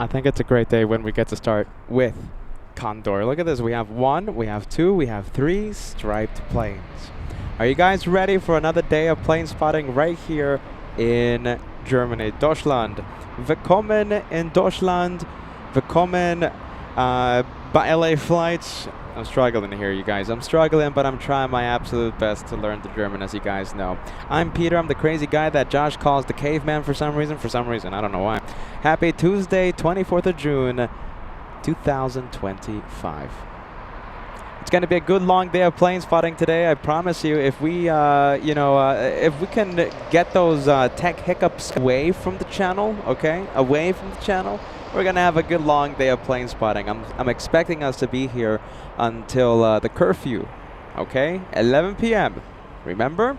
I think it's a great day when we get to start with Condor. Look at this. We have 1, we have 2, we have 3 striped planes. Are you guys ready for another day of plane spotting right here in Germany? Deutschland. Willkommen in Deutschland. Willkommen by LA flights. I'm struggling here, you guys. I'm struggling, but I'm trying my absolute best to learn the German, as you guys know. I'm Peter. I'm the crazy guy that Josh calls the caveman for some reason. I don't know why. Happy Tuesday, 24th of June, 2025. It's going to be a good long day of plane spotting today. I promise you, if we, if we can get those tech hiccups away from the channel, okay, away from the channel, we're going to have a good long day of plane spotting. I'm expecting us to be here until the curfew, okay, 11 p.m. Remember,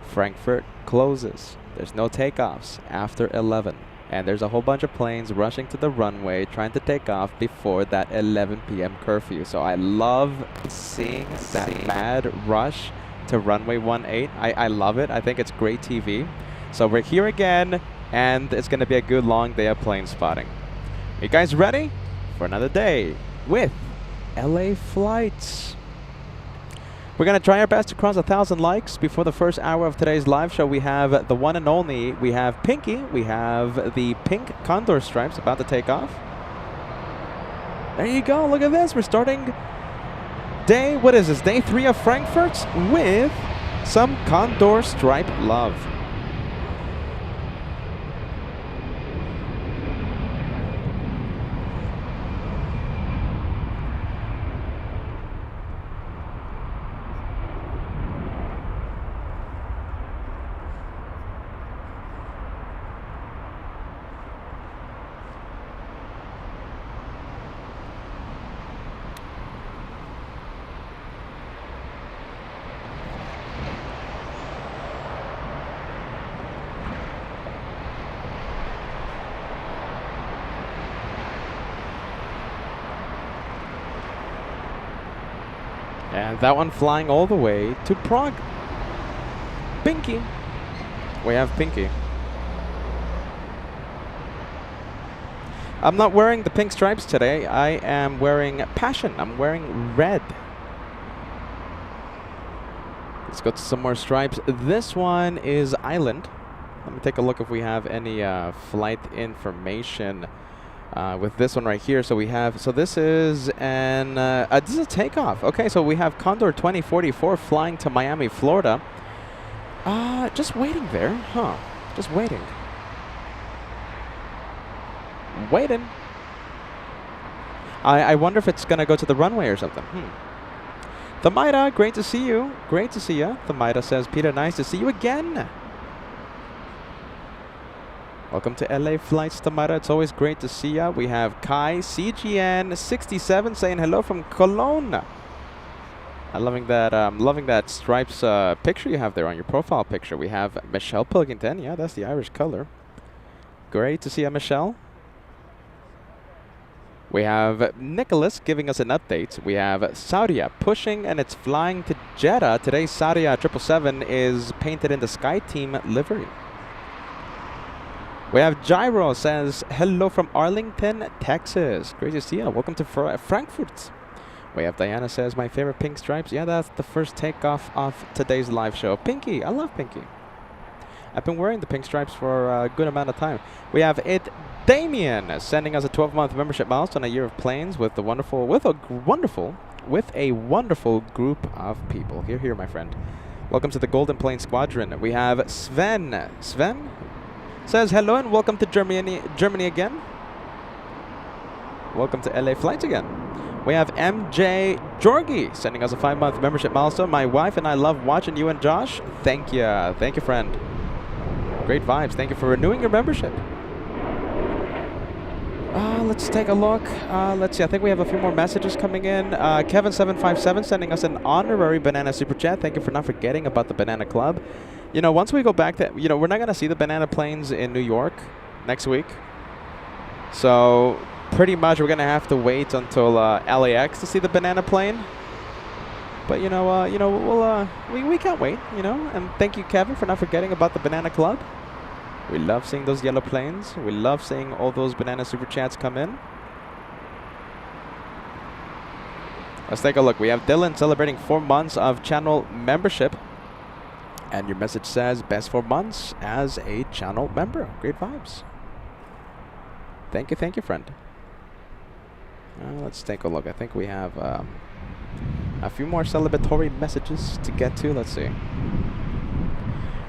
Frankfurt closes. There's no takeoffs after 11. And there's a whole bunch of planes rushing to the runway trying to take off before that 11 p.m. curfew. So I love seeing that mad rush to runway 18. I love it. I think it's great TV. So we're here again, and it's going to be a good long day of plane spotting. Are you guys ready for another day with LA flights? We're going to try our best to cross 1,000 likes before the first hour of today's live show. We have the one and only, we have Pinky, we have the pink Condor stripes about to take off. There you go, look at this. We're starting day, what is this, day 3 of Frankfurt with some Condor stripe love. And that one flying all the way to Prague. Pinky. We have Pinky. I'm not wearing the pink stripes today. I am wearing passion. I'm wearing red. Let's go to some more stripes. This one is Island. Let me take a look if we have any flight information. With this one right here, so we have, so this is an, this is a takeoff. Okay, so we have Condor 2044 flying to Miami, Florida. Just waiting there, huh? Just waiting. Waiting. I wonder if it's gonna go to the runway or something. Thamaida, great to see you. Great to see you. Thamaida says, Peter, nice to see you again. Welcome to LA Flights, Tamara. It's always great to see ya. We have Kai CGN67 saying hello from Cologne. I'm loving that stripes picture you have there on your profile picture. We have Michelle Pilkington. Yeah, that's the Irish color. Great to see ya, Michelle. We have Nicholas giving us an update. We have Saudia pushing, and it's flying to Jeddah. Today, Saudia 777 is painted in the Sky Team livery. We have Gyro says, hello from Arlington, Texas. Great to see you. Welcome to Frankfurt. We have Diana says, my favorite pink stripes. Yeah, that's the first takeoff of today's live show. Pinky, I love Pinky. I've been wearing the pink stripes for a good amount of time. We have Damien sending us a 12-month membership milestone, a year of planes with a wonderful group of people. Here, my friend. Welcome to the Golden Plane Squadron. We have Sven. Sven says hello and welcome to Germany again. Welcome to LA Flights again. We have MJ Jorgi sending us a 5-month membership milestone. My wife and I love watching you and Josh. Thank you. Thank you, friend. Great vibes. Thank you for renewing your membership. Let's take a look. Let's see. I think we have a few more messages coming in. Kevin757 sending us an honorary banana super chat. Thank you for not forgetting about the Banana Club. You know, once we go back to, we're not going to see the banana planes in New York next week. So pretty much we're going to have to wait until LAX to see the banana plane. But we can't wait, And thank you, Kevin, for not forgetting about the Banana Club. We love seeing those yellow planes. We love seeing all those banana super chats come in. Let's take a look. We have Dylan celebrating 4 months of channel membership. And your message says, best 4 months as a channel member. Great vibes. Thank you, friend. Let's take a look. I think we have a few more celebratory messages to get to. Let's see.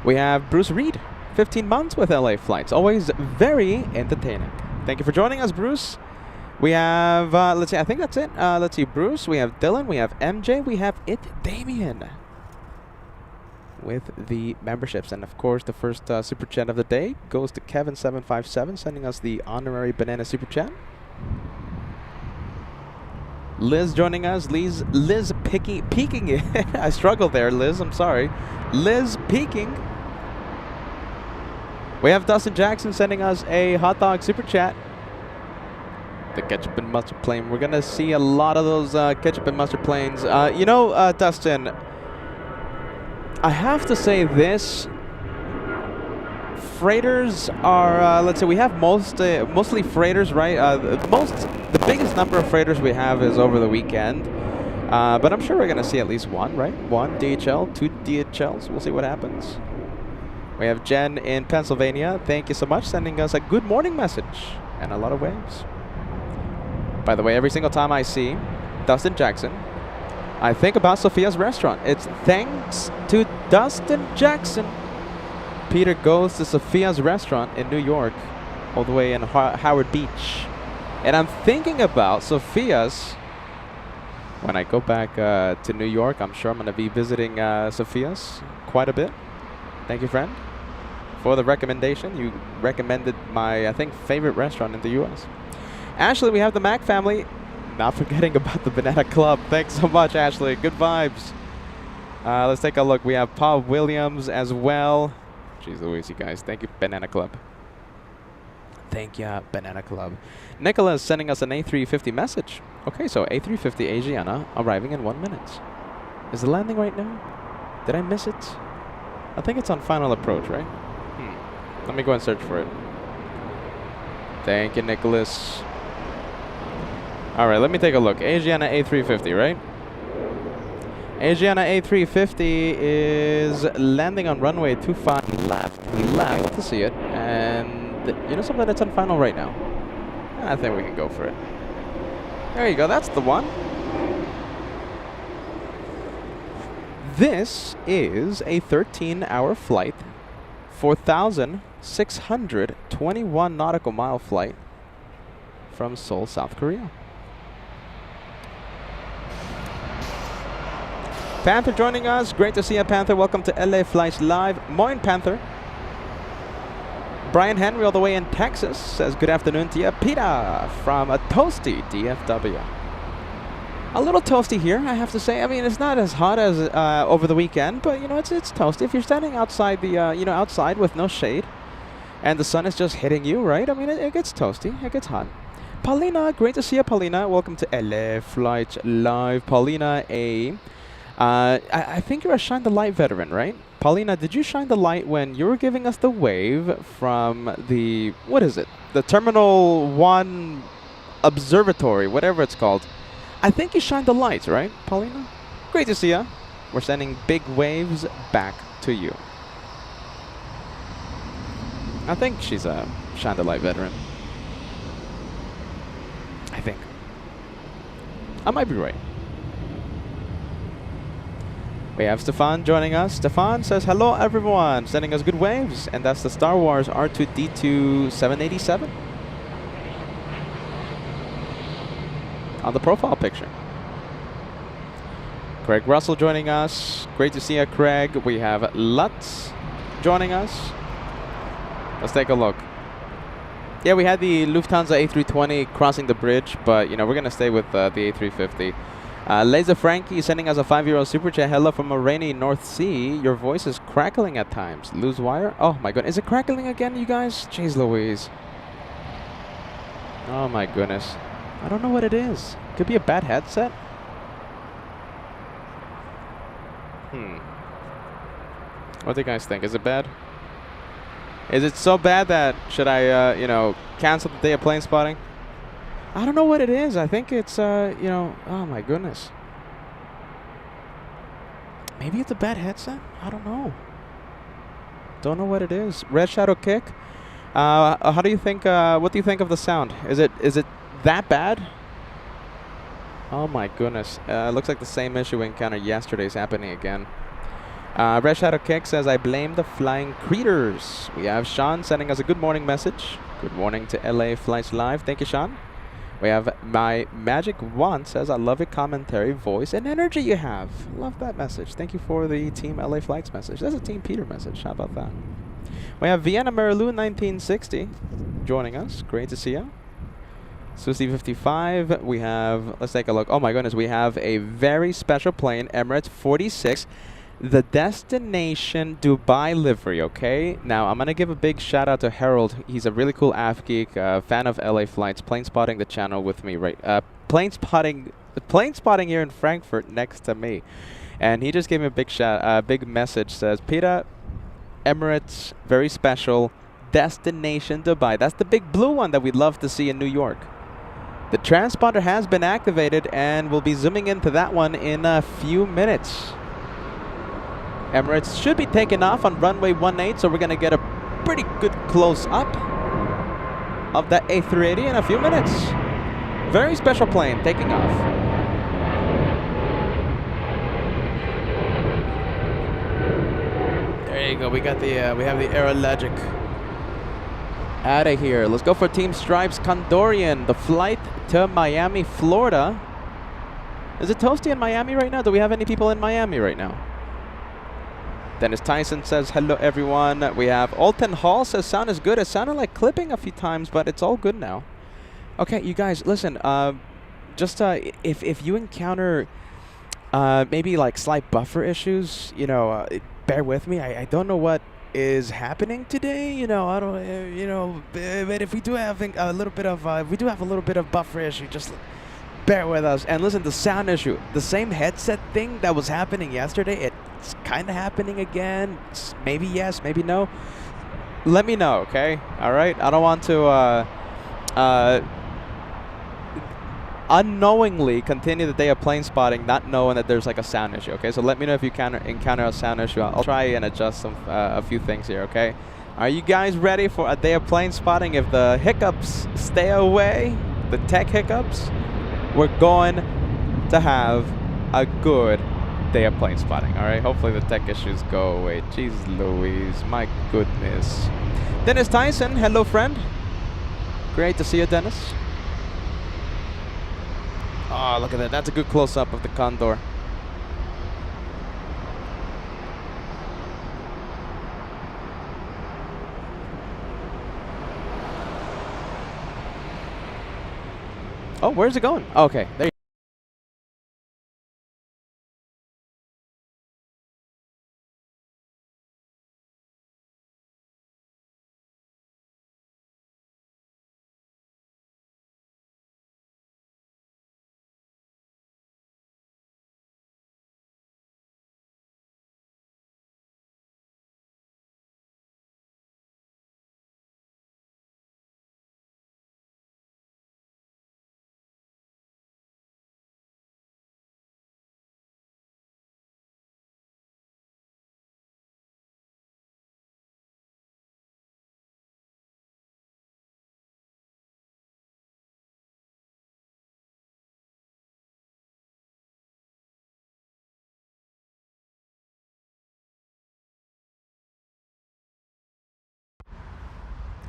We have Bruce Reed, 15 months with LA Flights. Always very entertaining. Thank you for joining us, Bruce. We have, let's see, I think that's it. Let's see, Bruce, we have Dylan, we have MJ, we have Damien with the memberships. And of course, the first super chat of the day goes to Kevin757, sending us the honorary banana super chat. Liz joining us. Liz peeking it. I struggled there, Liz. I'm sorry. Liz peeking. We have Dustin Jackson sending us a hot dog super chat. The ketchup and mustard plane. We're going to see a lot of those ketchup and mustard planes. You know, Dustin, I have to say this. Freighters are, let's say we have mostly freighters, right? The biggest number of freighters we have is over the weekend. But I'm sure we're going to see at least one, right? 1 DHL, 2 DHLs. We'll see what happens. We have Jen in Pennsylvania. Thank you so much, sending us a good morning message and a lot of waves. By the way, every single time I see Dustin Jackson, I think about Sophia's restaurant. It's thanks to Dustin Jackson. Peter goes to Sophia's restaurant in New York, all the way in Howard Beach. And I'm thinking about Sophia's. When I go back to New York, I'm sure I'm going to be visiting Sophia's quite a bit. Thank you, friend, for the recommendation. You recommended my, I think, favorite restaurant in the U.S. Ashley, we have the Mac family. Not forgetting about the Banana Club. Thanks so much, Ashley. Good vibes. Let's take a look. We have Paul Williams as well. Jeez Louise, you guys. Thank you, Banana Club. Thank you, Banana Club. Nicholas sending us an A350 message. Okay, so A350 Asiana arriving in 1 minute. Is the landing right now? Did I miss it? I think it's on final approach, right? Let me go and search for it. Thank you, Nicholas. All right, let me take a look. Asiana A350, right? Asiana A350 is landing on runway 25 left. We love to see it. And you know something, that's on final right now. I think we can go for it. There you go, that's the one. This is a 13-hour flight, 4,621 nautical mile flight from Seoul, South Korea. Panther joining us. Great to see you, Panther. Welcome to LA Flights Live. Moin, Panther. Brian Henry, all the way in Texas, says good afternoon to you. Peter from a toasty DFW. A little toasty here, I have to say. I mean, it's not as hot as over the weekend, but you know, it's toasty. If you're standing outside the, outside with no shade, and the sun is just hitting you, right? I mean, it gets toasty. It gets hot. Paulina, great to see you, Paulina. Welcome to LA Flights Live. Paulina A. I think you're a Shine the Light veteran, right? Paulina, did you shine the light when you were giving us the wave from the, what is it? The Terminal 1 Observatory, whatever it's called. I think you shined the lights, right, Paulina? Great to see ya. We're sending big waves back to you. I think she's a Shine the Light veteran. I think. I might be right. We have Stefan joining us. Stefan says, hello everyone, sending us good waves. And that's the Star Wars R2-D2 787 on the profile picture. Craig Russell joining us. Great to see you, Craig. We have Lutz joining us. Let's take a look. Yeah, we had the Lufthansa A320 crossing the bridge, but you know, we're gonna stay with the A350. Laser Frankie sending us a €5 super chat. Hello from a rainy North Sea. Your voice is crackling at times. Lose wire? Oh my goodness. Is it crackling again, you guys? Jeez Louise. Oh my goodness. I don't know what it is. Could be a bad headset. What do you guys think? Is it bad? Is it so bad that should I, you know, cancel the day of plane spotting? I don't know what it is. I think it's, you know, oh my goodness. Maybe it's a bad headset? I don't know. Don't know what it is. Red Shadow Kick. How do you think, what do you think of the sound? Is it that bad? Oh my goodness. Looks like the same issue we encountered yesterday is happening again. Red Shadow Kick says, I blame the flying creatures. We have Sean sending us a good morning message. Good morning to LA Flights Live. Thank you, Sean. We have My Magic Wand says, I love your commentary, voice, and energy you have. Love that message. Thank you for the Team LA Flights message. That's a Team Peter message. How about that? We have Vienna Marilu 1960 joining us. Great to see you. Susie 55. We have, let's take a look. Oh my goodness, we have a very special plane, Emirates 46. The destination Dubai livery, okay? Now, I'm going to give a big shout out to Harold. He's a really cool AF geek, fan of LA Flights, plane spotting the channel with me, right? Plane spotting here in Frankfurt next to me. And he just gave me a big message, says, Peter, Emirates, very special, destination Dubai. That's the big blue one that we'd love to see in New York. The transponder has been activated and we'll be zooming into that one in a few minutes. Emirates should be taking off on runway 18, so we're going to get a pretty good close-up of that A380 in a few minutes. Very special plane taking off. There you go. We got the we have the Aerolegic out of here. Let's go for Team Stripes Condorian, the flight to Miami, Florida. Is it toasty in Miami right now? Do we have any people in Miami right now? Dennis Tyson says, hello everyone. We have Alton Hall says, sound is good. It sounded like clipping a few times, but it's all good now. Okay, you guys, listen, just if you encounter maybe like slight buffer issues, you know, bear with me. I don't know what is happening today, you know. I don't, you know, but if we do have a little bit of buffer issue, just bear with us. And listen, the sound issue, the same headset thing that was happening yesterday, it's kind of happening again. It's maybe yes, maybe no. Let me know, okay? All right. I don't want to unknowingly continue the day of plane spotting, not knowing that there's like a sound issue. Okay, so let me know if you encounter a sound issue. I'll try and adjust some a few things here. Okay, are you guys ready for a day of plane spotting? If the hiccups stay away, the tech hiccups, we're going to have a good day of plane spotting. All right, hopefully the tech issues go away. Jeez Louise, my goodness. Dennis Tyson, hello friend. Great to see you, Dennis. Oh, look at that. That's a good close-up of the Condor. Oh, where's it going? Okay, there you go.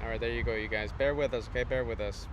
All right, there you go, you guys. Bear with us, okay? Bear with us.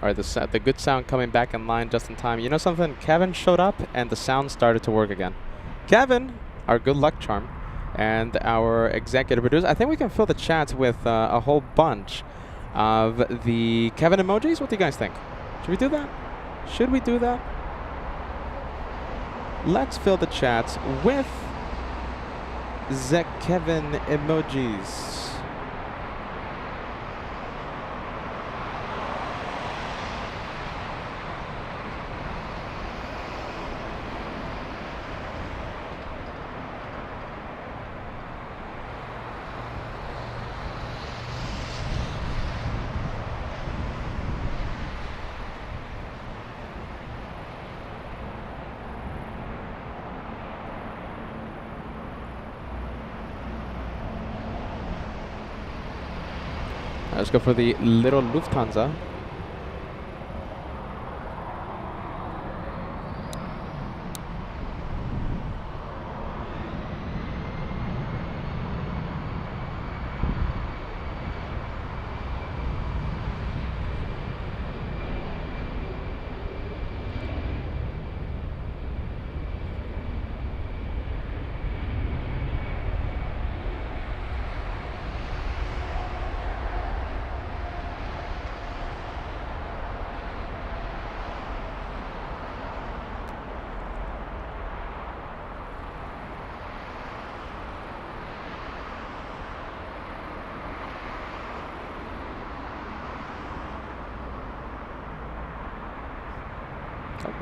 Or the good sound coming back in line just in time. You know something? Kevin showed up and the sound started to work again. Kevin, our good luck charm, and our executive producer. I think we can fill the chat with a whole bunch of the Kevin emojis. What do you guys think? Should we do that? Should we do that? Let's fill the chats with the Kevin emojis. Let's go for the little Lufthansa.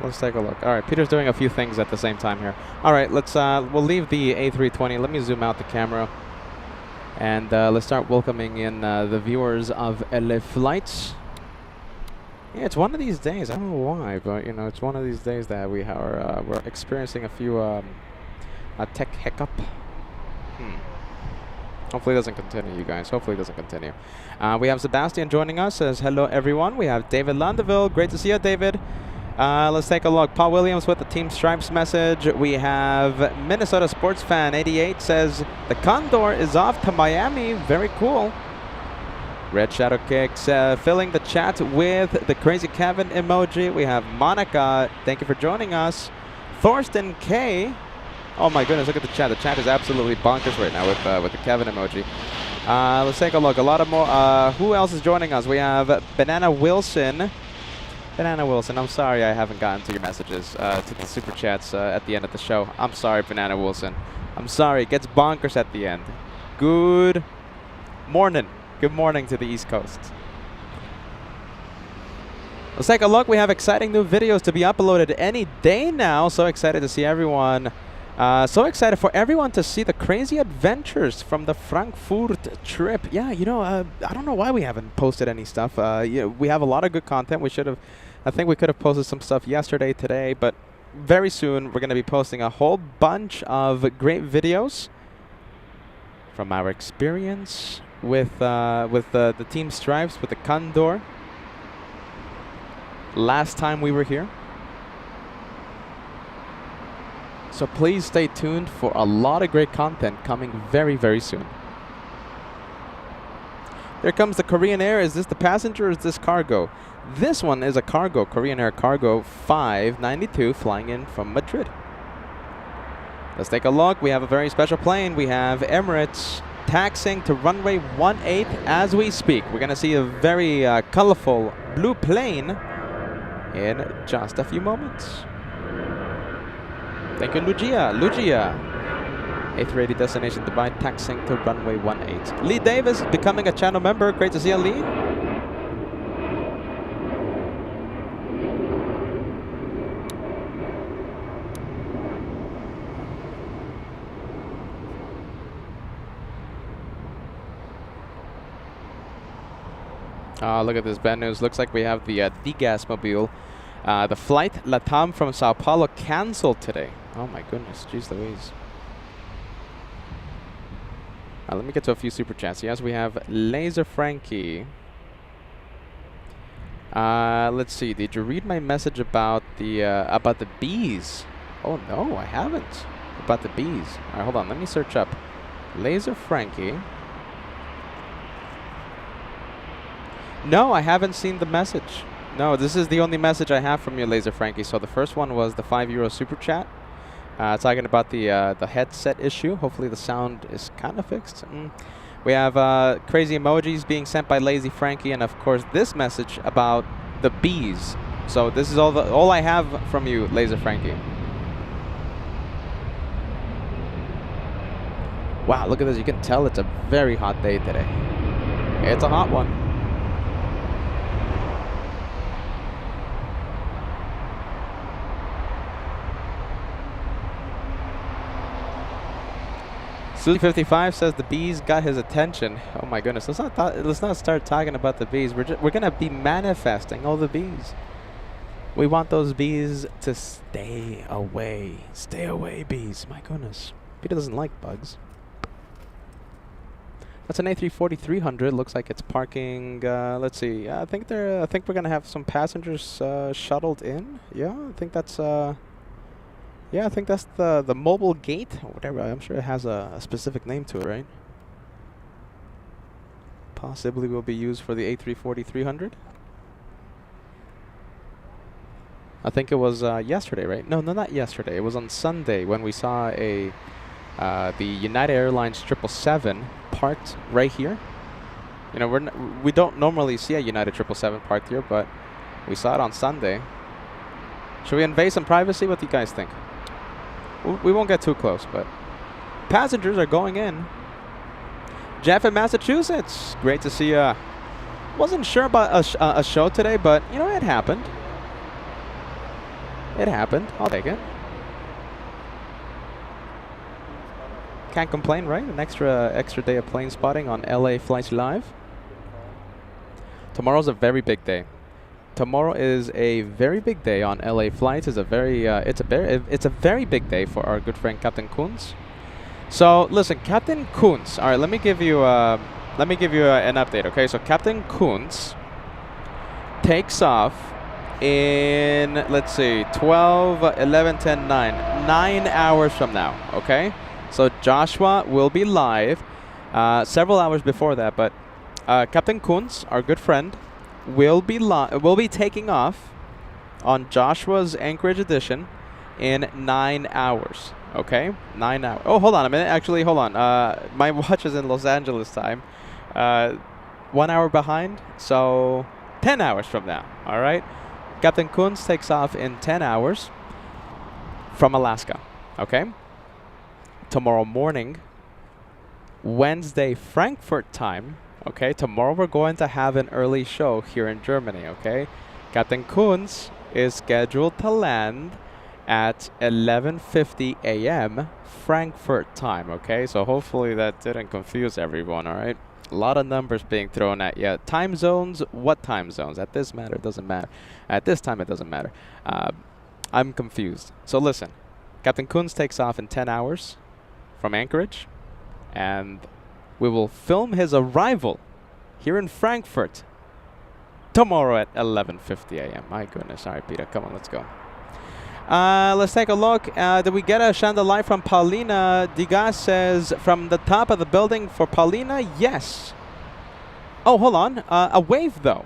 Let's take a look. All right, Peter's doing a few things at the same time here. All right, we'll leave the A320. Let me zoom out the camera. And let's start welcoming in the viewers of LA Flights. Yeah, it's one of these days. I don't know why, but you know, it's one of these days that we're experiencing a few a tech hiccup. Hopefully it doesn't continue, you guys. Hopefully it doesn't continue. We have Sebastian joining us. Says hello, everyone. We have David Landeville. Great to see you, David. Let's take a look. Paul Williams with the Team Stripes message. We have Minnesota Sports Fan 88 says the Condor is off to Miami. Very cool. Red Shadow Kicks filling the chat with the Crazy Kevin emoji. We have Monica. Thank you for joining us. Thorsten K. Oh my goodness, look at the chat. The chat is absolutely bonkers right now with the Kevin emoji. Let's take a look. A lot of more. Who else is joining us? We have Banana Wilson. Banana Wilson, I'm sorry I haven't gotten to your messages, to the super chats at the end of the show. I'm sorry, Banana Wilson. I'm sorry. It gets bonkers at the end. Good morning. Good morning to the East Coast. Let's take a look. We have exciting new videos to be uploaded any day now. So excited to see everyone. So excited for everyone to see the crazy adventures from the Frankfurt trip. Yeah, you know, I don't know why we haven't posted any stuff. Yeah, we have a lot of good content. We should have, I think we could have posted some stuff yesterday, today, but very soon we're going to be posting a whole bunch of great videos from our experience with the Team Stripes, with the Condor. Last time we were here. So please stay tuned for a lot of great content coming very, very soon. Here comes the Korean Air. Is this the passenger or is this cargo? This one is a cargo, Korean Air Cargo 592 flying in from Madrid. Let's take a look. We have a very special plane. We have Emirates taxiing to runway 18 as we speak. We're going to see a very colorful blue plane in just a few moments. Thank you, Lugia. A380 destination Dubai, taxiing to runway 18. Lee Davis becoming a channel member. Great to see you, Lee. Look at this bad news. Looks like we have the degas mobile. The flight Latam from Sao Paulo canceled today. Oh my goodness, jeez Louise. Let me get to a few super chats. Yes, we have Laser Frankie. Let's see. Did you read my message about the bees? Oh no, I haven't. About the bees. All right, hold on. Let me search up Laser Frankie. No, I haven't seen the message. No, this is the only message I have from you, Laser Frankie. So the first one was the €5 super chat, talking about the headset issue. Hopefully the sound is kind of fixed. We have crazy emojis being sent by Lazy Frankie, and of course this message about the bees. So this is all I have from you, Laser Frankie. Wow, look at this. You can tell it's a very hot day today. It's a hot one. Suzy55 says the bees got his attention. Oh my goodness. Let's not start talking about the bees. We're going to be manifesting all the bees. We want those bees to stay away. Stay away, bees. My goodness. Peter doesn't like bugs. That's an A340-300. Looks like it's parking. Let's see. I think we're gonna have some passengers shuttled in. Yeah, I think that's the mobile gate or whatever. I'm sure it has a specific name to it, right? Possibly will be used for the A340-300. I think it was yesterday, right? No, not yesterday. It was on Sunday when we saw the United Airlines 777 parked right here. You know, we don't normally see a United 777 parked here, but we saw it on Sunday. Should we invade some privacy? What do you guys think? We won't get too close, but passengers are going in. Jeff in Massachusetts. Great to see you. Wasn't sure about a show today, but you know, it happened. It happened. I'll take it. Can't complain, right? An extra day of plane spotting on LA Flights Live. Tomorrow's a very big day. Tomorrow is a very big day on LA Flights. It's a very big day for our good friend Captain Koons. So listen, Captain Koons. All right, let me give you an update. Okay, so Captain Koons takes off in, let's see, 12, 11, 10, 9. 9 hours from now. Okay. So Joshua will be live several hours before that, but Captain Koons, our good friend, will be taking off on Joshua's Anchorage edition in 9 hours. Okay, 9 hours. Oh, hold on a minute. Actually, hold on. My watch is in Los Angeles time. 1 hour behind, so 10 hours from now. All right. Captain Koons takes off in 10 hours from Alaska. Okay. Tomorrow morning, Wednesday, Frankfurt time. Okay, tomorrow we're going to have an early show here in Germany. Okay, Captain Koons is scheduled to land at 11:50 a.m. Frankfurt time. Okay, so hopefully that didn't confuse everyone. All right, a lot of numbers being thrown at you. Time zones? What time zones? At this matter, it doesn't matter. At this time, it doesn't matter. I'm confused. So listen, Captain Koons takes off in 10 hours from Anchorage, and we will film his arrival here in Frankfurt tomorrow at 11:50 a.m. My goodness. All right, Peter, come on, let's go. Let's take a look. Did we get a chandelier from Paulina? Digas says from the top of the building for Paulina. Yes. Oh, hold on. A wave, though.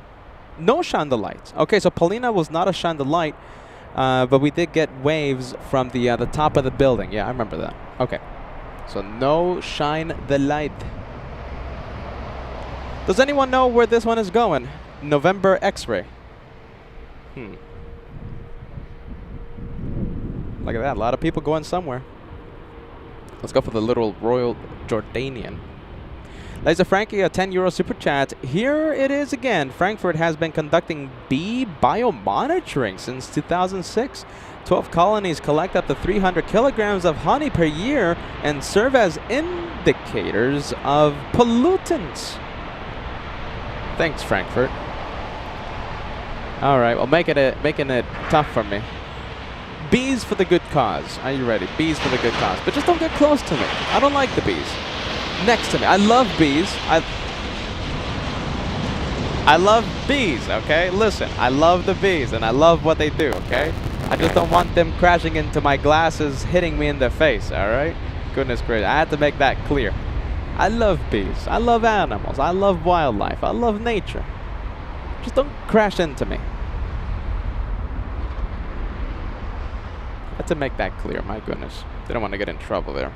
No chandeliers. Okay, so Paulina was not a chandelier, but we did get waves from the top of the building. Yeah, I remember that. Okay. So no shine the light. Does anyone know where this one is going? November X-ray. Look at that. A lot of people going somewhere. Let's go for the little Royal Jordanian. Laser Frankie, a €10 super chat. Here it is again. Frankfurt has been conducting bee biomonitoring since 2006. 12 colonies collect up to 300 kilograms of honey per year and serve as indicators of pollutants. Thanks, Frankfurt. All right, well, making it tough for me. Bees for the good cause. Are you ready? Bees for the good cause. But just don't get close to me. I don't like the bees. Next to me. I love bees. I love bees, okay? Listen, I love the bees, and I love what they do, okay? I just don't want them crashing into my glasses, hitting me in the face, all right? Goodness gracious, I had to make that clear. I love bees. I love animals. I love wildlife. I love nature. Just don't crash into me. Had to make that clear, my goodness. Didn't want to get in trouble there.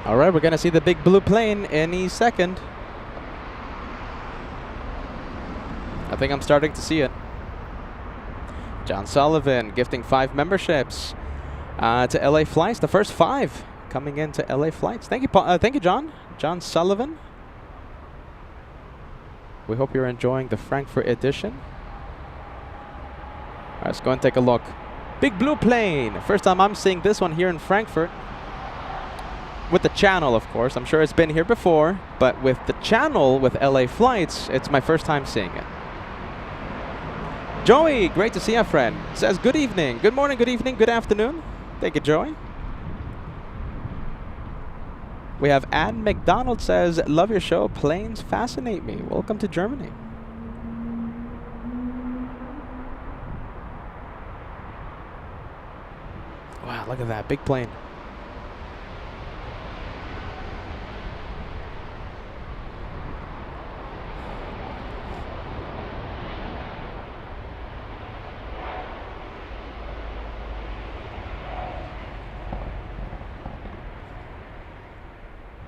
All right, we're going to see the big blue plane any second. I think I'm starting to see it. John Sullivan gifting 5 memberships to LA Flights. The first 5 coming into LA Flights. Thank you, thank you, John. John Sullivan. We hope you're enjoying the Frankfurt edition. All right, let's go and take a look. Big blue plane. First time I'm seeing this one here in Frankfurt. With the channel, of course. I'm sure it's been here before, but with the channel, with LA Flights, it's my first time seeing it. Joey, great to see you, friend. Says good evening, good morning, good evening, good afternoon. Thank you, Joey. We have Ann McDonald says, love your show, planes fascinate me. Welcome to Germany. Wow, look at that, big plane.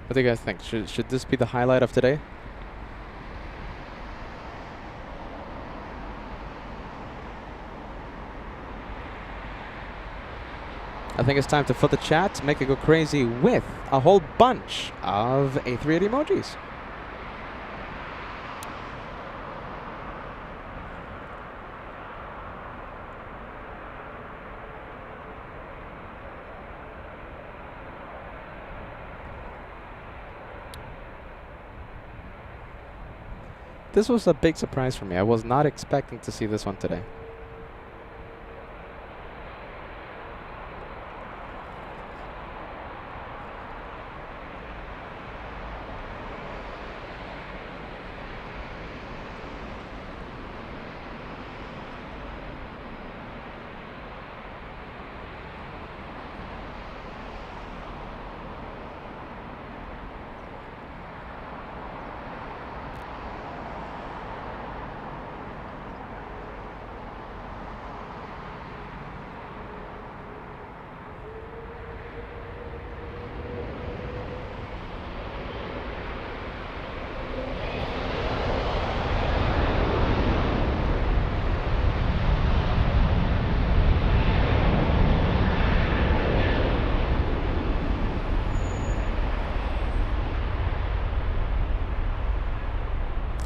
What do you guys think? Should this be the highlight of today? I think it's time to foot the chat, make it go crazy with a whole bunch of A380 emojis. This was a big surprise for me. I was not expecting to see this one today.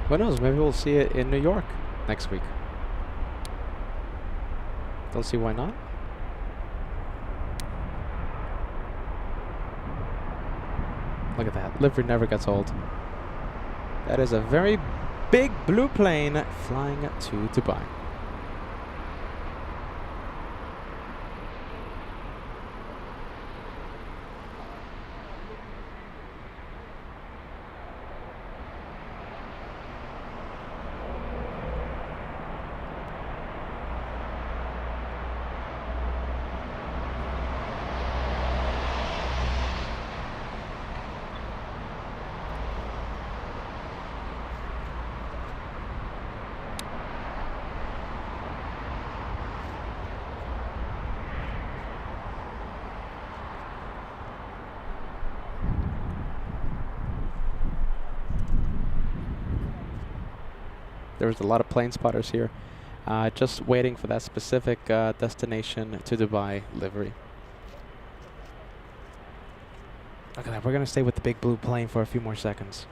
Who knows? Maybe we'll see it in New York next week. Don't see why not. Look at that. Livery never gets old. That is a very big blue plane flying to Dubai. There's a lot of plane spotters here, just waiting for that specific destination to Dubai livery. Look at that. We're going to stay with the big blue plane for a few more seconds.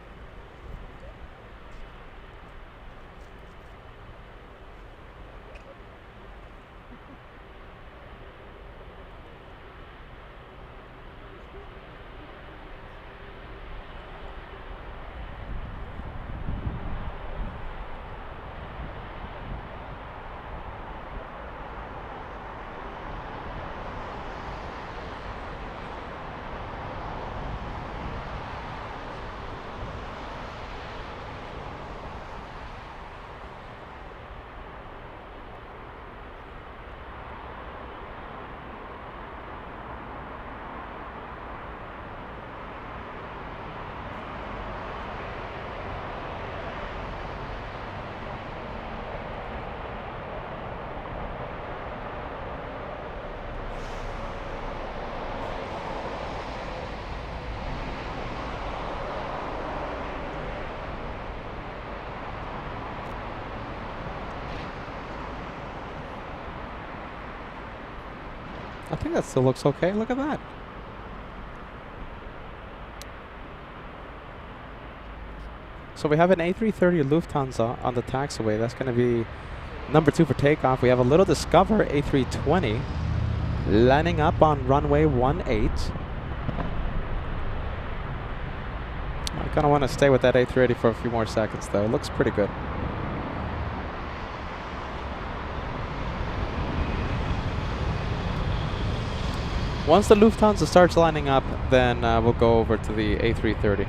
I think that still looks okay. Look at that. So we have an A330 Lufthansa on the taxiway. That's going to be number 2 for takeoff. We have a little Discover A320 landing up on runway 18. I kind of want to stay with that A380 for a few more seconds, though. It looks pretty good. Once the Lufthansa starts lining up, then we'll go over to the A330.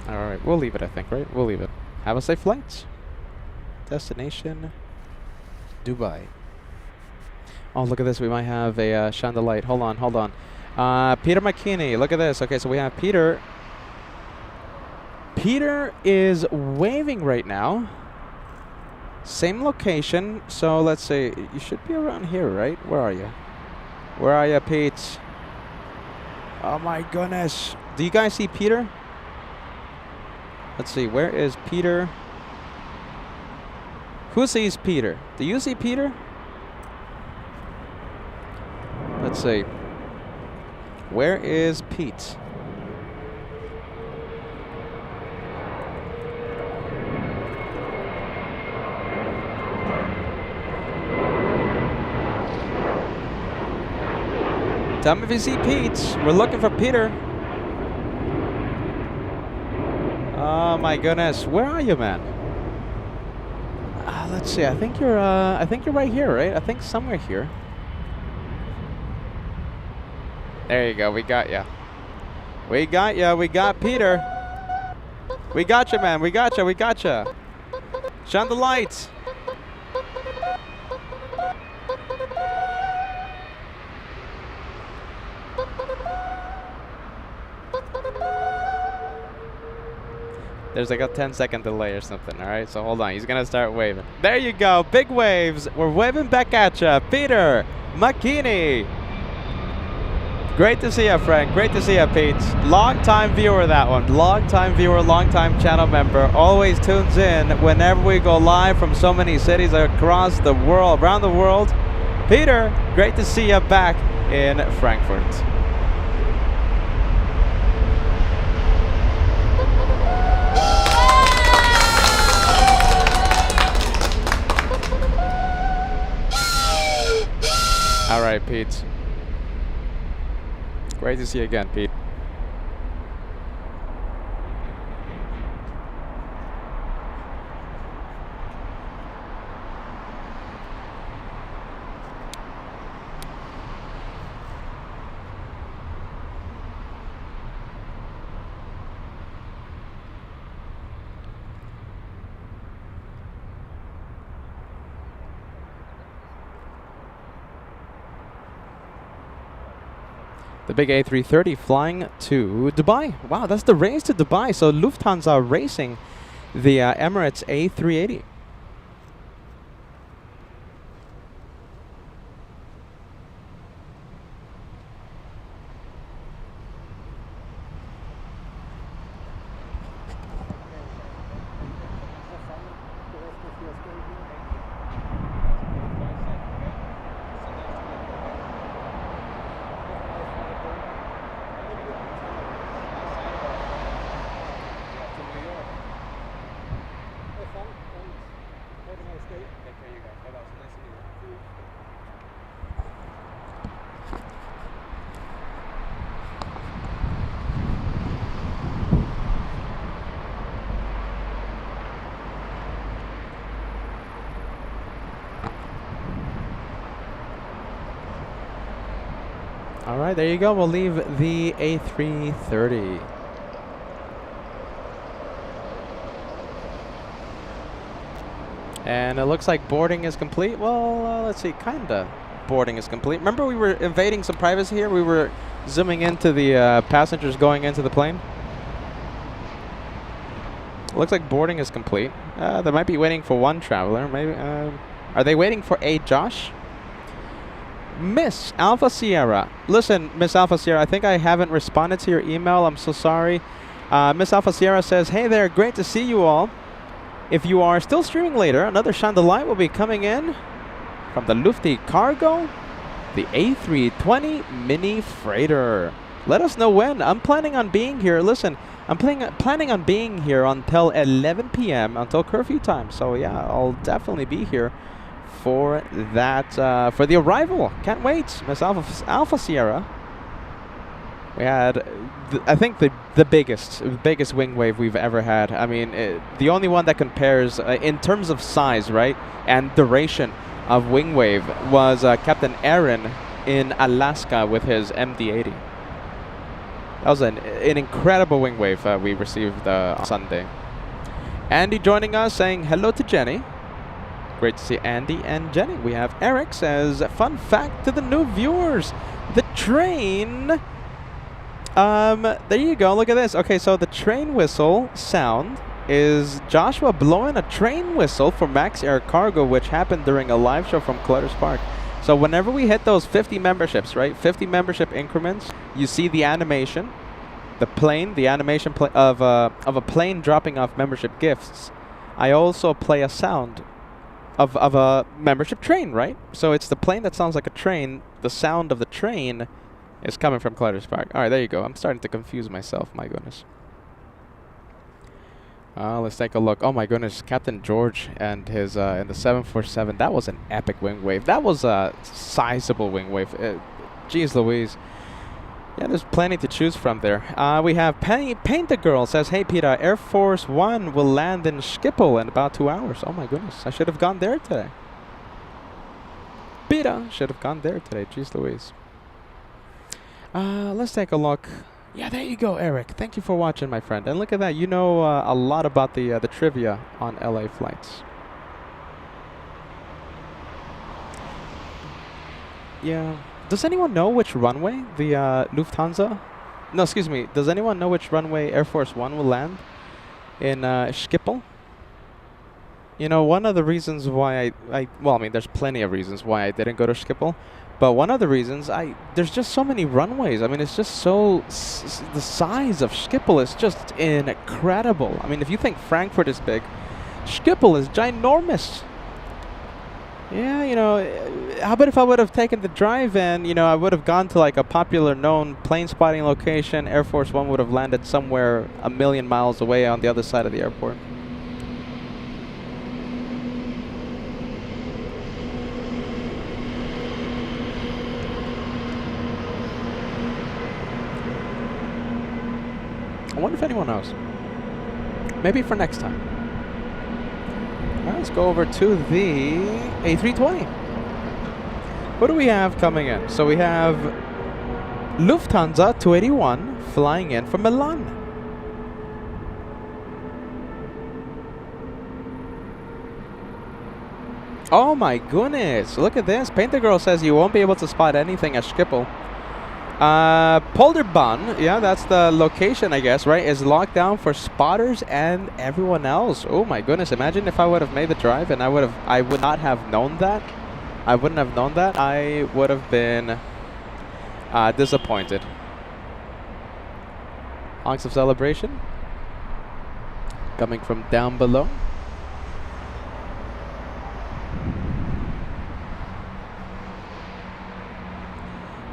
Alright, we'll leave it, I think, right? We'll leave it. Have a safe flight. Destination, Dubai. Oh, look at this. We might have a chandelier. Hold on, hold on. Peter McKinney, look at this. Okay, so we have Peter. Peter is waving right now. Same location. So let's see. You should be around here, right? Where are you? Where are you, Pete? Oh my goodness. Do you guys see Peter? Let's see. Where is Peter? Who sees Peter? Do you see Peter? Let's see. Where is Pete? Tell me if you see Pete. We're looking for Peter. Oh my goodness. Where are you, man? Let's see. I think you're right here, right? I think somewhere here. There you go. We got ya. We got ya. We got Peter. We got you, man. We got you. We got you. Shine the lights. There's like a 10-second delay or something, all right? So hold on. He's going to start waving. There you go. Big waves. We're waving back at you. Peter McKinney. Great to see you, Frank. Great to see you, Pete. Long-time viewer, that one. Long-time viewer, long-time channel member. Always tunes in whenever we go live from so many cities across the world, around the world. Peter, great to see you back in Frankfurt. All right, Pete. Great to see you again, Pete. The big A330 flying to Dubai. Wow, that's the race to Dubai. So Lufthansa racing the Emirates A380. All right, there you go. We'll leave the A330. And it looks like boarding is complete. Well, let's see, kinda boarding is complete. Remember we were invading some privacy here? We were zooming into the passengers going into the plane. Looks like boarding is complete. They might be waiting for one traveler. Maybe. Are they waiting for a Josh? Miss Alpha Sierra. Listen, Miss Alpha Sierra, I think I haven't responded to your email. I'm so sorry. Miss Alpha Sierra says, hey there, great to see you all. If you are still streaming later, another Shine the Light will be coming in from the Lufty Cargo, the A320 Mini Freighter. Let us know when. I'm planning on being here. Listen, I'm planning on being here until 11 p.m. until curfew time. So yeah, I'll definitely be here for that, for the arrival. Can't wait. Miss Alpha Sierra. We had, I think, the biggest wing wave we've ever had. I mean, the only one that compares in terms of size, right, and duration of wing wave was Captain Aaron in Alaska with his MD-80. That was an incredible wing wave we received on Sunday. Andy joining us saying hello to Jenny. Great to see Andy and Jenny. We have Eric says, fun fact to the new viewers, the train, there you go, look at this. Okay, so the train whistle sound is Joshua blowing a train whistle for Max Air Cargo, which happened during a live show from Clutter Park. So whenever we hit those 50 memberships, right, 50 membership increments, you see the animation, the animation of a plane dropping off membership gifts. I also play a sound of a membership train, right? So it's the plane that sounds like a train. The sound of the train is coming from Clutter Park. All right, there you go. I'm starting to confuse myself. My goodness. Let's take a look. Oh my goodness, Captain George and his in the 747. That was an epic wing wave. That was a sizable wing wave. Jeez Louise. Yeah, there's plenty to choose from there. We have Paint the Girl says, hey Peter, Air Force One will land in Schiphol in about 2 hours. Oh my goodness, I should have gone there today. Peter should have gone there today. Jeez Louise. Let's take a look. Yeah, there you go, Eric. Thank you for watching, my friend. And look at that. You know a lot about the trivia on LA flights. Yeah. Does anyone know which runway the Lufthansa? No, excuse me. Does anyone know which runway Air Force One will land in Schiphol? You know, one of the reasons why well, I mean, there's plenty of reasons why I didn't go to Schiphol. But one of the reasons, there's just so many runways. I mean, it's just so, the size of Schiphol is just incredible. I mean, if you think Frankfurt is big, Schiphol is ginormous. Yeah, you know, how about if I would have taken the drive and, you know, I would have gone to like a popular known plane spotting location. Air Force One would have landed somewhere a million miles away on the other side of the airport. I wonder if anyone knows. Maybe for next time. All right, let's go over to the A320. What do we have coming in? So we have Lufthansa 281 flying in from Milan. Oh my goodness, look at this. Painter Girl says you won't be able to spot anything at Schiphol. Polderbahn, yeah, that's the location, I guess, right, is locked down for spotters and everyone else. Oh my goodness, imagine if I would have made the drive and I would not have known that. I wouldn't have known that. I would have been disappointed. Honks of celebration coming from down below.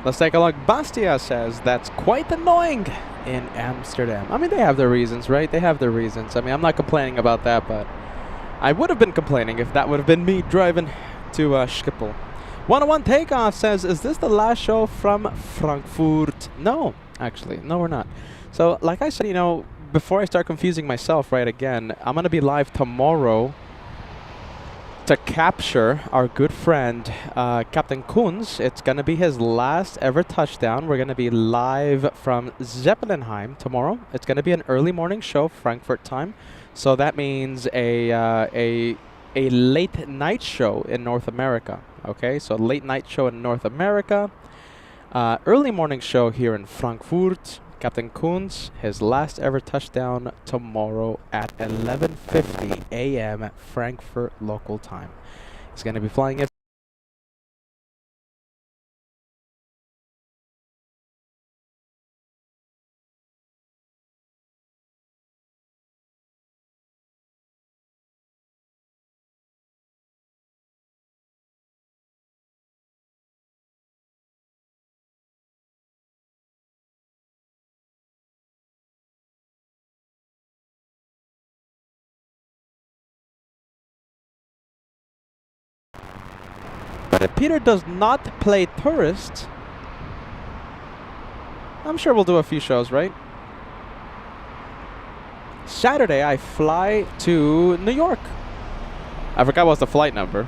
Let's take a look. Bastia says that's quite annoying in Amsterdam. I mean, they have their reasons, right? They have their reasons. I mean, I'm not complaining about that, but I would have been complaining if that would have been me driving to Schiphol. 101 Takeoff says, is this the last show from Frankfurt? No, actually. No, we're not. So, like I said, you know, before I start confusing myself right again, I'm going to be live tomorrow to capture our good friend Captain Kunz. It's going to be his last ever touchdown. We're going to be live from Zeppelinheim tomorrow. It's going to be an early morning show, Frankfurt time. So that means a late night show in North America. Okay, so late night show in North America. Early morning show here in Frankfurt. Captain Kunz, his last ever touchdown tomorrow at 11:50 a.m. Frankfurt local time. He's going to be flying it If Peter does not play tourists, I'm sure we'll do a few shows, right? Saturday, I fly to New York. I forgot what's the flight number.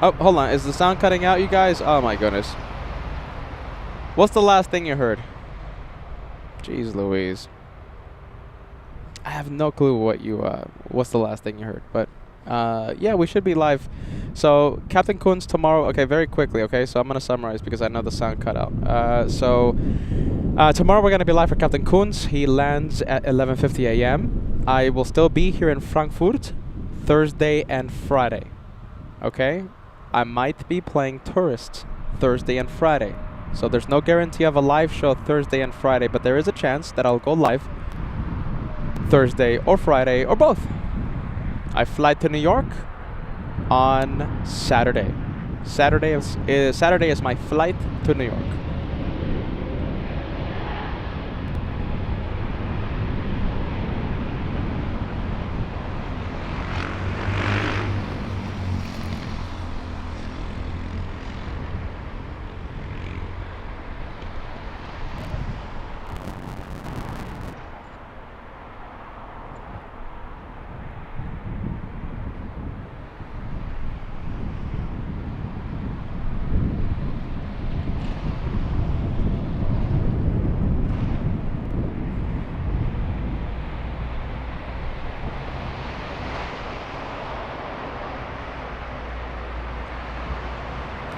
Oh, hold on. Is the sound cutting out, you guys? Oh, my goodness. What's the last thing you heard? Jeez Louise. I have no clue what you, what's the last thing you heard. But, yeah, we should be live. So, Captain Kunz tomorrow. Okay, very quickly, okay? So, I'm going to summarize because I know the sound cut out. Tomorrow we're going to be live for Captain Kunz. He lands at 11:50 a.m. I will still be here in Frankfurt Thursday and Friday. Okay? I might be playing tourists Thursday and Friday. So there's no guarantee of a live show Thursday and Friday, but there is a chance that I'll go live Thursday or Friday or both. I fly to New York on Saturday. Saturday is my flight to New York.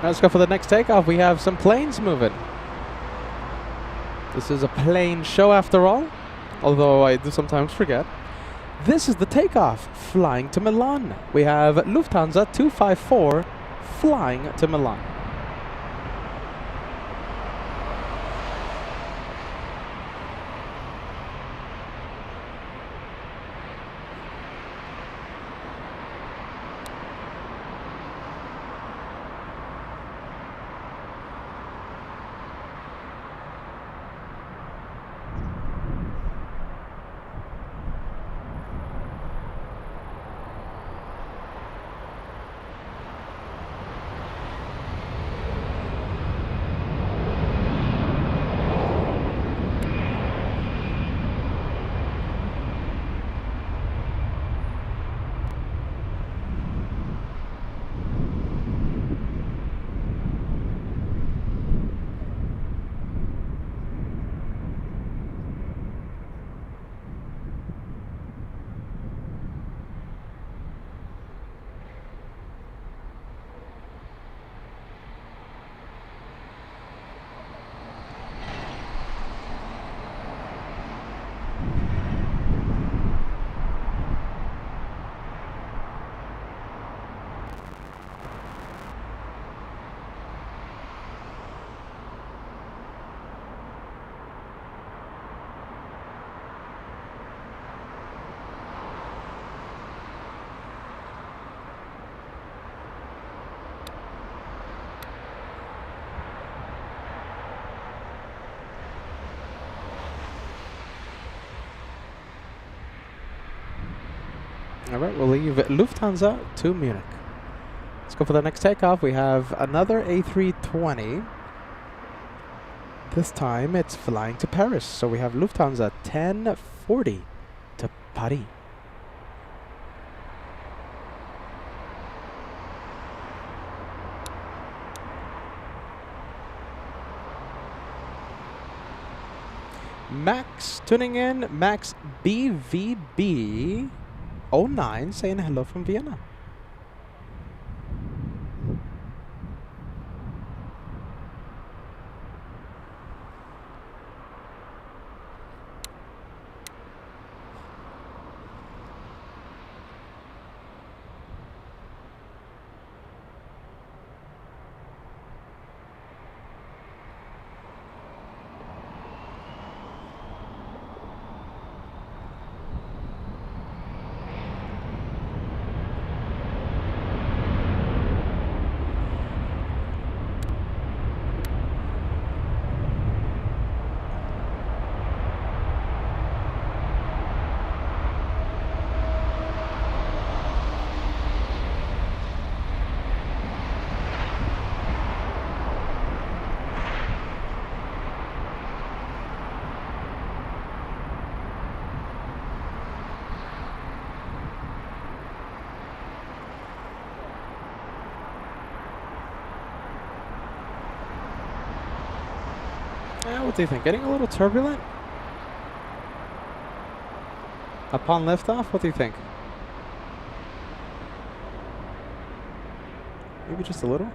Let's go for the next takeoff. We have some planes moving. This is a plane show after all, although I do sometimes forget. This is the takeoff, flying to Milan. We have Lufthansa 254 flying to Milan. All right, we'll leave Lufthansa to Munich. Let's go for the next takeoff. We have another A320. This time it's flying to Paris. So we have Lufthansa 1040 to Paris. Max tuning in. Max BVB 09 saying hello from Vienna. What do you think? Getting a little turbulent? Upon liftoff, what do you think? Maybe just a little?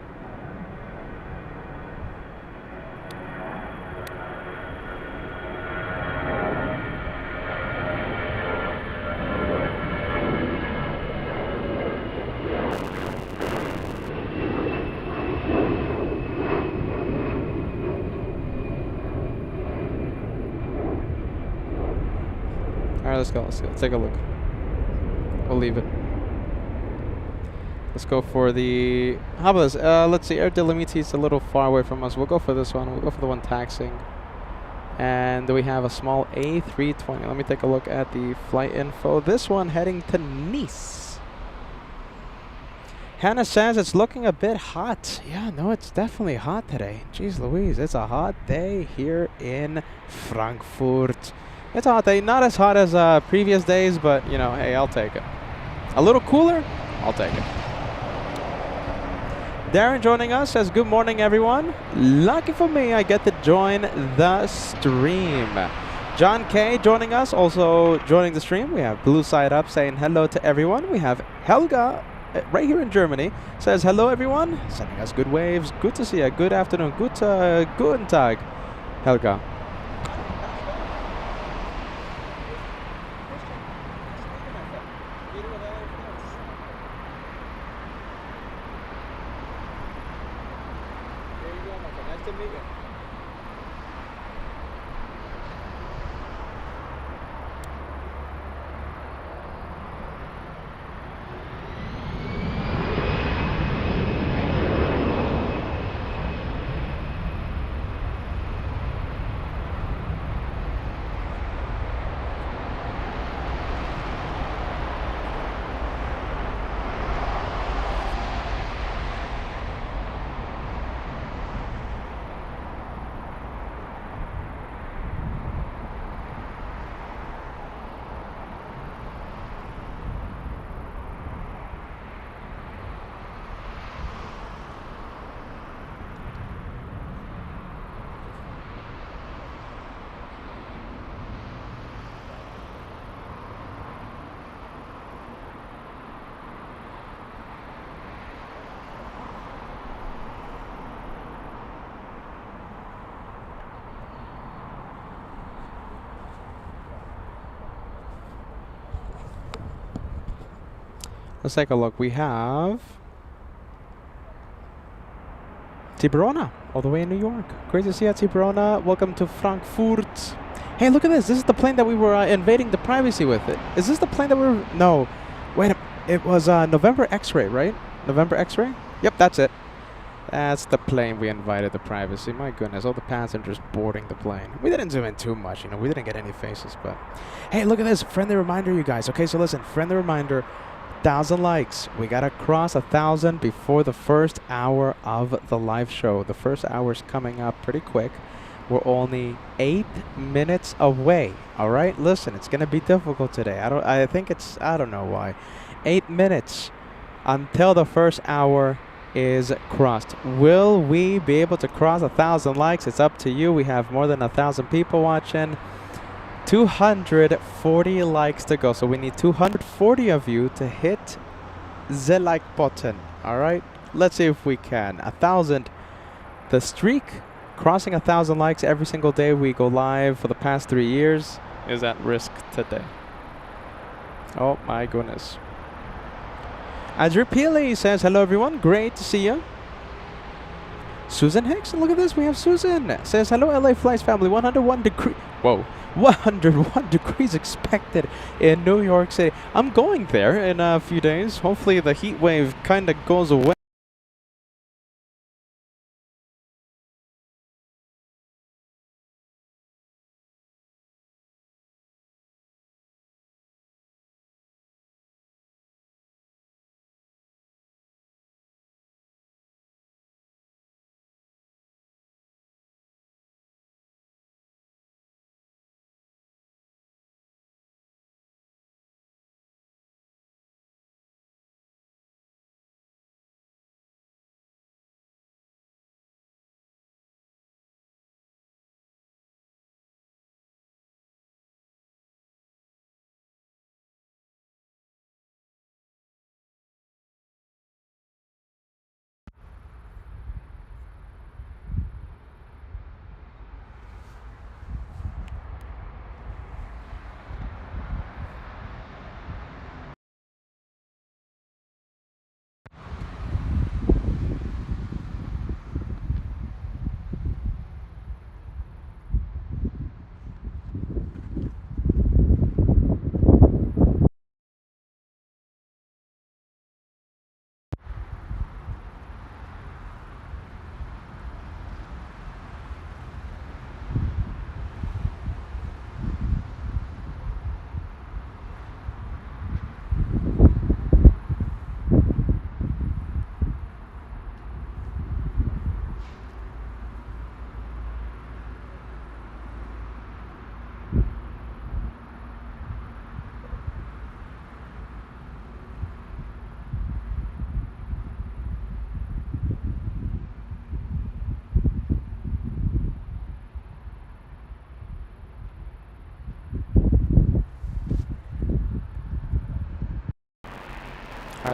Alright, let's go. Let's take a look. We'll leave it. Let's go for the... How about this? Let's see. Air Delimiti is a little far away from us. We'll go for this one. We'll go for the one taxiing. And we have a small A320. Let me take a look at the flight info. This one heading to Nice. Hannah says it's looking a bit hot. Yeah, no, it's definitely hot today. Jeez Louise, it's a hot day here in Frankfurt. It's a hot day. Not as hot as previous days, but, you know, hey, I'll take it. A little cooler? I'll take it. Darren joining us says, good morning, everyone. Lucky for me, I get to join the stream. John K joining us, also joining the stream. We have Blue Side Up saying hello to everyone. We have Helga right here in Germany. Says hello, everyone. Sending us good waves. Good to see you. Good afternoon. Guten Tag, Helga. Let's take a look. We have Tiburona, all the way in New York. Great to see you, Tiburona. Welcome to Frankfurt. Hey, look at this. This is the plane that we were invading the privacy with. Is this the plane that we were... No. Wait, it was November X-ray, right? November X-ray? Yep, that's it. That's the plane we invited the privacy. My goodness, all the passengers boarding the plane. We didn't zoom in too much, you know. We didn't get any faces, but... Hey, look at this. Friendly reminder, you guys. Okay, so listen. Friendly reminder. 1,000 likes. We gotta cross 1,000 before the first hour of the live show. The first hour's coming up pretty quick. We're only 8 minutes away. All right, listen, it's gonna be difficult today. I don't know why. 8 minutes until the first hour is crossed. Will we be able to cross 1,000 likes? It's up to you. We have more than 1,000 people watching. 240 likes to go, so we need 240 of you to hit the like button. All right, let's see if we can. 1,000. The streak, crossing 1,000 likes every single day we go live for the past 3 years, is at risk today. Oh my goodness. Andrew Peely says hello, everyone. Great to see you. Susan Hicks, look at this. We have Susan. Says hello, LA Flights family. 101 degree. Whoa. 101 degrees expected in New York City. I'm going there in a few days. Hopefully the heat wave kind of goes away.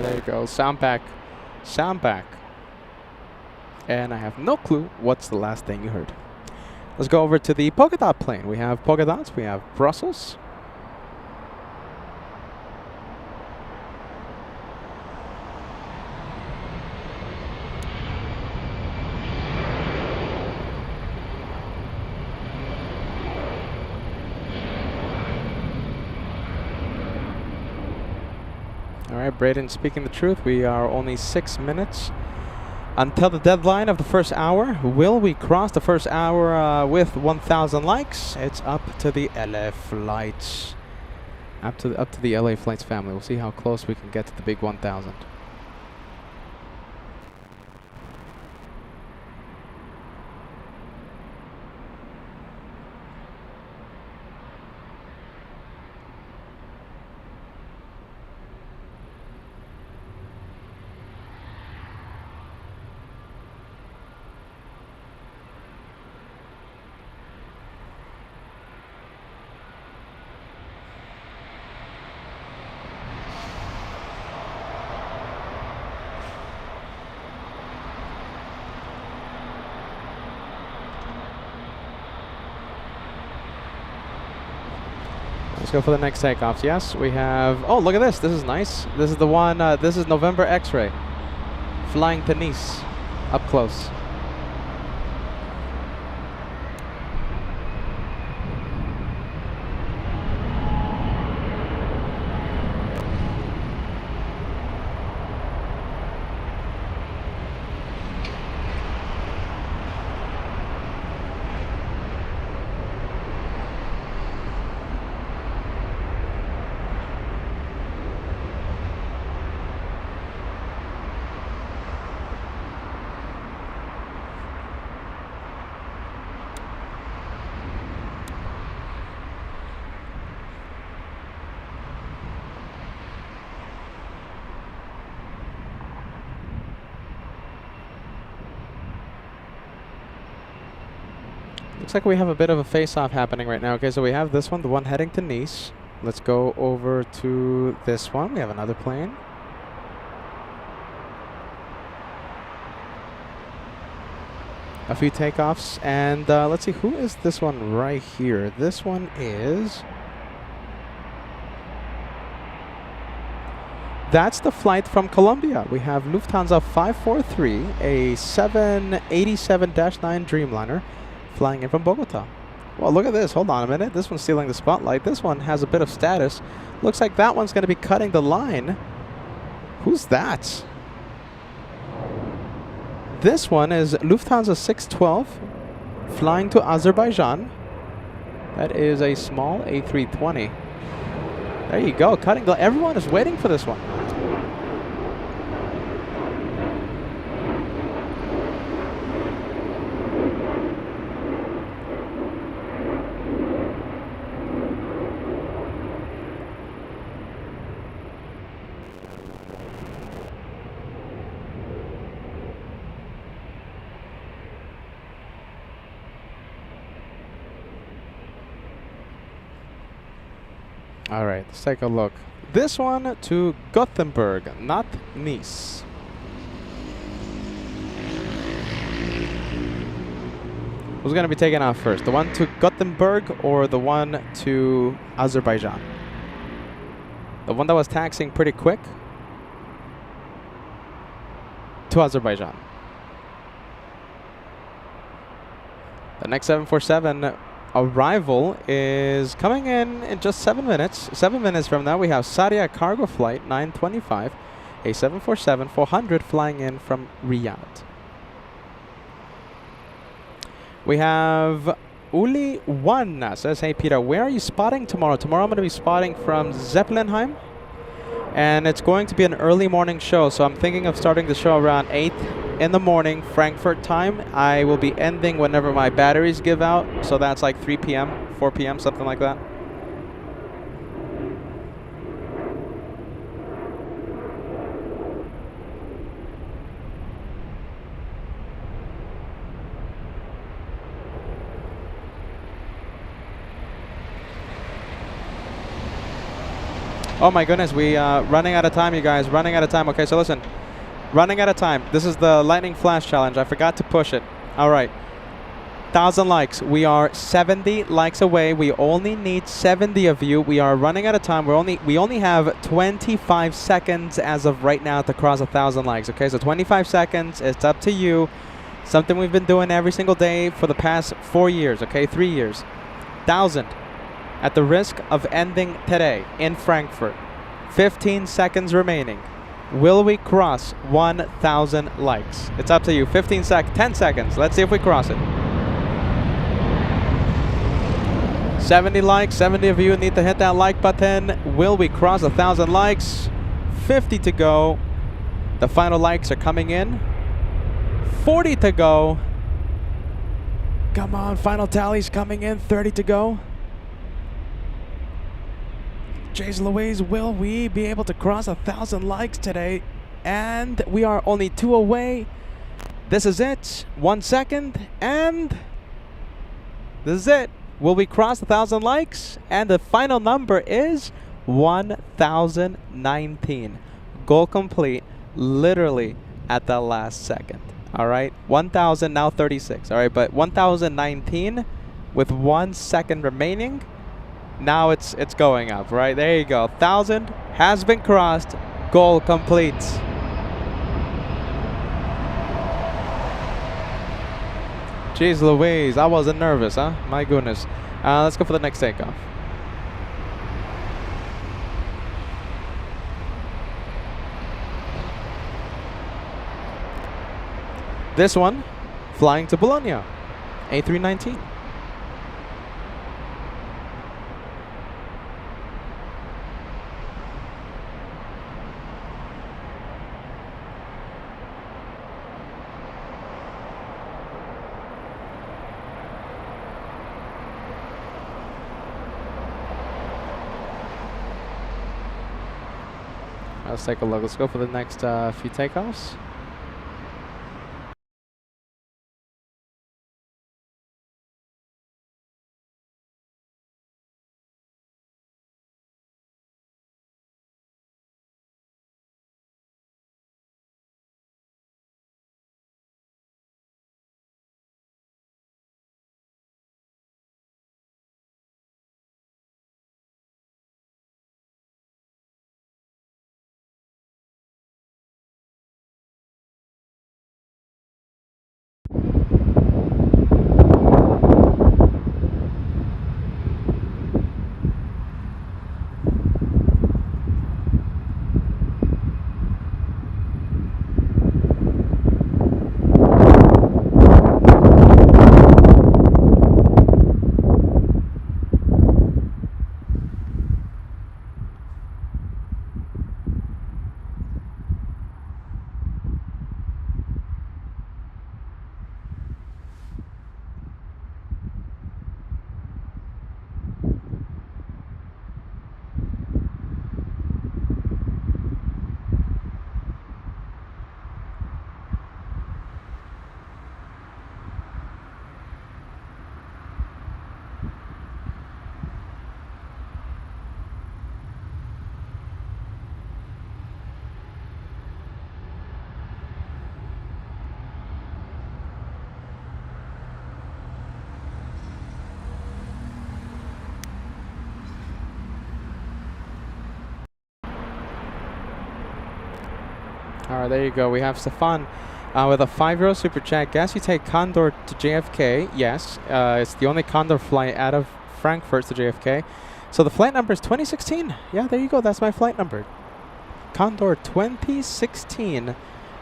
there you go. Sound back. Sound back. And I have no clue what's the last thing you heard. Let's go over to the polka dot plane. We have polka dots. We have Brussels. All right, Braden speaking the truth. We are only 6 minutes until the deadline of the first hour. Will we cross the first hour with 1,000 likes? It's up to the LA flights. Up to the LA flights family. We'll see how close we can get to the big 1,000. Let's go for the next takeoffs. Yes, we have... Oh, look at this. This is nice. This is the one... this is November X-Ray. Flying to Nice. Up close. Looks like we have a bit of a face-off happening right now. Okay, so we have this one, the one heading to Nice. Let's go over to this one. We have another plane. A few takeoffs. And let's see, who is this one right here? This one is... That's the flight from Colombia. We have Lufthansa 543, a 787-9 Dreamliner, flying in from Bogota. Well, look at this. Hold on a minute. This one's stealing the spotlight. This one has a bit of status. Looks like that one's going to be cutting the line. Who's that? This one is Lufthansa 612, flying to Azerbaijan. That is a small A320. There you go. Cutting the... Everyone is waiting for this one. All right, let's take a look. This one to Gothenburg, not Nice. Who's going to be taken off first? The one to Gothenburg or the one to Azerbaijan? The one that was taxiing pretty quick? To Azerbaijan. The next 747 arrival is coming in just 7 minutes. 7 minutes from now, we have Saria Cargo Flight 925, a 747-400 flying in from Riyadh. We have Uli One says, hey Peter, where are you spotting tomorrow? Tomorrow I'm going to be spotting from Zeppelinheim, and it's going to be an early morning show, so I'm thinking of starting the show around 8 in the morning, Frankfurt time. I will be ending whenever my batteries give out, so that's like 3 p.m., 4 p.m., something like that. Oh my goodness, we running out of time, you guys. Running out of time. Okay, so listen. Running out of time. This is the lightning flash challenge. I forgot to push it. All right. 1,000 likes. We are 70 likes away. We only need 70 of you. We are running out of time. We only have 25 seconds as of right now to cross 1,000 likes. Okay, so 25 seconds. It's up to you. Something we've been doing every single day for the past 4 years. Okay, 3 years. 1,000. At the risk of ending today in Frankfurt. 15 seconds remaining. Will we cross 1,000 likes? It's up to you. 10 seconds. Let's see if we cross it. 70 likes. 70 of you need to hit that like button. Will we cross 1,000 likes? 50 to go. The final likes are coming in. 40 to go. Come on, final tally's coming in. 30 to go. Jays Louise, will we be able to cross 1,000 likes today? And we are only 2 away. This is it. 1 second. And this is it. Will we cross 1,000 likes? And the final number is 1,019. Goal complete literally at the last second. All right. 1,000, now 36. All right. But 1,019 with 1 second remaining. Now it's going up, right? There you go. 1,000 has been crossed. Goal complete. Jeez Louise, I wasn't nervous, huh? My goodness. Let's go for the next takeoff. This one, flying to Bologna, A319. Let's take a look. Let's go for the next few takeoffs. All right, there you go. We have Stefan with a €5 super chat. Guess you take Condor to JFK. Yes, it's the only Condor flight out of Frankfurt to JFK. So the flight number is 2016. Yeah, there you go. That's my flight number. Condor 2016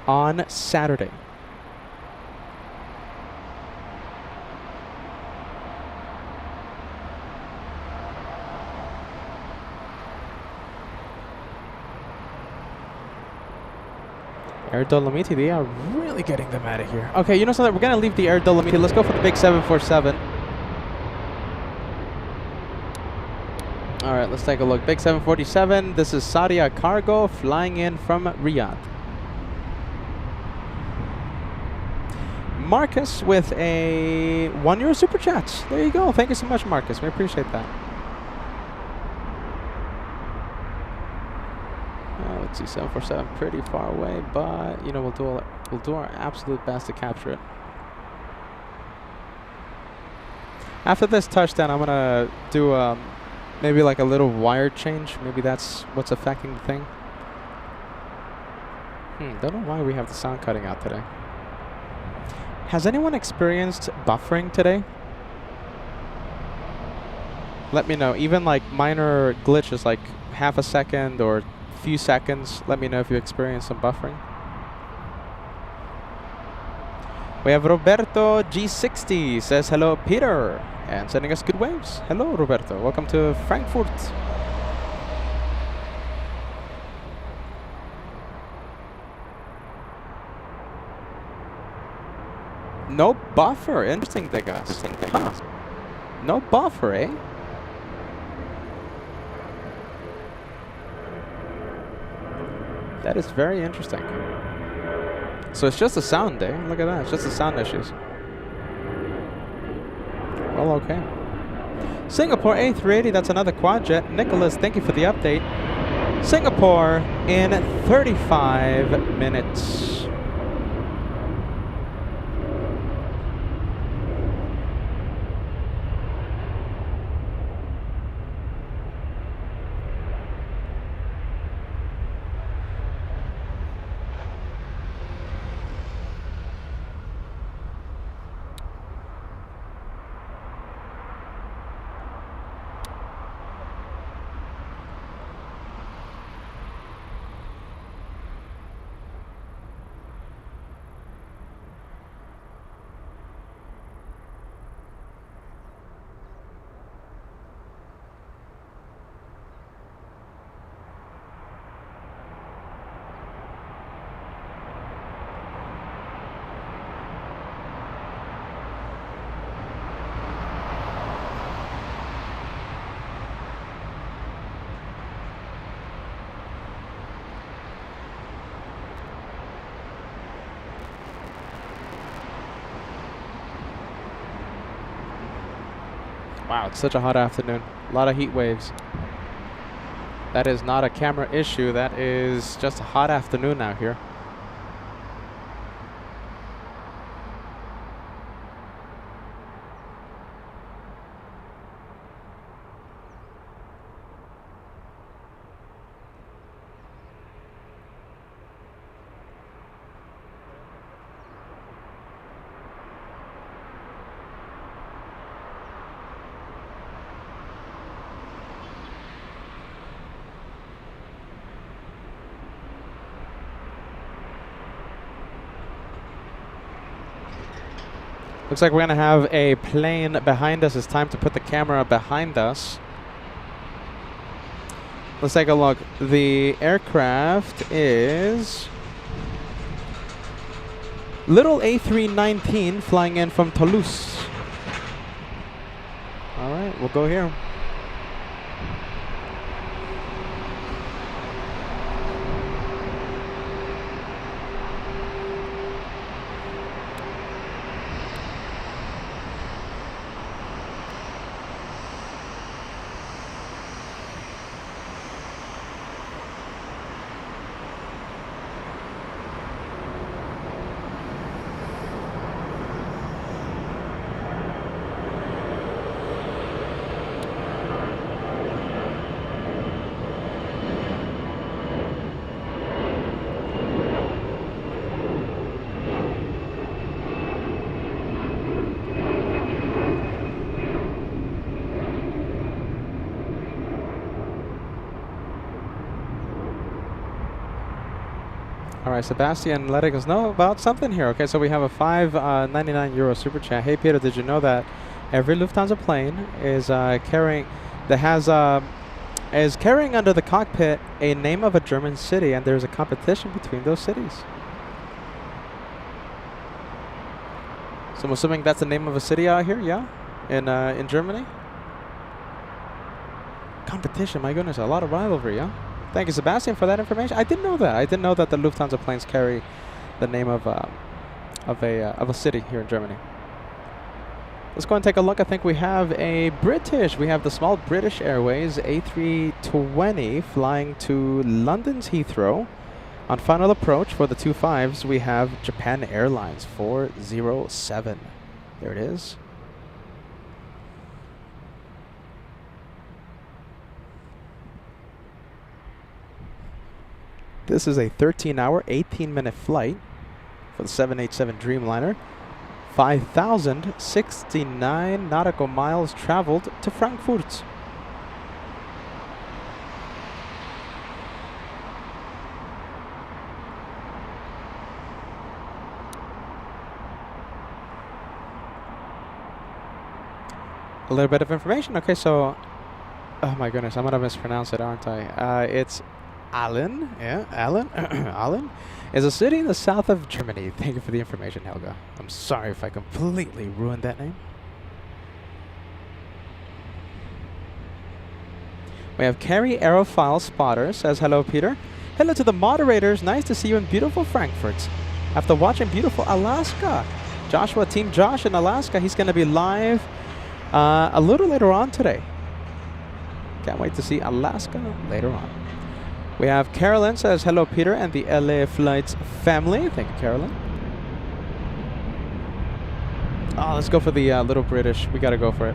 on Saturday. Air Dolomiti, they are really getting them out of here. Okay, you know something? We're going to leave the Air Dolomiti. Let's go for the big 747. All right, let's take a look. Big 747. This is Saudia Cargo flying in from Riyadh. Marcus with a €1 super chat. There you go. Thank you so much, Marcus. We appreciate that. let's see, 747 pretty far away, but you know we'll do our absolute best to capture it. After this touchdown, I'm gonna do maybe like a little wire change. Maybe that's what's affecting the thing. Don't know why we have the sound cutting out today. Has anyone experienced buffering today? Let me know. Even like minor glitches, like half a second or a few seconds. Let me know if you experience some buffering. We have Roberto G60 says hello, Peter, and sending us good waves. Hello, Roberto. Welcome to Frankfurt. No buffer. Interesting, they guys. Huh. No buffer, eh? That is very interesting. So it's just a sound, eh? Look at that. It's just the sound issues. Well, okay. Singapore A380. That's another quad jet. Nicholas, thank you for the update. Singapore in 35 minutes. Wow, it's such a hot afternoon. A lot of heat waves. That is not a camera issue. That is just a hot afternoon out here. Looks like we're going to have a plane behind us. It's time to put the camera behind us. Let's take a look. The aircraft is little A319 flying in from Toulouse. All right, we'll go here. All right, Sebastian letting us know about something here. Okay, so we have a €5.99 super chat. Hey, Peter, did you know that every Lufthansa plane is carrying under the cockpit a name of a German city, and there's a competition between those cities? So I'm assuming that's the name of a city out here, yeah, in Germany. Competition, my goodness, a lot of rivalry, yeah. Thank you, Sebastian, for that information. I didn't know that. I didn't know that the Lufthansa planes carry the name of a city here in Germany. Let's go and take a look. I think we have a British. We have the small British Airways A320 flying to London's Heathrow. On final approach for the 25s, we have Japan Airlines 407. There it is. This is a 13-hour, 18-minute flight for the 787 Dreamliner. 5,069 nautical miles traveled to Frankfurt. A little bit of information. Okay, so, oh my goodness, I'm gonna mispronounce it, aren't I? It's Aalen. Yeah, Aalen. Aalen is a city in the south of Germany. Thank you for the information, Helga. I'm sorry if I completely ruined that name. We have Carrie Aerophile Spotter says, hello, Peter. Hello to the moderators. Nice to see you in beautiful Frankfurt. After watching beautiful Alaska. Joshua, Team Josh in Alaska. He's going to be live a little later on today. Can't wait to see Alaska later on. We have Carolyn says, hello, Peter and the LA Flights family. Thank you, Carolyn. Oh, let's go for the little British. We got to go for it.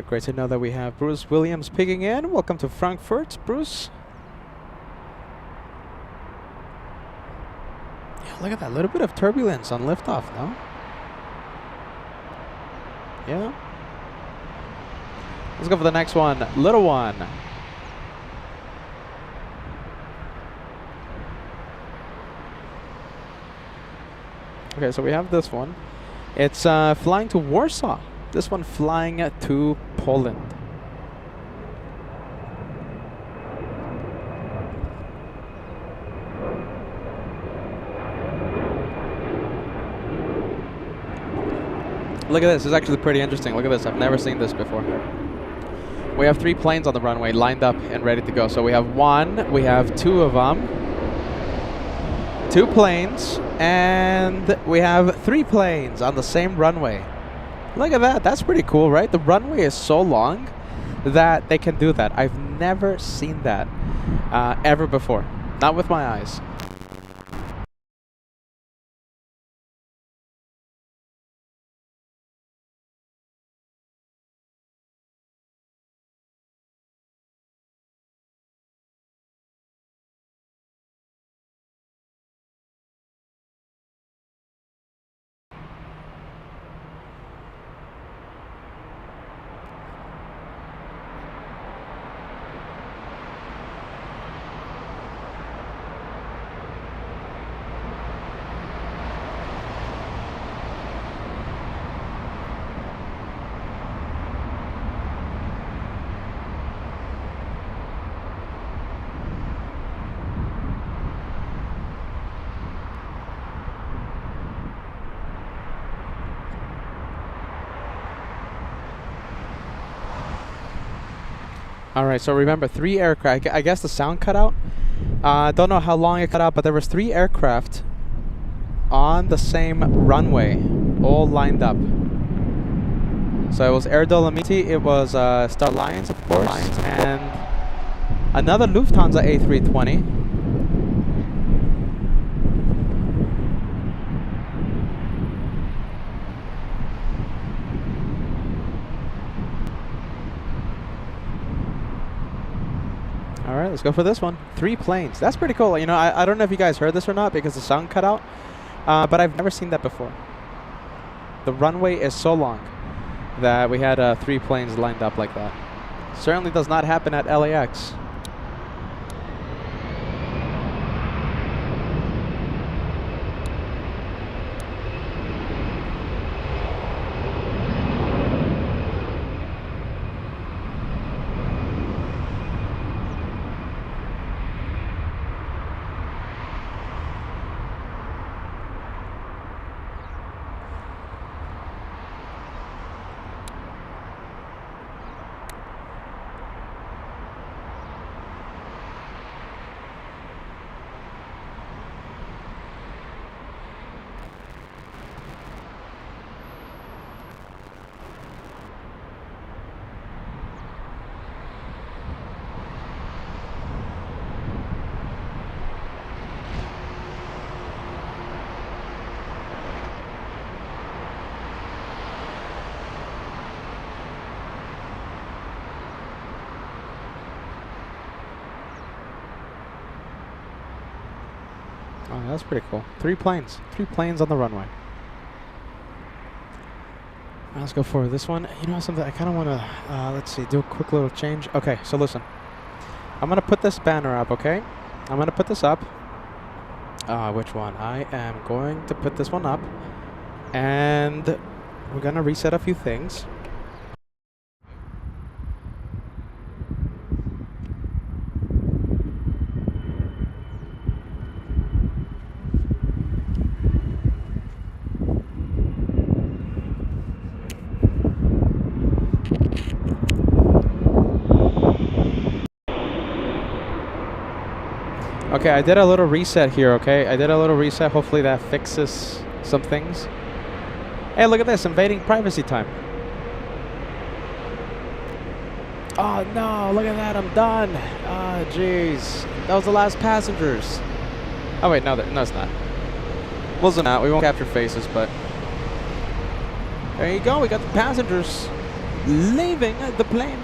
Great to know that we have Bruce Williams picking in. Welcome to Frankfurt, Bruce. Yeah, look at that little bit of turbulence on liftoff, no? Yeah. Let's go for the next one, little one. Okay, so we have this one. It's flying to Warsaw. This one flying to Poland. Look at this. It's actually pretty interesting. Look at this. I've never seen this before. We have 3 planes on the runway lined up and ready to go. So we have one, we have 2 of them, 2 planes, and we have 3 planes on the same runway. Look at that. That's pretty cool, right? The runway is so long that they can do that. I've never seen that ever before. Not with my eyes. All right, so remember 3 aircraft. I guess the sound cut out. Don't know how long it cut out, but there was 3 aircraft on the same runway, all lined up. So it was Air Dolomiti, it was Star Alliance, of course, and another Lufthansa A320. All right, let's go for this one. 3 planes. That's pretty cool. You know, I don't know if you guys heard this or not because the sound cut out, but I've never seen that before. The runway is so long that we had 3 planes lined up like that. Certainly does not happen at LAX. Oh, that's pretty cool. 3 planes. 3 planes on the runway. Let's go for this one. You know something? I kind of want to, let's see, do a quick little change. Okay, so listen. I'm going to put this banner up, okay? I'm going to put this up. Which one? I am going to put this one up. And we're going to reset a few things. Okay, I did a little reset here, okay? I did a little reset. Hopefully that fixes some things. Hey, look at this. Invading privacy time. Oh, no. Look at that. I'm done. Oh, jeez. That was the last passengers. Oh, wait. No, no, it's not. We'll zoom out. We won't capture faces, but... there you go. We got the passengers leaving the plane.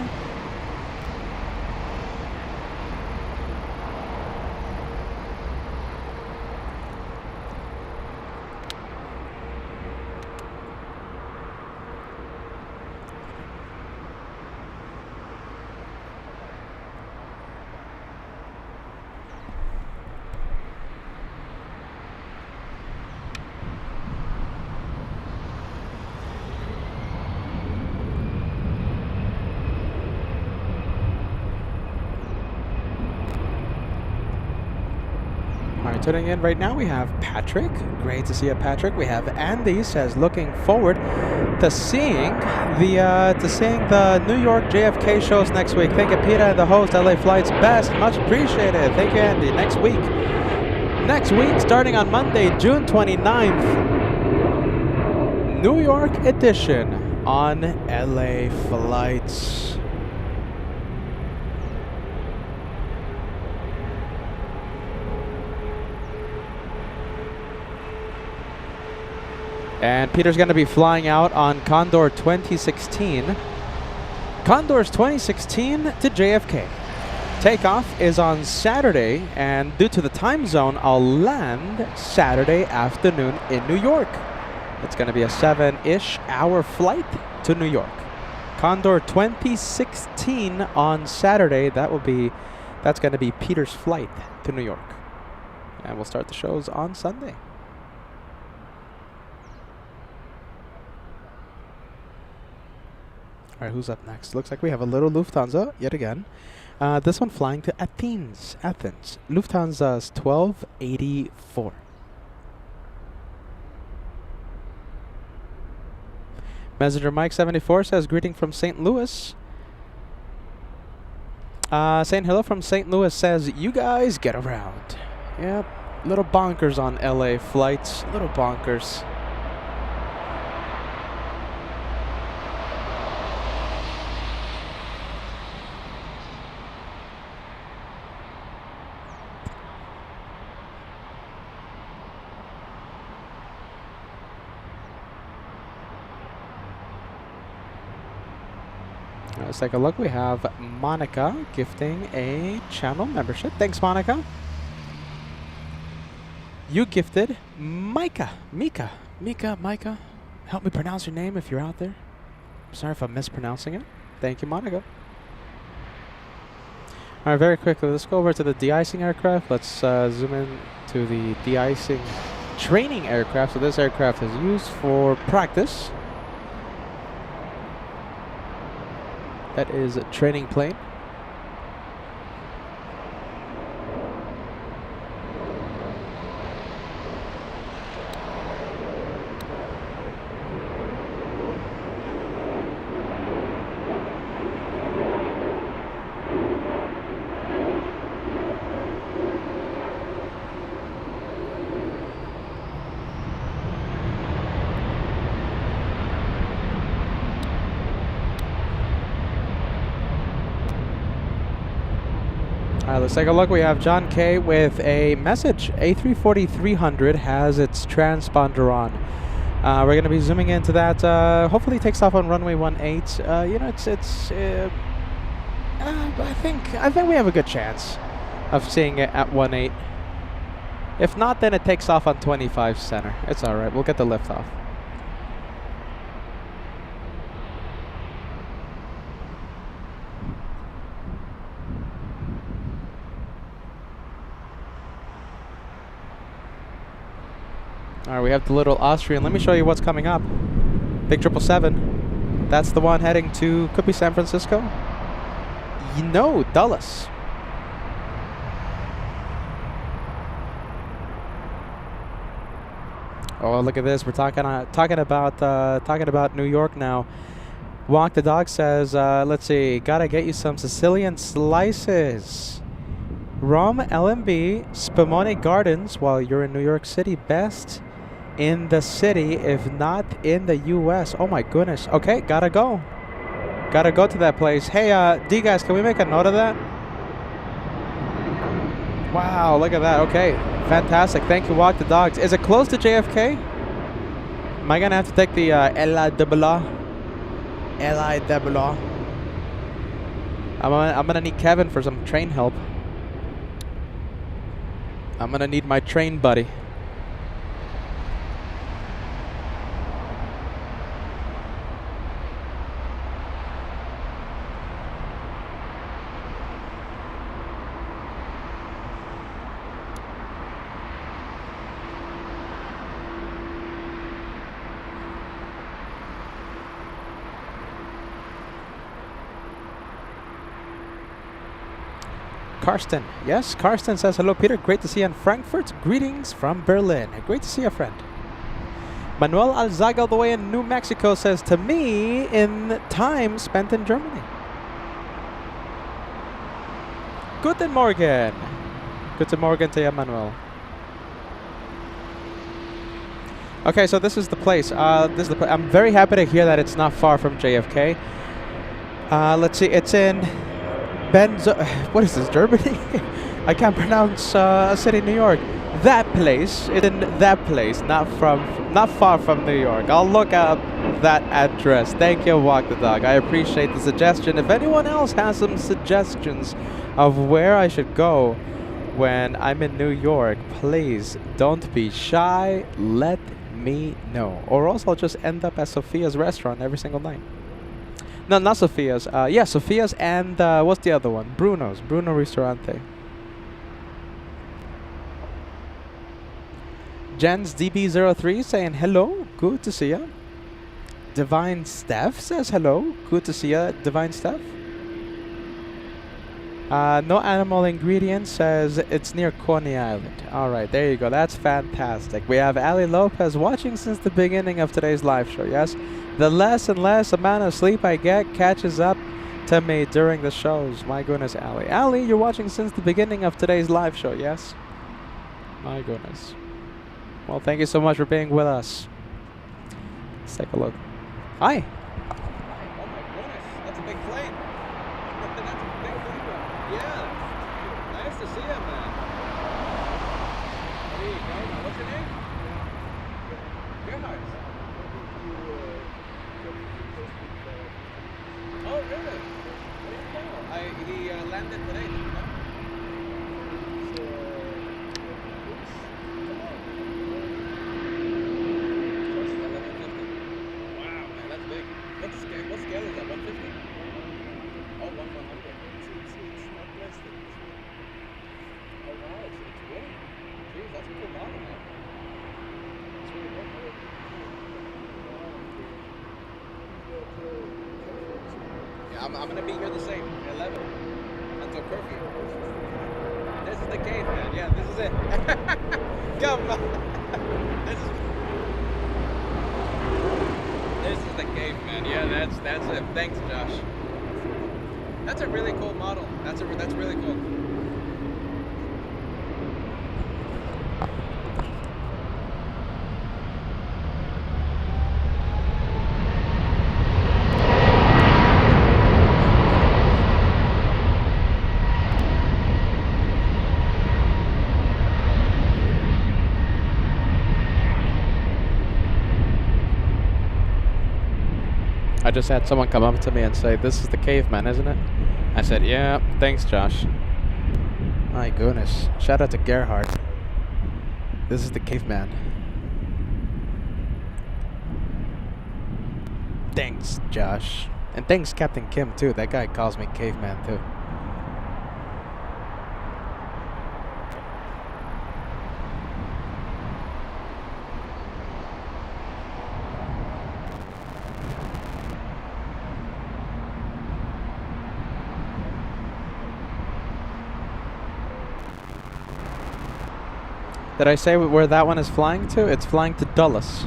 Tuning in right now, we have Patrick. Great to see you, Patrick. We have Andy says looking forward to seeing the New York JFK shows next week. Thank you, Peter, and the host. LA Flights best, much appreciated. Thank you, Andy. Next week, starting on Monday, June 29th, New York edition on LA Flights. And Peter's going to be flying out on Condor 2016. Condor's 2016 to JFK. Takeoff is on Saturday, and due to the time zone, I'll land Saturday afternoon in New York. It's going to be a 7-ish hour flight to New York. Condor 2016 on Saturday. That's going to be Peter's flight to New York. And we'll start the shows on Sunday. All right, who's up next? Looks like we have a little Lufthansa yet again. This one flying to Athens. Lufthansa's 1284. Messenger Mike 74 says greeting from St. Louis. Saying hello from St. Louis says you guys get around. Yep, little bonkers on LA flights. Little bonkers. Let's take a look. We have Monica gifting a channel membership. Thanks, Monica. You gifted Micah. Help me pronounce your name if you're out there. Sorry if I'm mispronouncing it. Thank you, Monica. All right, very quickly, let's go over to the de-icing aircraft. Let's zoom in to the de-icing training aircraft. So this aircraft is used for practice. That is a training plane. Let's take a look. We have John K with a message. A340-300 has its transponder on. We're going to be zooming into that. Hopefully it takes off on runway 18. You know, I think we have a good chance of seeing it at 18. If not, then it takes off on 25 center. It's all right. We'll get the lift off. All right, we have the little Austrian. Let me show you what's coming up. Big 777. That's the one heading to, could be San Francisco. No, Dulles. Oh, look at this. We're talking about New York now. Walk the Dog says, let's see, gotta get you some Sicilian slices. Rum, L&B, Spumoni Gardens while you're in New York City. Best in the city, if not in the U.S. Oh my goodness. Okay, gotta go. Gotta go to that place. Hey, D guys, can we make a note of that? Wow, look at that. Okay, fantastic. Thank you, Walk the Dogs. Is it close to JFK? Am I gonna have to take the LIAA? I'm gonna need Kevin for some train help. I'm gonna need my train buddy. Karsten. Yes, Karsten says, hello, Peter. Great to see you in Frankfurt. Greetings from Berlin. Great to see you, friend. Manuel Alzaga, all the way in New Mexico, says, to me, in time spent in Germany. Guten Morgen. Guten Morgen to you, Manuel. Okay, so this is the place. I'm very happy to hear that it's not far from JFK. Let's see, it's in what is this, Germany? I can't pronounce a city in New York. That place, it's in that place, not far from New York. I'll look up that address. Thank you, Walk the Dog. I appreciate the suggestion. If anyone else has some suggestions of where I should go when I'm in New York, please don't be shy. Let me know. Or else I'll just end up at Sophia's restaurant every single night. No, not Sophia's. Yeah, Sophia's and what's the other one? Bruno's. Bruno Ristorante. Jens DB03 saying hello. Good to see ya. Divine Steph says hello. Good to see ya, Divine Steph. No Animal Ingredients says it's near Coney Island. Alright, there you go. That's fantastic. We have Ali Lopez watching since the beginning of today's live show, yes? The less and less amount of sleep I get catches up to me during the shows. My goodness, Ali. Ali, you're watching since the beginning of today's live show, yes? My goodness. Well, thank you so much for being with us. Let's take a look. Hi. Oh my goodness, that's a big plane. That's a big plane. Yeah. Nice to see you, man. There you go. What's your name? Gerhard. Oh, really? He landed today. Wow, man, that's big. What scale is that? 150? Oh, 100. It's not plastic. Oh, wow, it's wood. Jeez, that's a cool model, man. It's really good. Yeah, I'm gonna be here the same, 11, until curfew. This is the cave, man. Yeah, this is it. Come on. This is the cave, man. Yeah, that's it. Thanks, Josh. That's a really cool model. That's really cool. I just had someone come up to me and say, this is the caveman, isn't it? I said, yeah, thanks, Josh. My goodness. Shout out to Gerhard. This is the caveman. Thanks, Josh. And thanks, Captain Kim, too. That guy calls me caveman, too. Did I say where that one is flying to? It's flying to Dulles.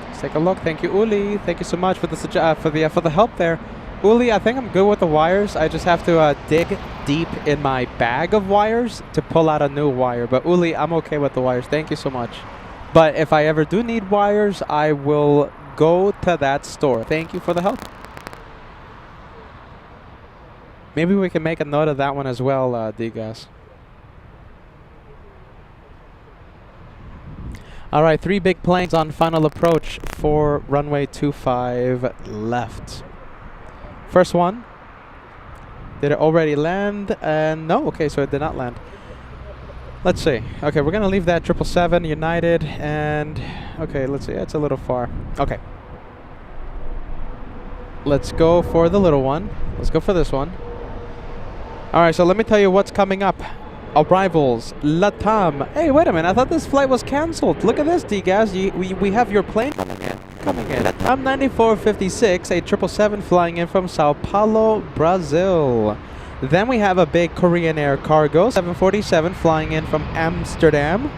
Let's take a look. Thank you, Uli. Thank you so much for the help there. Uli, I think I'm good with the wires. I just have to dig deep in my bag of wires to pull out a new wire. But Uli, I'm okay with the wires. Thank you so much. But if I ever do need wires, I will go to that store. Thank you for the help. Maybe we can make a note of that one as well, Digas. All right, 3 big planes on final approach for runway 25 left. First one. Did it already land? No. Okay, so it did not land. Let's see. Okay, we're going to leave that 777 United. And, okay, let's see. It's a little far. Okay. Let's go for the little one. Let's go for this one. All right, so let me tell you what's coming up. Arrivals, Latam. Hey, wait a minute. I thought this flight was canceled. Look at this, D-Gas. We have your plane coming in. Latam 9456, a 777 flying in from Sao Paulo, Brazil. Then we have a big Korean Air cargo, 747 flying in from Amsterdam.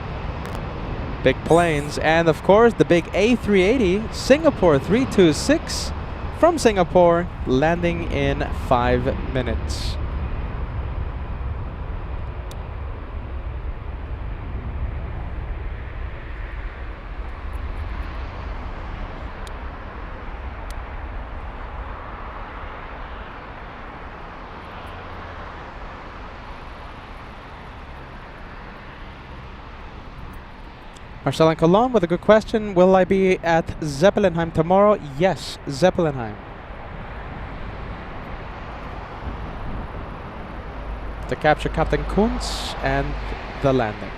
Big planes. And, of course, the big A380, Singapore 326 from Singapore, landing in 5 minutes. Marcel and Cologne with a good question. Will I be at Zeppelinheim tomorrow? Yes, Zeppelinheim. To capture Captain Kuntz and the landing.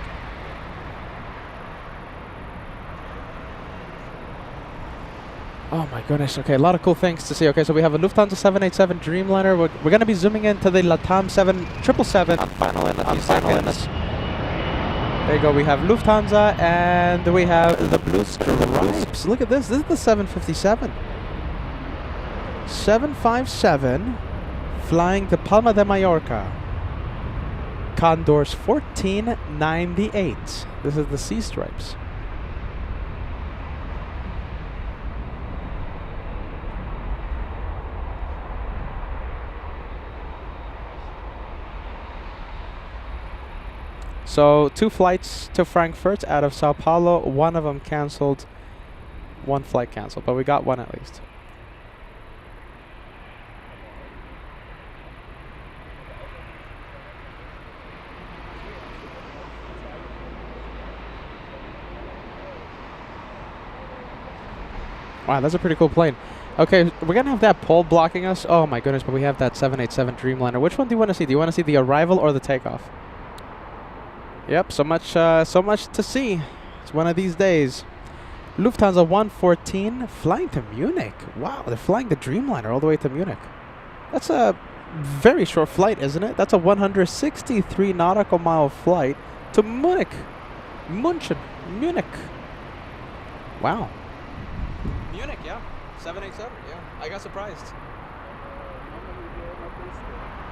Oh my goodness. Okay, a lot of cool things to see. Okay, so we have a Lufthansa 787 Dreamliner. We're going to be zooming into the Latam 777 on final in a few seconds. There you go, we have Lufthansa and we have the blue stripes. Look at this, this is the 757. 757 flying to Palma de Mallorca. Condors 1498. This is the sea stripes. So 2 flights to Frankfurt out of Sao Paulo. One of them canceled. 1 flight canceled, but we got one at least. Wow, that's a pretty cool plane. Okay, we're going to have that pole blocking us. Oh my goodness, but we have that 787 Dreamliner. Which one do you want to see? Do you want to see the arrival or the takeoff? Yep, so much to see. It's one of these days. Lufthansa 114 flying to Munich. Wow, they're flying the Dreamliner all the way to Munich. That's a very short flight, isn't it? That's a 163 nautical mile flight to Munich. Munich. Wow. Munich, yeah. 787, yeah. I got surprised.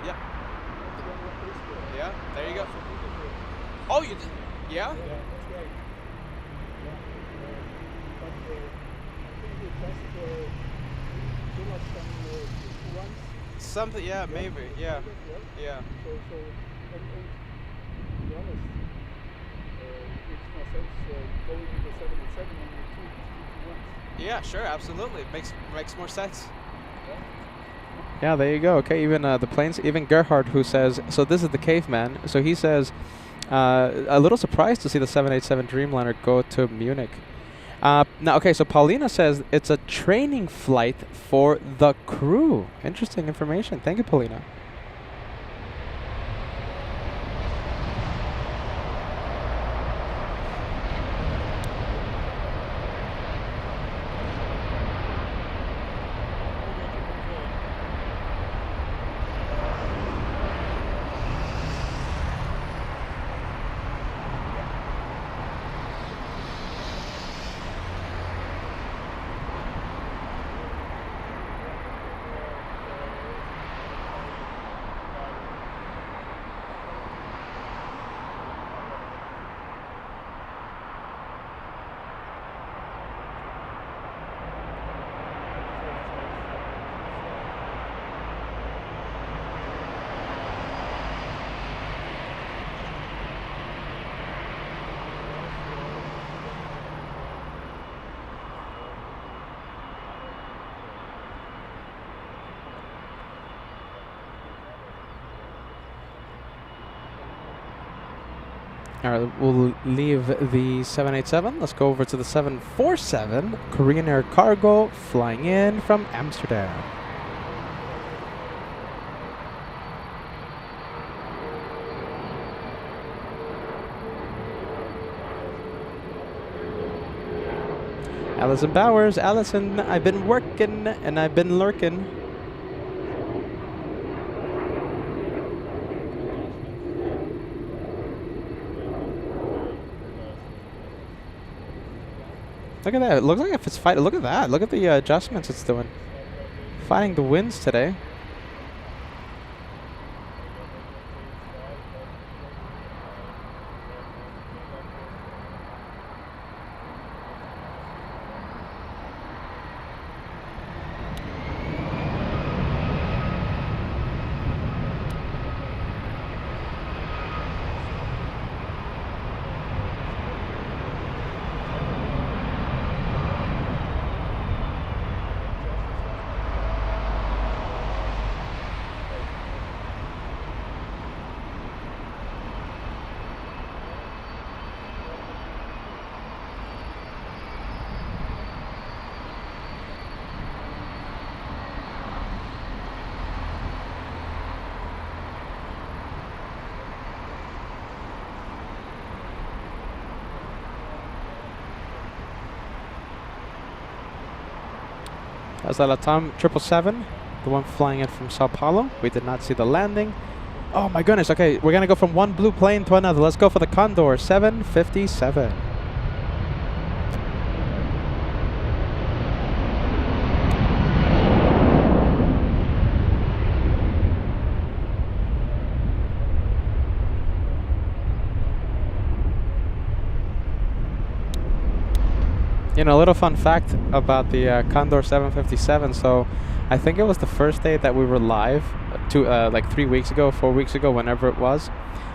Yeah. Yeah, there you go. Oh, you did? Yeah? Yeah, that's right. Yeah. But I think you just too much some ones. Something, yeah, maybe, yeah. Yeah. So, and to be honest, it makes no sense going with the 787 and the 2 ones. Yeah, sure, absolutely. It makes more sense. Yeah, there you go. Okay, even the planes, even Gerhard, who says, so this is the caveman, so he says, A little surprised to see the 787 Dreamliner go to Munich. Now, okay, so Paulina says it's a training flight for the crew. Interesting information. Thank you, Paulina. All right, we'll leave the 787. Let's go over to the 747, Korean Air Cargo, flying in from Amsterdam. Allison Bowers, Allison, I've been working and I've been lurking. Look at that. It looks like if it's fighting. Look at that. Look at the adjustments it's doing. Fighting the winds today. That's the Latam 777, the one flying in from Sao Paulo. We did not see the landing. Oh my goodness, okay, we're gonna go from one blue plane to another. Let's go for the Condor 757. You know, a little fun fact about the Condor 757. So I think it was the first day that we were live, like 3 weeks ago, 4 weeks ago, whenever it was.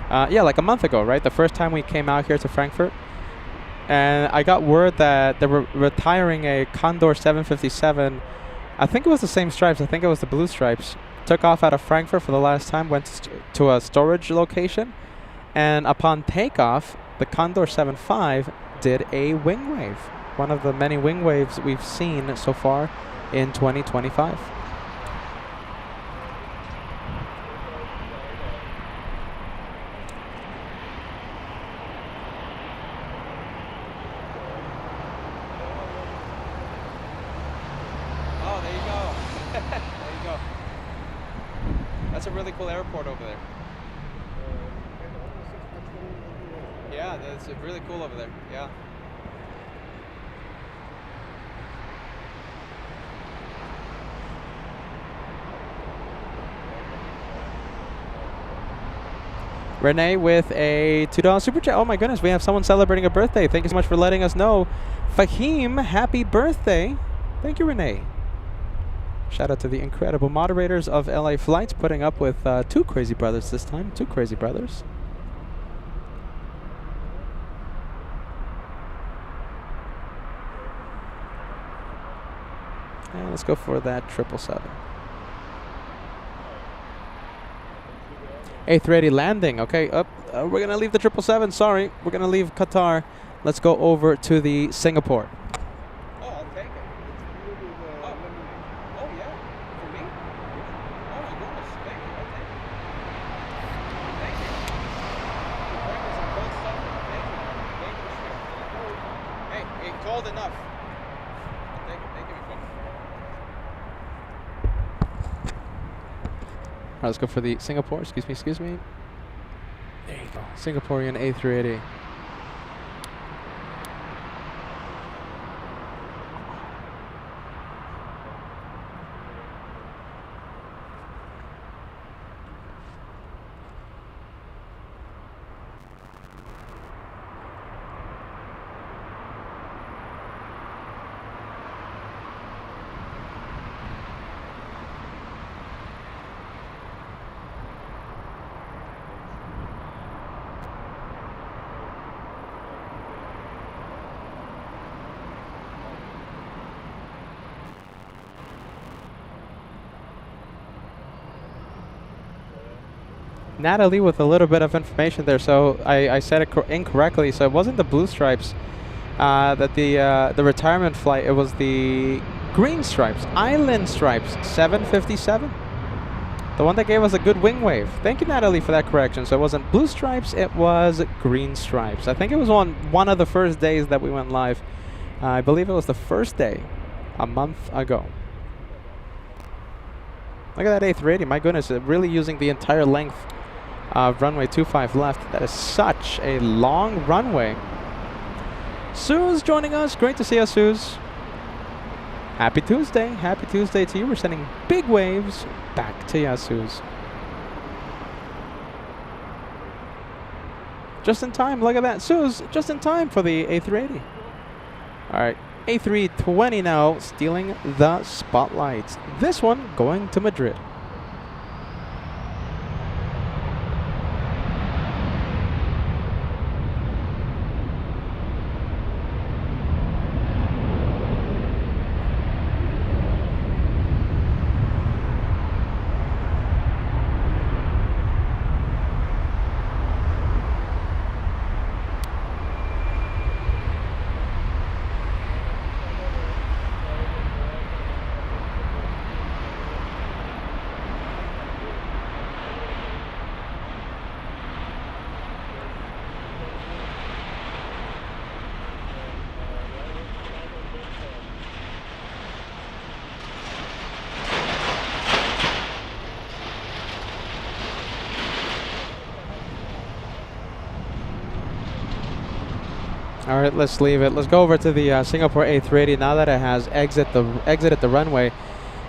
Yeah, like a month ago, right? The first time we came out here to Frankfurt. And I got word that they were retiring a Condor 757. I think it was the same stripes. I think it was the blue stripes. Took off out of Frankfurt for the last time, went to a storage location. And upon takeoff, the Condor 75 did a wing wave. One of the many wing waves we've seen so far in 2025. Oh, there you go. There you go. That's a really cool airport over there. Yeah, that's really cool over there. Yeah. Renee with a $2 super chat. Oh my goodness, we have someone celebrating a birthday. Thank you so much for letting us know. Fahim, happy birthday. Thank you, Renee. Shout out to the incredible moderators of LA Flights, putting up with two crazy brothers this time. Two crazy brothers. And let's go for that 777. A380 landing. Okay, up We're going to leave the 777. Sorry. We're going to leave Qatar. Let's go over to the Singapore. Oh, I'll take it. Oh, yeah. For me? Oh, my goodness. Thank you. I'll take it. Thank you. The breakfast on both sides. Thank you. Thank you. Hey, cold enough. Thank you. Thank you, my friend. All right, let's go for the Singapore. Excuse me. There you go. Singaporean A380. Natalie with a little bit of information there, so I said it incorrectly. So it wasn't the blue stripes that the retirement flight. It was the green stripes, island stripes, 757. The one that gave us a good wing wave. Thank you, Natalie, for that correction. So it wasn't blue stripes, it was green stripes. I think it was on one of the first days that we went live. I believe it was the first day, a month ago. Look at that A380, my goodness, really using the entire length of runway 25 left. That is such a long runway. Sue's joining us. Great to see us, Sue's. Happy Tuesday. Happy Tuesday to you. We're sending big waves back to you, Sue's. Just in time. Look at that. Sue's just in time for the A380. All right. A320 now stealing the spotlights. This one going to Madrid. All right, let's leave it. Let's go over to the Singapore A380 now that it has exited the runway.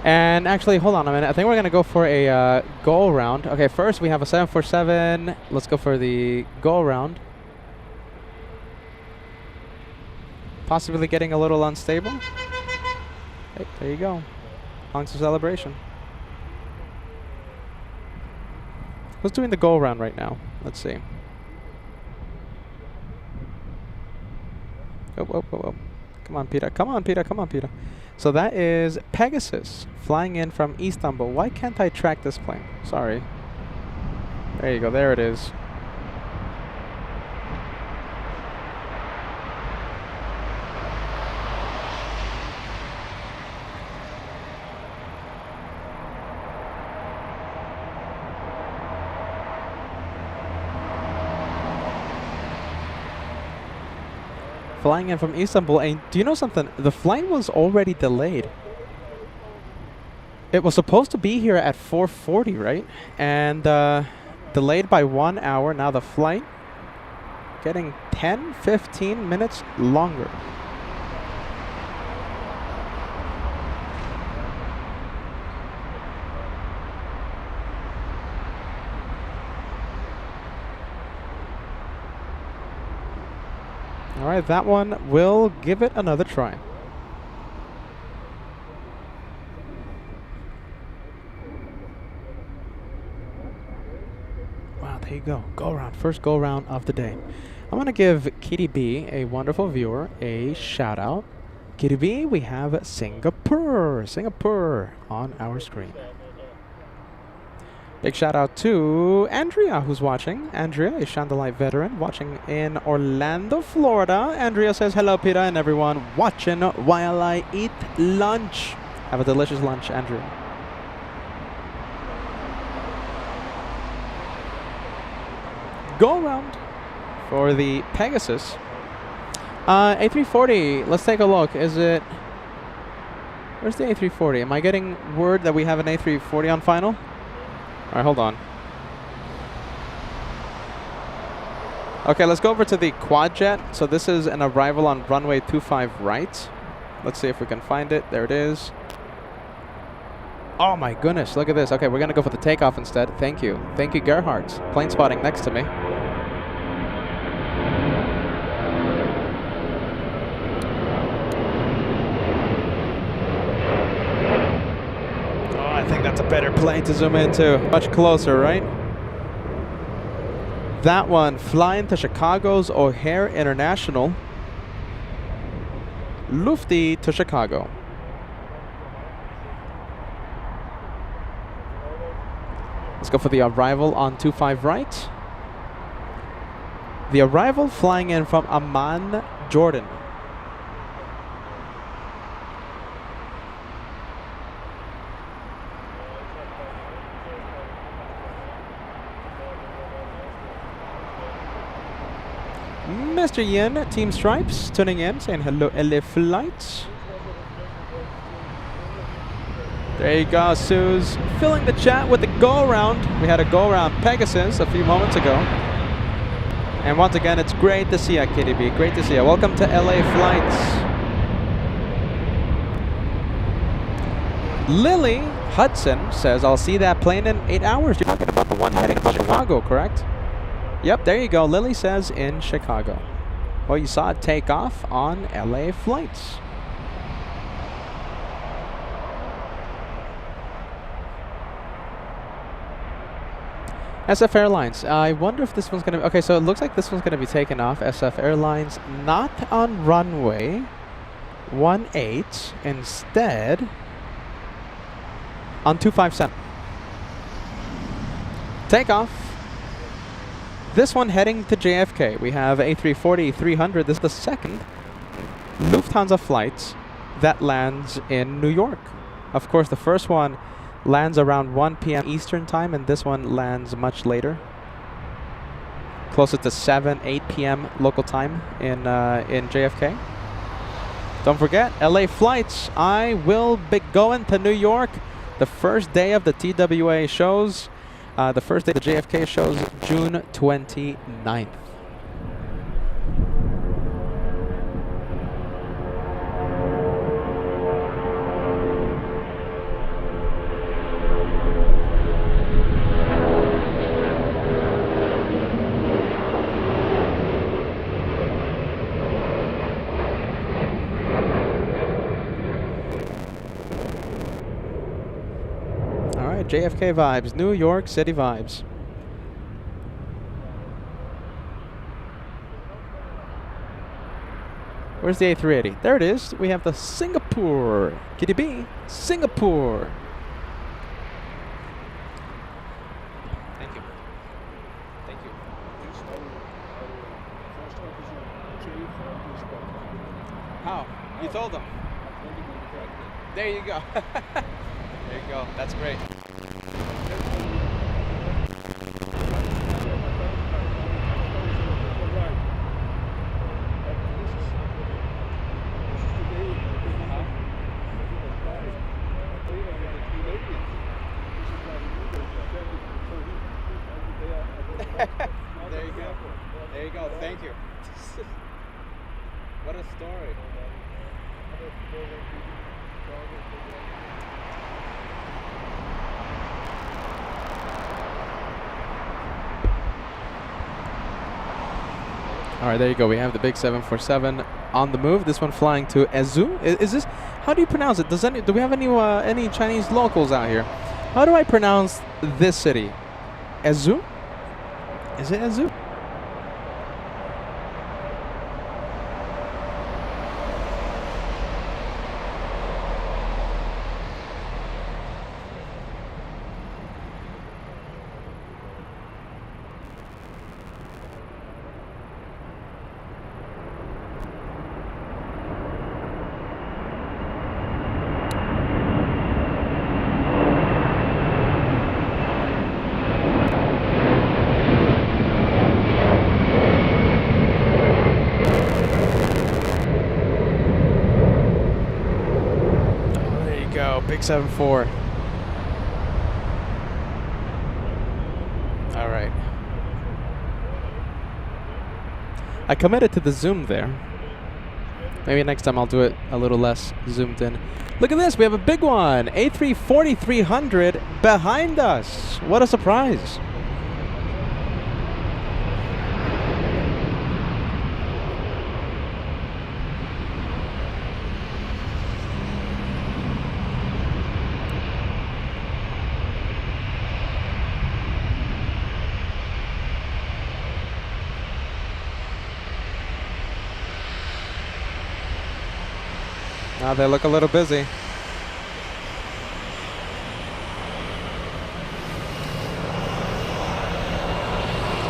And actually, hold on a minute. I think we're going to go for a go around. Okay, first we have a 747. Let's go for the go around. Possibly getting a little unstable. Hey, there you go. On to celebration. Who's doing the go around right now? Let's see. Oh. Come on, Peter. Come on, Peter. Come on, Peter. So that is Pegasus flying in from Istanbul. Why can't I track this plane? Sorry. There you go. There it is. Flying in from Istanbul, and do you know something? The flight was already delayed. It was supposed to be here at 4:40, right? And delayed by 1 hour. Now the flight getting 10, 15 minutes longer. All right, that one, we'll give it another try. Wow, there you go. Go around, first go around of the day. I'm gonna give Kitty B, a wonderful viewer, a shout out. Kitty B, we have Singapore on our screen. Big shout out to Andrea, who's watching. Andrea, a Chandelight veteran, watching in Orlando, Florida. Andrea says, hello, Peter, and everyone watching while I eat lunch. Have a delicious lunch, Andrea. Go around for the Pegasus. A340, let's take a look. Is it... Where's the A340? Am I getting word that we have an A340 on final? All right, hold on. Okay, let's go over to the quad jet. So this is an arrival on runway 25 right. Let's see if we can find it. There it is. Oh my goodness, look at this. Okay, we're gonna go for the takeoff instead. Thank you. Thank you, Gerhardt. Plane spotting next to me. Oh, I think that's a better plane to zoom into. Much closer, right? That one flying to Chicago's O'Hare International. Lufty to Chicago. Let's go for the arrival on 25 right. The arrival flying in from Amman, Jordan. Mr. Yin, Team Stripes, tuning in, saying hello, LA Flights. There you go, Suze. Filling the chat with the go-around. We had a go-around Pegasus a few moments ago. And once again, it's great to see you, KDB. Great to see you. Welcome to LA Flights. Lily Hudson says, I'll see that plane in 8 hours. You're talking about the one heading to Chicago, correct? Yep, there you go. Lily says in Chicago. Well, you saw it take off on LA Flights. SF Airlines. I wonder if this one's going to be... Okay, so it looks like this one's going to be taken off. SF Airlines not on runway 18. Instead, on 257. Takeoff. This one heading to JFK. We have A340-300. This is the second Lufthansa flight that lands in New York. Of course, the first one lands around 1 p.m. Eastern time, and this one lands much later, closer to 8 p.m. local time in JFK. Don't forget, LA Flights. I will be going to New York the first day of the TWA shows. The first day of the JFK shows, June 29th. JFK vibes, New York City vibes. Where's the A380? There it is. We have the Singapore. KDB, Singapore. Thank you. Thank you. How? You told them. There you go. There you go. That's great. There you go. There you go. Thank you. What a story. All right, there you go. We have the big 747 on the move. This one flying to Ezhou. Is this? How do you pronounce it? Do we have any Chinese locals out here? How do I pronounce this city? Ezhou? Is it Ezhou? big 7-4. All right. I committed to the zoom there. Maybe next time I'll do it a little less zoomed in. Look at this, we have a big one. A340-300 behind us. What a surprise. Now they look a little busy.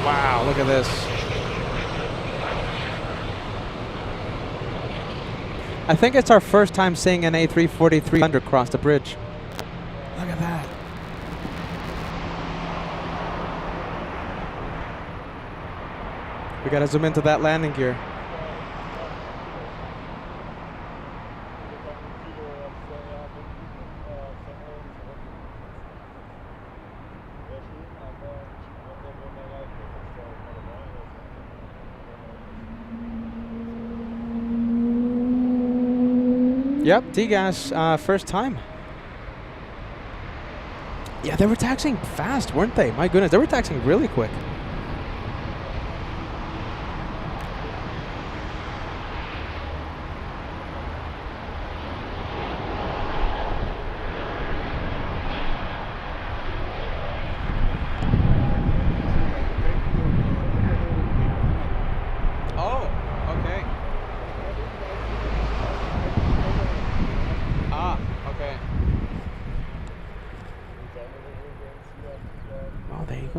Wow, look at this. I think it's our first time seeing an A340-300 cross the bridge. Look at that. We gotta zoom into that landing gear. Yep, T-Gas, first time. Yeah, they were taxiing fast, weren't they? My goodness, they were taxiing really quick.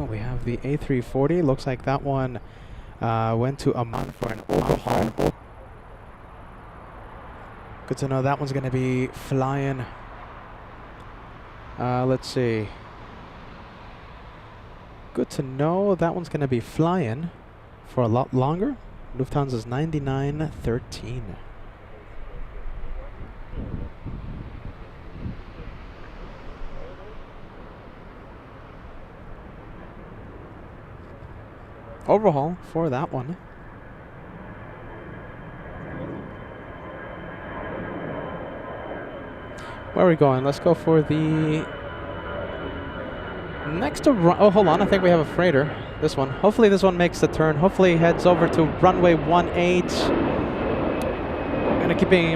We have the A340. Looks like that one went to Amman for an overhaul. Good to know that one's going to be flying. Let's see. Good to know that one's going to be flying for a lot longer. Lufthansa's 9913. Overhaul for that one. Where are we going? Let's go for the next to oh, hold on. I think we have a freighter. This one. Hopefully this one makes the turn. Hopefully heads over to runway 18.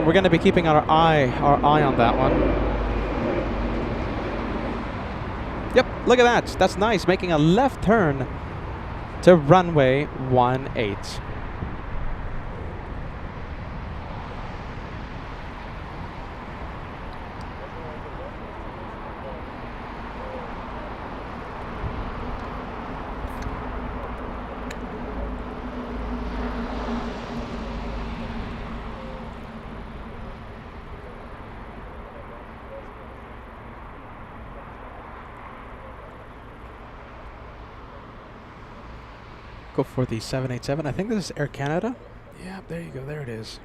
We're gonna be keeping our eye on that one. Yep, look at that. That's nice. Making a left turn to runway 18. Go for the 787. I think this is Air Canada. Yeah, there you go. There it is.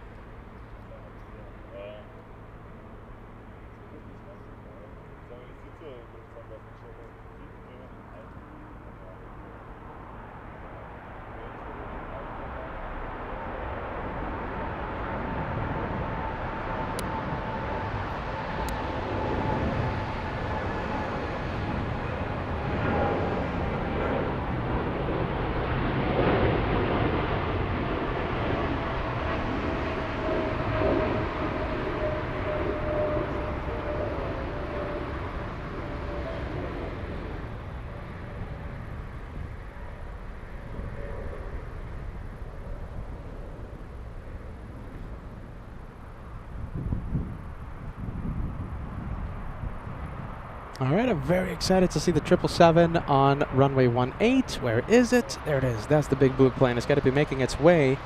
All right, I'm very excited to see the 777 on runway 18. Where is it? There it is. That's the big blue plane. It's got to be making its way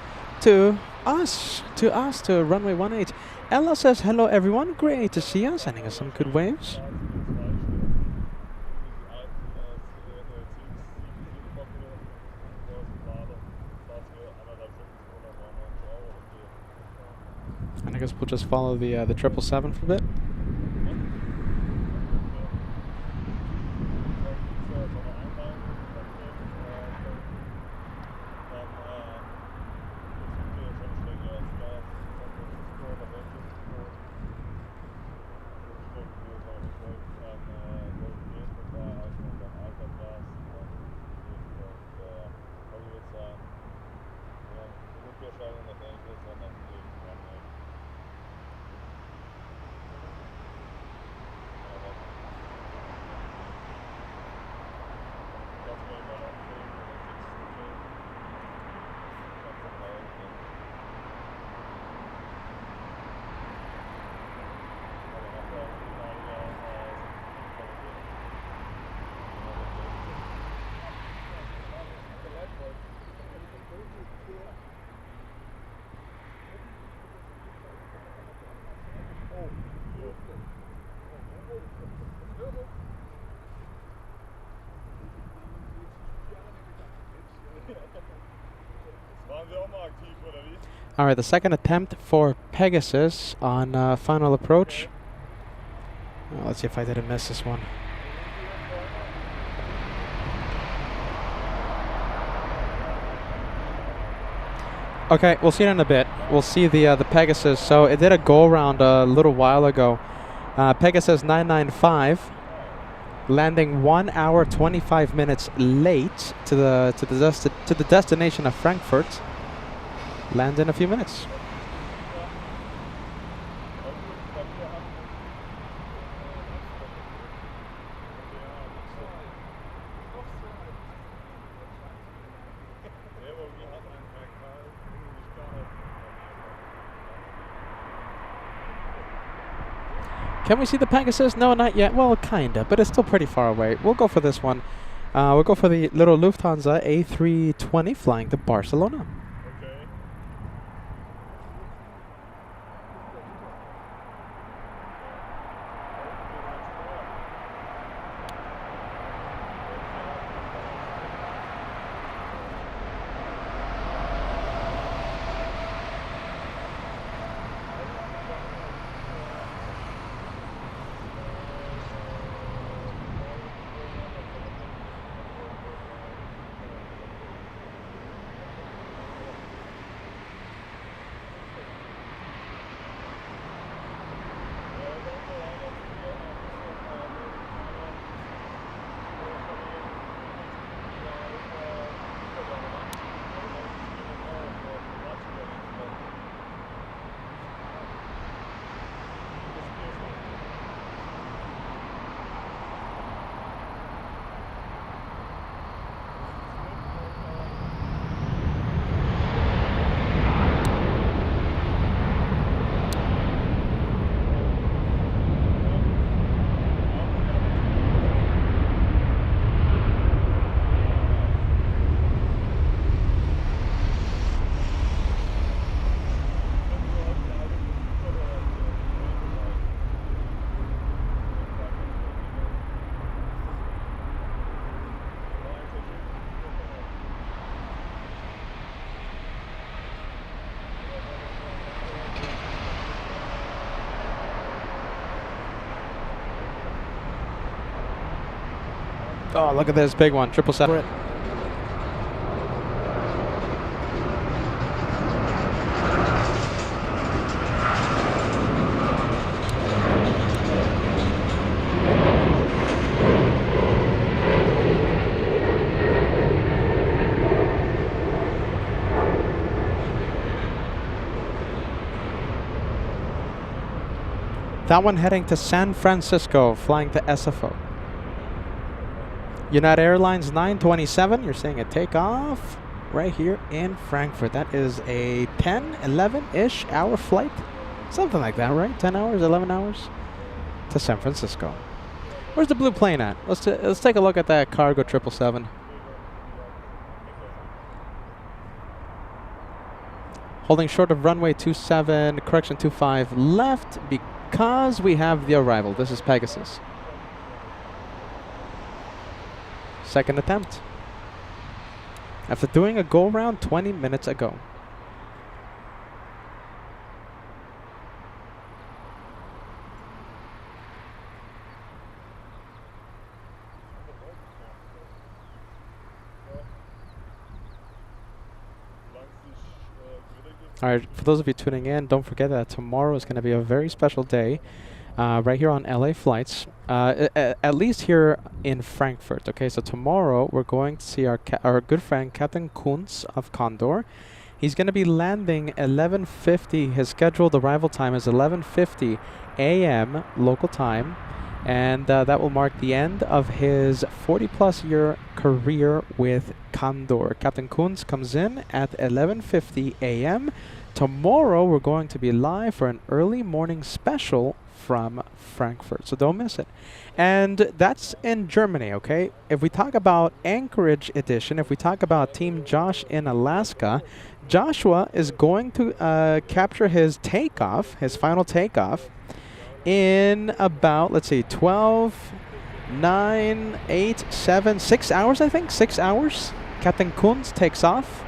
to us, to runway 18. Ella says, hello, everyone. Great to see you. Sending us some good waves. And I guess we'll just follow the 777 for a bit. All right, the second attempt for Pegasus on final approach. Let's see if I didn't miss this one. Okay, we'll see it in a bit. We'll see the Pegasus. So it did a go around a little while ago. Pegasus 995, landing 1 hour 25 minutes late to the destination of Frankfurt. Land in a few minutes. Can we see the Pegasus? No, not yet. Well, kinda, but it's still pretty far away. We'll go for this one. We'll go for the little Lufthansa A320 flying to Barcelona. Oh, look at this big one, 777. That one heading to San Francisco, flying to SFO. United Airlines 927, you're seeing a takeoff right here in Frankfurt. That is a 10, 11-ish hour flight. Something like that, right? 10 hours, 11 hours to San Francisco. Where's the blue plane at? Let's take a look at that cargo 777. Holding short of runway 27, correction 25 left because we have the arrival. This is Pegasus. Second attempt. After doing a go-around 20 minutes ago. All right, for those of you tuning in, don't forget that tomorrow is going to be a very special day. Right here on LA flights, at least here in Frankfurt. Okay, so tomorrow we're going to see our good friend Captain Kuntz of Condor. He's going to be landing 11:50. His scheduled arrival time is 11:50 a.m. local time, and that will mark the end of his 40-plus year career with Condor. Captain Kuntz comes in at 11:50 a.m. Tomorrow we're going to be live for an early morning special from Frankfurt, so don't miss it. And that's in Germany, okay? If we talk about Anchorage edition, if we talk about Team Josh in Alaska, Joshua is going to capture his takeoff, his final takeoff, in about, let's see, 12, 9, 8, 7, 6 hours, I think? 6 hours. Captain Kuntz takes off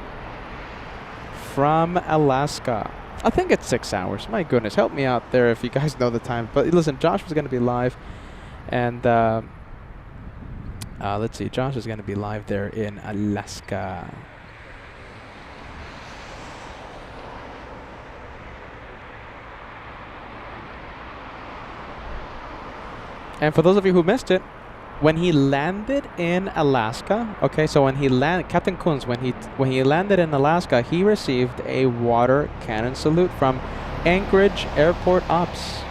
from Alaska. I think it's 6 hours. My goodness, help me out there if you guys know the time. But listen, Josh was going to be live, and let's see, Josh is going to be live there in Alaska. And for those of you who missed it, when he landed in Alaska, okay, so when he landed, Captain Kunz, when he landed in Alaska, he received a water cannon salute from Anchorage Airport Ops.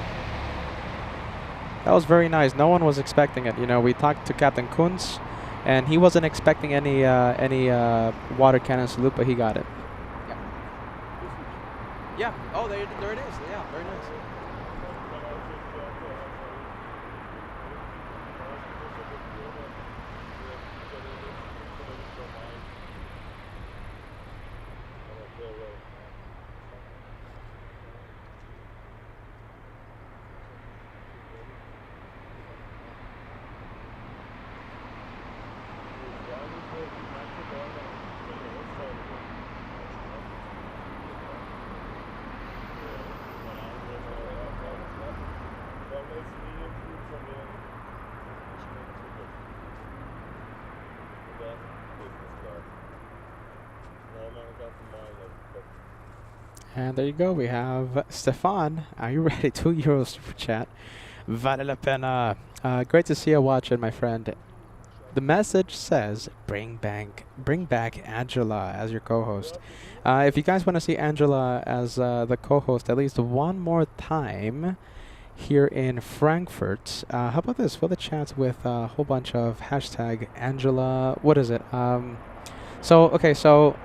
That was very nice. No one was expecting it. You know, we talked to Captain Kunz, and he wasn't expecting any water cannon salute, but he got it. Yeah. Yeah. Oh, there it is. Yeah, very nice. And there you go. We have Stefan. Are you ready? €2 super chat. Vale la pena. Great to see you watching, my friend. The message says, bring back Angela as your co-host. If you guys want to see Angela as the co-host at least one more time here in Frankfurt, how about this? We'll chat with a whole bunch of hashtag Angela. What is it? So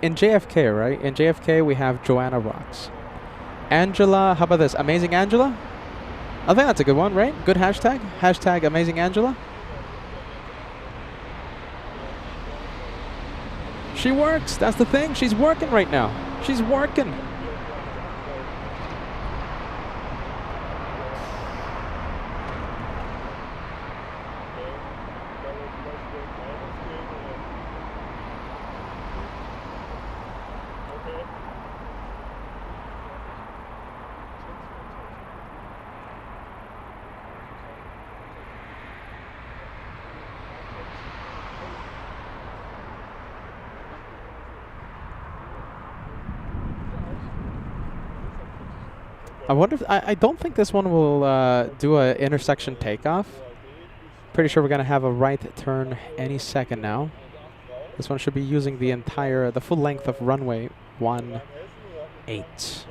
in JFK, right? In JFK, we have Joanna Rocks. Angela, how about this? Amazing Angela? I think that's a good one, right? Good hashtag. Hashtag Amazing Angela. She works. That's the thing. She's working right now. She's working. I wonder if I don't think this one will do a intersection takeoff. Pretty sure we're gonna have a right turn any second now. This one should be using the full length of runway 18.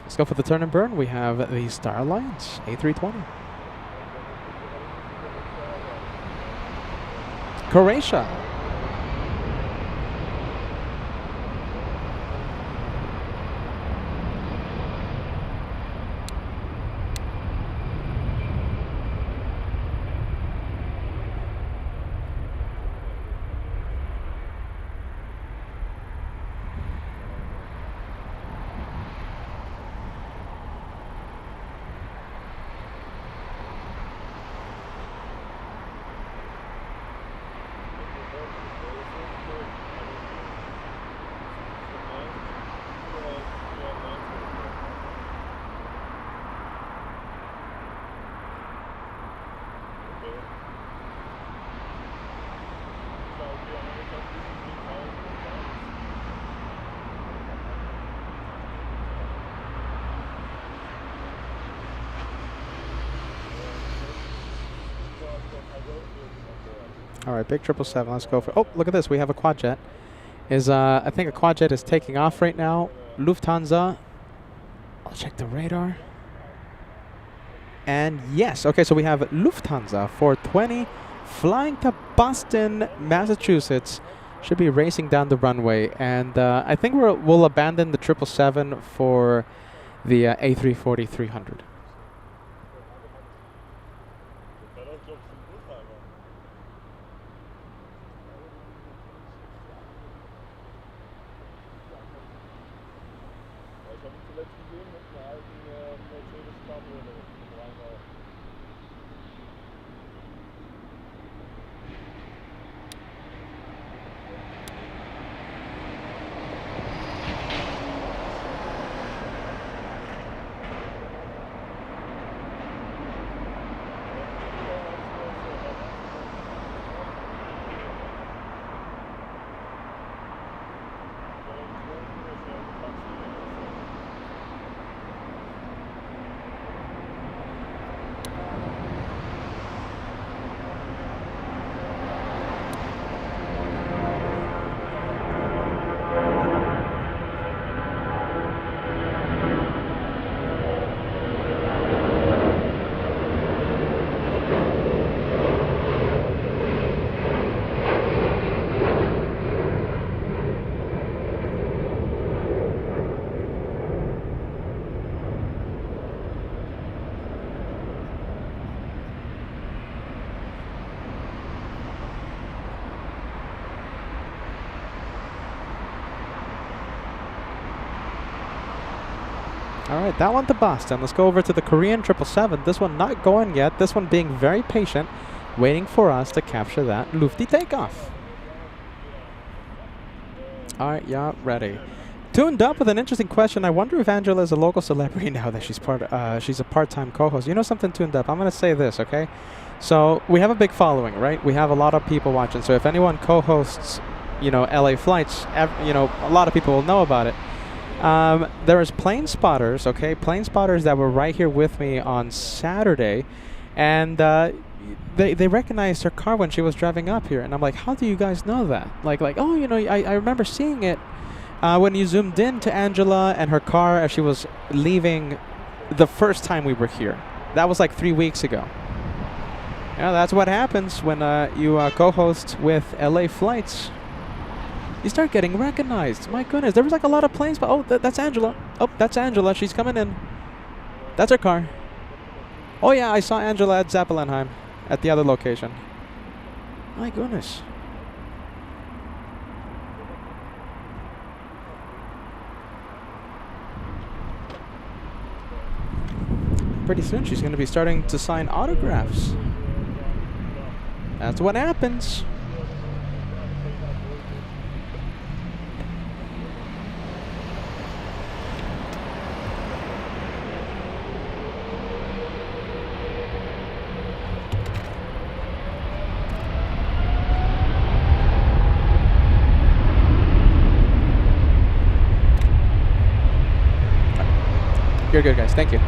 Let's go for the turn and burn. We have the Star Alliance A320. Croatia. All right, big 777. Let's go for. Oh, look at this. We have a quad jet. I think a quad jet is taking off right now. Lufthansa. I'll check the radar. And yes, okay. So we have Lufthansa 420 flying to Boston, Massachusetts. Should be racing down the runway, and I think we'll abandon the 777 for the A340-300. All right, that one to Boston. Let's go over to the Korean 777. This one not going yet. This one being very patient, waiting for us to capture that lofty takeoff. All right, yeah, ready. Tuned up with an interesting question. I wonder if Angela is a local celebrity now that she's a part-time co-host. You know something, Tuned up? I'm going to say this, okay? So we have a big following, right? We have a lot of people watching. So if anyone co-hosts, you know, LA flights, you know, a lot of people will know about it. There is plane spotters, okay? Plane spotters that were right here with me on Saturday, and they recognized her car when she was driving up here, and I'm like, how do you guys know that? Like, oh, you know, I remember seeing it when you zoomed in to Angela and her car as she was leaving the first time we were here. That was like 3 weeks ago. Yeah, that's what happens when you co-host with LA flights. You start getting recognized. My goodness, there was like a lot of planes, but oh, that's Angela. Oh, that's Angela. She's coming in. That's her car. Oh yeah, I saw Angela at Zeppelinheim at the other location. My goodness. Pretty soon she's going to be starting to sign autographs. That's what happens. You're good, guys. Thank you.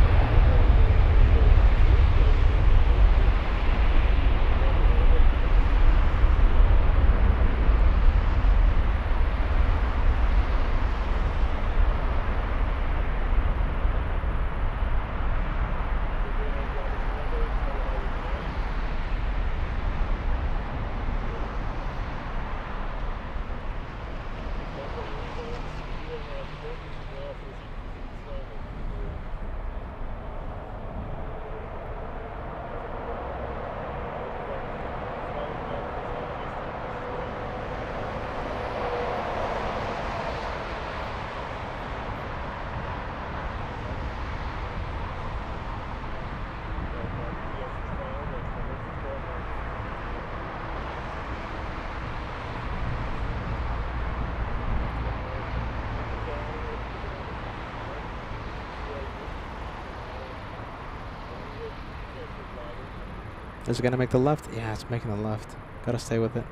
Is it going to make the left? Yeah, it's making the left. Gotta stay with it.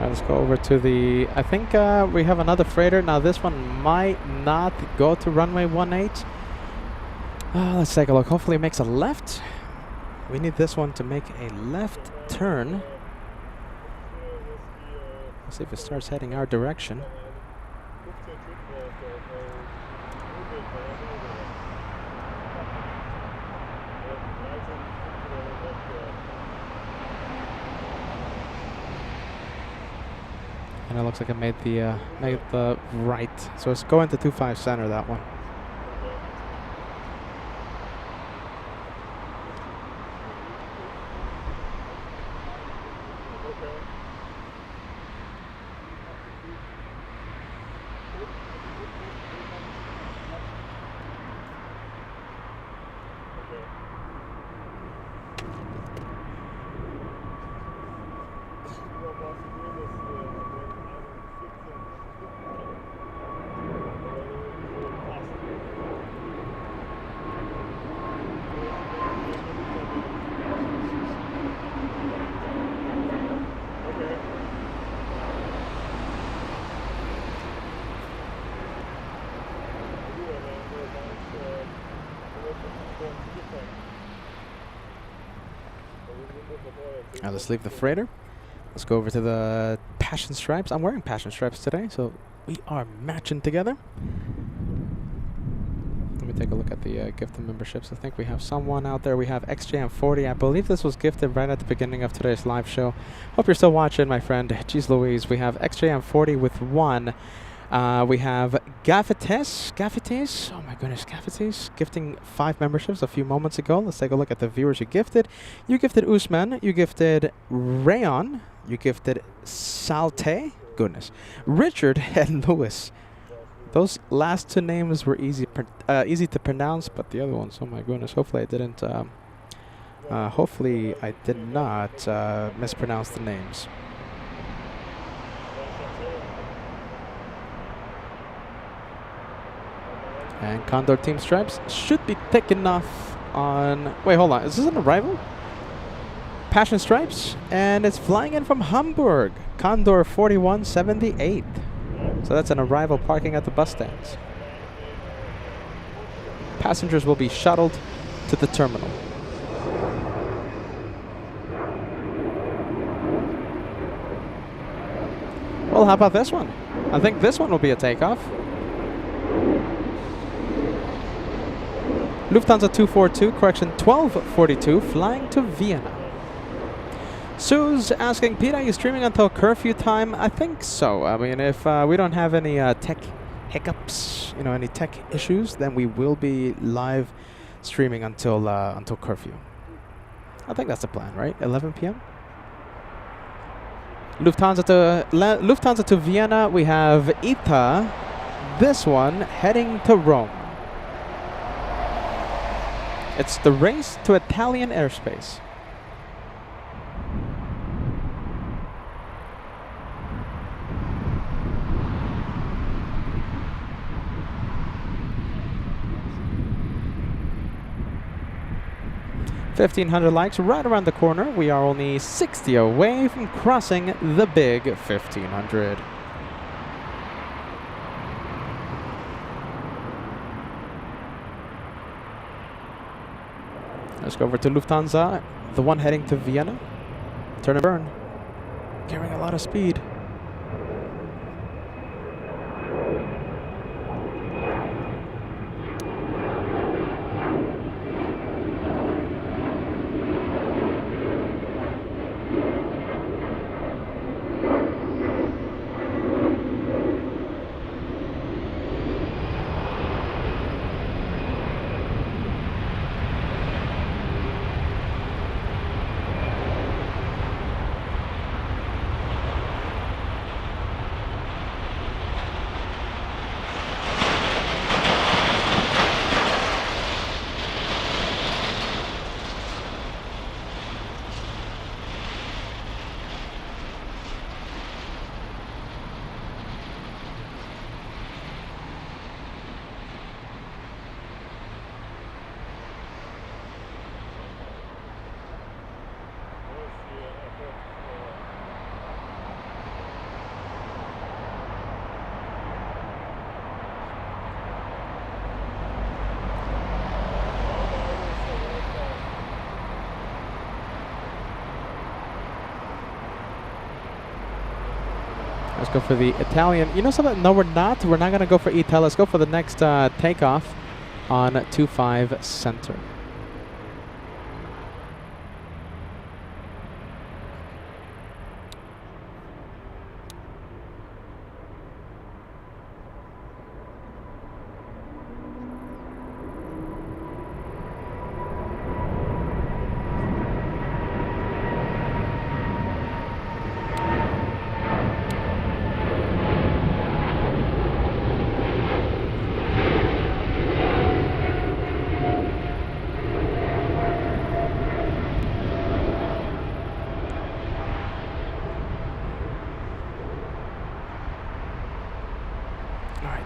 Let's go over to the, I think we have another freighter. Now this one might not go to runway 18. Let's take a look. Hopefully it makes a left. We need this one to make a left turn. Let's see if it starts heading our direction. And it looks like it made the right. So it's going to 25 center, that one. Now let's leave the freighter. Let's go over to the Passion Stripes. I'm wearing Passion Stripes today, so we are matching together. Let me take a look at the gifted memberships. I think we have someone out there. We have XJM40. I believe this was gifted right at the beginning of today's live show. Hope you're still watching, my friend. Jeez Louise. We have XJM40 with 1. We have Gaffites. Oh my goodness, Gaffites. Gifting 5 memberships a few moments ago. Let's take a look at the viewers you gifted. You gifted Usman. You gifted Rayon. You gifted Salte. Goodness. Richard and Lewis. Those last 2 names were easy to pronounce, but the other ones, oh my goodness. Hopefully I didn't. Hopefully I did not mispronounce the names. And Condor Team Stripes should be taking off on... Wait, hold on. Is this an arrival? Passion Stripes. And it's flying in from Hamburg. Condor 4178. So that's an arrival parking at the bus stands. Passengers will be shuttled to the terminal. Well, how about this one? I think this one will be a takeoff. Lufthansa 242, correction 1242, flying to Vienna. Sue's asking, Pete, are you streaming until curfew time? I think so. I mean, if we don't have any tech hiccups, any tech issues, then we will be live streaming until curfew. I think that's the plan, right? 11 p.m. Lufthansa to Vienna. We have ITA. This one heading to Rome. It's the race to Italian airspace. $1,500 likes right around the corner. We are only 60 away from crossing the big 1,500. Let's go over to Lufthansa, the one heading to Vienna. Turn and burn. Carrying a lot of speed. Let's go for the Italian. You know something? No, we're not. We're not going to go for ETEL. Let's go for the next takeoff on 25 center.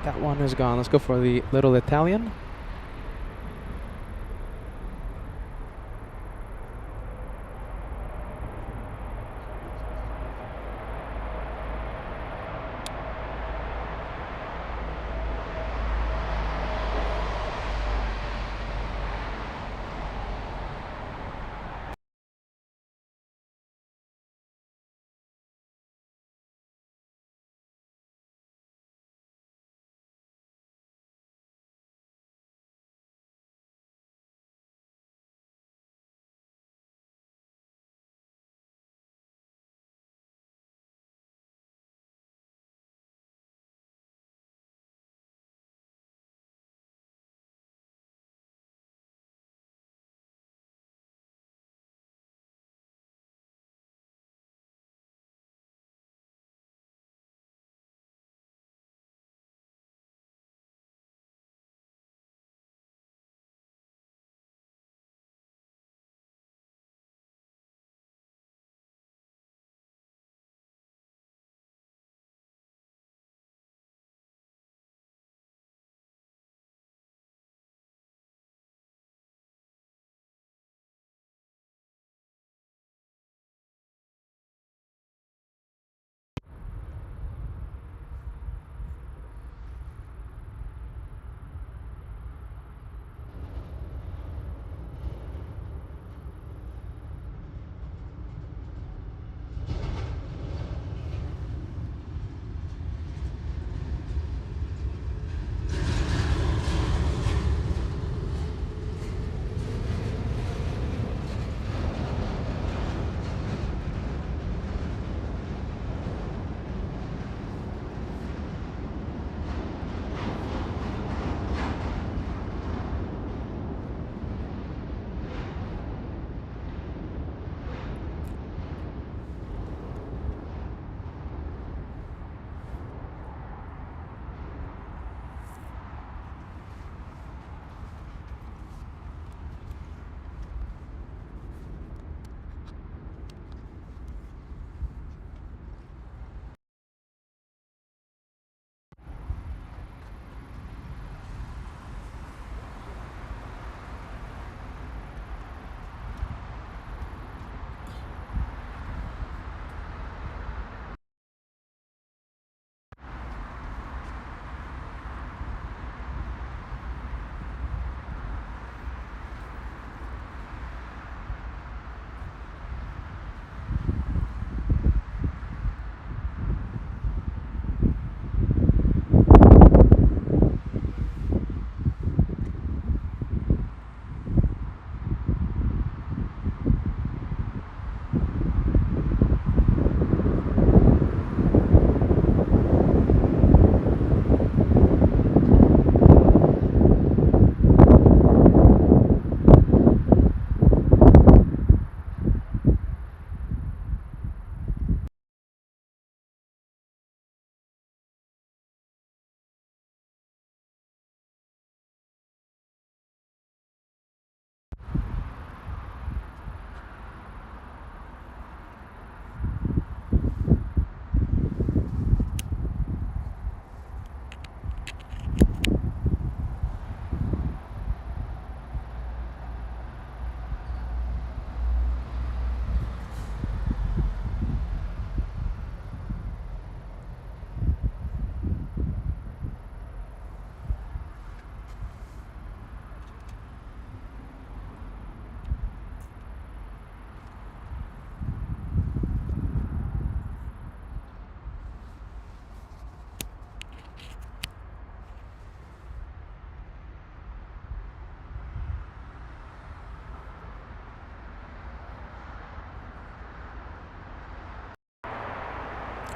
That one is gone. Let's go for the little Italian.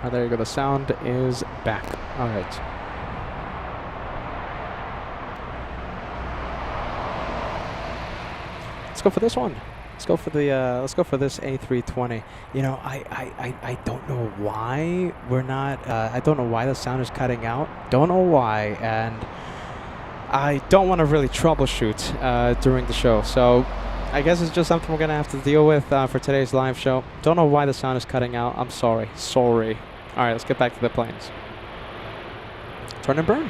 Oh, there you go. The sound is back. All right. Let's go for this one. Let's go for the. Let's go for this A320. You know, I don't know why we're not. I don't know why the sound is cutting out. Don't know why, and I don't want to really troubleshoot during the show. So I guess it's just something we're gonna have to deal with for today's live show. Don't know why the sound is cutting out. I'm sorry. Sorry. All right, let's get back to the planes. Turn and burn.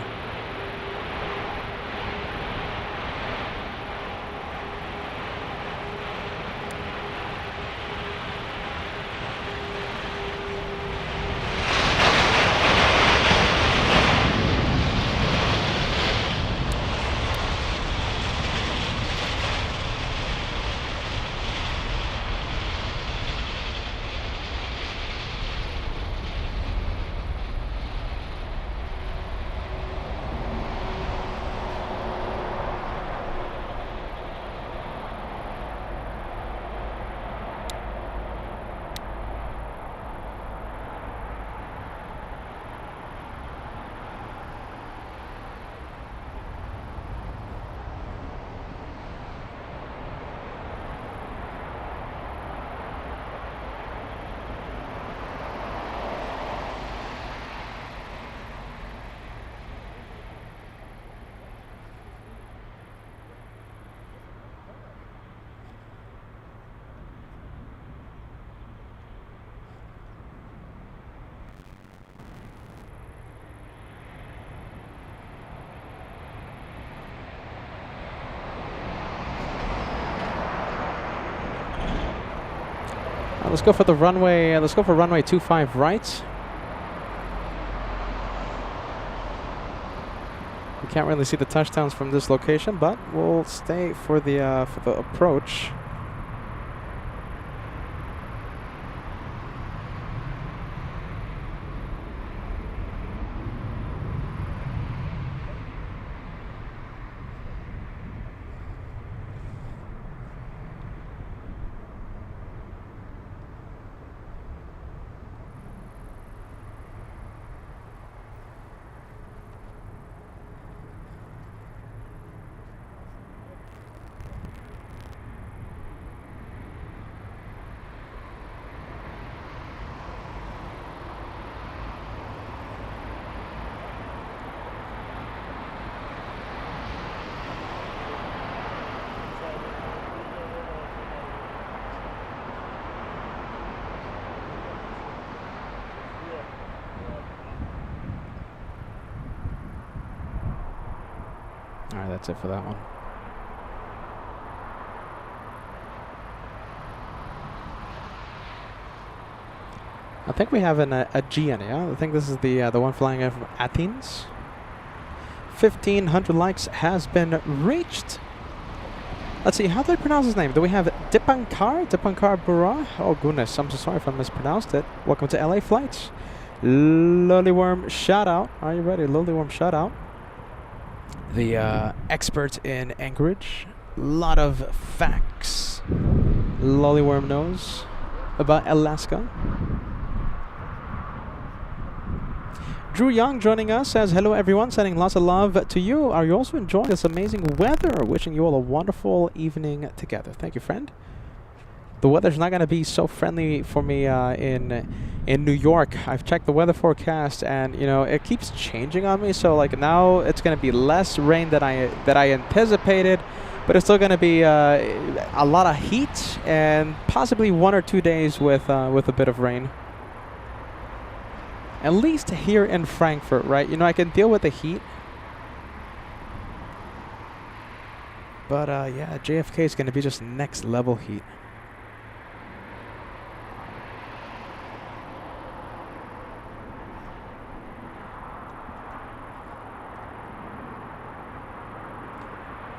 Let's go for the runway. Let's go for runway 25 right. We can't really see the touchdowns from this location, but we'll stay for the approach. All right, that's it for that one. I think we have an Aegean, yeah? I think this is the one flying out from Athens. 1,500 likes has been reached. Let's see, how do I pronounce his name? Do we have Dipankar? Dipankar Bura? Oh goodness, I'm so sorry if I mispronounced it. Welcome to LA Flights. Lollyworm shout out. Are you ready? Lollyworm shout out. The expert in Anchorage. Lot of facts Lollyworm knows about Alaska. Drew Young joining us says, hello everyone, sending lots of love to you. Are you also enjoying this amazing weather? Wishing you all a wonderful evening together. Thank you, friend. The weather's not going to be so friendly for me in New York. I've checked the weather forecast, and you know it keeps changing on me. So like now it's going to be less rain than I anticipated, but it's still going to be a lot of heat and possibly 1 or 2 days with a bit of rain. At least here in Frankfurt, right? You know, I can deal with the heat. But yeah, JFK is going to be just next level heat.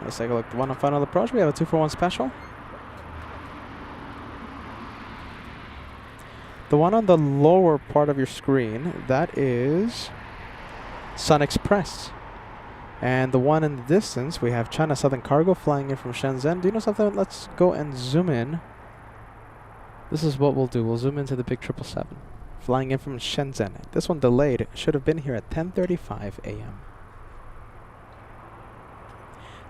Let's take a look. The one on final approach. We have a 2-for-1 special. The one on the lower part of your screen, that is Sun Express. And the one in the distance, we have China Southern Cargo flying in from Shenzhen. Do you know something? Let's go and zoom in. This is what we'll do. We'll zoom into the big 777. flying in from Shenzhen. This one delayed. Should have been here at 10:35 a.m.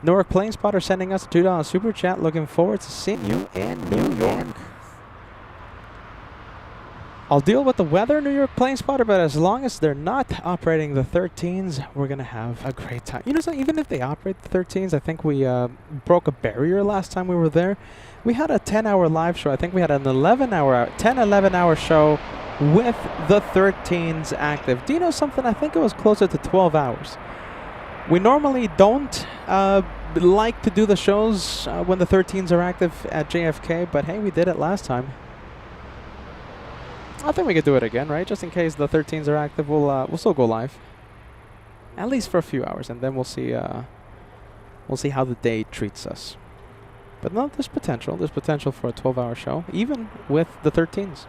Newark Plane Spotter sending us a $2 super chat. Looking forward to seeing you in New York. I'll deal with the weather, New York Plane Spotter, but as long as they're not operating the 13s, we're going to have a great time. You know, so even if they operate the 13s, I think we broke a barrier last time we were there. We had a 10-hour live show. I think we had an 11-hour show with the 13s active. Do you know something? I think it was closer to 12 hours. We normally don't like to do the shows when the 13s are active at JFK, but hey, we did it last time. I think we could do it again, right? Just in case the 13s are active, we'll still go live, at least for a few hours, and then we'll see how the day treats us. But no, there's potential. There's potential for a 12-hour show, even with the 13s.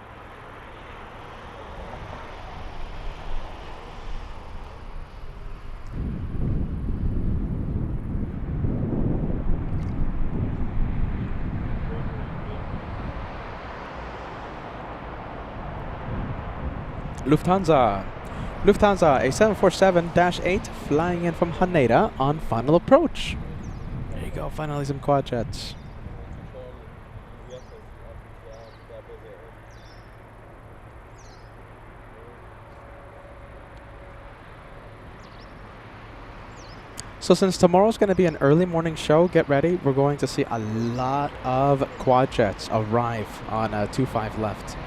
Lufthansa, a 747-8 flying in from Haneda on final approach. There you go, finally some quad jets. So since tomorrow's going to be an early morning show, get ready. We're going to see a lot of quad jets arrive on 25 left.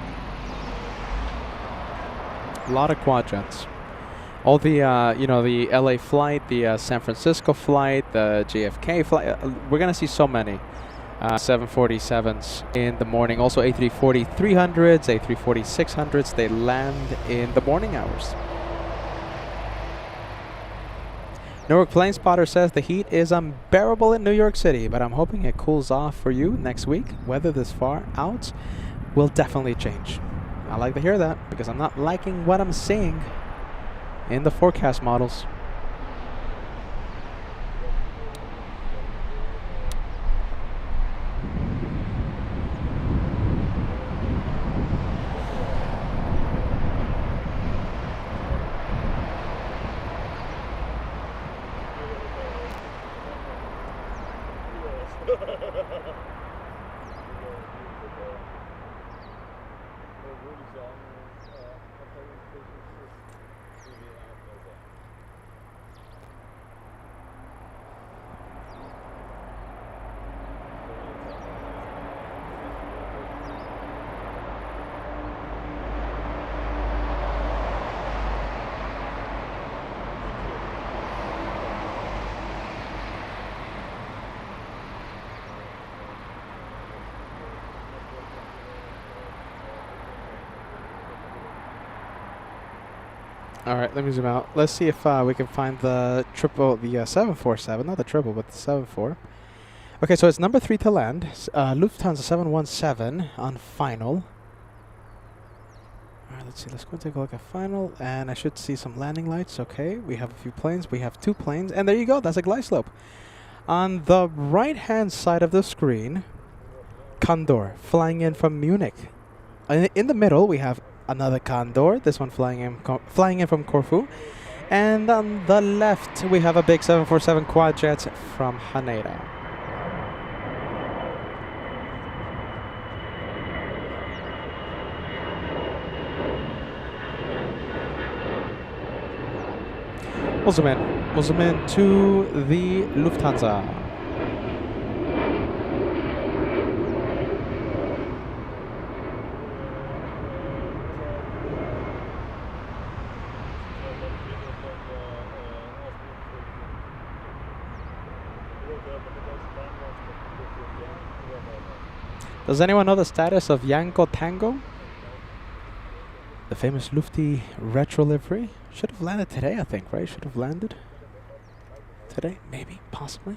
A lot of quad jets. All the, the LA flight, the San Francisco flight, the JFK flight. We're going to see so many 747s in the morning. Also A340-300s, A340-600s. They land in the morning hours. Newark Plane Spotter says the heat is unbearable in New York City, but I'm hoping it cools off for you next week. Weather this far out will definitely change. I like to hear that because I'm not liking what I'm seeing in the forecast models. All right, let me zoom out. Let's see if we can find the 747, not the triple, but the 74. Okay, so it's number 3 to land. Lufthansa 717 on final. All right, let's see. Let's go take a look at final, and I should see some landing lights. Okay, we have a few planes. We have 2 planes, and there you go. That's a glide slope. On the right-hand side of the screen, Condor flying in from Munich. In the middle, we have another Condor, this one flying in from Corfu. And on the left, we have a big 747 quad jet from Haneda. We'll zoom in to the Lufthansa. Does anyone know the status of Yanko Tango? The famous Lufty retro livery? Should have landed today, I think, right? Should have landed today, maybe, possibly.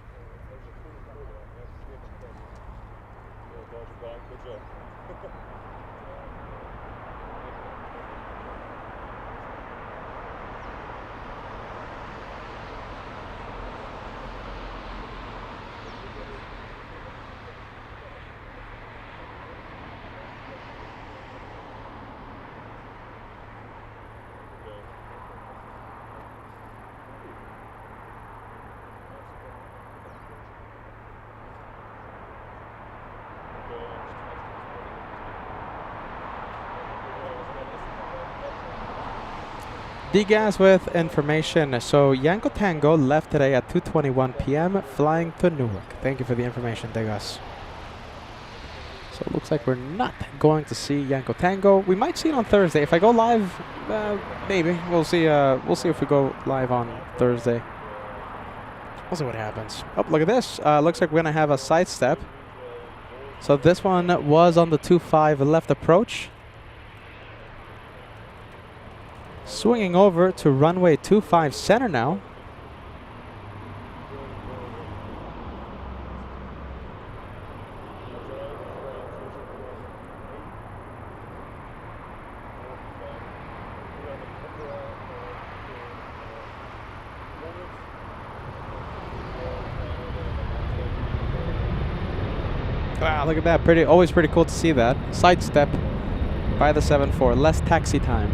Degas with information. So Yanko Tango left today at 2:21 p.m. flying to Newark. Thank you for the information, Degas. So it looks like we're not going to see Yanko Tango. We might see it on Thursday. If I go live, maybe. We'll see. We'll see if we go live on Thursday. We'll see what happens. Oh, look at this. Looks like we're going to have a sidestep. So this one was on the 2-5 left approach. Swinging over to runway 25 center now. Wow, look at that. Always pretty cool to see that. Sidestep by the 7-4. Less taxi time.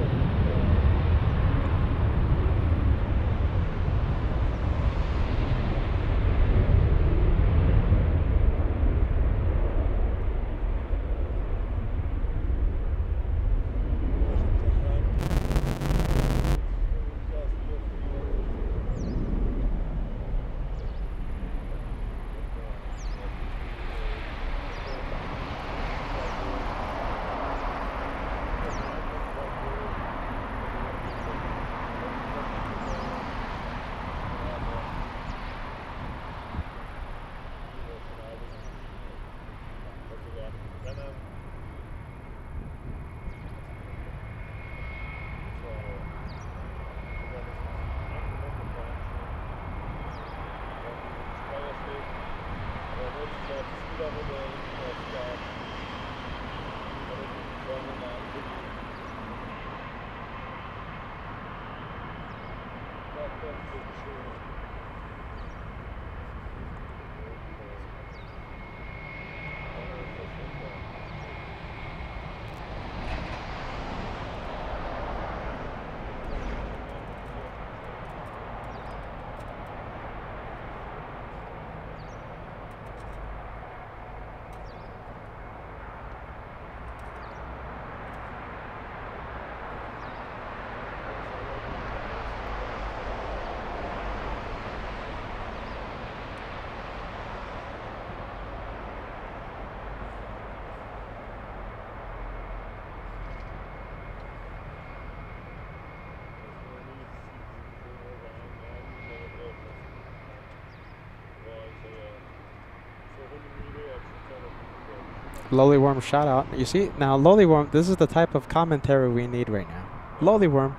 Lowly Worm shout out. You see, now Lowly Worm, this is the type of commentary we need right now. Lowly Worm.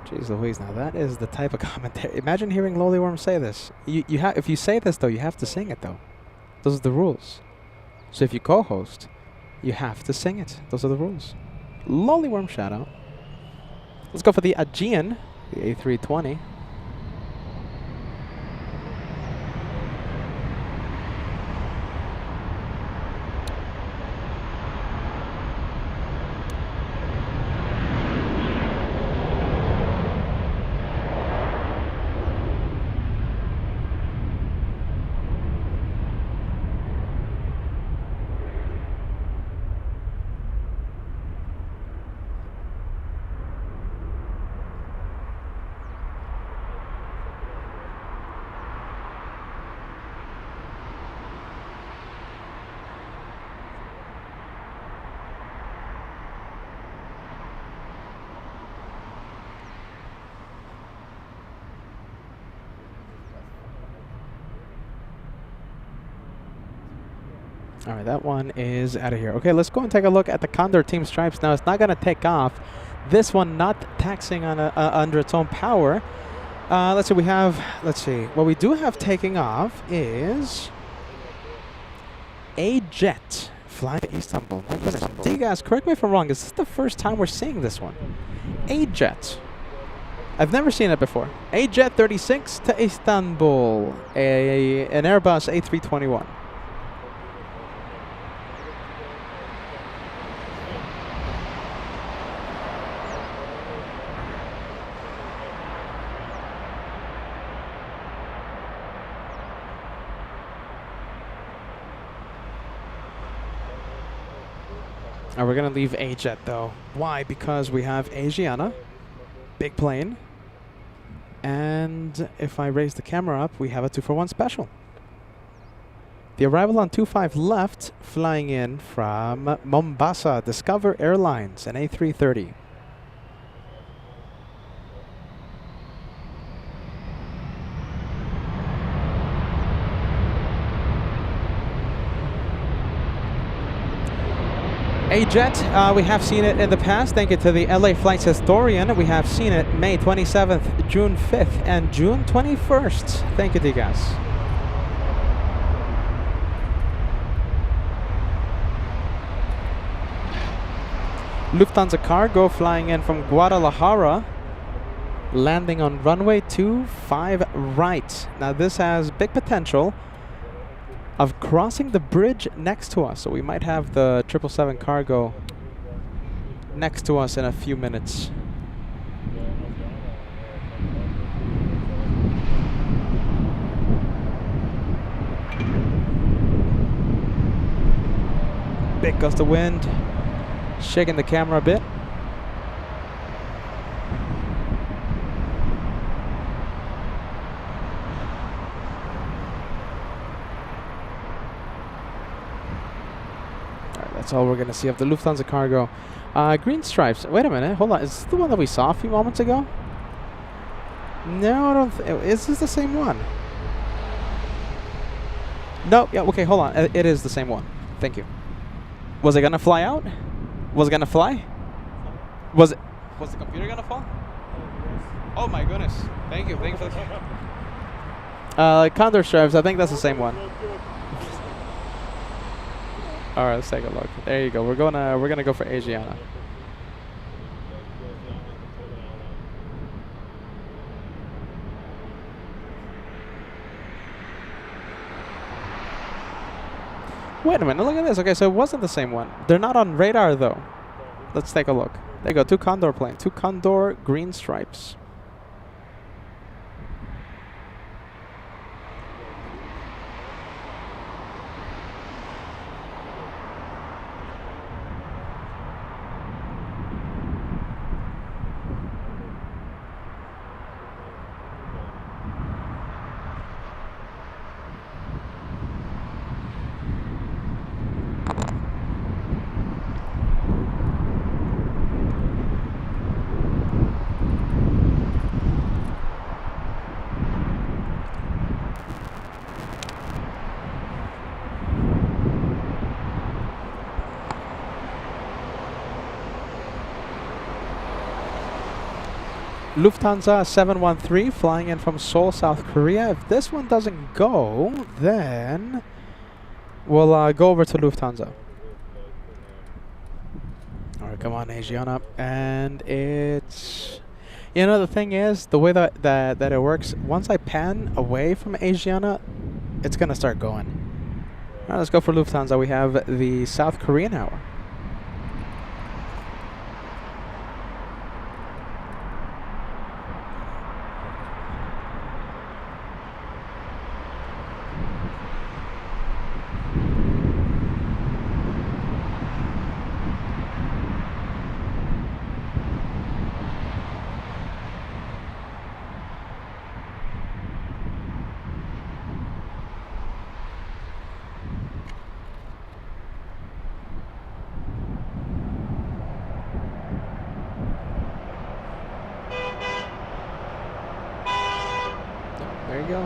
Jeez Louise, now that is the type of commentary. Imagine hearing Lowly Worm say this. If you say this though, you have to sing it though. Those are the rules. So if you co-host, you have to sing it. Those are the rules. Lowly Worm shout out. Let's go for the Aegean, the A320. All right, that one is out of here. Okay, let's go and take a look at the Condor Team Stripes now. It's not going to take off. This one not taxing on under its own power. Let's see. What we do have taking off is a jet flying to Istanbul. My goodness. Digas, correct me if I'm wrong. Is this the first time we're seeing this one? A jet. I've never seen it before. A jet 36 to Istanbul. An Airbus A321. We're going to leave A-Jet, though. Why? Because we have Asiana, big plane, and if I raise the camera up, we have a 2-for-1 special. The arrival on 25 left, flying in from Mombasa, Discover Airlines, an A330. A-Jet, we have seen it in the past. Thank you to the LA Flights historian. We have seen it May 27th, June 5th, and June 21st. Thank you to you guys. Lufthansa Cargo flying in from Guadalajara, landing on runway 25 right. Now this has big potential of crossing the bridge next to us, so we might have the 777 Cargo next to us in a few minutes. Big gust of wind, shaking the camera a bit. That's all we're going to see of the Lufthansa Cargo. Green stripes. Wait a minute. Hold on. Is this the one that we saw a few moments ago? No, I don't. Is this the same one? No. Yeah. Okay. Hold on. It is the same one. Thank you. Was it going to fly out? Was it going to fly? Was the computer going to fall? Oh my goodness. Thank you. Thank you for the Condor stripes. I think that's the same one. All right, let's take a look. There you go. We're gonna go for Asiana. Wait a minute. Look at this. Okay, so it wasn't the same one. They're not on radar though. Let's take a look. There you go. 2 Condor planes. 2 Condor green stripes. Lufthansa 713 flying in from Seoul, South Korea. If this one doesn't go, then we'll go over to Lufthansa. All right, come on, Asiana. And it's... You know, the thing is, the way that it works, once I pan away from Asiana, it's going to start going. All right, let's go for Lufthansa. We have the South Korean hour. There you go.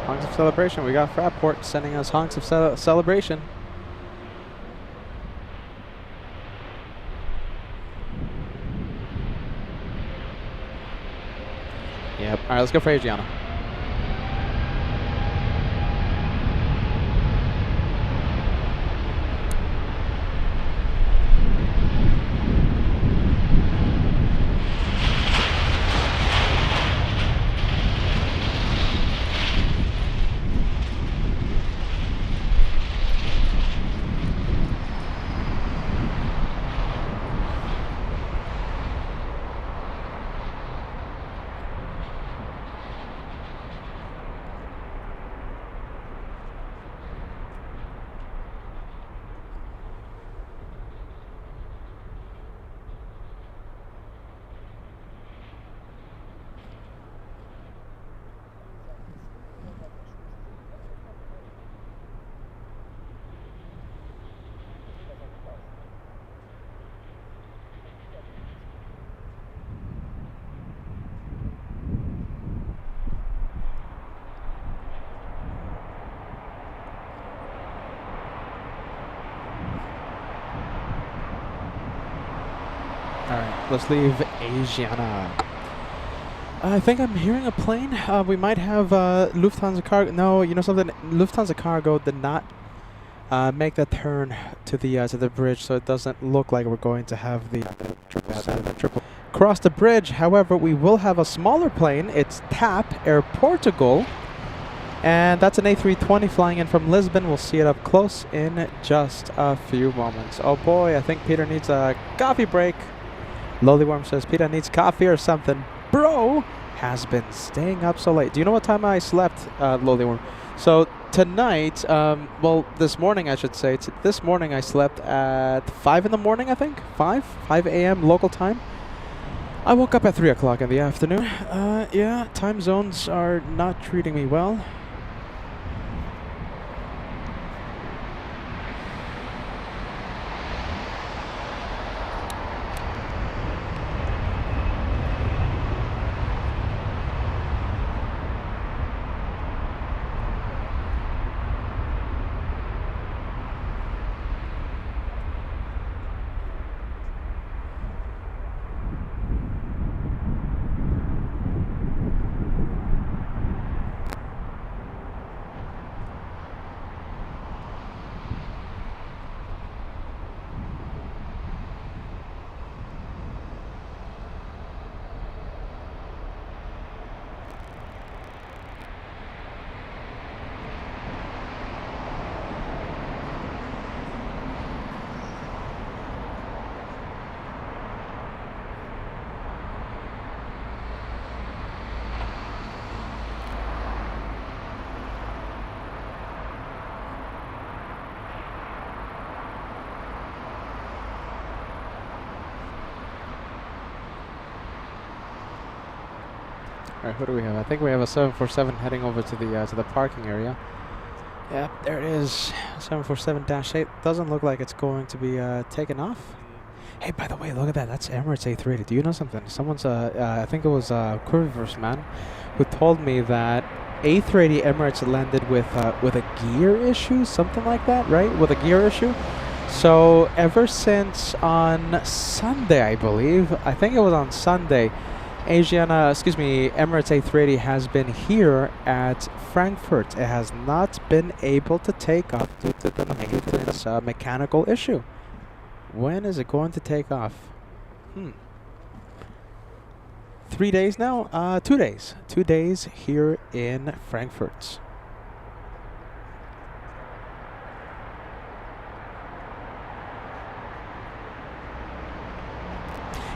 Honks of Celebration. We got Fraport sending us Honks of Celebration. Yep. All right, let's go for Asiana. All right, let's leave Asiana. I think I'm hearing a plane. We might have Lufthansa cargo. No, you know something? Lufthansa cargo did not make that turn to the bridge, so it doesn't look like we're going to have the 777 cross the bridge. However, we will have a smaller plane. It's TAP Air Portugal, and that's an A320 flying in from Lisbon. We'll see it up close in just a few moments. Oh boy, I think Peter needs a coffee break. Lollyworm says Peter needs coffee or something. Bro has been staying up so late. Do you know what time I slept, Lollyworm? So tonight, well, this morning I should say. This morning I slept at 5 in the morning, I think. 5 a.m. local time. I woke up at 3 o'clock in the afternoon. Yeah, time zones are not treating me well. All right, who do we have? I think we have a 747 heading over to the parking area. Yep, there it is. 747-8. Doesn't look like it's going to be taken off. Hey, by the way, look at that. That's Emirates A380. Do you know something? Someone's I think it was Curveverse man who told me that A380 Emirates landed with a gear issue, something like that, right? With a gear issue. So ever since on Sunday, I believe, I think it was on Sunday, Emirates A380 has been here at Frankfurt. It has not been able to take off due to the maintenance mechanical issue. When is it going to take off? 3 days now? 2 days. 2 days here in Frankfurt.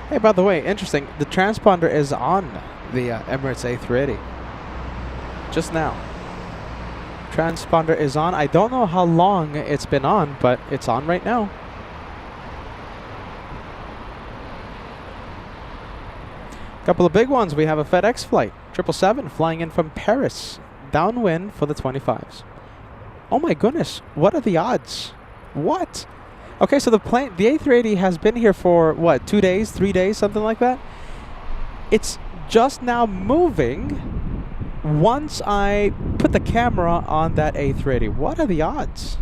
Hey, by the way, interesting. The transponder is on the Emirates A380. Just now. Transponder is on. I don't know how long it's been on, but it's on right now. Couple of big ones. We have a FedEx flight, 777, flying in from Paris. Downwind for the 25s. Oh my goodness. What are the odds? What? Okay, so the A380 has been here for, what, 2 days, 3 days, something like that? It's just now moving once I put the camera on that A380. What are the odds?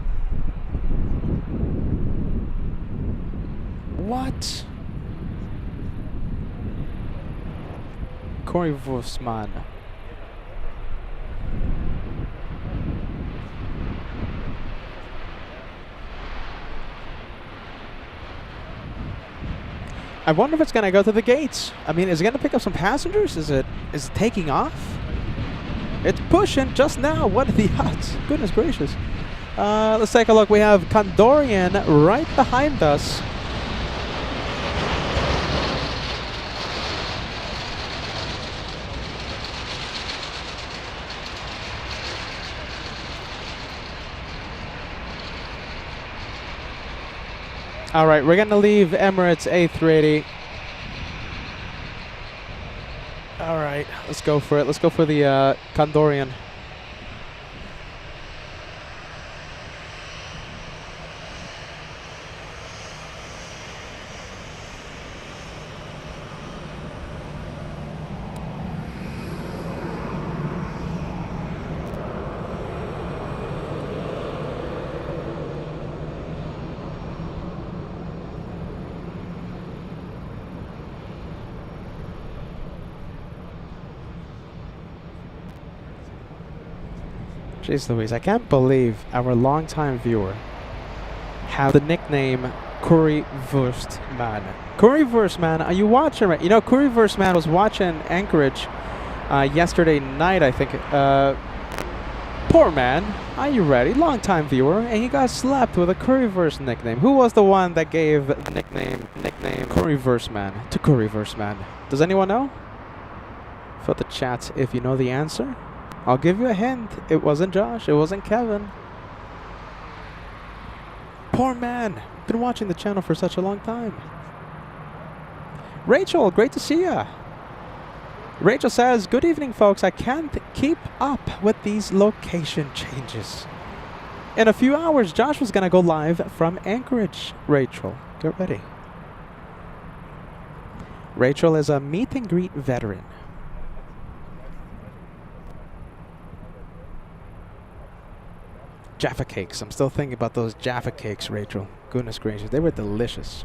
What? Corey Vossman. I wonder if it's going to go to the gates. I mean, is it going to pick up some passengers? Is it taking off? It's pushing just now. What are the odds? Goodness gracious. Let's take a look. We have Condorian right behind us. All right, we're going to leave Emirates A380. All right, let's go for it. Let's go for the Condorian. Jeez Louise, I can't believe our longtime viewer have the nickname Currywurst Man. Currywurst Man, are you watching right? You know, Currywurst Man was watching Anchorage yesterday night, I think. Poor man, are you ready? Long-time viewer, and he got slapped with a Currywurst nickname. Who was the one that gave the nickname Currywurst Man to Currywurst Man? Does anyone know? Fill the chat if you know the answer. I'll give you a hint. It wasn't Josh. It wasn't Kevin. Poor man. Been watching the channel for such a long time. Rachel, great to see ya. Rachel says, good evening, folks. I can't keep up with these location changes. In a few hours, Josh was going to go live from Anchorage. Rachel, get ready. Rachel is a meet and greet veteran. Jaffa cakes. I'm still thinking about those Jaffa cakes, Rachel. Goodness gracious, they were delicious.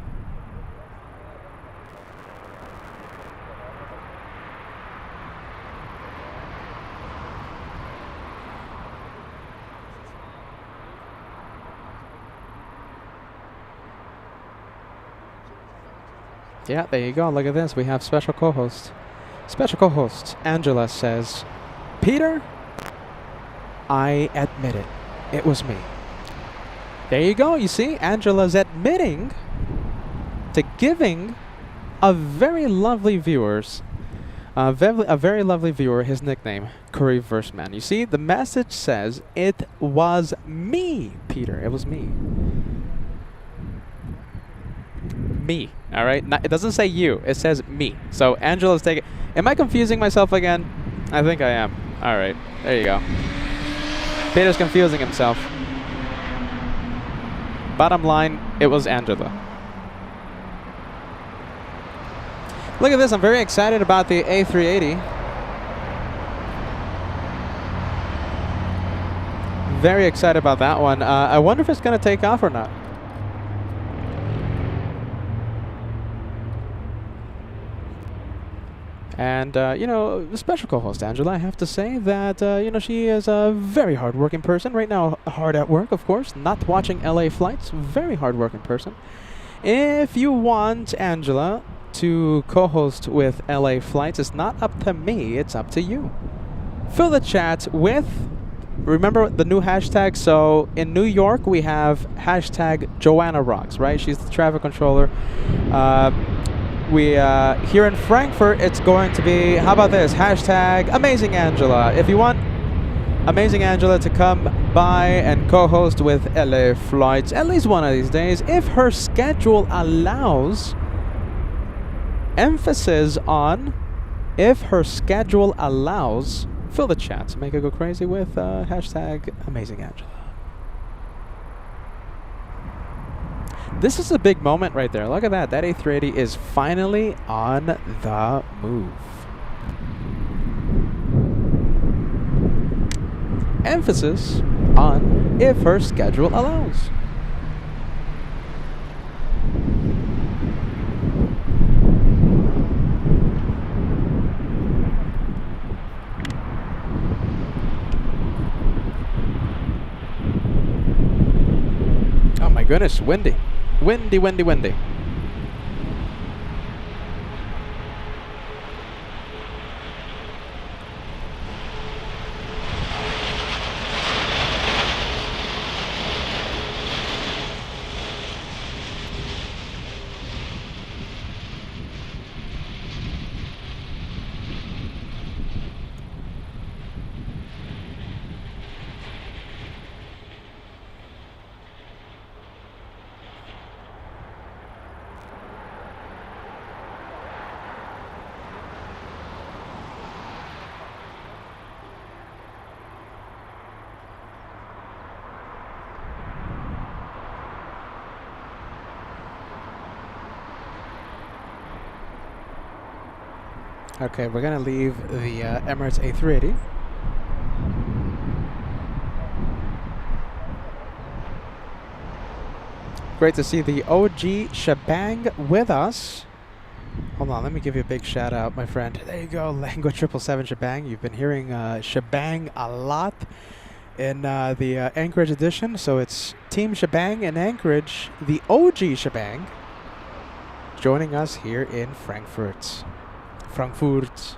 Yeah, there you go. Look at this. We have special co-host. Special co-host Angela says, Peter, I admit it. It was me. There you go. You see, Angela's admitting to giving a very lovely viewers, a very lovely viewer, his nickname, Currywurst Man. You see, the message says, it was me, Peter. It was me. Me. All right. It doesn't say you. It says me. So Angela's taking. Am I confusing myself again? I think I am. All right. There you go. Peter's confusing himself. Bottom line, it was Angela. Look at this. I'm very excited about the A380. Very excited about that one. I wonder if it's going to take off or not. And, you know, special co-host Angela, I have to say that, you know, she is a very hard-working person. Right now, hard at work, of course, not watching LA flights. Very hard-working person. If you want Angela to co-host with LA flights, it's not up to me, it's up to you. Fill the chat with, remember the new hashtag? So, in New York, we have hashtag Joanna Rocks, right? She's the traffic controller. Here in Frankfurt, it's going to be, how about this, hashtag Amazing Angela. If you want Amazing Angela to come by and co-host with LA flights at least one of these days, if her schedule allows, emphasis on if her schedule allows, fill the chat, make it go crazy with hashtag Amazing Angela. This is a big moment right there. Look at that. That A380 is finally on the move. Emphasis on if her schedule allows. Oh my goodness, windy. Windy, windy, windy. Okay, we're gonna leave the Emirates A380. Great to see the OG shebang with us. Hold on, let me give you a big shout out, my friend. There you go, Language 777 shebang. You've been hearing shebang a lot. in the Anchorage edition. So it's Team Shebang in Anchorage, the OG Shebang, joining us here in Frankfurt. Frankfurt.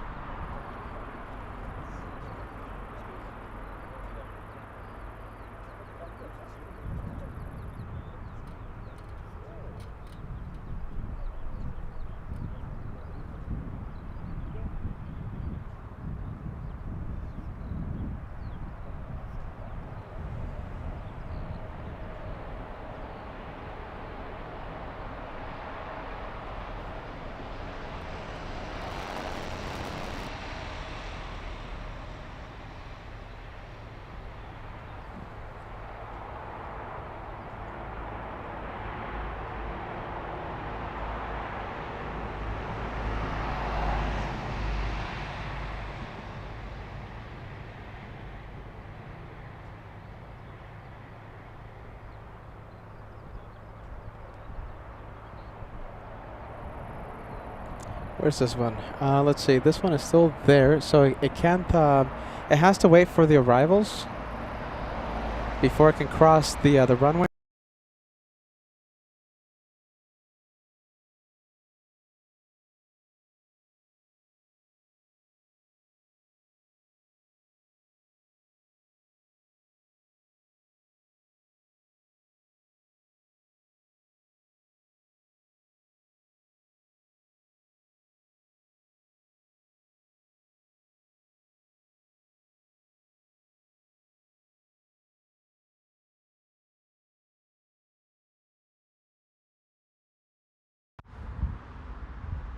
Where's this one? Let's see. This one is still there, so it can't. It has to wait for the arrivals before it can cross the runway.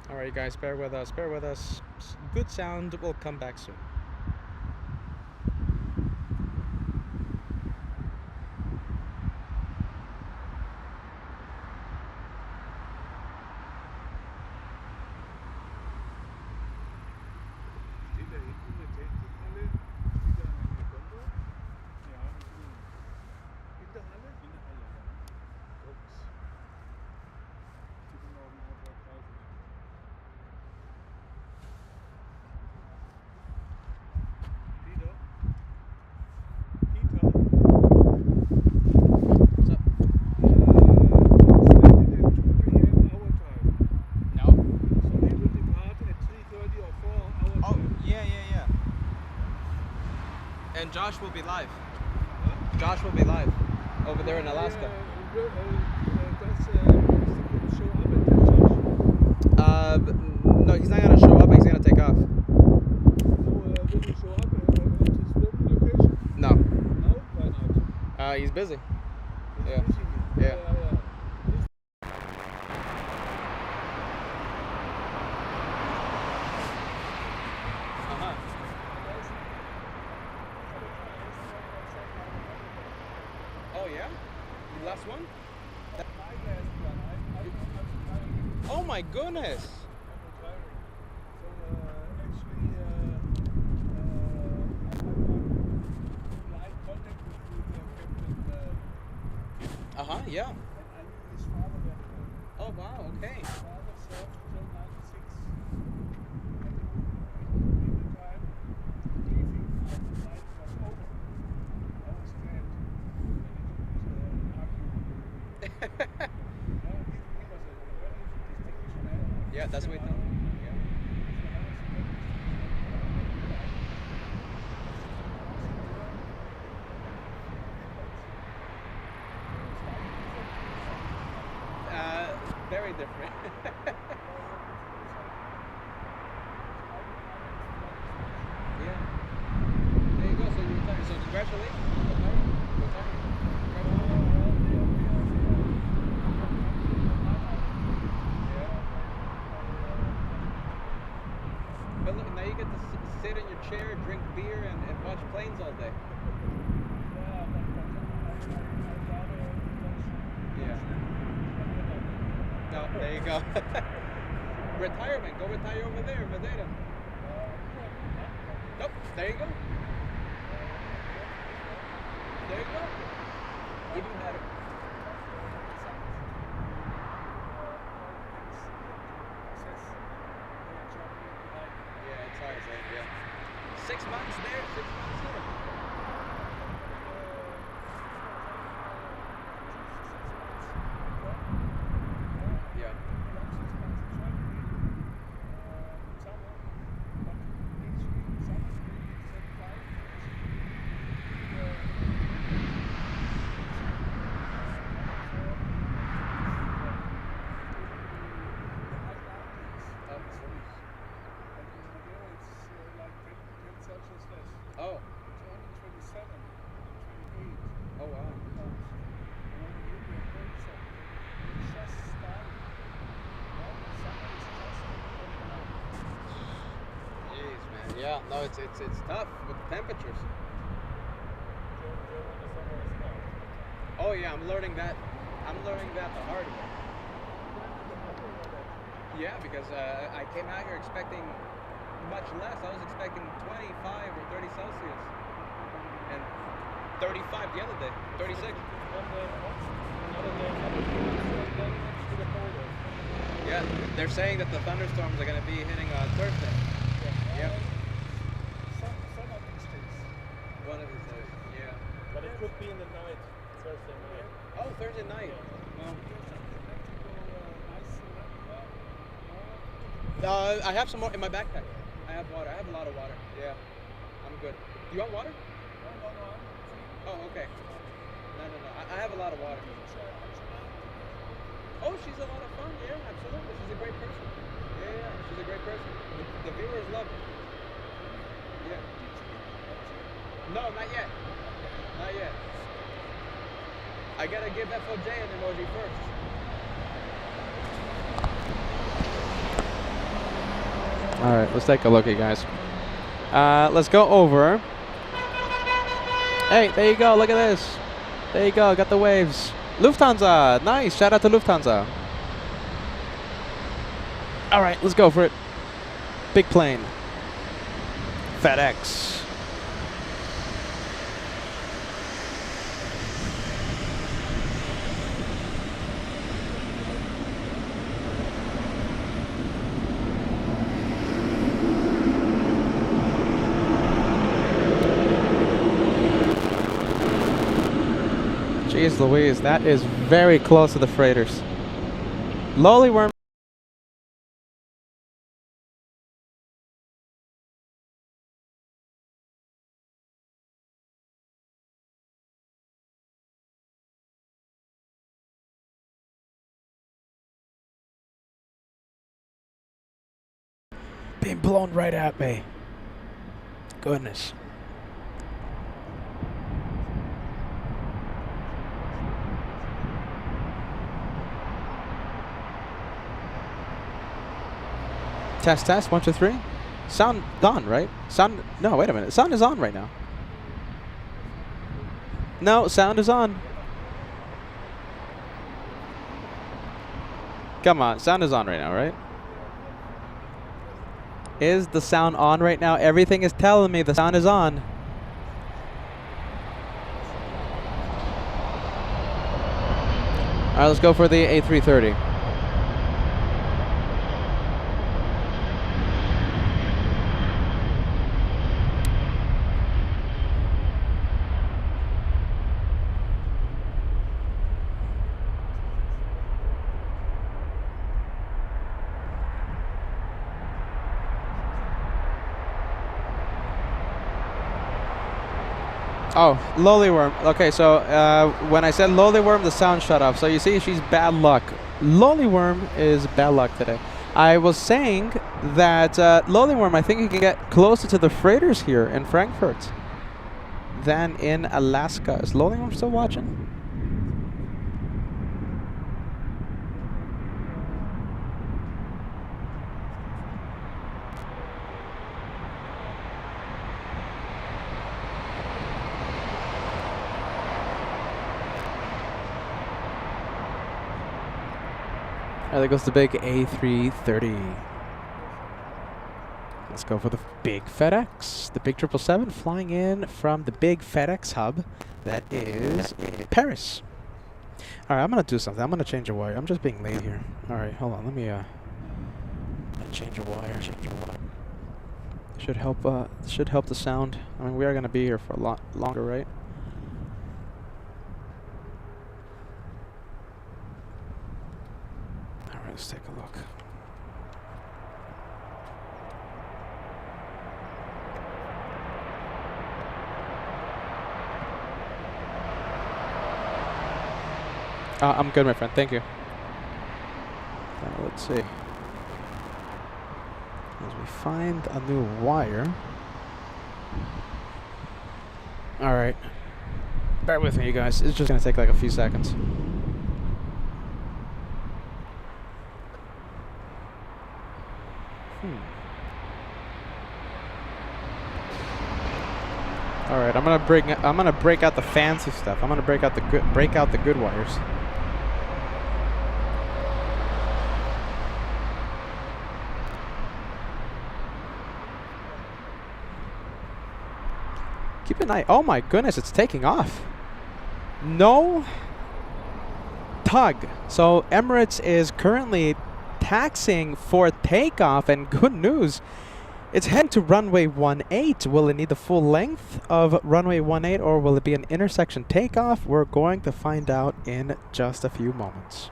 All right, guys, bear with us. Bear with us. Good sound. We'll come back soon. And Josh will be live. Huh? Josh will be live over there in Alaska. No, he's not gonna show up. He's gonna take off. Will he show up at his filming location? No. No? Why not? He's busy. He's busy. Yeah. Oh yeah? The last one? Oh my goodness! Yeah. Oh wow, okay. Yeah, that's what we thought. Very different. Yeah. There you go. So you retire. So congratulations. But look, now you get to sit in your chair, drink beer, and watch planes all day. Yeah. No, there you go. Retirement. Go retire over there in Madeira. Nope. There you go. There you go. Even better. Yeah, it's hard, yeah. 6 months there, 6 months here. less. Oh. It's only 27 and 28. Oh, wow. Pounds. And over here we have 37. It's just starting. Well, summer is just coming out. Jeez, man. Yeah, no, it's tough with the temperatures. Oh yeah, I'm learning that the hard way. Yeah, because I came out here expecting much less. I was expecting 25 or 30 Celsius, and 35 the other day, 36. Yeah, they're saying that the thunderstorms are going to be hitting on Thursday. Yeah. Some of these days. One of these days. Yeah. But it could be in the night, Thursday night. Oh, Thursday night. Well, I have some more in my backpack. I have water. I have a lot of water. Yeah, I'm good. Do you want water? Oh, okay. No. I have a lot of water. Oh, she's a lot of fun. Yeah, absolutely. She's a great person. Yeah, she's a great person. The viewers love her. Yeah. No, not yet. Not yet. I gotta give FOJ an emoji first. All right, let's take a look, you guys. Let's go over. Hey, there you go. Look at this. There you go. Got the waves. Lufthansa. Nice. Shout out to Lufthansa. All right, let's go for it. Big plane. FedEx. Jeez Louise, that is very close to the freighters. Lowly worm. Being blown right at me. Goodness. Test, 1, 2, 3. Sound on, right? Sound, no, wait a minute. Sound is on right now. No, sound is on. Come on, sound is on right now, right? Is the sound on right now? Everything is telling me the sound is on. All right, let's go for the A330. Oh, lowly worm. Okay, so when I said lowly worm, the sound shut off. So you see, she's bad luck. Lowly worm is bad luck today. I was saying that lowly worm, I think you can get closer to the freighters here in Frankfurt than in Alaska. Is lowly worm still watching? There goes the big A330. Let's go for the big FedEx. The big 777 flying in from the big FedEx hub that is Paris. Alright, I'm going to do something. I'm going to change a wire. I'm just being late here. Alright, hold on. Let me change a wire. Should help the sound. I mean, we are going to be here for a lot longer, right? Let's take a look. I'm good, my friend. Thank you. Let's see. As we find a new wire. All right. Bear with me, you guys. It's just gonna take like a few seconds. All right, I'm gonna break out the fancy stuff. I'm gonna break out the good wires. Keep an eye. Oh my goodness, it's taking off. No tug. So Emirates is currently taxiing for takeoff, and good news, it's heading to runway 18. Will it need the full length of runway 18, or will it be an intersection takeoff? We're going to find out in just a few moments.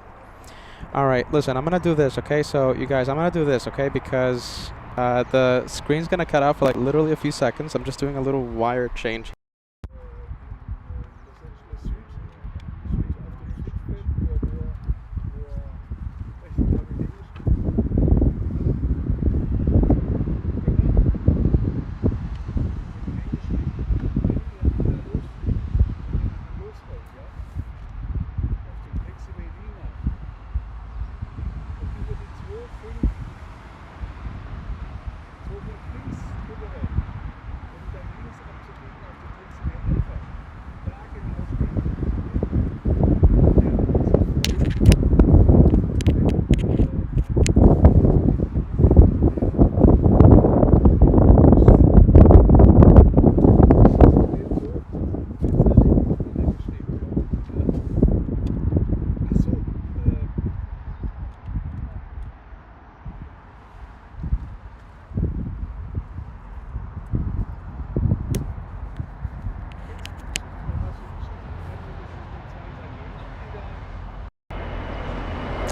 All right, listen, I'm gonna do this, okay? So you guys, I'm gonna do this, okay? Because the screen's gonna cut out for like literally a few seconds. I'm just doing a little wire change.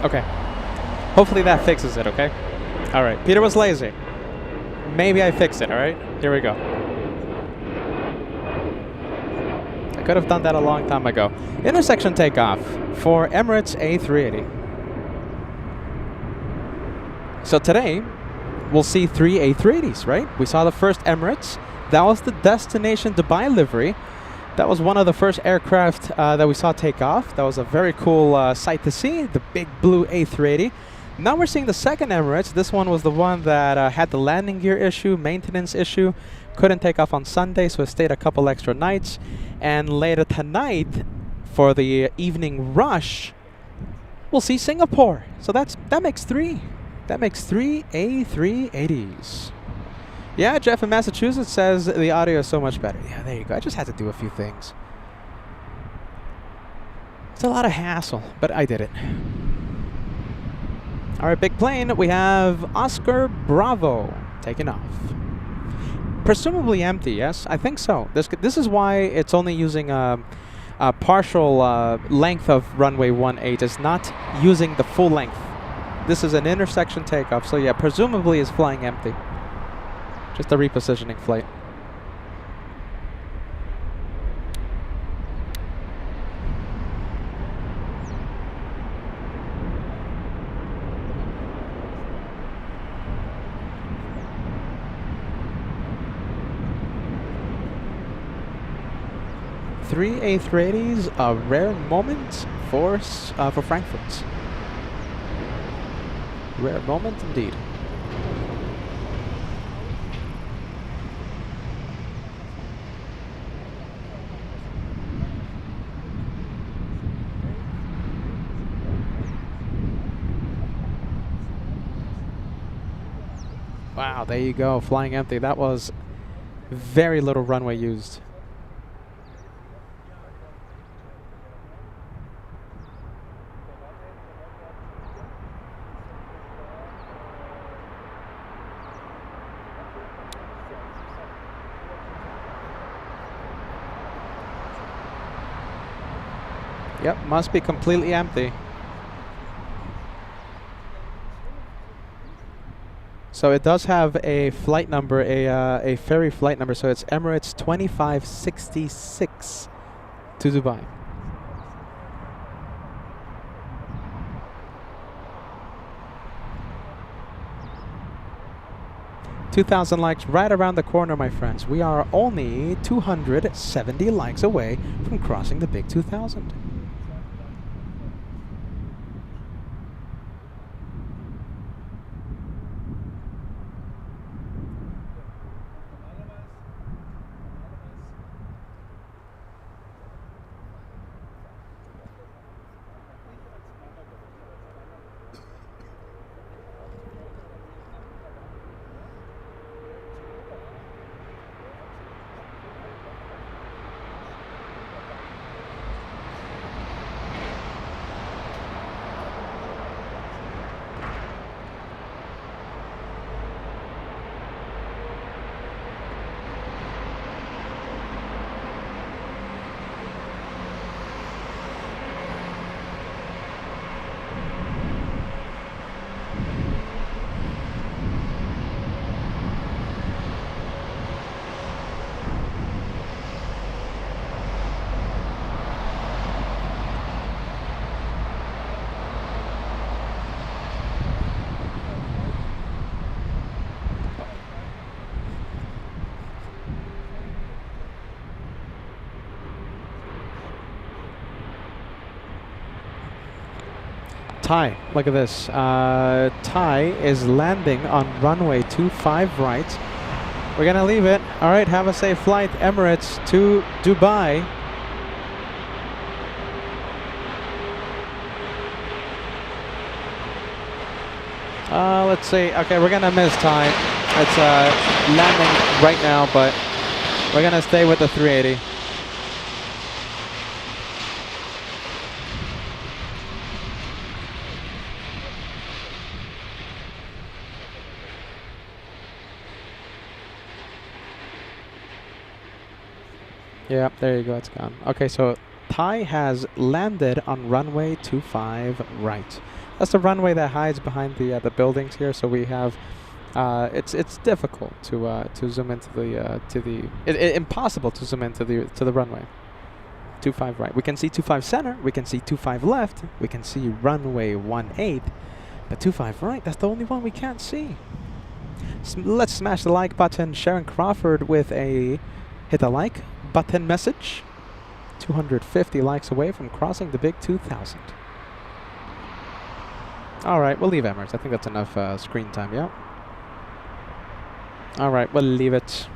Okay. Hopefully that fixes it, okay? All right. Peter was lazy. Maybe I fixed it, all right? Here we go. I could have done that a long time ago. Intersection takeoff for Emirates A380. So today, we'll see 3 A380s, right? We saw the first Emirates. That was the destination Dubai livery. That was one of the first aircraft that we saw take off. That was a very cool sight to see, the big blue A380. Now we're seeing the second Emirates. This one was the one that had the landing gear issue, maintenance issue. Couldn't take off on Sunday, so it stayed a couple extra nights. And later tonight, for the evening rush, we'll see Singapore. So that makes 3. That makes 3 A380s. Yeah, Jeff in Massachusetts says the audio is so much better. Yeah, there you go. I just had to do a few things. It's a lot of hassle, but I did it. All right, big plane. We have Oscar Bravo taking off. Presumably empty, yes? I think so. This is why it's only using a partial length of runway 18. It's not using the full length. This is an intersection takeoff, so yeah, presumably it's flying empty. Just a repositioning flight. Three A380s, a rare moment for Frankfurt. Rare moment indeed. Wow, there you go, flying empty. That was very little runway used. Yep, must be completely empty. So it does have a flight number, a ferry flight number, so it's Emirates 2566 to Dubai. 2,000 likes right around the corner, my friends. We are only 270 likes away from crossing the big 2,000. Ty, look at this. Ty is landing on runway 25 right. We're gonna leave it. All right, have a safe flight, Emirates to Dubai. Let's see. Okay, we're gonna miss Ty. It's landing right now, but we're gonna stay with the 380. Yeah, there you go, it's gone. Okay, so Ty has landed on runway 25 right. That's the runway that hides behind the buildings here. So we have, it's difficult to zoom into the impossible to zoom into the runway. 25 right. We can see 25 center. We can see 25 left. We can see runway 18, but 25 right. That's the only one we can't see. Let's smash the like button. Sharon Crawford with a hit the like button message. 250 likes away from crossing the big 2,000. All right, we'll leave Emirates. I think that's enough screen time, yeah? All right, we'll leave it.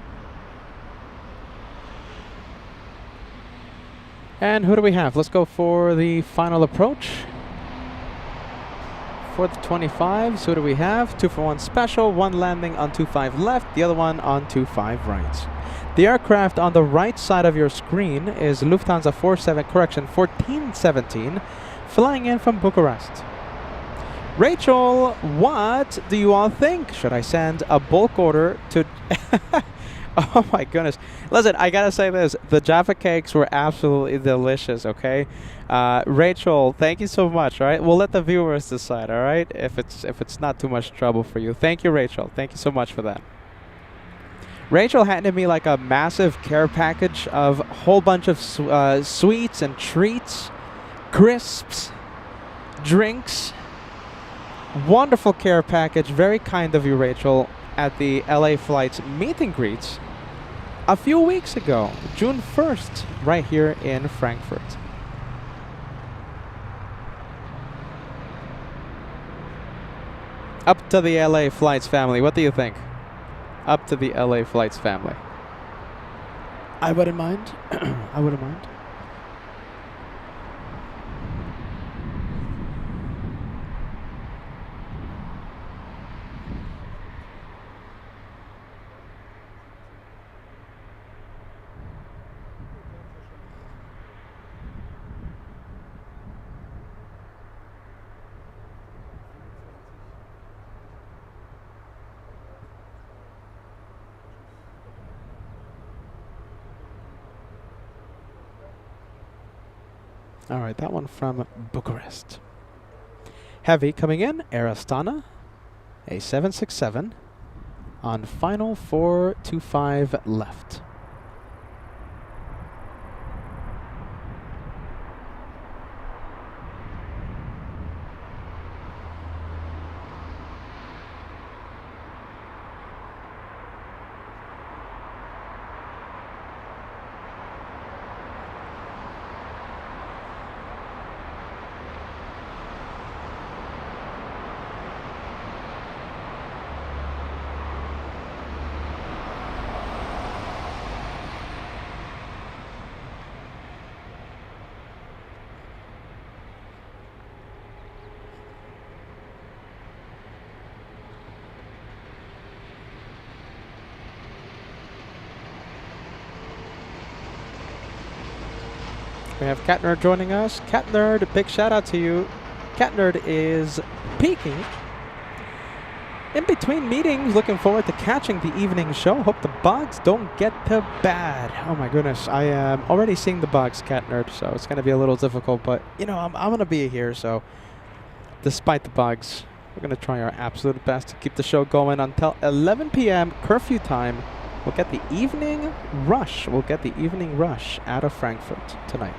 And who do we have? Let's go for the final approach. For the 25s, who do we have? 2 for 1 special, one landing on 25 left, the other one on 25 right. The aircraft on the right side of your screen is Lufthansa 1417, flying in from Bucharest. Rachel, what do you all think? Should I send a bulk order to... Oh my goodness. Listen, I gotta say this. The Jaffa cakes were absolutely delicious, okay? Rachel, thank you so much, all right? We'll let the viewers decide, all right? If it's not too much trouble for you. Thank you, Rachel. Thank you so much for that. Rachel handed me like a massive care package of a whole bunch of sweets and treats, crisps, drinks. Wonderful care package. Very kind of you, Rachel, at the LA Flights meet and greets a few weeks ago, June 1st, right here in Frankfurt. Up to the LA Flights family. What do you think? Up to the LA Flights family. I wouldn't mind. I wouldn't mind. All right, that one from Bucharest. Heavy coming in, Air Astana, a 767 on final 425 left. We have Cat Nerd joining us. Cat Nerd, big shout out to you. Cat Nerd is peaking in between meetings. Looking forward to catching the evening show. Hope the bugs don't get too bad. Oh my goodness, I am already seeing the bugs, Cat Nerd, so it's going to be a little difficult, but you know, I'm going to be here, so despite the bugs, we're going to try our absolute best to keep the show going until 11 p.m. curfew time. We'll get the evening rush. We'll get the evening rush out of Frankfurt tonight.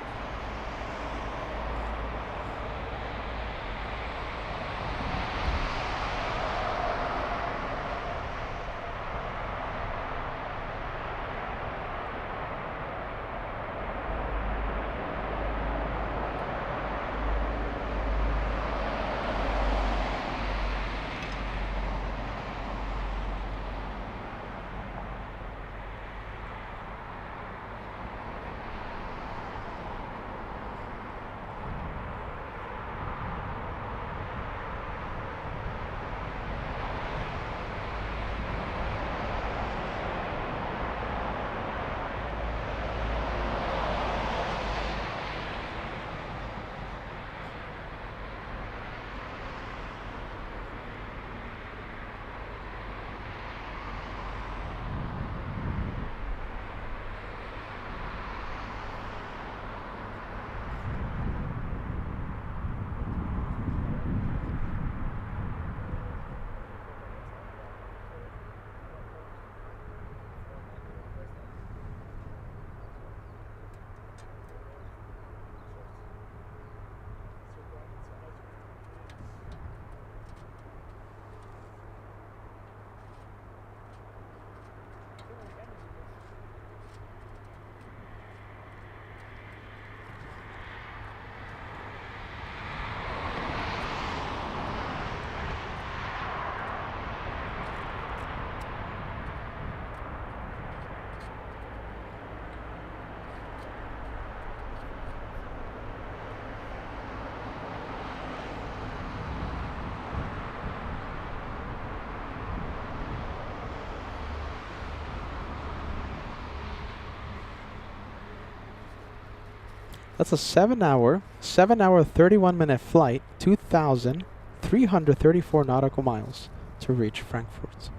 That's a 7-hour, 31-minute flight, 2,334 nautical miles to reach Frankfurt.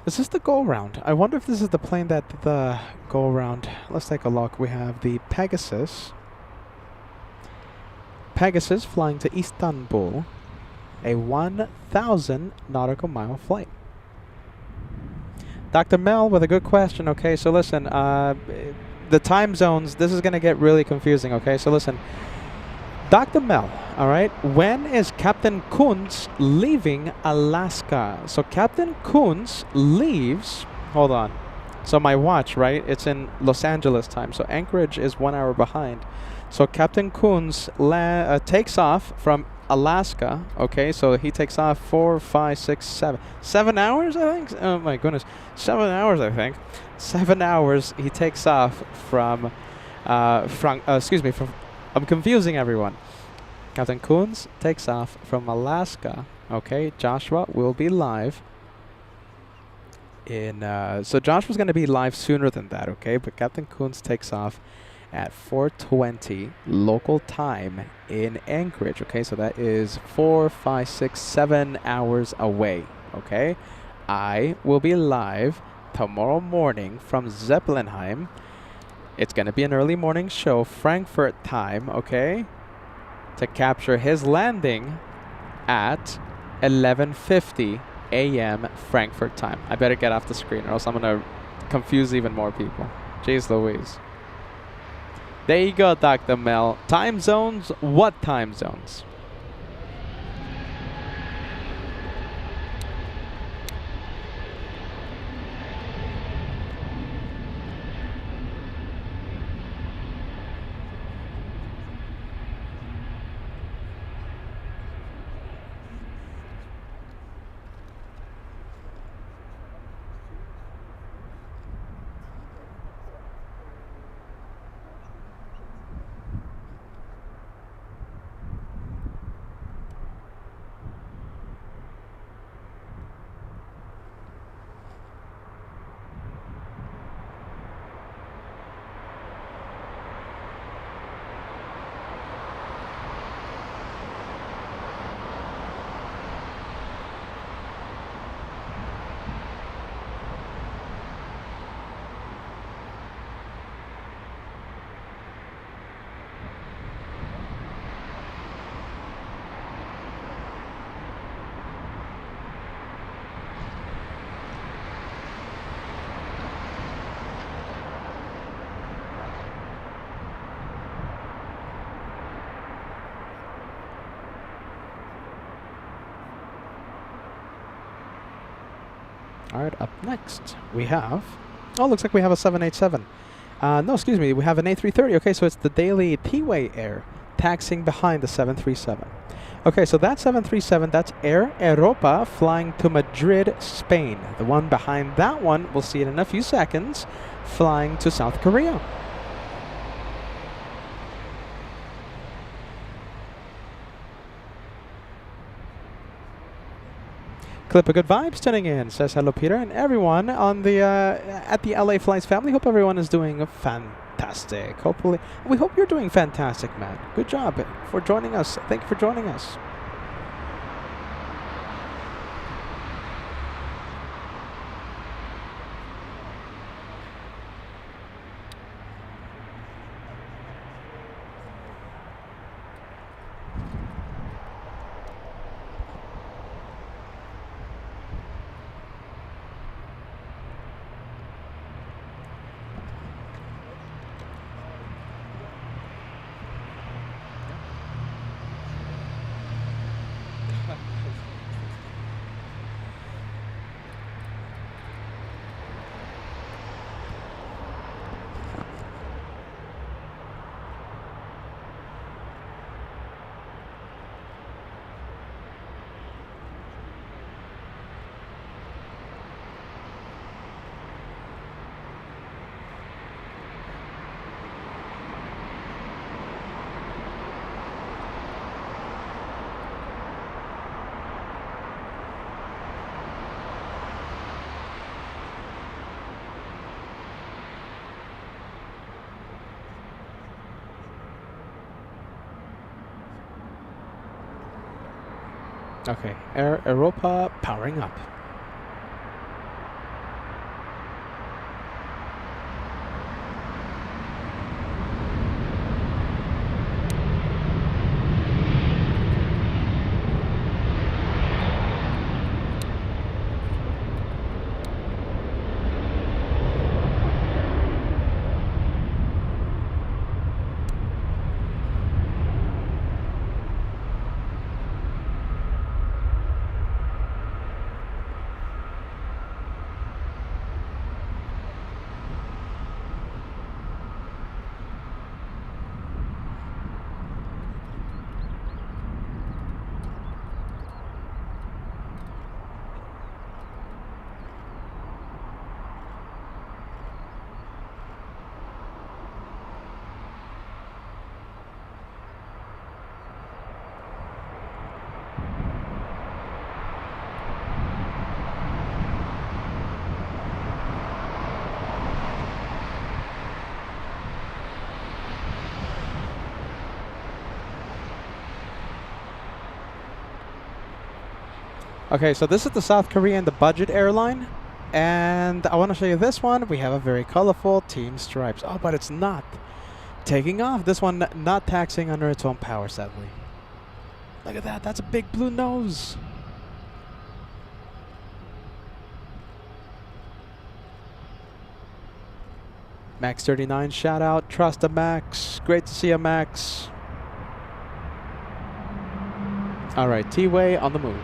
Is this the go-round? I wonder if this is the plane that did the go-round. Let's take a look. We have the Pegasus. Pegasus flying to Istanbul, a 1,000 nautical mile flight. Dr. Mel with a good question. Okay, so listen, the time zones, this is going to get really confusing. Okay, so listen, Dr. Mel, all right, when is Captain Kuntz leaving Alaska? So Captain Kuntz leaves, hold on, so my watch, right, it's in Los Angeles time, so Anchorage is 1 hour behind. So Captain Kuntz takes off from Alaska, okay, so he takes off 4, 5, 6, 7. 7 hours, I think? Oh my goodness. 7 hours, I think. 7 hours he takes off from, I'm confusing everyone. Captain Kuntz takes off from Alaska, okay, Joshua will be live in, so Joshua's going to be live sooner than that, okay, but Captain Kuntz takes off at 4:20 local time in Anchorage. Okay, so that is 4, 5, 6, 7 hours away. Okay, I will be live tomorrow morning from Zeppelinheim. It's gonna be an early morning show, Frankfurt time. Okay, to capture his landing at 11:50 a.m. Frankfurt time. I better get off the screen, or else I'm gonna confuse even more people. Jeez Louise. There you go, Dr. Mel. Time zones? What time zones? All right, up next we have. Oh, looks like we have a 787. No, excuse me, we have an A330. Okay, so it's the daily TWA Air taxiing behind the 737. Okay, so that 737, that's Air Europa flying to Madrid, Spain. The one behind that one, we'll see it in a few seconds, flying to South Korea. Clip of Good Vibes tuning in, says hello Peter, and everyone on the at the LA Flights family. Hope everyone is doing fantastic. Hopefully, we hope you're doing fantastic, man. Good job for joining us. Thank you for joining us. Okay, Air Europa powering up. Okay, so this is the South Korean, the budget airline. And I want to show you this one. We have a very colorful team stripes. Oh, but it's not taking off. This one not taxiing under its own power, sadly. Look at that. That's a big blue nose. Max 39, shout out. Trust a Max. Great to see you, Max. All right, T-Way on the move.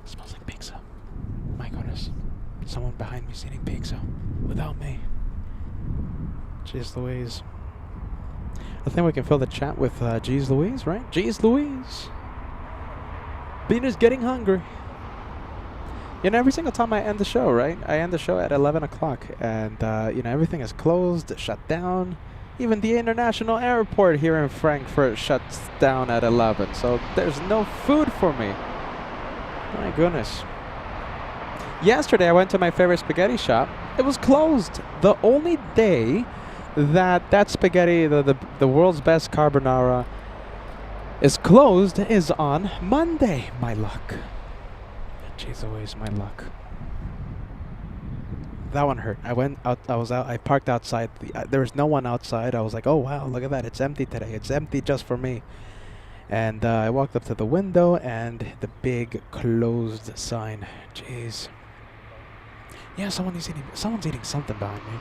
Smells like pizza. My goodness. Someone behind me is eating pizza without me. Jeez Louise. I think we can fill the chat with Jeez Louise, right? Jeez Louise. Peter's getting hungry. You know, every single time I end the show, right? I end the show at 11 o'clock, and you know, everything is closed, shut down. Even the international airport here in Frankfurt shuts down at 11, so there's no food for me. My goodness. Yesterday I went to my favorite spaghetti shop. It was closed. The only day that spaghetti, the world's best carbonara, is closed is on Monday. My luck. Jeez, always my luck. That one hurt. I went out. I was out. I parked outside. There was no one outside. I was like, oh wow, look at that. It's empty today. It's empty just for me. And I walked up to the window and the big closed sign. Jeez. Yeah, someone's eating something behind me.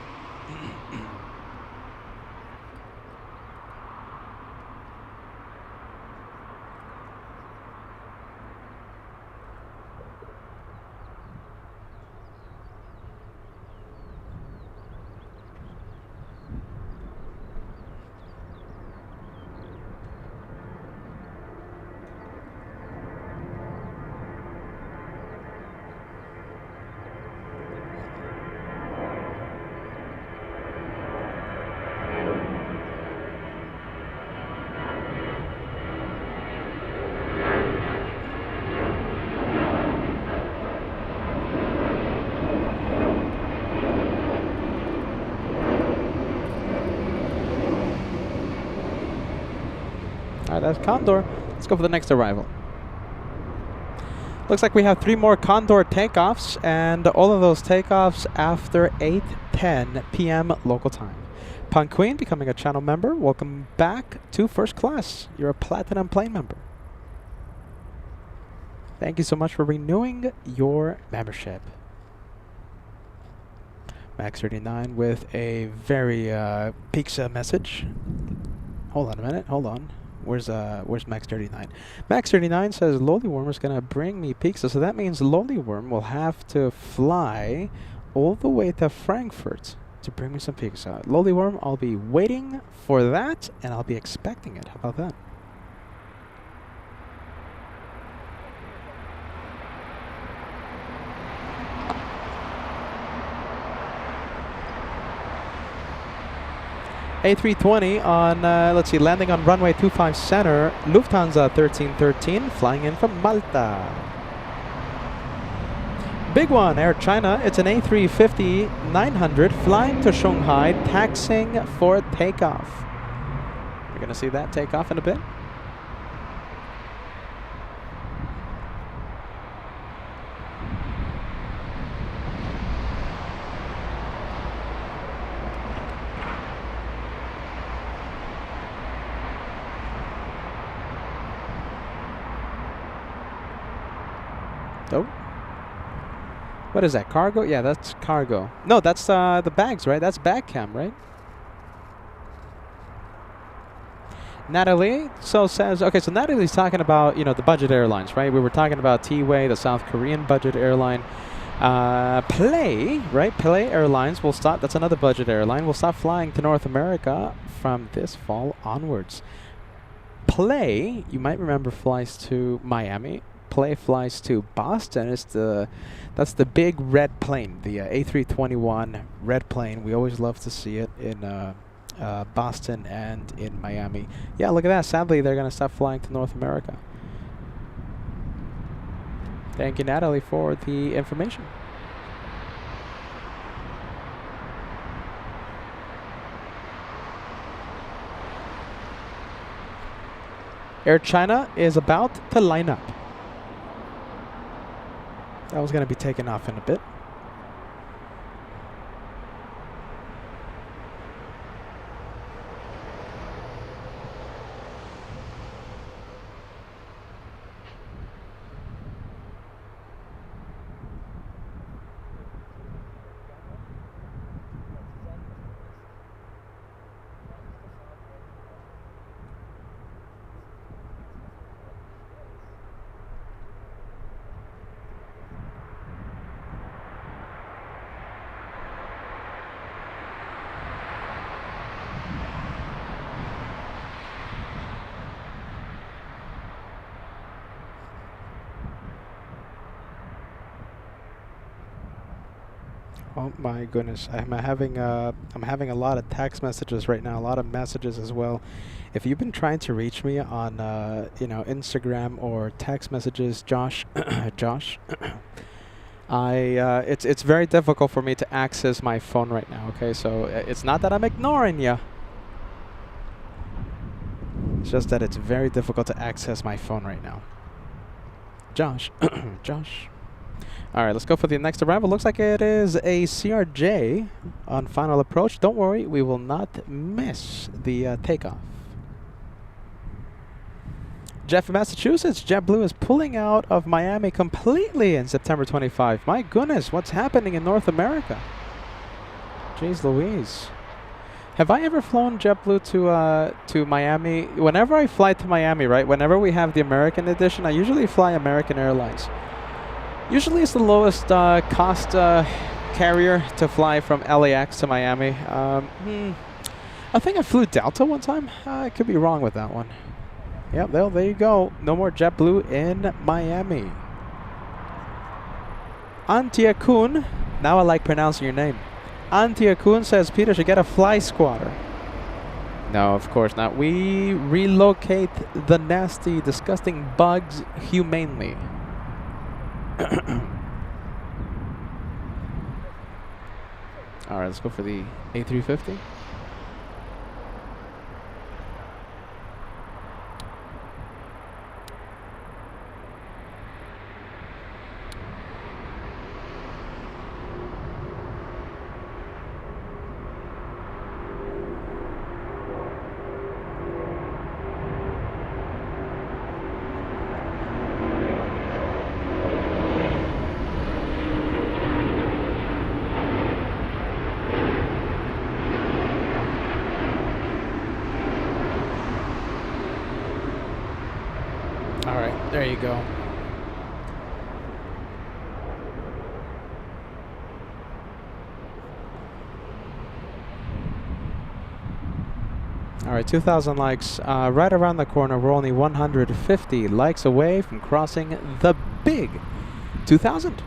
Alright, that's Condor. Let's go for the next arrival. Looks like we have 3 more Condor takeoffs, and all of those takeoffs after 8:10 p.m. local time. Pun Queen becoming a channel member. Welcome back to First Class. You're a Platinum Plane member. Thank you so much for renewing your membership. Max39 with a very pizza message. Hold on a minute. Hold on. Where's Max39? Max39 says Lollyworm is gonna bring me pizza, so that means Lollyworm will have to fly all the way to Frankfurt to bring me some pizza. Lollyworm, I'll be waiting for that, and I'll be expecting it. How about that? A320 on, let's see, landing on runway 25 center, Lufthansa 1313, flying in from Malta. Big one, Air China. It's an A350-900 flying to Shanghai, taxiing for takeoff. You're going to see that take off in a bit. Oh. What is that? Cargo? Yeah, that's cargo. No, that's the bags, right? That's bag cam, right? Natalie says, okay, so Natalie's talking about, you know, the budget airlines, right? We were talking about TWA, the South Korean budget airline. Play, right? Play Airlines will stop. That's another budget airline. Will stop flying to North America from this fall onwards. Play, you might remember, flies to Miami. Play flies to Boston. That's the big red plane, the A321 red plane. We always love to see it in Boston and in Miami. Yeah, look at that. Sadly, they're going to stop flying to North America. Thank you, Natalie, for the information. Air China is about to line up. That was going to be taken off in a bit. Oh my goodness, I'm having a lot of text messages right now, a lot of messages as well. If you've been trying to reach me on Instagram or text messages, Josh, Josh, it's very difficult for me to access my phone right now. Okay, so it's not that I'm ignoring you. It's just that it's very difficult to access my phone right now. Josh, Josh. All right, let's go for the next arrival. Looks like it is a CRJ on final approach. Don't worry, we will not miss the takeoff. Jeff in Massachusetts, JetBlue is pulling out of Miami completely in September 25. My goodness, what's happening in North America? Jeez Louise. Have I ever flown JetBlue to Miami? Whenever I fly to Miami, right, whenever we have the American edition, I usually fly American Airlines. Usually it's the lowest cost carrier to fly from LAX to Miami. I think I flew Delta one time. I could be wrong with that one. Yep, there you go. No more JetBlue in Miami. Antia Kun. Now I like pronouncing your name. Antia Kun says Peter should get a fly squatter. No, of course not. We relocate the nasty, disgusting bugs humanely. All right, let's go for the A350. All right, there you go. All right, 2,000 likes right around the corner. We're only 150 likes away from crossing the big 2,000.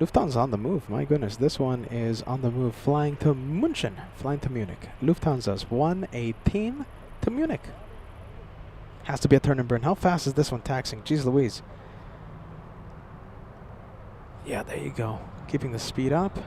Lufthansa on the move. My goodness, this one is on the move, flying to München, flying to Munich. Lufthansa's 118 to Munich. Has to be a turn and burn. How fast is this one taxing? Jeez Louise. Yeah, there you go. Keeping the speed up.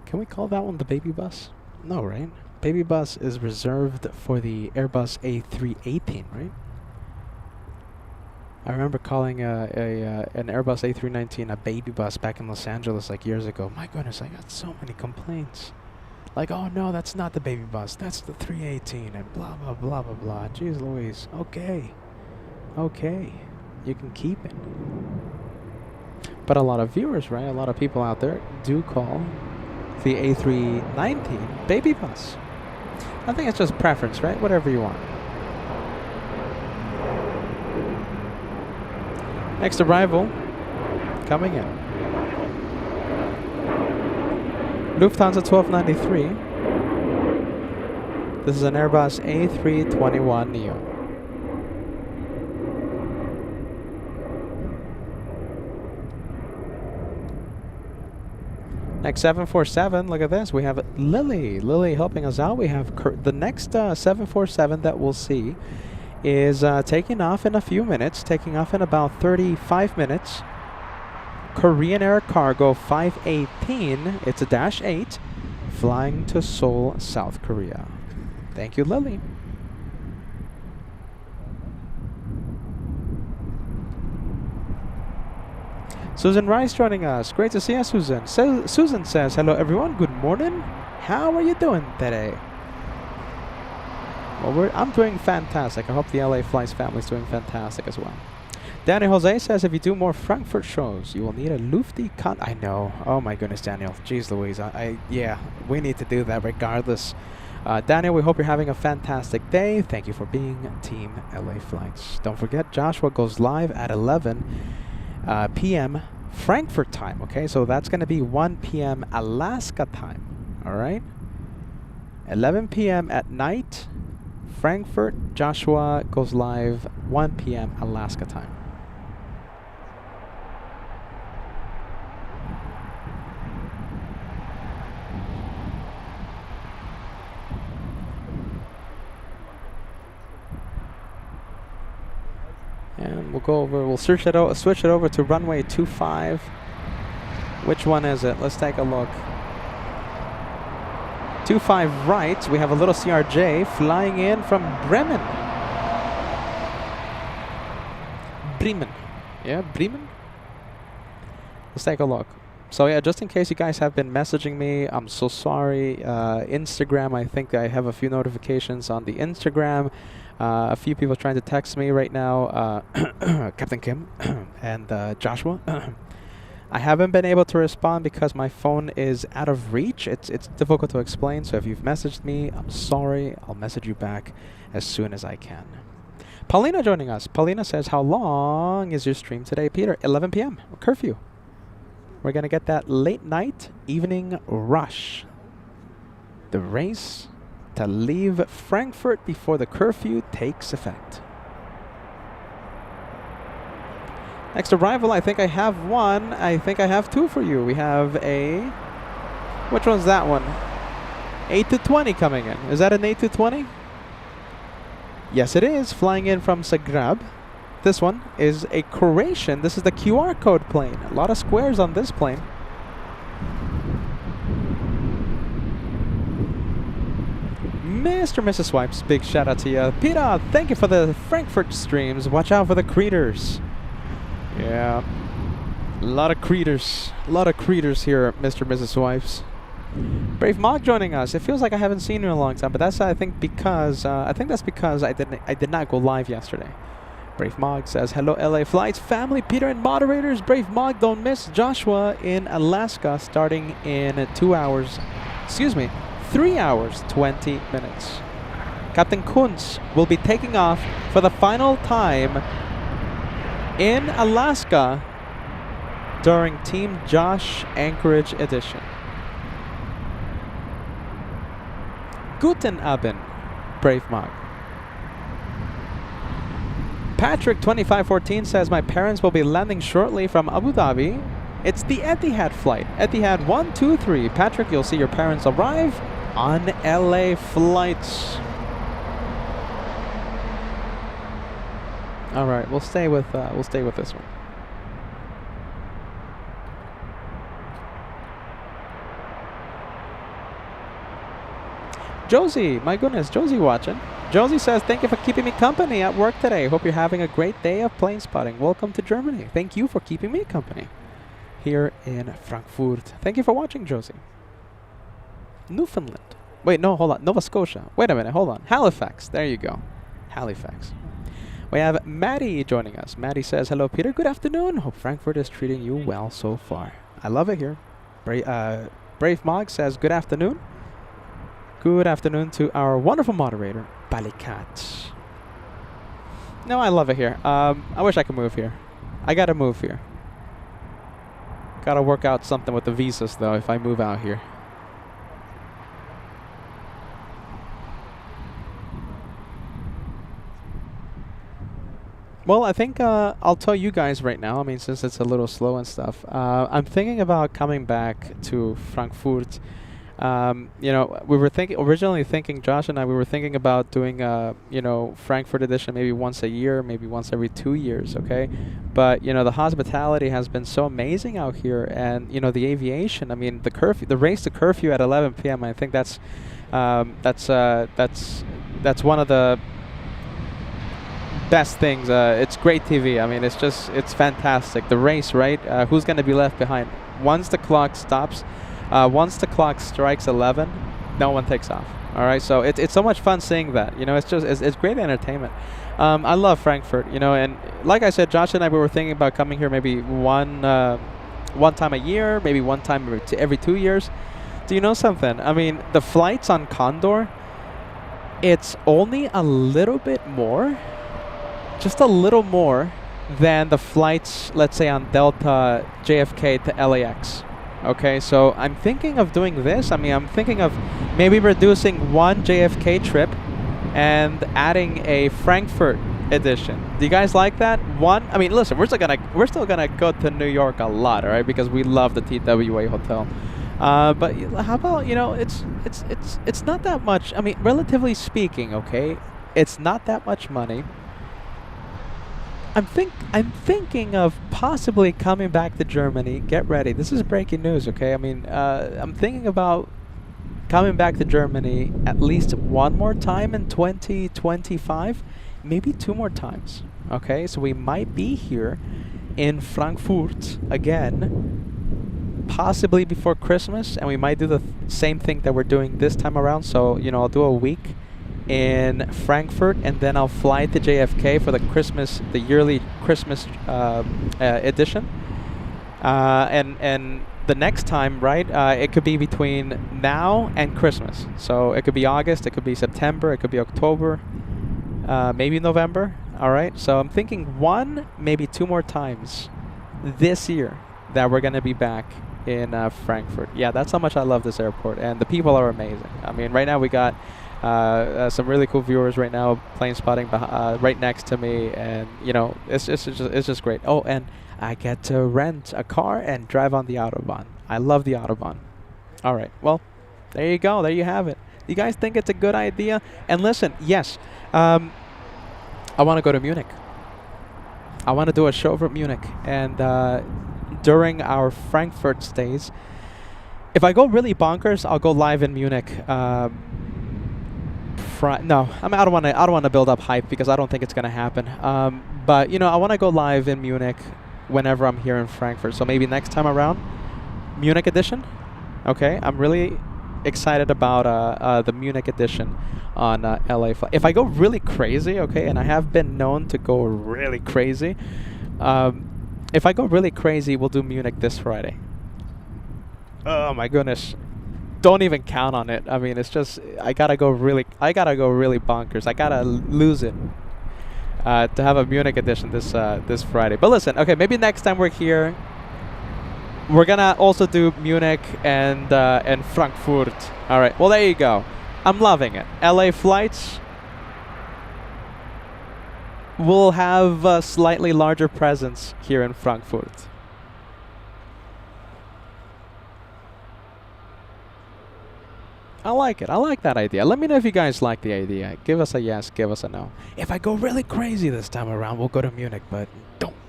Can we call that one the baby bus? No, right? Baby bus is reserved for the Airbus A318, right? I remember calling an Airbus A319 a baby bus back in Los Angeles like years ago. My goodness, I got so many complaints. Like, oh no, that's not the baby bus. That's the 318 and blah, blah, blah, blah, blah. Jeez Louise. Okay. Okay. You can keep it. But a lot of viewers, right? A lot of people out there do call the A319 baby bus. I think it's just preference, right? Whatever you want. Next arrival coming in. Lufthansa 1293. This is an Airbus A321neo. Next 747, look at this. We have Lily helping us out. We have the next 747 that we'll see is taking off in a few minutes, taking off in about 35 minutes. Korean Air Cargo 518. It's a Dash 8 flying to Seoul, South Korea. Thank you, Lily. Susan Rice joining us. Great to see you, Susan. Susan says, hello everyone, good morning. How are you doing today? Well, I'm doing fantastic. I hope the LA Flights family is doing fantastic as well. Danny Jose says, if you do more Frankfurt shows, you will need a Lufty con. I know. Oh my goodness, Daniel. Jeez Louise. Yeah, we need to do that regardless. Daniel, we hope you're having a fantastic day. Thank you for being Team LA Flights. Don't forget, Joshua goes live at 11 p.m. Frankfurt time. Okay, so that's going to be 1 p.m. Alaska time. All right? 11 p.m. at night. Frankfurt, Joshua goes live 1 p.m. Alaska time. And we'll switch it over to runway 25. Which one is it? Let's take a look. 25 right, we have a little CRJ flying in from Bremen. Yeah, Bremen. Let's take a look. So yeah, just in case you guys have been messaging me, I'm so sorry. Instagram, I think I have a few notifications on the Instagram. A few people trying to text me right now. Captain Kim and Joshua. I haven't been able to respond because my phone is out of reach. It's difficult to explain, so if you've messaged me, I'm sorry. I'll message you back as soon as I can. Paulina joining us. Paulina says, how long is your stream today, Peter? 11 p.m. Curfew. We're going to get that late night, evening rush. The race to leave Frankfurt before the curfew takes effect. Next arrival, I think I have one. I think I have two for you. We have a... Which one's that one? 8-20 coming in. Is that an 8-20? Yes, it is. Flying in from Zagreb. This one is a Croatian. This is the QR code plane. A lot of squares on this plane. Mr. and Mrs. Swipes, big shout out to you. Peter, thank you for the Frankfurt streams. Watch out for the creators. Yeah, a lot of creators. A lot of creators here, Mr. and Mrs. Swipes. Brave Mog joining us. It feels like I haven't seen you in a long time, but that's I think that's because I did not go live yesterday. Brave Mog says, hello LA Flights family, Peter and moderators. Brave Mog, don't miss Joshua in Alaska starting in 3 hours 20 minutes. Captain Kunz will be taking off for the final time in Alaska during Team Josh Anchorage edition. Guten Abend, Brave Mog. Patrick2514 says, my parents will be landing shortly from Abu Dhabi. It's the Etihad flight. Etihad 123. Patrick, you'll see your parents arrive on LA Flights. All right, we'll stay with this one. Josie, my goodness, Josie watching. Josie says, thank you for keeping me company at work today. Hope you're having a great day of plane spotting. Welcome to Germany. Thank you for keeping me company here in Frankfurt. Thank you for watching, Josie. Newfoundland. Wait, no, hold on. Nova Scotia. Wait a minute, hold on. Halifax. There you go. Halifax. We have Maddie joining us. Maddie says, hello, Peter. Good afternoon. Hope Frankfurt is treating you well so far. I love it here. Brave Mog says, good afternoon. Good afternoon to our wonderful moderator, Balikat. No, I love it here. I wish I could move here. I gotta move here. Gotta work out something with the visas, though, if I move out here. Well, I think I'll tell you guys right now, I mean, since it's a little slow and stuff, I'm thinking about coming back to Frankfurt You know, we were originally thinking, Josh and I, we were thinking about doing you know, Frankfurt edition maybe once a year, maybe once every 2 years, okay? But you know, the hospitality has been so amazing out here, and you know, the aviation. I mean, the curfew, the race to curfew at 11 p.m. I think that's one of the best things. It's great TV. I mean, it's fantastic. The race, right? Who's going to be left behind? Once the clock stops, once the clock strikes 11, no one takes off. All right, so it's so much fun seeing that. You know, it's great entertainment. I love Frankfurt. You know, and like I said, Josh and I, we were thinking about coming here maybe one time a year, maybe one time every 2 years. Do you know something? I mean, the flights on Condor, it's only a little bit more, just a little more than the flights, let's say, on Delta JFK to LAX. Okay, so I'm thinking of doing this. I mean, I'm thinking of maybe reducing one JFK trip and adding a Frankfurt edition. Do you guys like that? One, I mean, listen, we're still gonna go to New York a lot, all right, because we love the TWA Hotel. But how about, you know, it's not that much. I mean, relatively speaking, okay, it's not that much money. I'm thinking of possibly coming back to Germany. Get ready. This is breaking news, okay? I mean, I'm thinking about coming back to Germany at least one more time in 2025, maybe 2 more times. Okay, so we might be here in Frankfurt again, possibly before Christmas, and we might do the same thing that we're doing this time around. So, you know, I'll do a week in Frankfurt, and then I'll fly to JFK for the yearly Christmas edition. And the next time, right? It could be between now and Christmas. So it could be August, it could be September, it could be October, maybe November. All right. So I'm thinking one, maybe 2 more times this year that we're gonna be back in Frankfurt. Yeah, that's how much I love this airport, and the people are amazing. I mean, right now we got some really cool viewers right now plane spotting right next to me, and you know, it's just great. Oh, and I get to rent a car and drive on the Autobahn. I love the Autobahn. All right, well, there you go. There you have it. You guys think it's a good idea? And listen, yes, I want to go to Munich. I want to do a show from Munich, and during our Frankfurt stays, if I go really bonkers, I'll go live in Munich. No, I mean, I don't want to build up hype, because I don't think it's gonna happen. But you know, I want to go live in Munich whenever I'm here in Frankfurt. So maybe next time around, Munich edition. Okay, I'm really excited about the Munich edition on LA flight. If I go really crazy, okay, and I have been known to go really crazy. If I go really crazy, we'll do Munich this Friday. Oh my goodness. Don't even count on it. I mean, it's just, I gotta go really bonkers. I gotta lose it to have a Munich edition this Friday. But listen, okay, maybe next time we're here, we're gonna also do Munich and Frankfurt. All right. Well, there you go. I'm loving it. LA flights will have a slightly larger presence here in Frankfurt. I like it. I like that idea. Let me know if you guys like the idea. Give us a yes, give us a no. If I go really crazy this time around, we'll go to Munich, but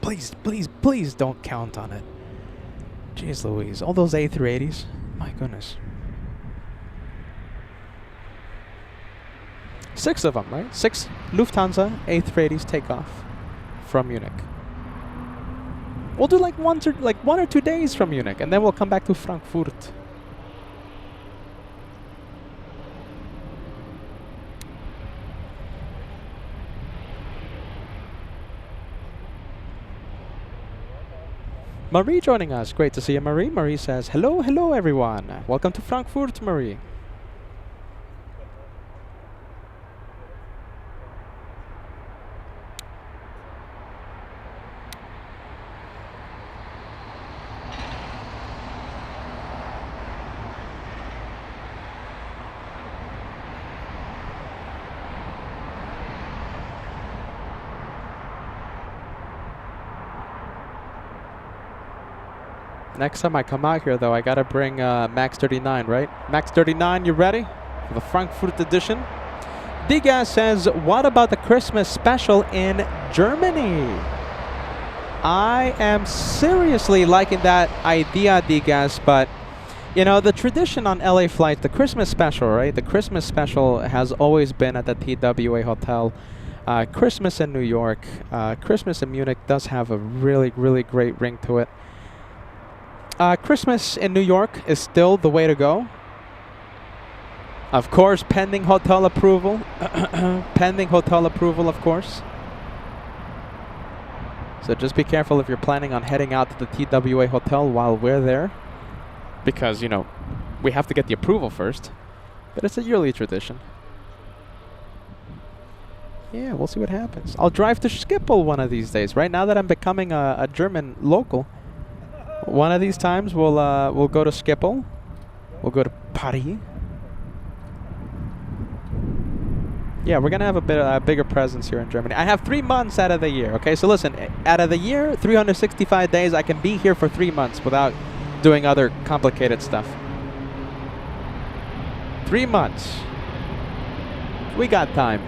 please don't count on it. Jeez Louise, all those A380s. My goodness. 6 of them, right? 6 Lufthansa A380s take off from Munich. We'll do like 1 or 2 days from Munich, and then we'll come back to Frankfurt. Marie joining us. Great to see you, Marie. Marie says, hello everyone. Welcome to Frankfurt, Marie. Next time I come out here, though, I gotta bring Max 39, right? Max 39, you ready for the Frankfurt edition? Digas says, what about the Christmas special in Germany? I am seriously liking that idea, Digas, but you know, the tradition on LA flights, the Christmas special, right? The Christmas special has always been at the TWA Hotel. Christmas in New York, Christmas in Munich does have a really, really great ring to it. Christmas in New York is still the way to go. Of course, pending hotel approval. Pending hotel approval, of course. So just be careful if you're planning on heading out to the TWA Hotel while we're there. Because, you know, we have to get the approval first. But it's a yearly tradition. Yeah, we'll see what happens. I'll drive to Schiphol one of these days. Right now that I'm becoming a German local, one of these times we'll go to Schiphol. We'll go to Paris. Yeah, we're gonna have a bigger presence here in Germany. I have 3 months out of the year. Okay, so listen, out of the year, 365 days, I can be here for 3 months without doing other complicated stuff. 3 months. We got time.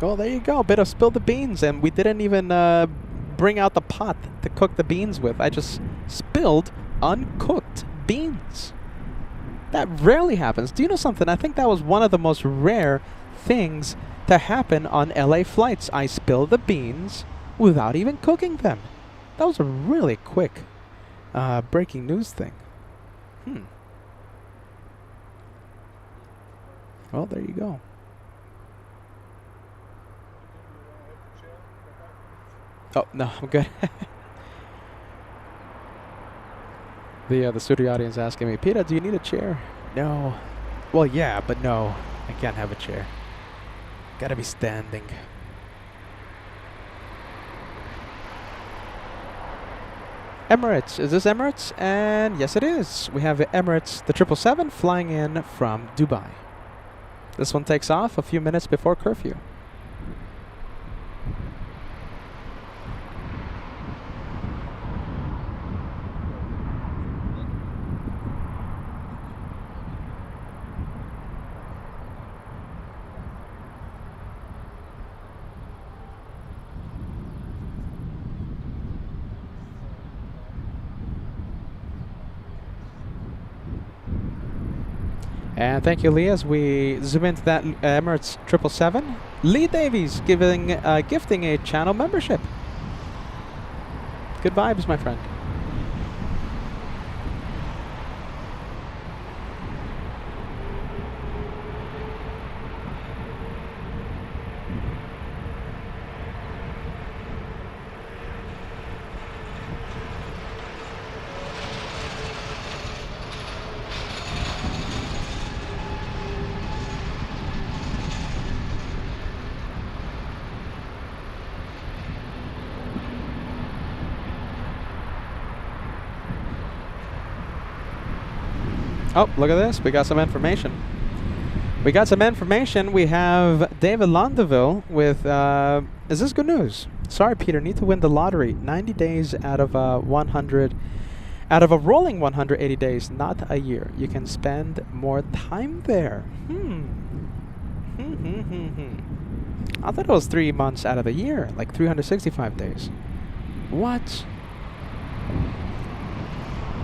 Well, there you go. Bit of spill the beans, and we didn't even bring out the pot to cook the beans with. I just spilled uncooked beans. That rarely happens. Do you know something? I think that was one of the most rare things to happen on LA flights. I spilled the beans without even cooking them. That was a really quick breaking news thing. Well, there you go. Oh, no, I'm good. The studio audience asking me, Peter, do you need a chair? No. Well, yeah, but no. I can't have a chair. Gotta be standing. Emirates. Is this Emirates? And yes, it is. We have Emirates, the 777, flying in from Dubai. This one takes off a few minutes before curfew. And thank you, Lee, as we zoom into that Emirates 777. Lee Davies gifting a channel membership. Good vibes, my friend. Oh, look at this. We got some information. We got some information. We have David Landeville with, is this good news? Sorry, Peter, need to win the lottery. 90 days out of 100, out of a rolling 180 days, not a year. You can spend more time there. I thought it was 3 months out of the year, like 365 days. What?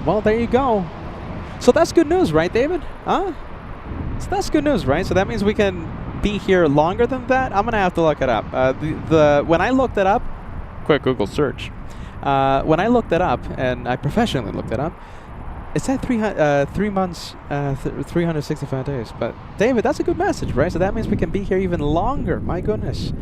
Well, there you go. So that's good news, right, David? Huh? So that's good news, right? So that means we can be here longer than that? I'm going to have to look it up. When I looked it up, quick Google search. When I looked it up, and I professionally looked it up, it said 3 months, 365 days. But, David, that's a good message, right? So that means we can be here even longer. My goodness.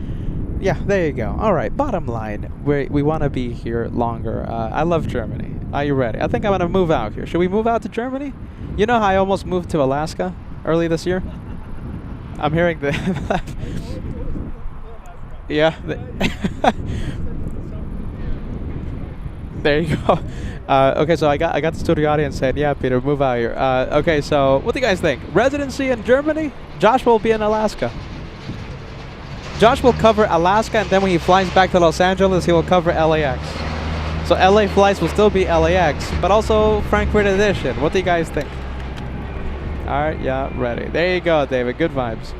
Yeah, there you go. All right, bottom line, we want to be here longer. I love Germany. Are you ready? I think I'm going to move out here. Should we move out to Germany? You know how I almost moved to Alaska early this year? I'm hearing the... yeah. There you go. Okay, so I got the studio audience saying, yeah, Peter, move out here. Okay, so what do you guys think? Residency in Germany? Josh will be in Alaska. Josh will cover Alaska, and then when he flies back to Los Angeles, he will cover LAX. So LA flights will still be LAX, but also Frankfurt edition. What do you guys think? All right, yeah, ready. There you go, David. Good vibes.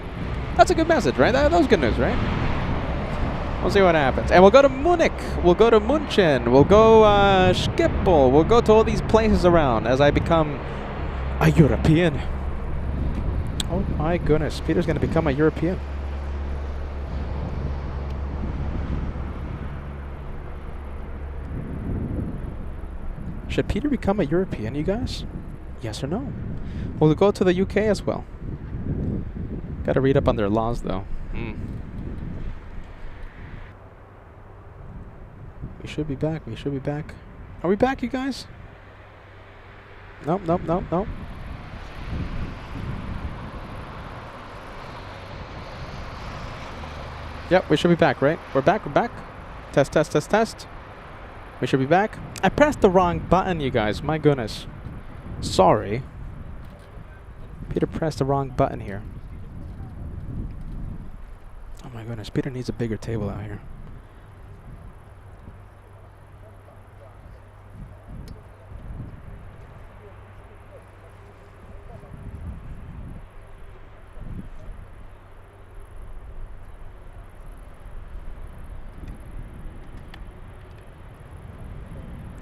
That's a good message, right? That was good news, right? We'll see what happens. And we'll go to Munich. We'll go to München. We'll go Schiphol. We'll go to all these places around as I become a European. Oh my goodness. Peter's going to become a European. Should Peter become a European, you guys? Yes or no? We'll go to the UK as well. Got to read up on their laws, though. We should be back. We should be back. Are we back, you guys? Nope, nope, nope, nope. Yep, we should be back, right? We're back, we're back. Test, test, test, test. We should be back. I pressed the wrong button, you guys. My goodness. Sorry. Peter pressed the wrong button here. Oh my goodness, Peter needs a bigger table out here.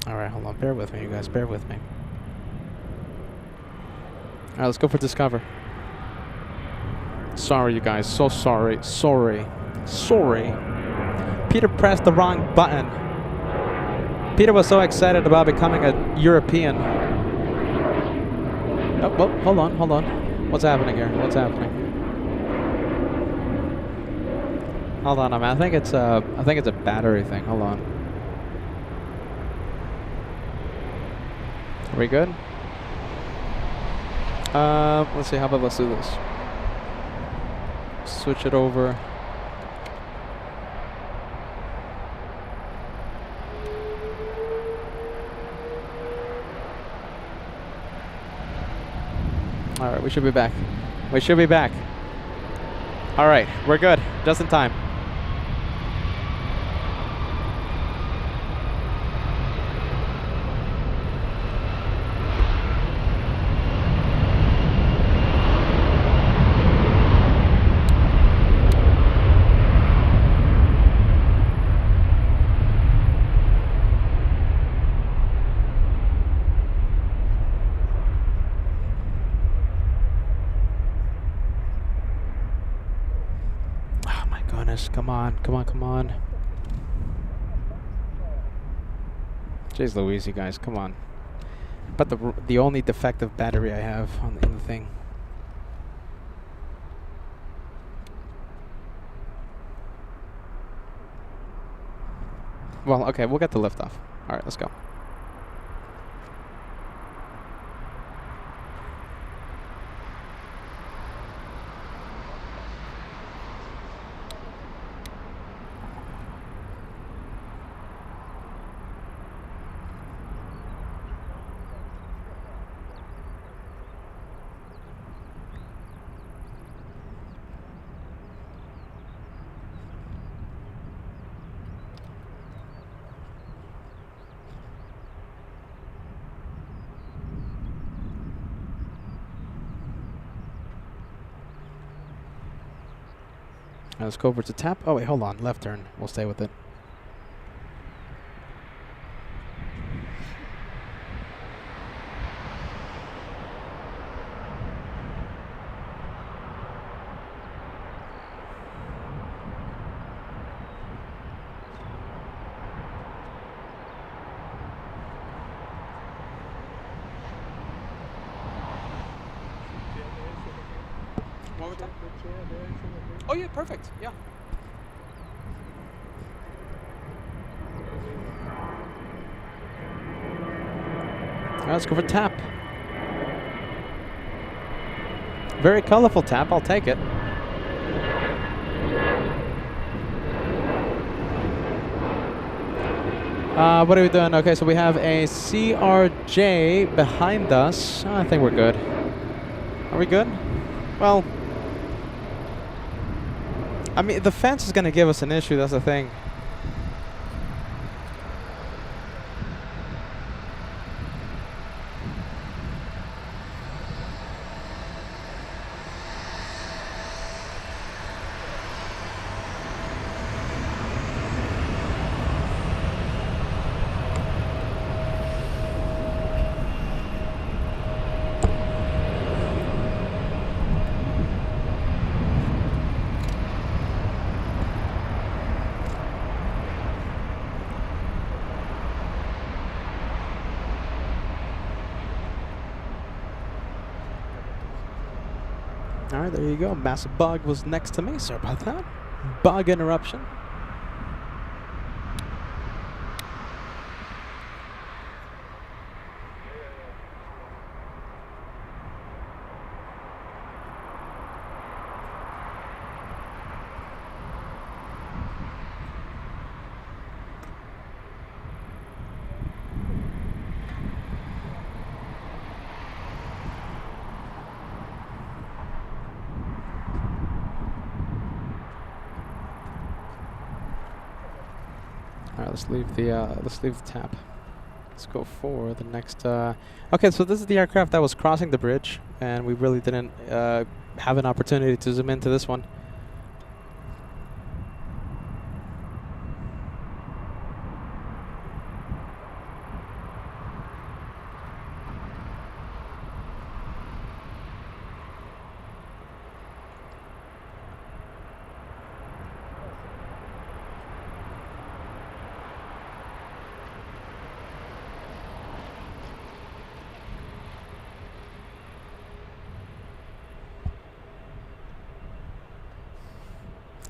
Alright, hold on. Bear with me, you guys. Bear with me. Alright, let's go for Discover. Sorry, you guys. So sorry. Sorry. Sorry. Peter pressed the wrong button. Peter was so excited about becoming a European. Oh, well, hold on, hold on. What's happening here? What's happening? Hold on, I think it's a battery thing. Hold on. Are we good? Let's see. How about let's do this? Switch it over. All right, we should be back. We should be back. All right, we're good. Just in time. Come on, come on, come on. Jeez Louise, you guys, come on. But the only defective battery I have on in the thing. Well, okay, we'll get the lift off. All right, let's go. Let's go over to tap. Oh, wait, hold on. Left turn. We'll stay with it. Oh yeah, perfect. Yeah. Let's go for tap. Very colorful tap. I'll take it. What are we doing? Okay, so we have a CRJ behind us. I think we're good. Are we good? Well, I mean, the fence is going to give us an issue. That's the thing. All right, there you go. Massive bug was next to me. Sorry about that. Bug interruption. All right, let's leave the tap. Let's go for the next. Okay, so this is the aircraft that was crossing the bridge, and we really didn't have an opportunity to zoom into this one.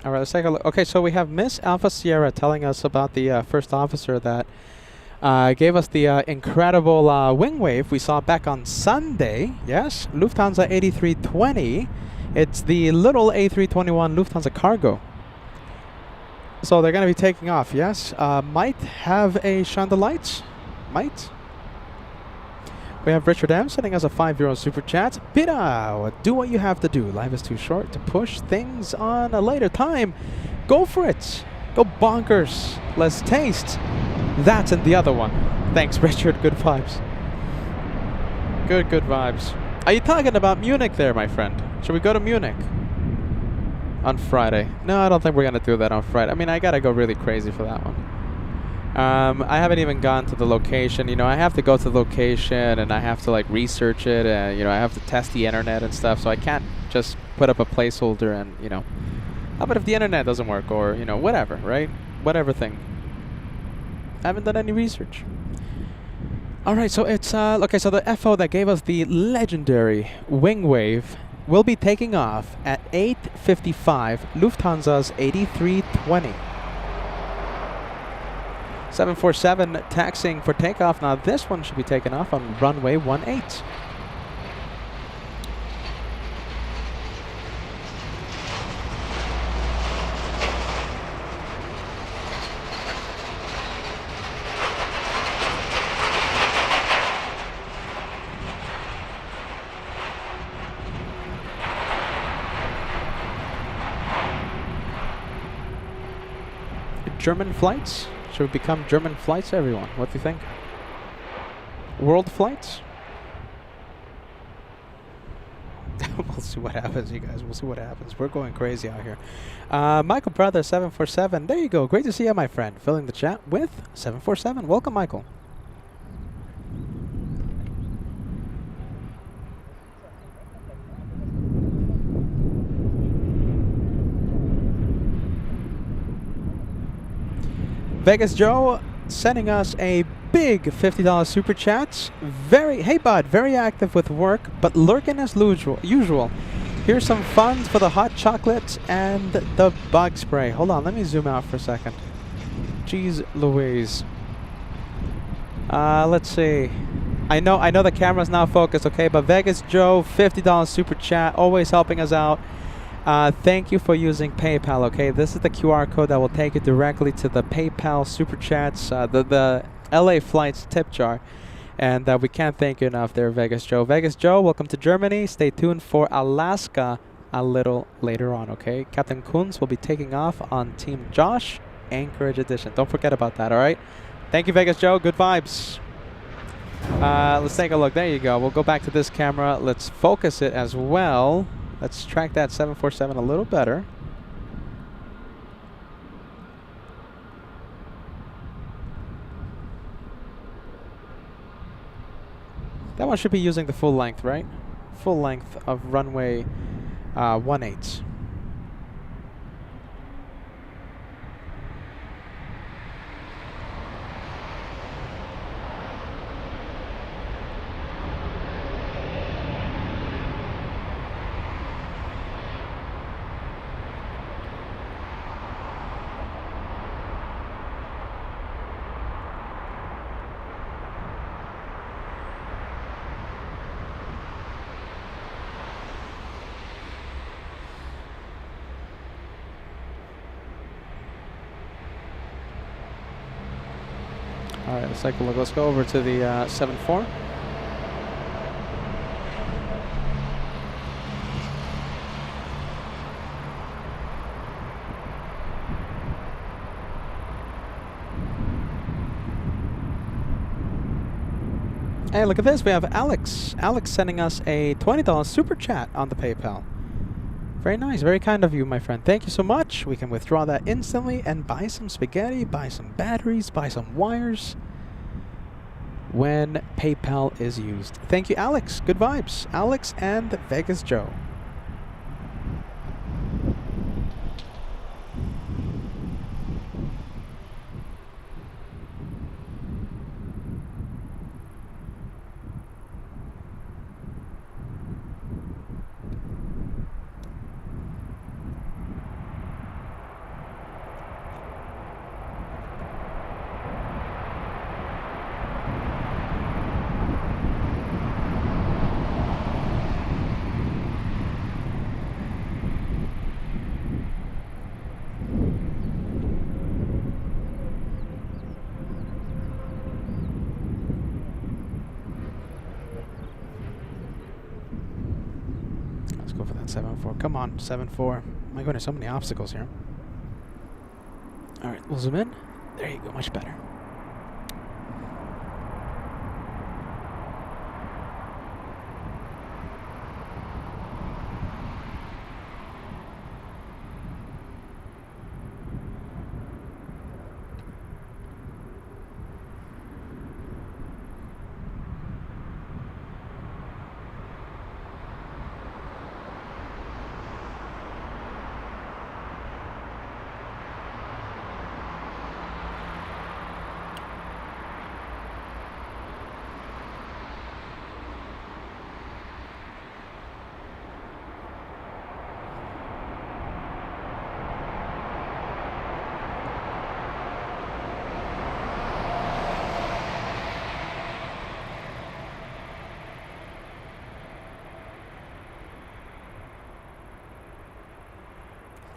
All right, let's take a look. Okay, so we have Miss Alpha Sierra telling us about the first officer that gave us the incredible wing wave we saw back on Sunday. Yes, Lufthansa 8320. It's the little A321 Lufthansa cargo. So they're going to be taking off, yes. Might have a shine the lights. Might. We have Richard M sending us a €5 super chat. Pita, do what you have to do. Life is too short to push things on a later time. Go for it. Go bonkers. Let's taste that and the other one. Thanks, Richard. Good vibes. Good vibes. Are you talking about Munich there, my friend? Should we go to Munich on Friday? No, I don't think we're going to do that on Friday. I mean, I got to go really crazy for that one. I haven't even gone to the location. You know, I have to go to the location and I have to like research it, and you know, I have to test the internet and stuff. So I can't just put up a placeholder and, you know, how about if the internet doesn't work, or, you know, whatever, right? Whatever thing. I haven't done any research. All right, so it's okay. So the FO that gave us the legendary wing wave will be taking off at 8:55. Lufthansa's 8320. 747 taxiing for takeoff. Now this one should be taken off on runway 18. German flights? Should we become German flights, everyone? What do you think? World flights? We'll see what happens, you guys. We'll see what happens. We're going crazy out here. Michael Brother 747. There you go. Great to see you, my friend. Filling the chat with 747. Welcome, Michael. Vegas Joe sending us a big $50 super chat. Hey bud, very active with work, but lurking as usual. Here's some funds for the hot chocolate and the bug spray. Hold on, let me zoom out for a second. Jeez Louise. Let's see. I know the camera's now focused, okay, but Vegas Joe, $50 super chat, always helping us out. Thank you for using PayPal, okay? This is the QR code that will take you directly to the PayPal Super Chats, the LA Flights tip jar. And we can't thank you enough there, Vegas Joe. Vegas Joe, welcome to Germany. Stay tuned for Alaska a little later on, okay? Captain Kunz will be taking off on Team Josh, Anchorage Edition. Don't forget about that, all right? Thank you, Vegas Joe. Good vibes. Let's take a look. There you go. We'll go back to this camera. Let's focus it as well. Let's track that 747 a little better. That one should be using the full length, right? Full length of runway 18. All right, let's take a look. Let's go over to the 7-4. Hey, look at this. We have Alex. Alex sending us a $20 super chat on the PayPal. Very nice. Very kind of you, my friend. Thank you so much. We can withdraw that instantly and buy some spaghetti, buy some batteries, buy some wires when PayPal is used. Thank you, Alex. Good vibes. Alex and Vegas Joe. Let's go for that 7-4. Come on, 7-4. My goodness, so many obstacles here. All right, we'll zoom in. There you go, much better.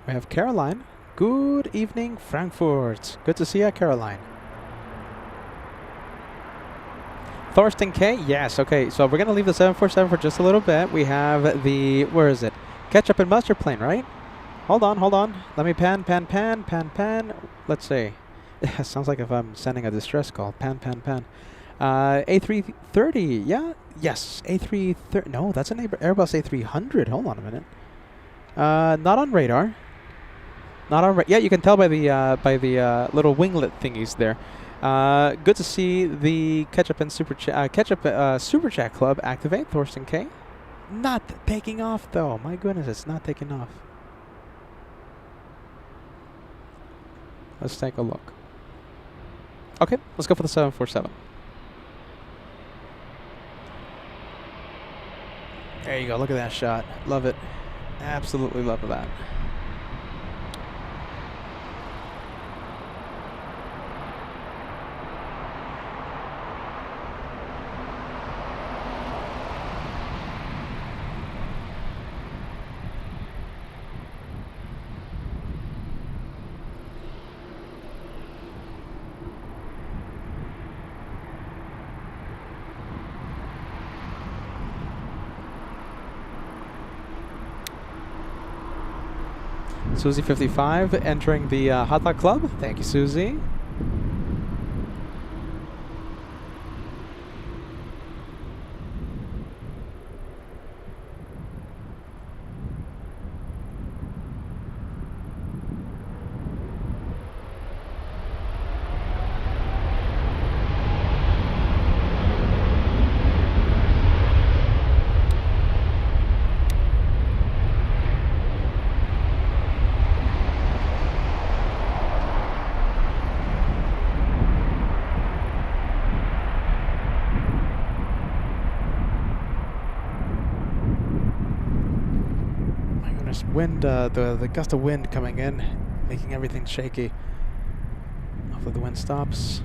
We have Caroline. Good evening, Frankfurt. Good to see you, Caroline. Thorsten K. Yes, okay. So we're going to leave the 747 for just a little bit. We have the, where is it? Ketchup and mustard plane, right? Hold on, hold on. Let me pan. Let's see. It sounds like if I'm sending a distress call. Pan. A330, yeah? Yes, A330. No, that's an Airbus A300. Hold on a minute. Not on radar. Not on yeah, you can tell by the little winglet thingies there. Good to see the Ketchup and Super Chat Club activate. Thorsten K. Not taking off though. My goodness, it's not taking off. Let's take a look. Okay, let's go for the 747. There you go. Look at that shot. Love it. Absolutely love that. Susie 55 entering the Hot Dog Club. Thank you, Susie. Wind, the gust of wind coming in, making everything shaky. Hopefully the wind stops.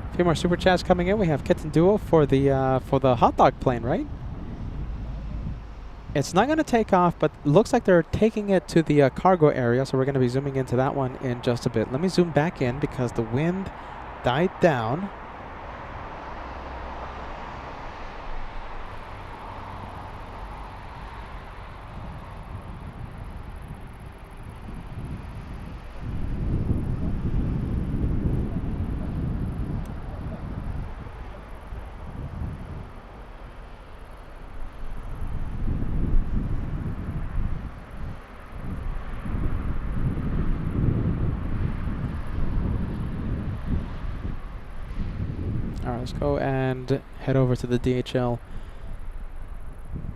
A few more super chats coming in. We have Kitten Duo for the hot dog plane, right? It's not going to take off, but looks like they're taking it to the cargo area, so we're going to be zooming into that one in just a bit. Let me zoom back in because the wind died down. Alright, let's go and head over to the DHL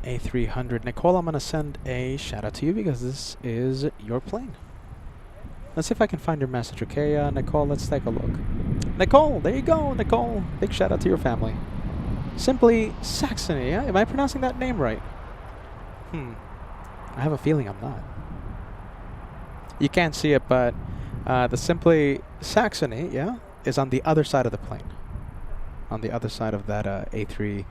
A300. Nicole, I'm going to send a shout out to you because this is your plane. Let's see if I can find your message, okay? Nicole, let's take a look. Nicole, there you go, Nicole. Big shout out to your family. Simply Saxony, yeah? Am I pronouncing that name right? I have a feeling I'm not. You can't see it, but the Simply Saxony, yeah, is on the other side of the plane. On the other side of that A300.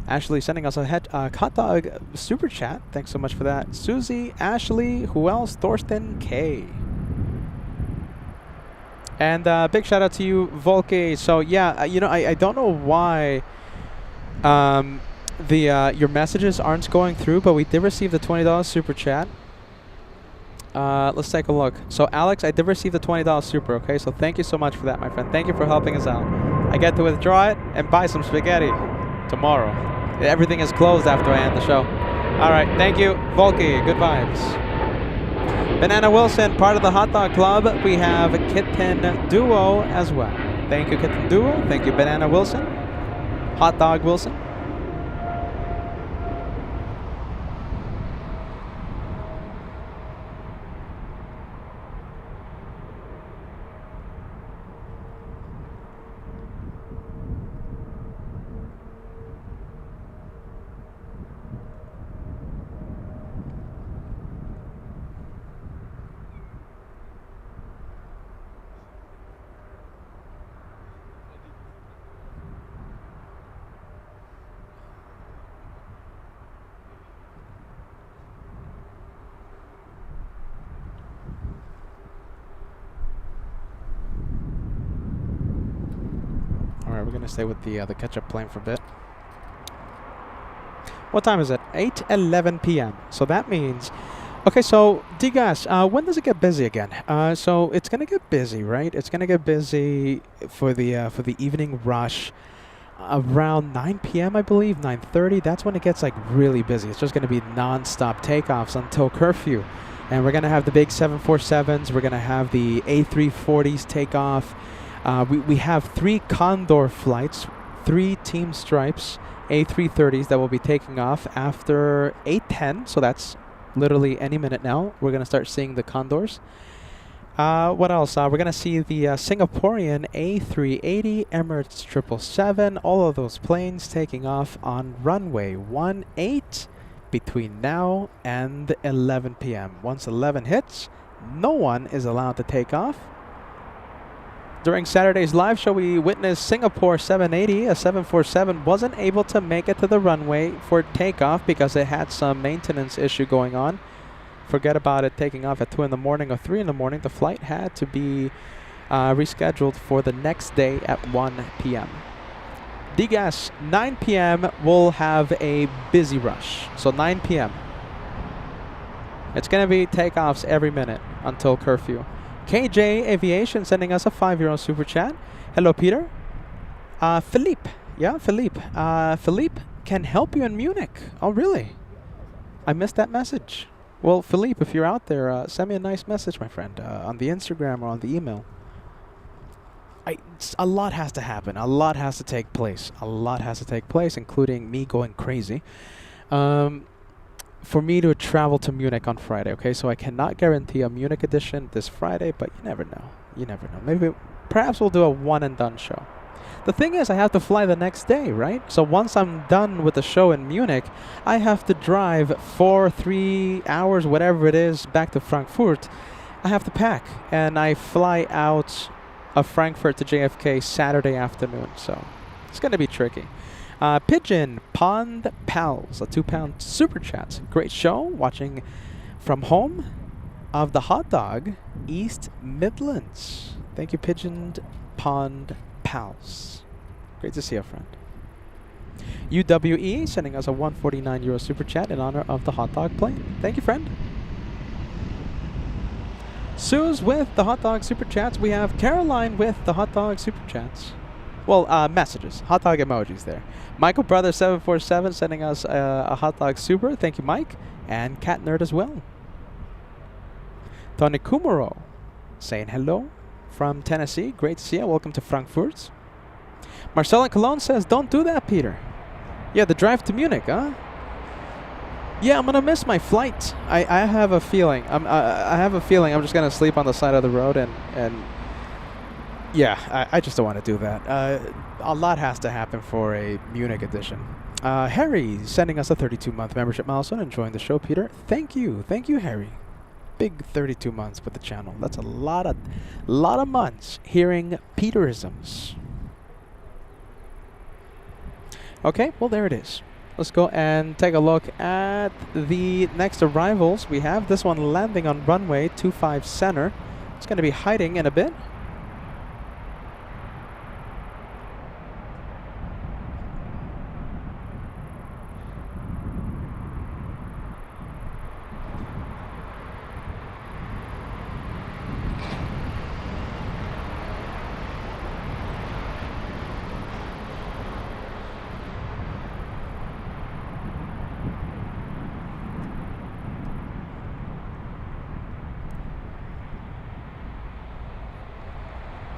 Ashley sending us a hot dog super chat. Thanks so much for that. Susie, Ashley, who else? Thorsten K. And big shout out to you, Volke. So yeah, you know, I don't know why your messages aren't going through, but we did receive the $20 super chat. Let's take a look. So Alex, I did receive the $20 super, okay? So thank you so much for that, my friend. Thank you for helping us out. I get to withdraw it and buy some spaghetti tomorrow. Everything is closed after I end the show. All right, thank you, Volky. Good vibes. Banana Wilson, part of the Hot Dog Club. We have Kitten Duo as well. Thank you, Kitten Duo. Thank you, Banana Wilson. Hot Dog Wilson. We're going to stay with the ketchup plane for a bit. What time is it? 8:11 p.m. So that means... Okay, so D-Gas, when does it get busy again? So it's going to get busy, right? It's going to get busy for the evening rush around 9 p.m., I believe, 9:30. That's when it gets like really busy. It's just going to be non-stop takeoffs until curfew. And we're going to have the big 747s. We're going to have the A340s take off. We have 3 Condor flights, 3 Team Stripes, A330s that will be taking off after 8:10. So that's Literally any minute now, we're going to start seeing the Condors. What else? We're going to see the Singaporean A380, Emirates 777, all of those planes taking off on runway 18 between now and 11 p.m. Once 11 hits, no one is allowed to take off. During Saturday's live show, we witnessed Singapore 780, a 747, wasn't able to make it to the runway for takeoff because it had some maintenance issue going on. Forget about it taking off at 2 in the morning or 3 in the morning. The flight had to be rescheduled for the next day at 1 p.m. DGAS, 9 p.m. will have a busy rush. So 9 p.m. It's going to be takeoffs every minute until curfew. KJ Aviation sending us a €5 super chat. Hello, Peter. Philippe. Yeah, Philippe. Philippe can help you in Munich. Oh, really? I missed that message. Well, Philippe, if you're out there, send me a nice message, my friend, on the Instagram or on the email. A lot has to happen. A lot has to take place. A lot has to take place, including me going crazy. For me to travel to Munich on Friday, okay? So I cannot guarantee a Munich edition this Friday, but you never know. You never know. Maybe, perhaps we'll do a one-and-done show. The thing is, I have to fly the next day, right? So once I'm done with the show in Munich, I have to drive 3 hours, whatever it is, back to Frankfurt. I have to pack, and I fly out of Frankfurt to JFK Saturday afternoon, so it's going to be tricky. Pigeon Pond Pals, a £2 super chat. Great show, watching from home of the hot dog, East Midlands. Thank you, Pigeon Pond Pals. Great to see you, friend. UWE sending us a €149 super chat in honor of the hot dog plane. Thank you, friend. Sue's with the hot dog super chats. We have Caroline with the hot dog super chats. Well, messages, hot dog emojis there. Michael Brother 747 sending us a hot dog super. Thank you, Mike. And Cat Nerd as well. Tony Kumaro saying hello from Tennessee. Great to see you. Welcome to Frankfurt. Marcella Cologne says, don't do that, Peter. Yeah, the drive to Munich, huh? Yeah, I'm gonna miss my flight. I have a feeling. I have a feeling I'm just gonna sleep on the side of the road and yeah, I just don't want to do that. A lot has to happen for a Munich edition. Harry sending us a 32-month membership milestone. Enjoying the show, Peter. Thank you, Harry. Big 32 months with the channel. That's a lot of months hearing Peterisms. Okay, well there it is. Let's go and take a look at the next arrivals. We have this one landing on runway 25 center. It's going to be hiding in a bit.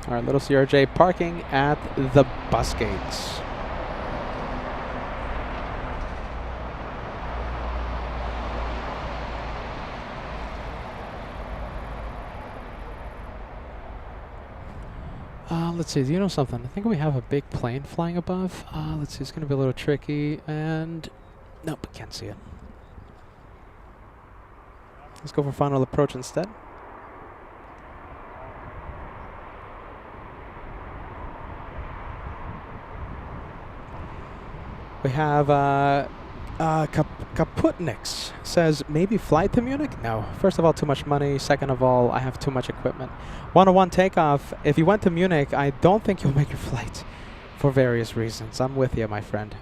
Our little CRJ parking at the bus gates. Let's see, do you know something? I think we have a big plane flying above. Let's see, it's going to be a little tricky. And nope, can't see it. Let's go for final approach instead. We have Kaputniks says, maybe fly to Munich? No. First of all, too much money. Second of all, I have too much equipment. 101 takeoff. If you went to Munich, I don't think you'll make your flight for various reasons. I'm with you, my friend.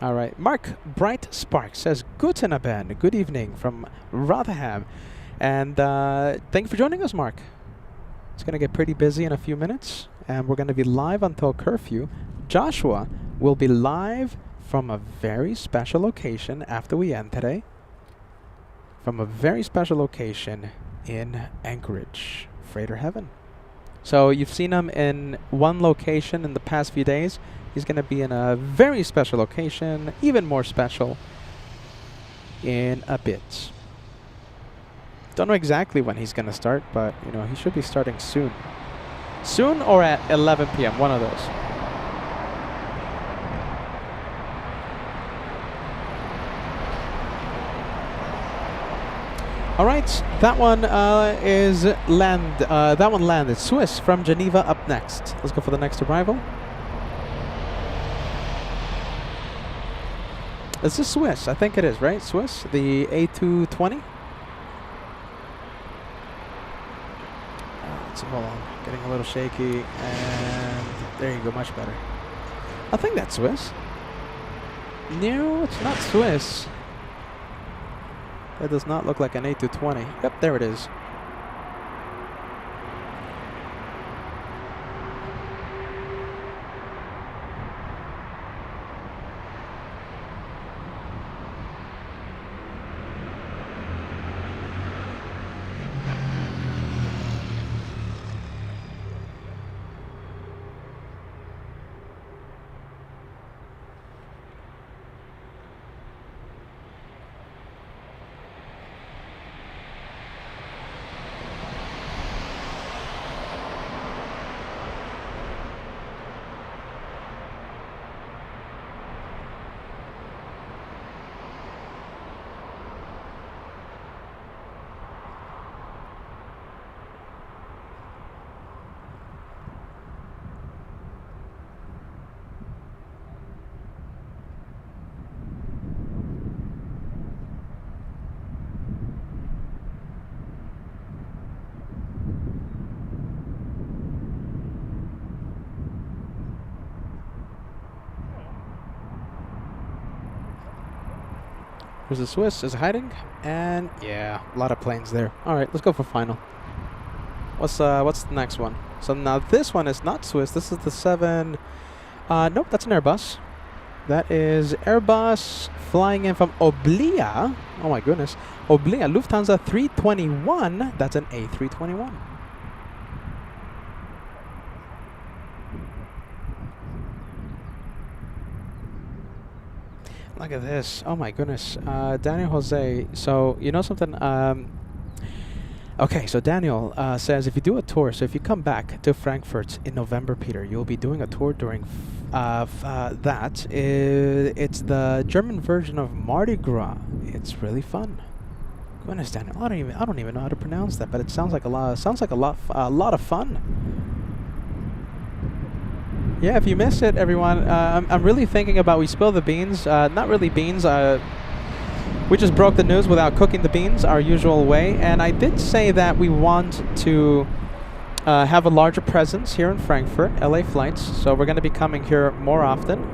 All right. Mark Bright Spark says, Guten Abend. Good evening from Rotherham. And thank you for joining us, Mark. It's going to get pretty busy in a few minutes. And we're going to be live until curfew. Joshua will be live from a very special location after we end today. From a very special location in Anchorage, Freighter Heaven. So you've seen him in one location in the past few days. He's going to be in a very special location, even more special, in a bit. Don't know exactly when he's going to start, but you know, he should be starting soon. Soon or at 11 p.m., one of those. All right, that one is land. That one landed. Swiss from Geneva up next. Let's go for the next arrival. Is this Swiss? I think it is, right? Swiss, the A220. So hold on, getting a little shaky, and there you go, much better. I think that's Swiss. No, it's not Swiss. That does not look like an A220. Yep, there it is. There's the Swiss is hiding, and yeah, a lot of planes there. All right, let's go for final. What's the next one? So now this one is not Swiss. This is the 7. Nope, that's an Airbus. That is Airbus flying in from Oblia. Oh my goodness, Oblia Lufthansa 321. That's an A321. Look at this. Oh my goodness. Daniel Jose. So, you know something? Okay, so Daniel says if you do a tour, so if you come back to Frankfurt in November, Peter, you'll be doing a tour during that. It's the German version of Mardi Gras. It's really fun. Goodness, Daniel. I don't even know how to pronounce that, but it sounds like a lot of fun. Yeah, if you missed it, everyone, I'm really thinking about, we spill the beans, not really beans, we just broke the news without cooking the beans, our usual way, and I did say that we want to have a larger presence here in Frankfurt, LA flights, so we're going to be coming here more often.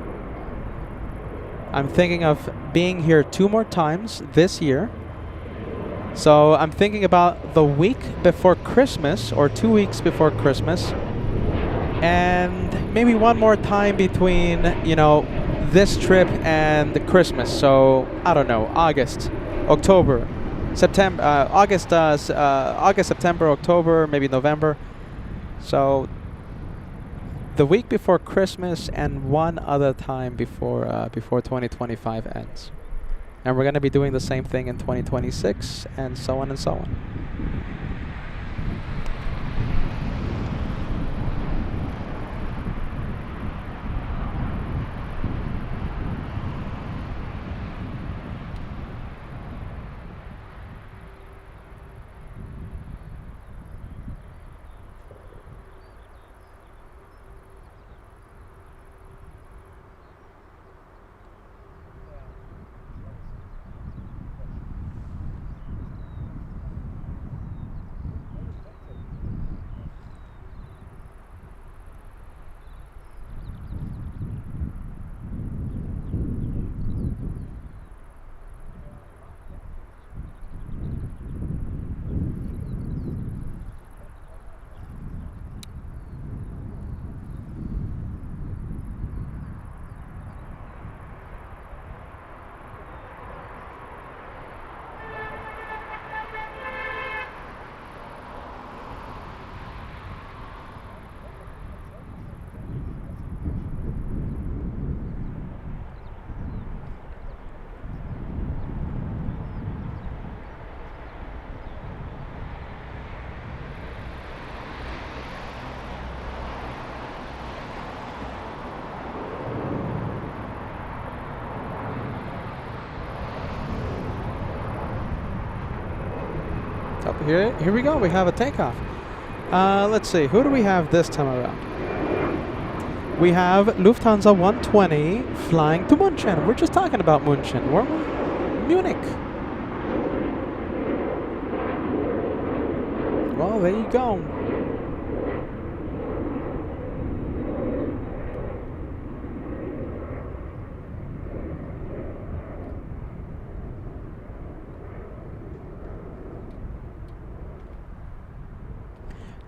I'm thinking of being here 2 more times this year, so I'm thinking about the week before Christmas, or 2 weeks before Christmas, and maybe 1 more time between, you know, this trip and the Christmas. So I don't know, August, October, September, August, September, October, maybe November. So the week before Christmas and 1 other time before 2025 ends. And we're going to be doing the same thing in 2026, and so on and so on. Oh, here we go. We have a takeoff. Let's see. Who do we have this time around? We have Lufthansa 120 flying to München. We're just talking about München, weren't we? Munich. Well, there you go.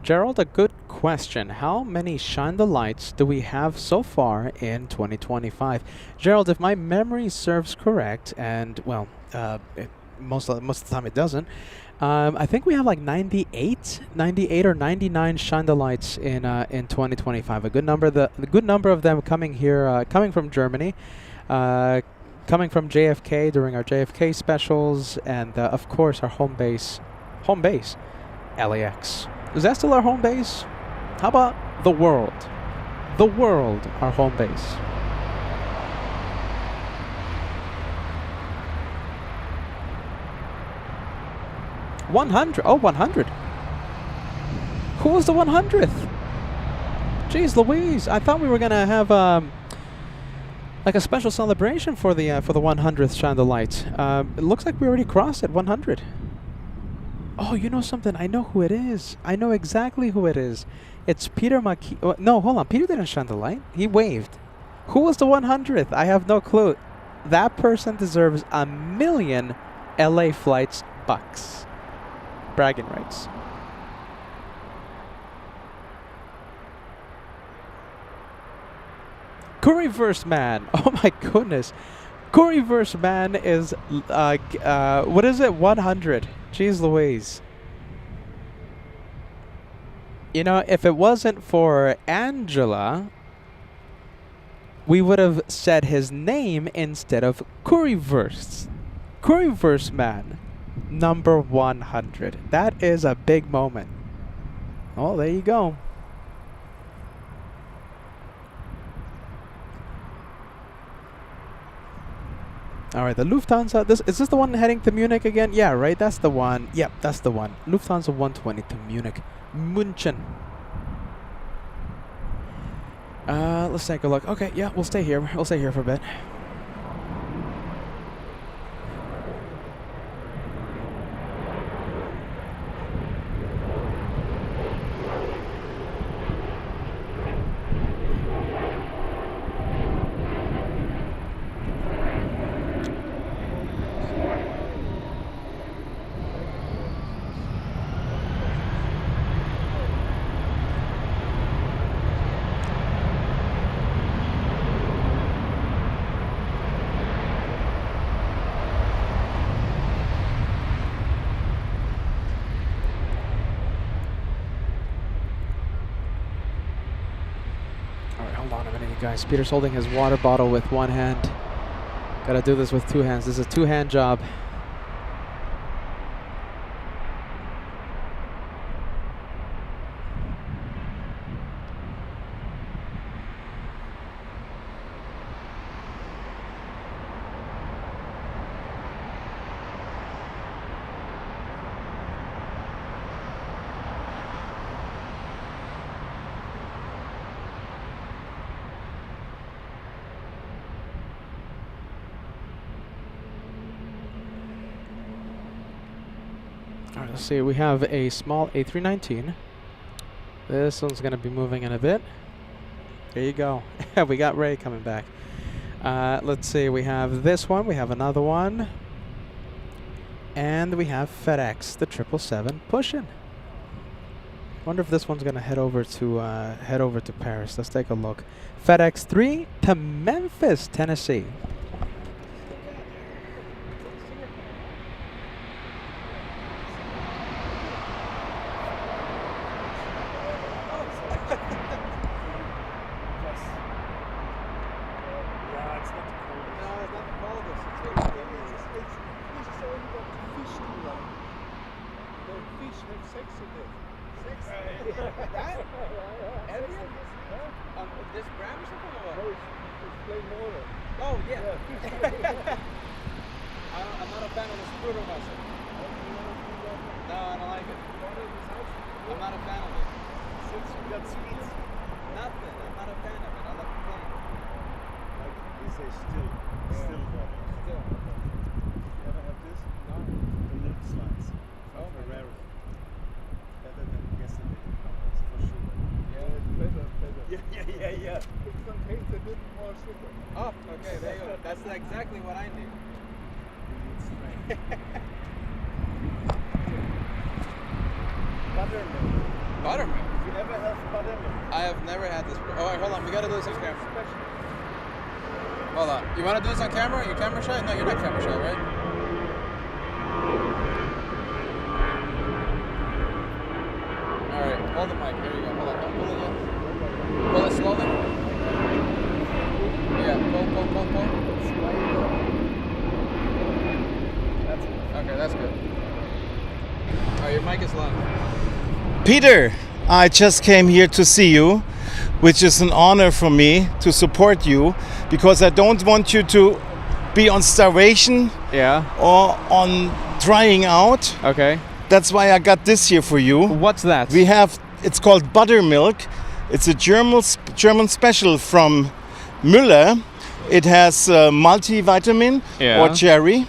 Gerald, a good question. How many Shine the Lights do we have so far in 2025? Gerald, if my memory serves correct, and well, most of the time it doesn't, I think we have like 98 or 99 Shine the Lights in 2025. A good number. The good number of them coming here, coming from Germany, coming from JFK during our JFK specials, and of course our home base, LAX. Is that still our home base? How about the world? The world, our home base. Oh, 100. Who was the 100th? Jeez Louise, I thought we were gonna have like a special celebration for the 100th Shine the Light. It looks like we already crossed it, 100. Oh, you know something? I know who it is. I know exactly who it is. It's Peter Maki. No, hold on. Peter didn't shine the light. He waved. Who was the 100th? I have no clue. That person deserves $1 million LA flights bucks. Bragging rights. Curryverse Man. Oh my goodness. Curryverse Man is, what is it? 100. Jeez Louise. You know, if it wasn't for Angela, we would have said his name instead of Curryverse. Curryverse Man, number 100. That is a big moment. Oh, there you go. All right, the Lufthansa. Is this the one heading to Munich again? Yeah, right. That's the one. Yep, that's the one. Lufthansa 120 to Munich, München. Let's take a look. Okay, yeah, we'll stay here. We'll stay here for a bit. Guys, Peter's holding his water bottle with one hand. Gotta do this with two hands. This is a two-hand job. Alright, let's see. We have a small A319. This one's going to be moving in a bit. There you go. We got Ray coming back. Let's see. We have this one. We have another one. And we have FedEx, the 777, pushing. Wonder if this one's going to head over to Paris. Let's take a look. FedEx 3 to Memphis, Tennessee. No, I don't I'm not a fan of it. Since you got sweets, Nothing. I'm not a fan of it. I love the plain. like we say still water. Still. Ever have this? No. The milk slides from Ferrero. Better than yesterday. For sure. Pleasure. Yeah. Put some taste a little more sugar. Oh, okay. There you go. That's exactly what I need. You need strength. Buttermilk. Buttermilk. You ever have buttermilk? I have never had this. Oh, wait, hold on. We gotta do this on camera. Special. Hold on. You wanna do this on camera? You camera shy? No, you're not camera shy, right? Alright, hold the mic. Here you go. Hold on. Don't pull it yet. Pull it slowly. Yeah, pull. That's it. Okay, that's good. Alright, your mic is low. Peter, I just came here to see you, which is an honor for me to support you, because I don't want you to be on starvation Yeah. or on drying out. Okay. That's why I got this here for you. What's that? It's called buttermilk. It's a German special from Müller. It has multivitamin Yeah. or cherry.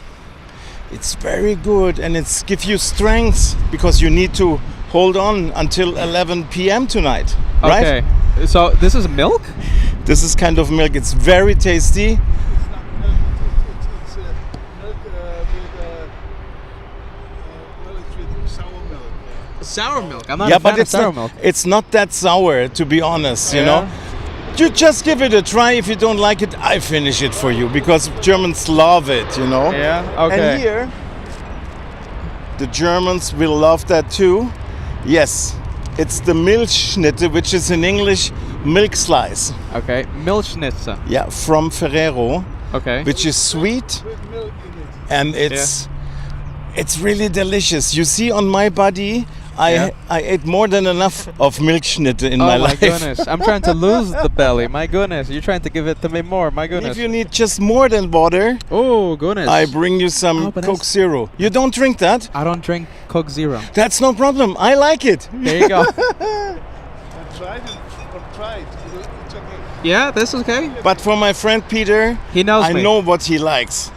It's very good, and it's give you strength because you need to hold on until 11 p.m. tonight, right? Okay. So this is milk? This is kind of milk. It's very tasty. It's not milk. It's milk with sour milk. Sour milk. I'm not Yeah, a fan but of sour milk. it's not that sour, to be honest. You Yeah. know, you just give it a try. If you don't like it, I finish it for you because Germans love it. You know. Yeah. Okay. And here, the Germans will love that too. Yes, it's the Milchschnitte, which is in English milk slice. Okay. Milchschnitzel. Yeah, from Ferrero, Okay. which is sweet With milk in it. and it's really delicious. You see on my body, I ate more than enough of Milchschnitte in Oh my my life. goodness. I'm trying to lose the belly. My goodness. You're trying to give it to me more. My If goodness. you need just more than water, Oh, goodness. I bring you some Oh, but Coke that's- Zero. You don't drink that? I don't drink Coke Zero. That's no problem. I like it. There you go. I tried it. It's okay. Yeah, this is okay. But for my friend Peter, He knows I me. know what he likes.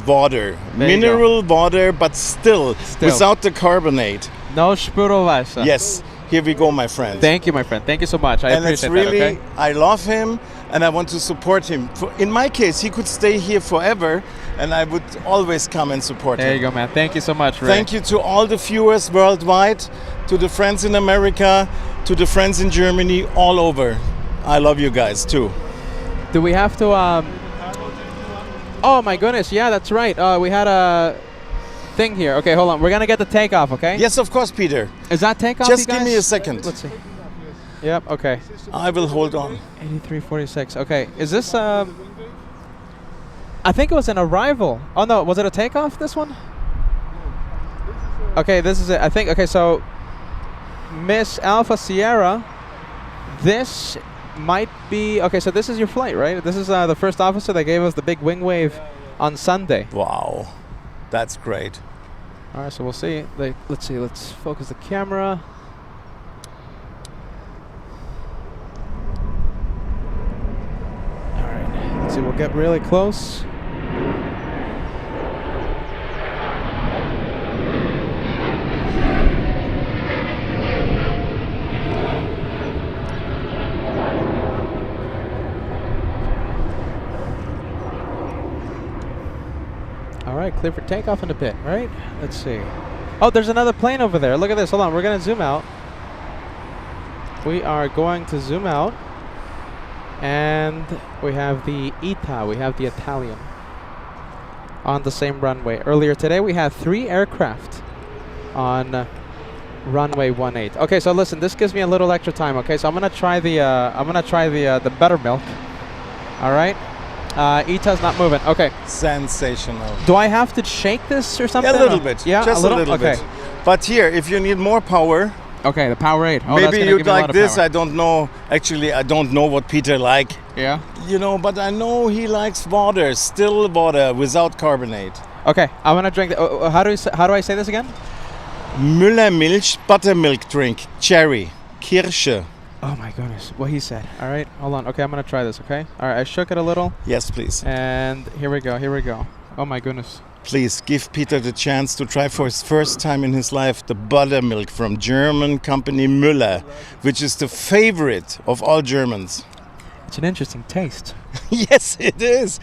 Water. There you go. Mineral water, but still, Still. without the carbonate. No Sprudelwasser. Yes. Here we go, my friend. Thank you, my friend. Thank you so much. I and it's appreciate really, that, okay? I love him and I want to support him. In my case, he could stay here forever and I would always come and support There him. you go, man. Thank you so much, Ray. Thank you to all the viewers worldwide, to the friends in America, to the friends in Germany, all over. I love you guys too. Do we have to, Oh my goodness, yeah, that's right. We had a thing here. Okay, hold on. We're gonna get the takeoff, okay? Yes, of course, Peter. Is that takeoff, Just you give me guys? a second. Let's see. Yep, okay. I will hold on. 8346. Okay, is this, I think it was an arrival. Oh no, was it a takeoff, this one? Okay, this is it. I think, okay, so Miss Alpha Sierra, this might be, okay, so this is your flight, right? This is the first officer that gave us the big wing wave on Sunday. Wow, that's great. All right, so we'll see. Let's see, let's focus the camera. All right, let's see, we'll get really close. All right, clear for takeoff in a bit, right? Let's see. Oh, there's another plane over there. Look at this. Hold on. We're going to zoom out. We are going to zoom out. And we have the ITA. We have the Italian on the same runway. Earlier today, we had 3 aircraft on runway 18. Okay, so listen. This gives me a little extra time. Okay, so I'm going to try the buttermilk. All right. ITA's not moving. Okay. Sensational. Do I have to shake this or something? A little or- bit. Yeah, just a little okay. bit. But here, if you need more power, Okay, the Powerade. Oh, that's maybe gonna you'd give me a lot like of this. power. I don't know. Actually, I don't know what Peter like. Yeah. You know, but I know he likes water, still water without carbonate. Okay, I want to drink. How do I say this again? Müllermilch buttermilk drink, cherry, Kirsche. Oh my goodness, what he said. All right, hold on. Okay, I'm gonna try this. Okay. All right, I shook it a little, Yes, please. and here we go. Here we go. Oh my goodness. Please give Peter the chance to try for his first time in his life the buttermilk from German company Müller, which is the favorite of all Germans. It's an interesting taste. Yes, it is.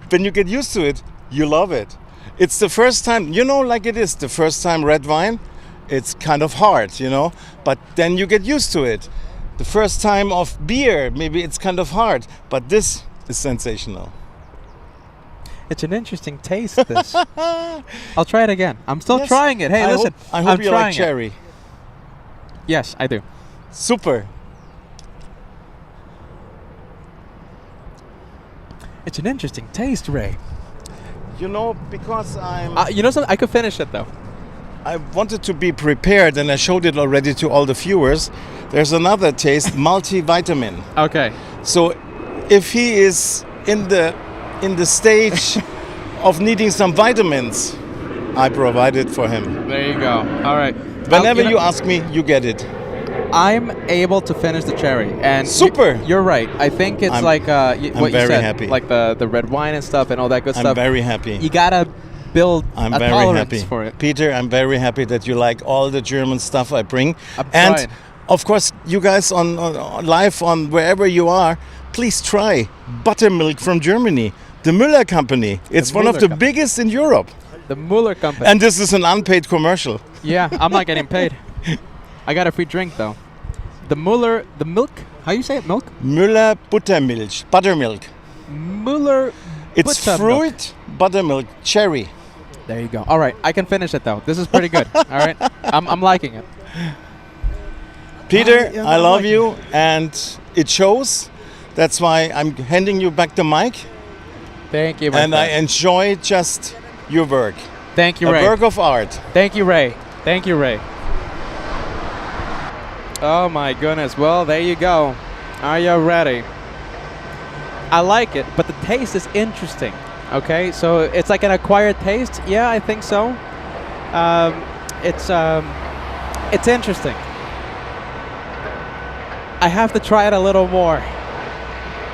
When you get used to it, you love it. It's the first time, you know, like it is the first time red wine. It's kind of hard, you know, but then you get used to it. The first time of beer, maybe it's kind of hard, but this is sensational. It's an interesting taste. This. I'll try it again. I'm still Yes. trying it. Hey, listen. I hope I'm you trying like it. cherry. Yes, I do. Super. It's an interesting taste, Ray. You know, because You know something? I could finish it though. I wanted to be prepared, and I showed it already to all the viewers. There's another taste, multivitamin. Okay. So, if he is in the stage of needing some vitamins, I provide it for him. There you go. All right. Whenever you know- you ask me, you get it. I'm able to finish the cherry, and Super. You're right. I think it's I'm- like what you very said, happy. like the red wine and stuff and all that good I'm stuff. very happy. You gotta build I'm a very tolerance happy. for it. Peter, I'm very happy that you like all the German stuff I bring. I'm and trying. of course, you guys on live on wherever you are, please try buttermilk from Germany. The Müller company. It's one of Müller the company. biggest in Europe. The Muller company. And this is an unpaid commercial. Yeah, I'm not getting paid. I got a free drink though. The milk. How you say it? Milk. Müller Buttermilch, buttermilk. Muller. It's buttermilk. fruit, buttermilk, cherry. There you go. All right, I can finish it though. This is pretty good. All right, I'm liking it. Peter, yeah, I I'm love liking you, and it shows. That's why I'm handing you back the mic, Thank you, my and I friend. enjoy just your work. Thank you, A Ray. work of art. Thank you, Ray. Thank you, Ray. Oh my goodness. Well, there you go. Are you ready? I like it, but the taste is interesting. Okay, so it's like an acquired taste. Yeah, I think so. It's interesting. I have to try it a little more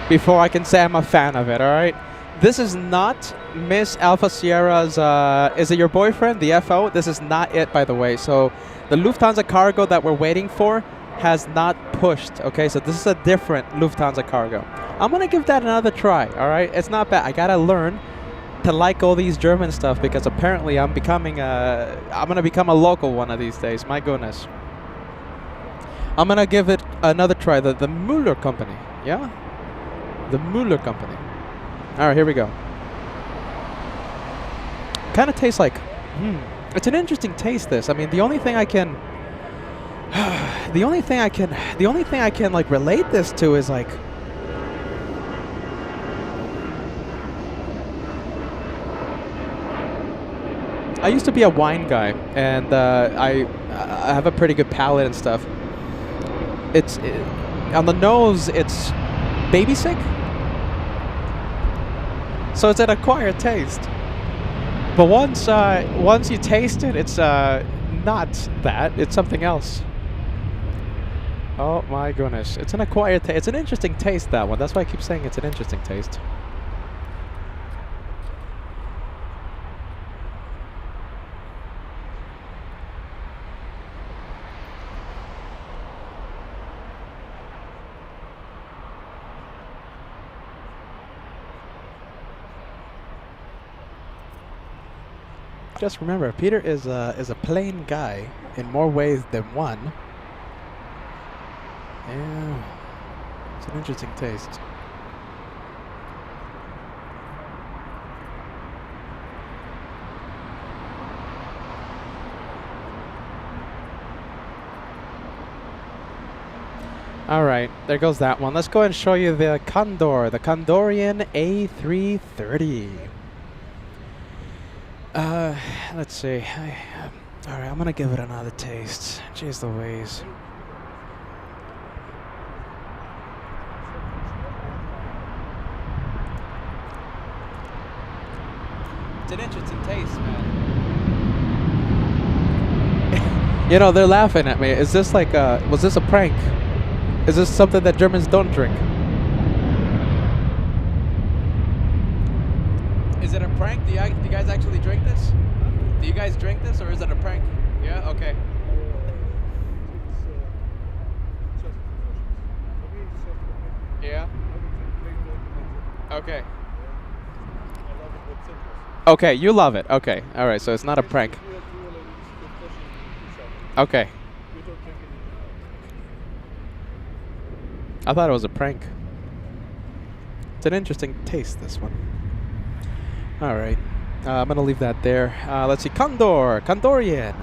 before I can say I'm a fan of it. All right. This is not Miss Alpha Sierra's. Is it your boyfriend, the FO? This is not it, by the way. So the Lufthansa cargo that we're waiting for has not pushed. Okay, so this is a different Lufthansa cargo. I'm gonna give that another try. All right, it's not bad. I gotta learn to like all these German stuff because apparently I'm gonna become a local one of these days. My goodness. I'm gonna give it another try. The Müller company. Yeah, the Müller company. All right, here we go. Kind of tastes like, it's an interesting taste. This, I mean, the only thing I can like relate this to is like, I used to be a wine guy, and I have a pretty good palate and stuff. On the nose, it's baby sick. So it's an acquired taste. But once you taste it, it's not that. It's something else. Oh my goodness. It's an acquired taste. It's an interesting taste, that one. That's why I keep saying it's an interesting taste. Just remember, Peter is a plain guy in more ways than one. Yeah, it's an interesting taste. All right, there goes that one. Let's go and show you the Condor, the Condorian A330. Let's see. All right, I'm gonna give it another taste. Jeez Louise. It's an interesting taste, man. You know, they're laughing at me. Is this like was this a prank? Is this something that Germans don't drink? Is it a prank? Do you guys actually drink this? Do you guys drink this, or is it a prank? Yeah. Okay. Yeah. Okay. Okay, you love it. Okay. All right. So it's not a prank. Okay. I thought it was a prank. It's an interesting taste, this one. All right. I'm going to leave that there. Let's see. Condor. Condorian.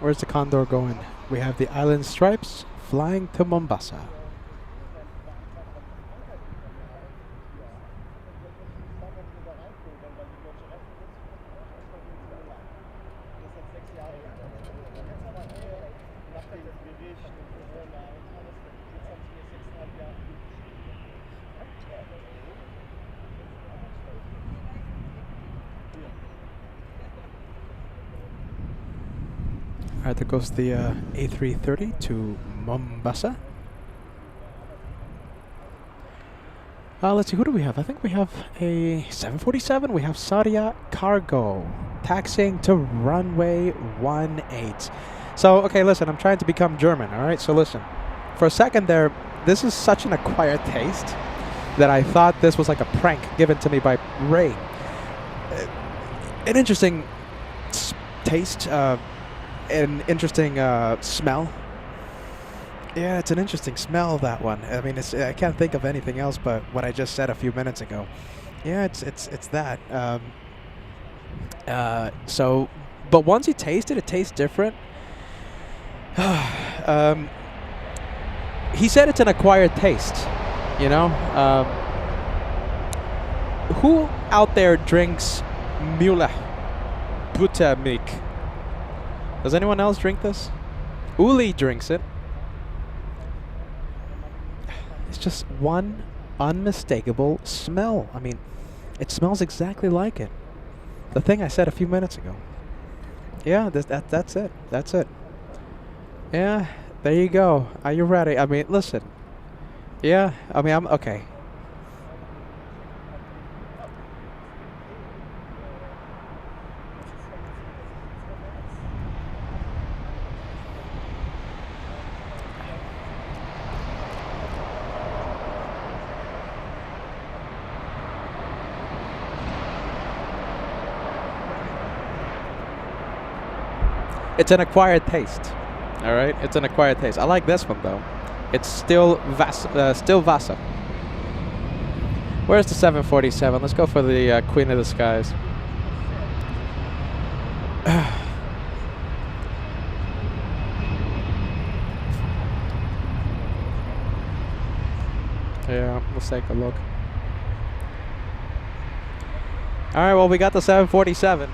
Where's the Condor going? We have the Island Stripes flying to Mombasa. Alright, there goes the A330 to Mombasa. Let's see, who do we have? I think we have a 747. We have Saudia Cargo taxiing to runway 18. So, okay, listen, I'm trying to become German, alright? So listen, for a second there, this is such an acquired taste that I thought this was like a prank given to me by Ray. An interesting taste, an interesting smell. Yeah, it's an interesting smell, that one. I mean, I can't think of anything else but what I just said a few minutes ago. Yeah, it's that. So, but once you taste it tastes different. He said it's an acquired taste, you know? Who out there drinks Müller Buttermilk? Does anyone else drink this? Uli drinks it. It's just one unmistakable smell. I mean, it smells exactly like it. The thing I said a few minutes ago. Yeah, that's it. That's it. Yeah, there you go. Are you ready? I mean, listen. Yeah, I mean, I'm okay. It's an acquired taste. All right, it's an acquired taste. I like this one though. It's still Vasa. Where's the 747? Let's go for the Queen of the Skies. Yeah, let's take a look. All right, well, we got the 747.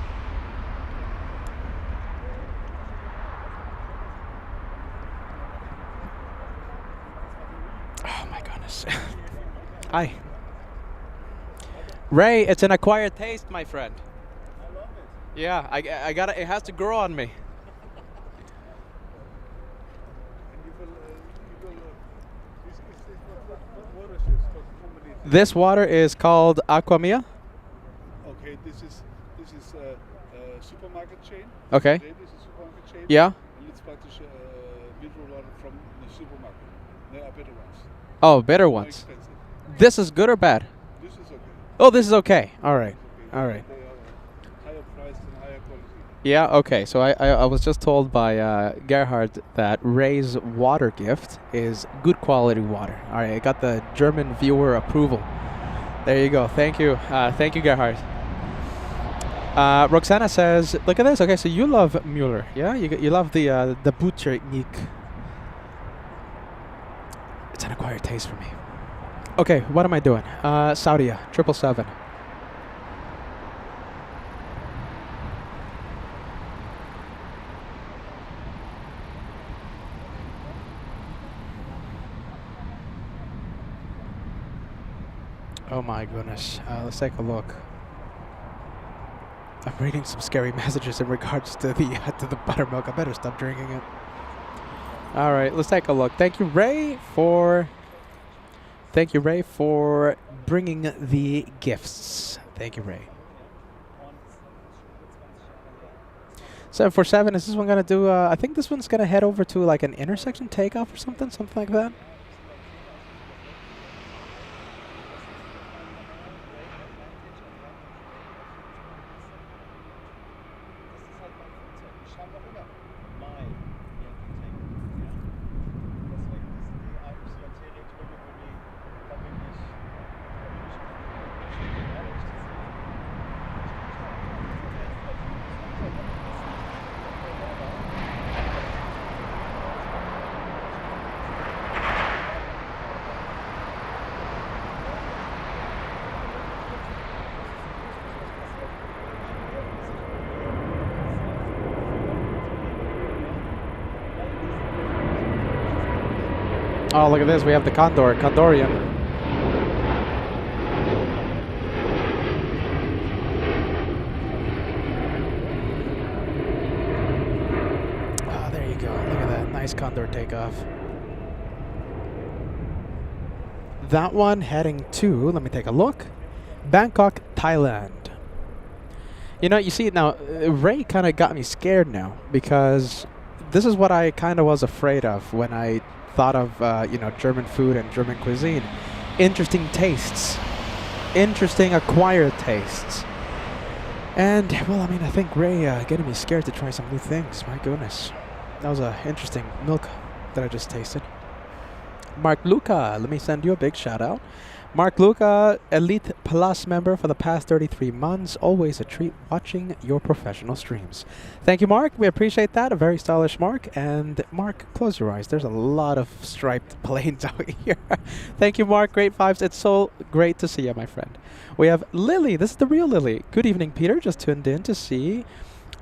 Hi. Ray, it's an acquired taste, my friend. I love it. Yeah, I got it. It has to grow on me. What water is this? What company is this? This water is called Aqua Mia. Okay, this is supermarket chain. Okay. Rewe is a supermarket chain. Yeah. And it's praktisch mineral water from the supermarket. They are better ones. Oh, better More ones. expensive. This is good or bad? This is okay. Oh, this is okay. All right. It's okay. All right. They are higher priced and higher quality. Yeah, okay. So I was just told by Gerhard that Ray's water gift is good quality water. All right, I got the German viewer approval. There you go. Thank you. Thank you, Gerhard. Roxana says, look at this. Okay, so you love Mueller. Yeah, you love the Butchernik. It's an acquired taste for me. Okay, what am I doing? Saudia, 777. Oh my goodness. Let's take a look. I'm reading some scary messages in regards to the buttermilk. I better stop drinking it. All right, let's take a look. Thank you, Ray, for bringing the gifts. Thank you, Ray. 747. Is this one gonna do? I think this one's gonna head over to like an intersection takeoff or something like that. Oh, look at this. We have the Condorian. Oh, there you go. Look at that. Nice Condor takeoff. That one heading to, let me take a look, Bangkok, Thailand. You know, you see now, Ray kind of got me scared now because this is what I kind of was afraid of when I thought of German food and German cuisine. Interesting tastes, interesting acquired tastes, and well, I mean, I think Ray getting me scared to try some new things. My goodness, that was an interesting milk that I just tasted. Mark Luca, let me send you a big shout out. Mark Luca, Elite Plus member for the past 33 months. Always a treat watching your professional streams. Thank you, Mark. We appreciate that. A very stylish Mark. And Mark, close your eyes. There's a lot of striped planes out here. Thank you, Mark. Great vibes. It's so great to see you, my friend. We have Lily. This is the real Lily. Good evening, Peter. Just tuned in to see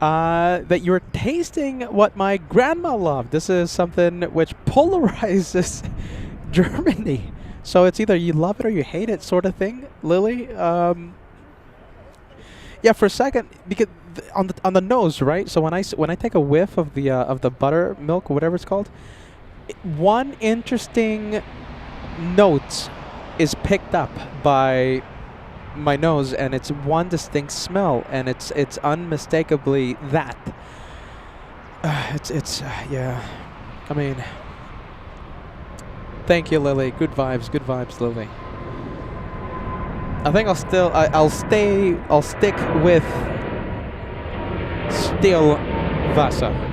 that you're tasting what my grandma loved. This is something which polarizes Germany. So it's either you love it or you hate it, sort of thing, Lily. Yeah, for a second, because on the nose, right? So when I take a whiff of the buttermilk or whatever it's called, one interesting note is picked up by my nose, and it's one distinct smell, and it's unmistakably that. Yeah. I mean. Thank you, Lily. Good vibes, Lily. I think I'll stick with still Wasser.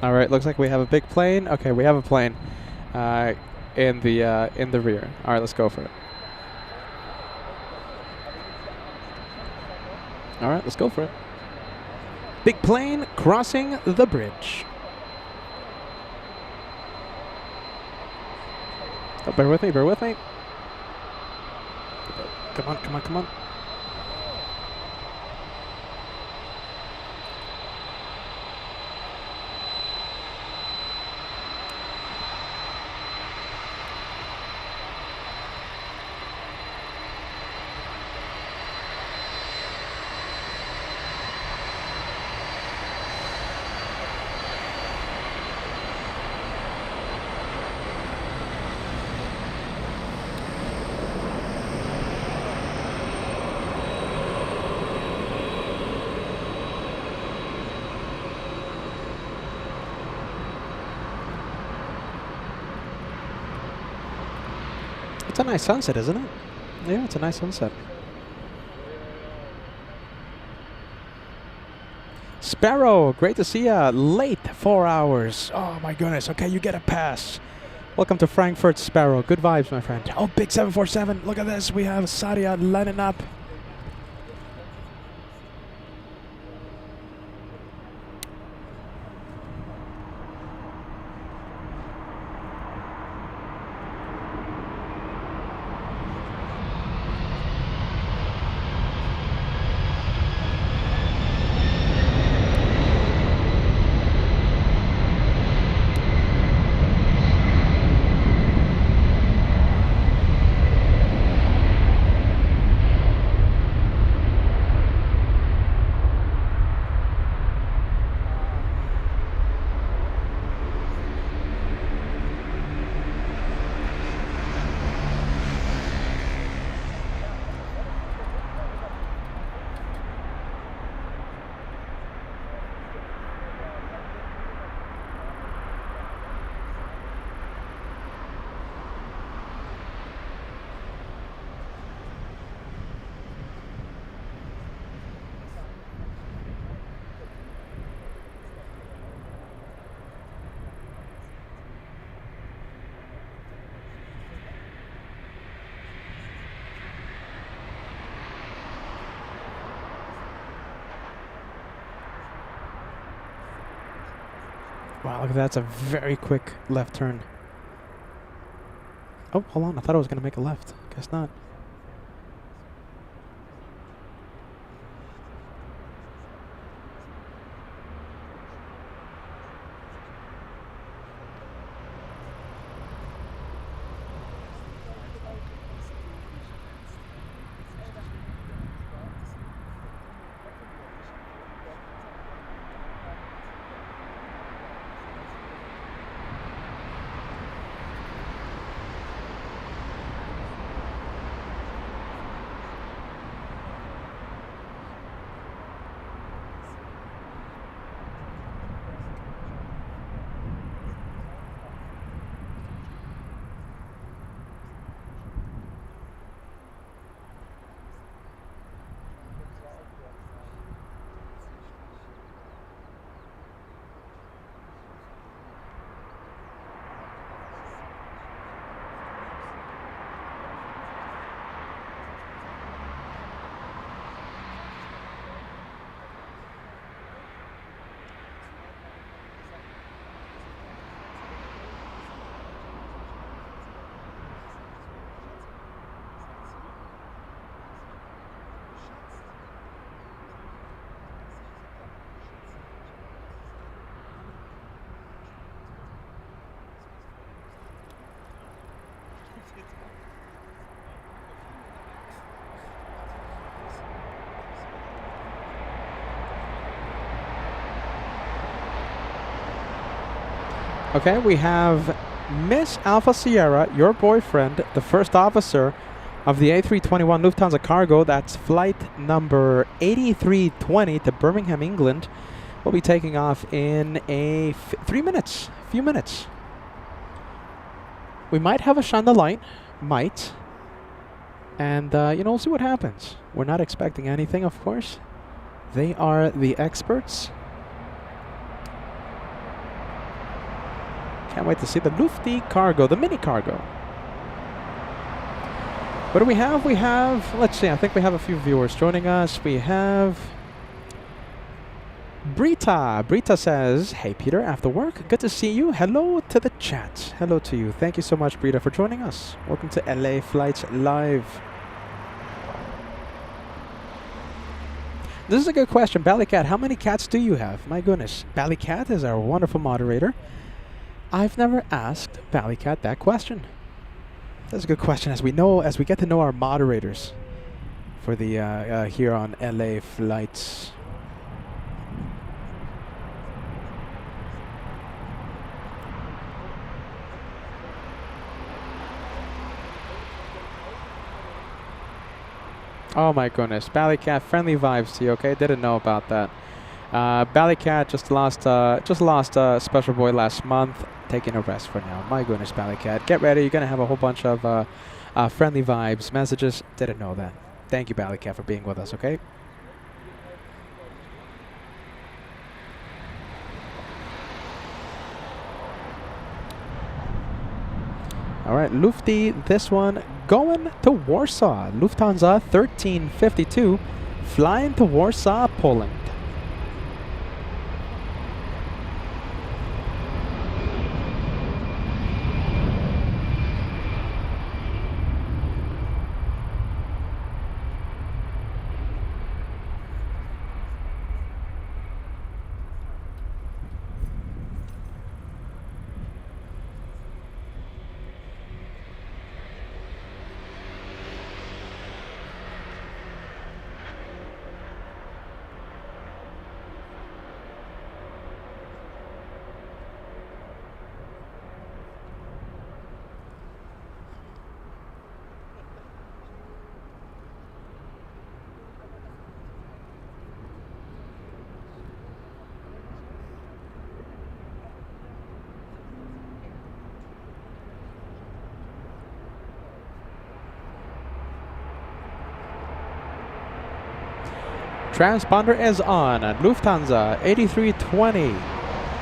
All right, looks like we have a big plane. Okay, we have a plane in the rear. All right, let's go for it. All right, let's go for it. Big plane crossing the bridge. Oh, bear with me, bear with me. Come on, come on, come on. It's a nice sunset, isn't it? Yeah, it's a nice sunset. Sparrow, great to see ya. Late 4 hours. Oh my goodness. Okay, you get a pass. Welcome to Frankfurt, Sparrow. Good vibes, my friend. Oh, big 747. Look at this. We have Sadia lining up. Wow, look at that. That's a very quick left turn. Oh, hold on. I thought I was going to make a left. Guess not. Okay, we have Miss Alpha Sierra, your boyfriend, the first officer of the A321 Lufthansa Cargo. That's flight number 8320 to Birmingham, England. We'll be taking off in a few minutes. We might have a shine the light, might. And, we'll see what happens. We're not expecting anything, of course. They are the experts. Can't wait to see the Lufti Cargo, the mini cargo. What do we have? We have, let's see, I think we have a few viewers joining us. We have Brita says, hey Peter, after work, good to see you. Hello to the chat. Hello to you. Thank you so much, Brita, for joining us. Welcome to LA Flights Live. This is a good question. Ballycat, how many cats do you have? My goodness. Ballycat is our wonderful moderator. I've never asked Ballycat that question. That's a good question as we get to know our moderators for the here on LA Flights. Oh my goodness, Ballycat, friendly vibes to you. Okay, didn't know about that. Ballycat just lost Special Boy last month, taking a rest for now. My goodness, Ballycat, get ready. You're gonna have a whole bunch of friendly vibes, messages. Didn't know that. Thank you, Ballycat, for being with us. Okay. All right, Lufty, this one going to Warsaw. Lufthansa 1352, flying to Warsaw, Poland. Transponder is on at Lufthansa 8320.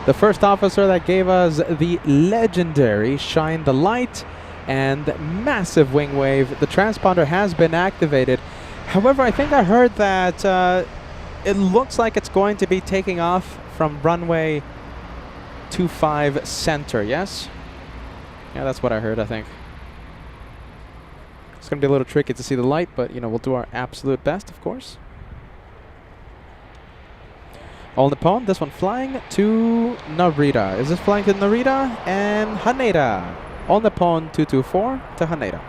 The first officer that gave us the legendary shine the light and massive wing wave. The transponder has been activated. However, I think I heard that it looks like it's going to be taking off from runway 25 center, yes? Yeah, that's what I heard, I think. It's going to be a little tricky to see the light, but, you know, we'll do our absolute best, of course. All Nippon, this one flying to Narita. Is this flying to Narita and Haneda? All Nippon 224 to Haneda.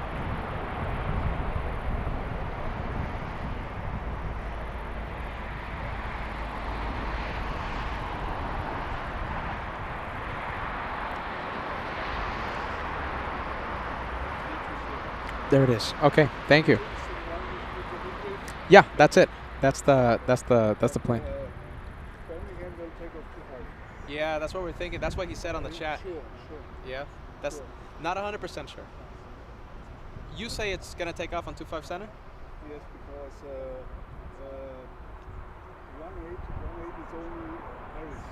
There it is. Okay, thank you. Yeah, that's it. That's the plane. Yeah, that's what we're thinking. That's what he said on the chat. Sure. Yeah, that's not 100% sure. You say it's gonna take off on 25 center? Yes, because 18 is only Paris.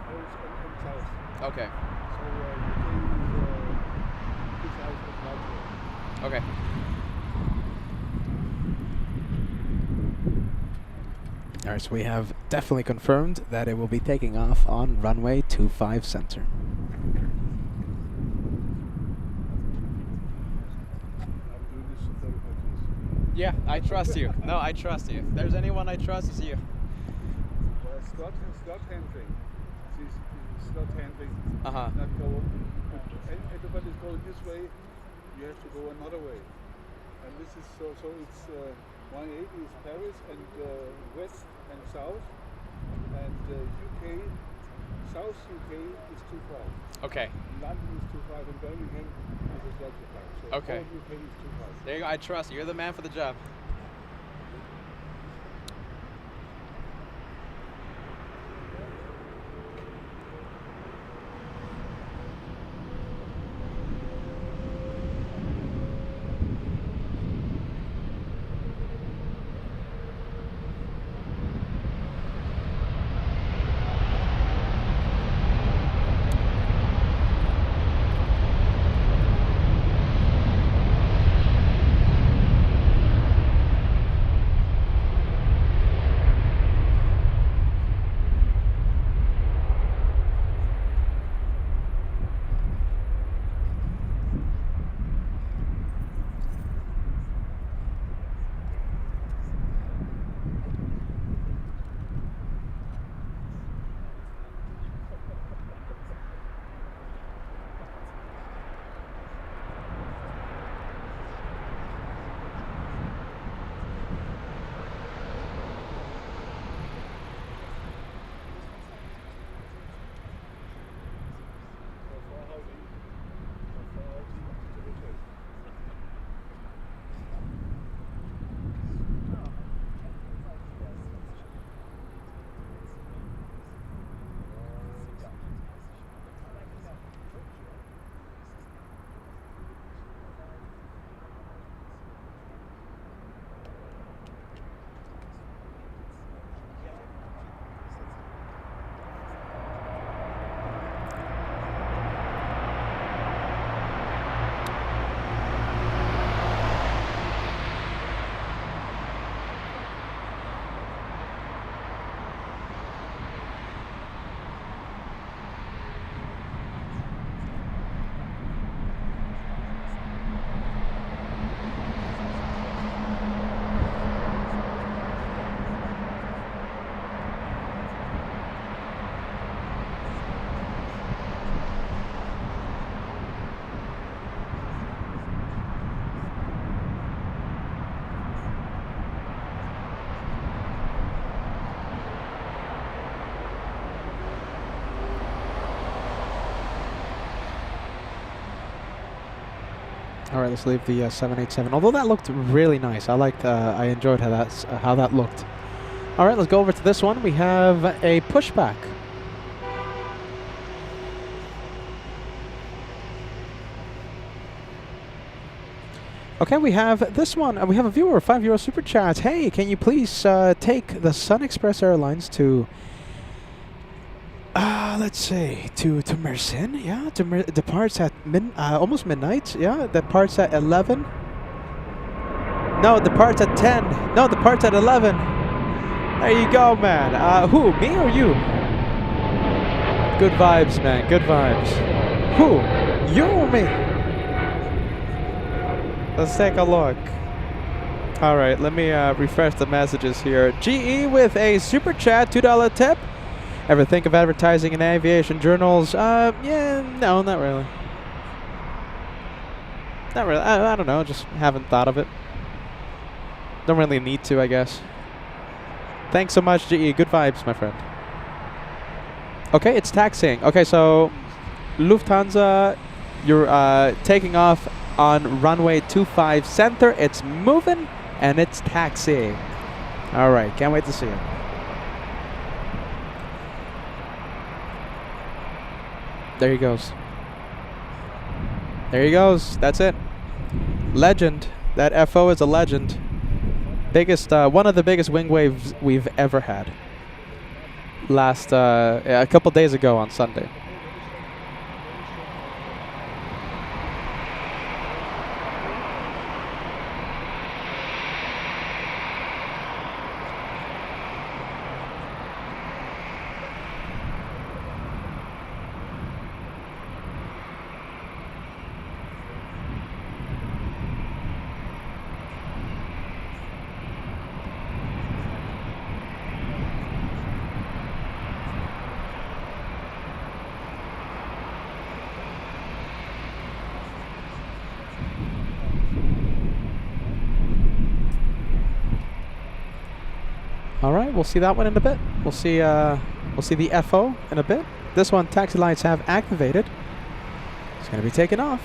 Paris and south. Okay. So the plane is 2,000 Okay. All right, so we have definitely confirmed that it will be taking off on runway 25 center. Yeah, I trust you. No, I trust you. If there's anyone I trust, it's you. Slot handling. Slot handling. Uh-huh. Not go. Everybody's going this way. You have to go another way. And this is so it's 180 is Paris and west and south, and UK, South UK is 25. Okay. London is 25 and Birmingham is a Delta flight. So Okay. all UK is 25. There you go. I trust you. You're the man for the job. All right, let's leave the 787. Although that looked really nice, I liked. I enjoyed how that looked. All right, let's go over to this one. We have a pushback. Okay, we have this one. We have a viewer, €5 super chat. Hey, can you please take the Sun Express Airlines to, let's say, to Mersin? Yeah, departs at almost midnight. Yeah, departs at 11. No, departs at 10. No, departs at 11. There you go, man. Who, me or you? Good vibes, man. Good vibes. Who? You or me? Let's take a look. All right, let me refresh the messages here. GE with a super chat, $2 tip. Ever think of advertising in aviation journals? Yeah, no, not really. Not really. I don't know. Just haven't thought of it. Don't really need to, I guess. Thanks so much, GE. Good vibes, my friend. Okay, it's taxiing. Okay, so Lufthansa, you're taking off on runway 25 center. It's moving and it's taxiing. All right, can't wait to see it. There he goes. There he goes. That's it. Legend. That FO is a legend. Biggest, one of the biggest wing waves we've ever had. A couple days ago on Sunday. All right, we'll see that one in a bit. We'll see the FO in a bit. This one, taxi lights have activated. It's going to be taken off.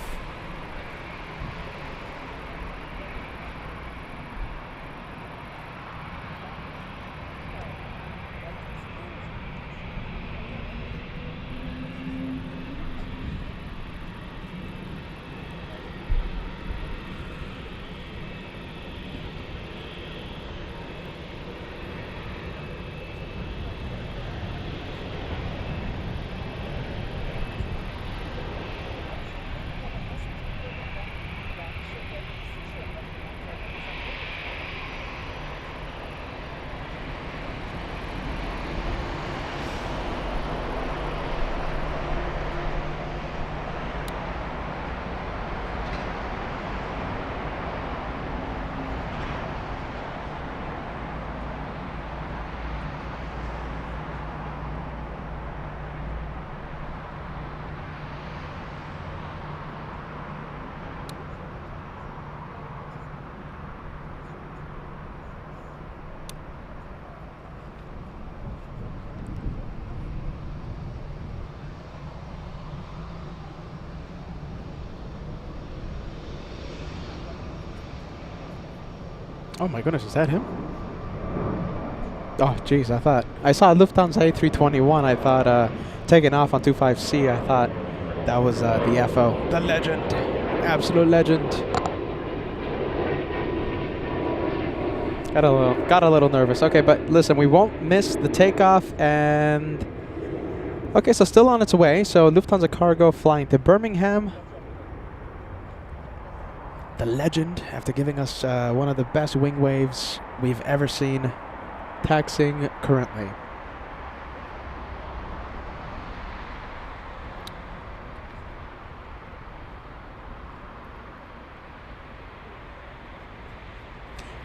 Oh my goodness, is that him? Oh jeez, I saw Lufthansa A321. I thought taking off on 25C. I thought that was the FO, the legend, absolute legend. Got a little nervous. Okay, but listen, we won't miss the takeoff. And okay, so still on its way. So Lufthansa Cargo flying to Birmingham. The legend, after giving us one of the best wing waves we've ever seen, taxiing currently.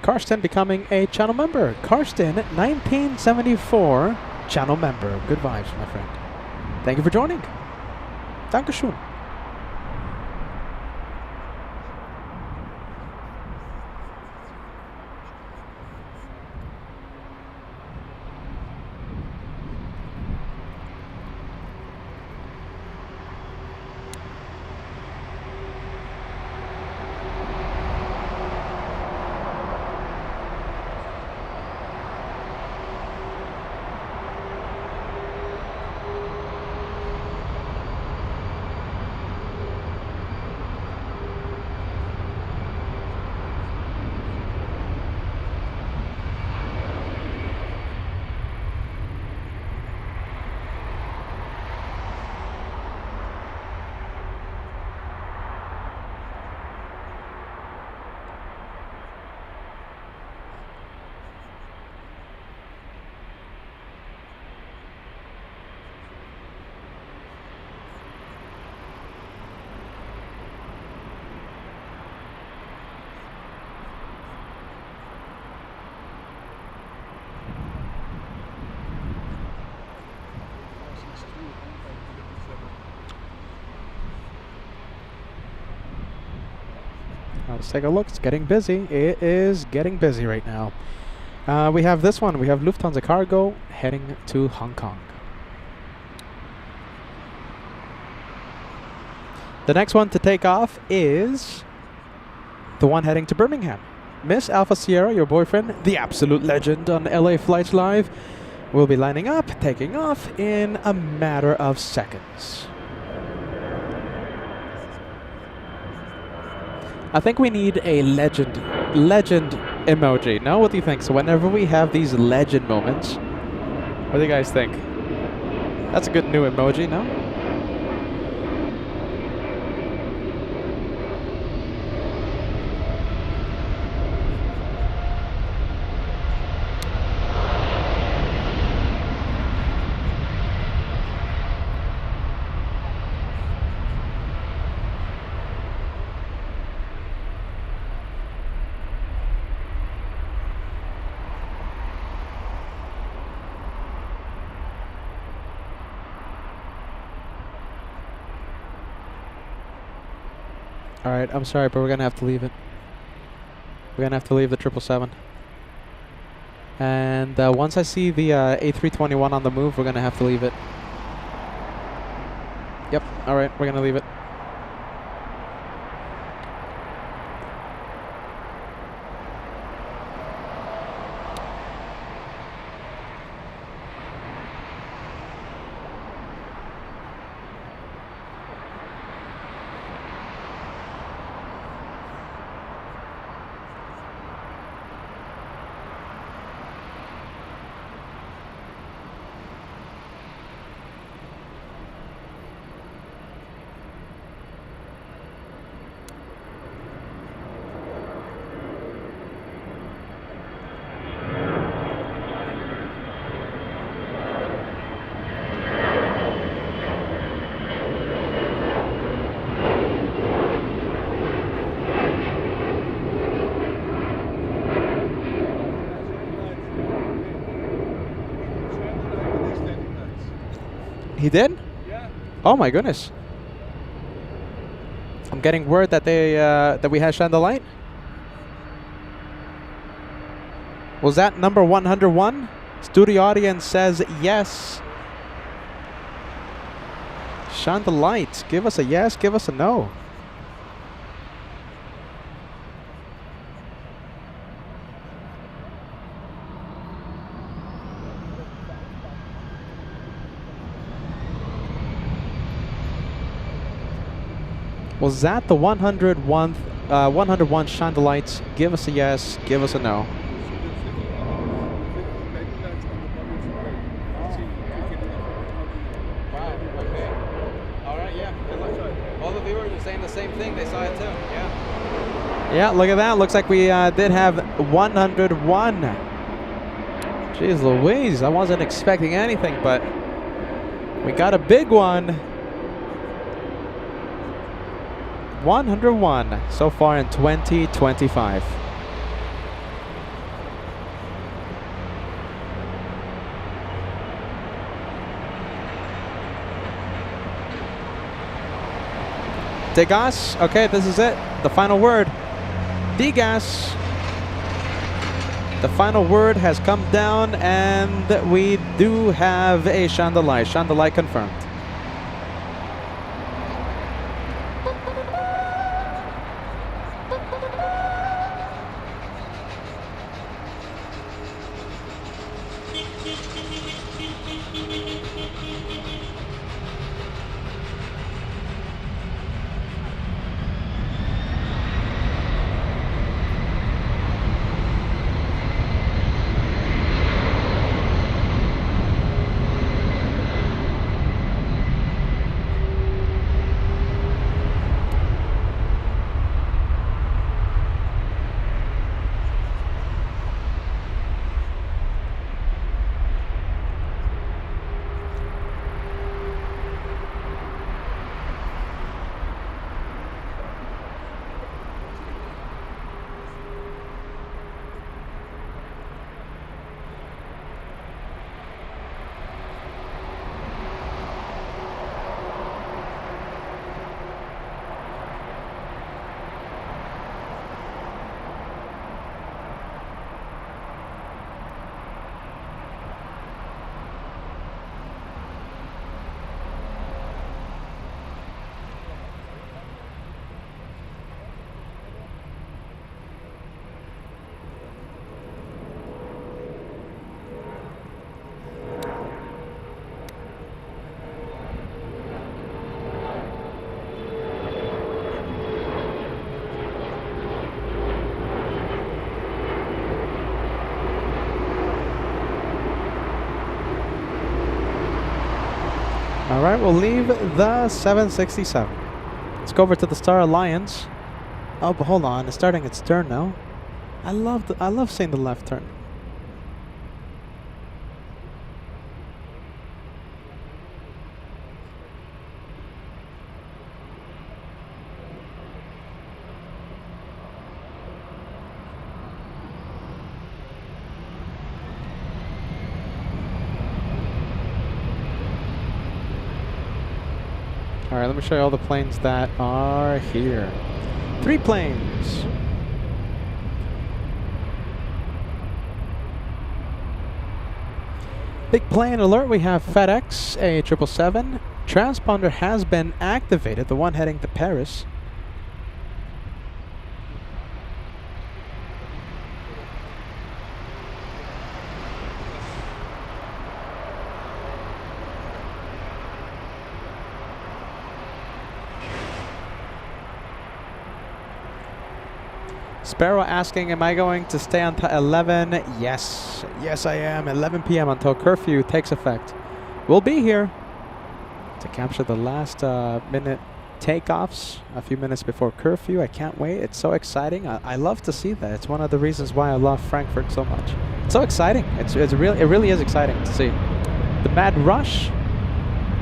Karsten becoming a channel member. Karsten, 1974, channel member. Good vibes, my friend. Thank you for joining. Dankeschön. Let's take a look. It's getting busy. It is getting busy right now. We have this one. We have Lufthansa Cargo heading to Hong Kong. The next one to take off is the one heading to Birmingham. Miss Alpha Sierra, your boyfriend, the absolute legend on LA Flights Live, will be lining up, taking off in a matter of seconds. I think we need a legend emoji. No, what do you think? So whenever we have these legend moments, what do you guys think? That's a good new emoji, no? Alright, I'm sorry, but we're gonna have to leave it. We're gonna have to leave the 777. And once I see the A321 on the move, we're gonna have to leave it. Yep, alright, we're gonna leave it. He did? Yeah. Oh my goodness. I'm getting word that they that we had shine the light. Was that number 101? Studio audience says yes. Shine the light. Give us a yes, give us a no. Was that the 101 shine the lights? Give us a yes, give us a no. Wow, okay. Alright, yeah. All the viewers are saying the same thing. They saw it too, yeah. Yeah, look at that. Looks like we did have 101. Jeez Louise, I wasn't expecting anything, but we got a big one. 101 so far in 2025. Degas. Okay, this is it. The final word. Degas. The final word has come down, and we do have a Chandelier. Chandelier confirmed. All right, we'll leave the 767. Let's go over to the Star Alliance. Oh, but hold on, it's starting its turn now. I love seeing the left turn. All right, let me show you all the planes that are here. 3 planes. Big plane alert, we have FedEx, a 777. Transponder has been activated, the one heading to Paris. Sparrow asking, am I going to stay until 11? Yes. Yes, I am. 11 p.m. until curfew takes effect. We'll be here to capture the last minute takeoffs a few minutes before curfew. I can't wait. It's so exciting. I love to see that. It's one of the reasons why I love Frankfurt so much. It's so exciting. It really is exciting to see the mad rush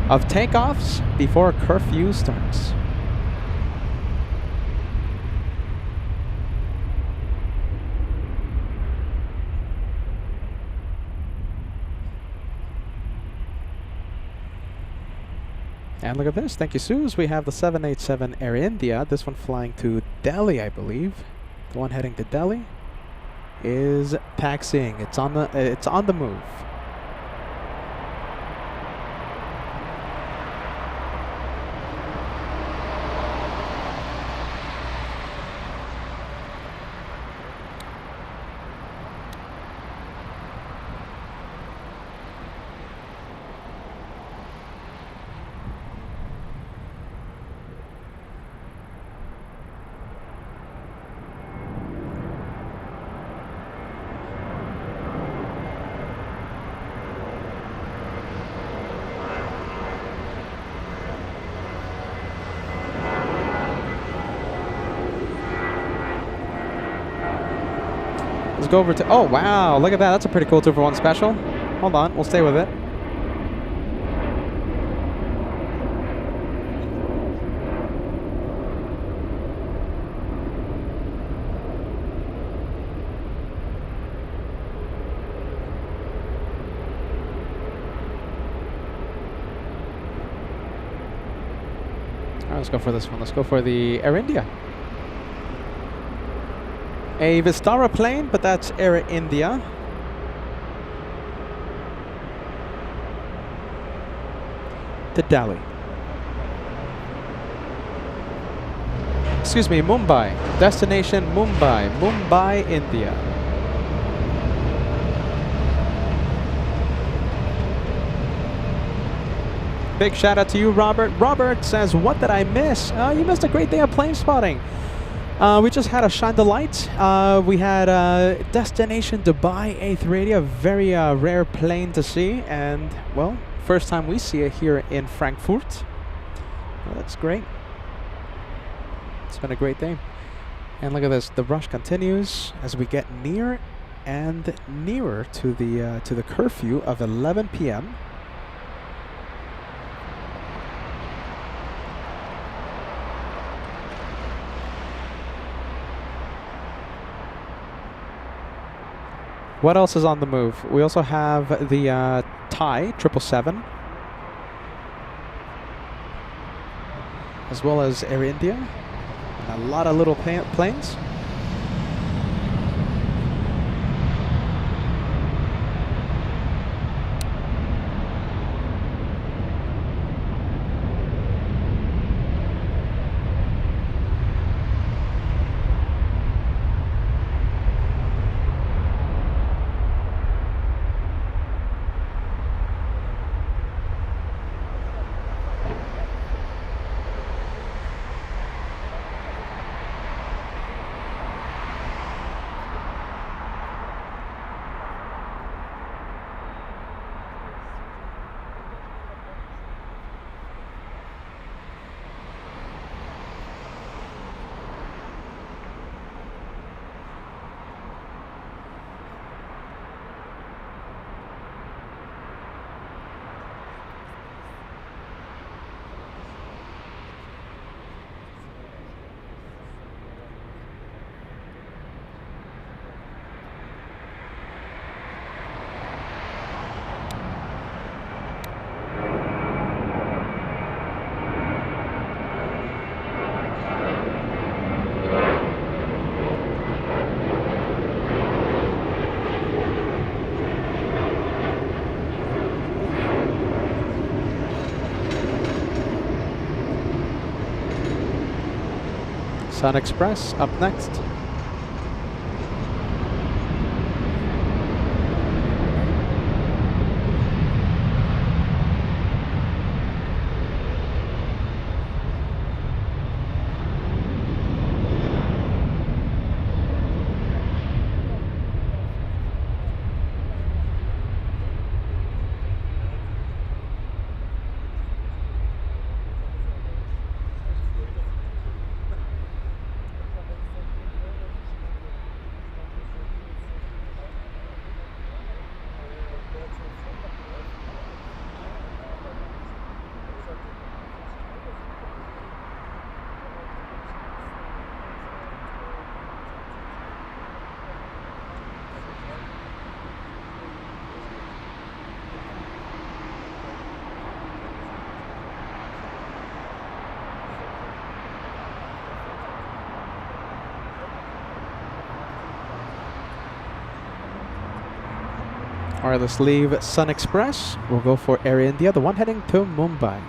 of takeoffs before curfew starts. And look at this. Thank you, Suze. We have the 787 Air India. This one flying to Delhi, I believe. The one heading to Delhi is taxiing. It's on the move. Let's go over to, oh wow, look at that. That's a pretty cool 2-for-1 special. Hold on, we'll stay with it. All right, let's go for this one. Let's go for the Air India. A Vistara plane, but that's Air India. To Delhi. Excuse me, Mumbai. Destination Mumbai. Mumbai, India. Big shout out to you, Robert. Robert says, what did I miss? You missed a great day of plane spotting. We just had a shine the light. We had Destination Dubai A380, a very rare plane to see. And, well, first time we see it here in Frankfurt. Well, that's great. It's been a great day. And look at this. The rush continues as we get near and nearer to the curfew of 11 p.m. What else is on the move? We also have the Thai 777, as well as Air India, and a lot of little planes. Sun Express up next. All right, let's leave Sun Express. We'll go for Air India, the one heading to Mumbai.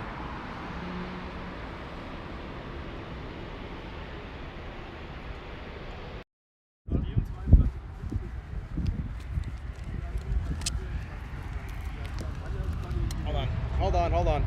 Hold on.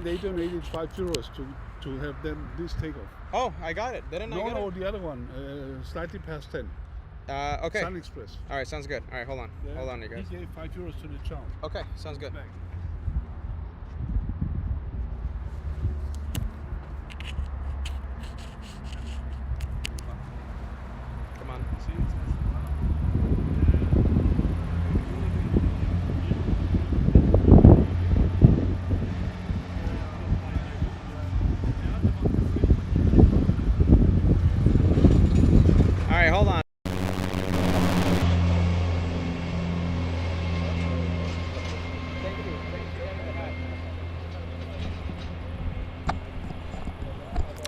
They donated €5 to have them this takeoff. Oh, I got it. Didn't I get No, the other one, slightly past 10. it? Okay. Sun Express. All right, sounds good. All right, hold on. Yeah, Hold on, you guys. He gave €5 to the child. Okay, sounds good. Back. Come on. All right, hold on.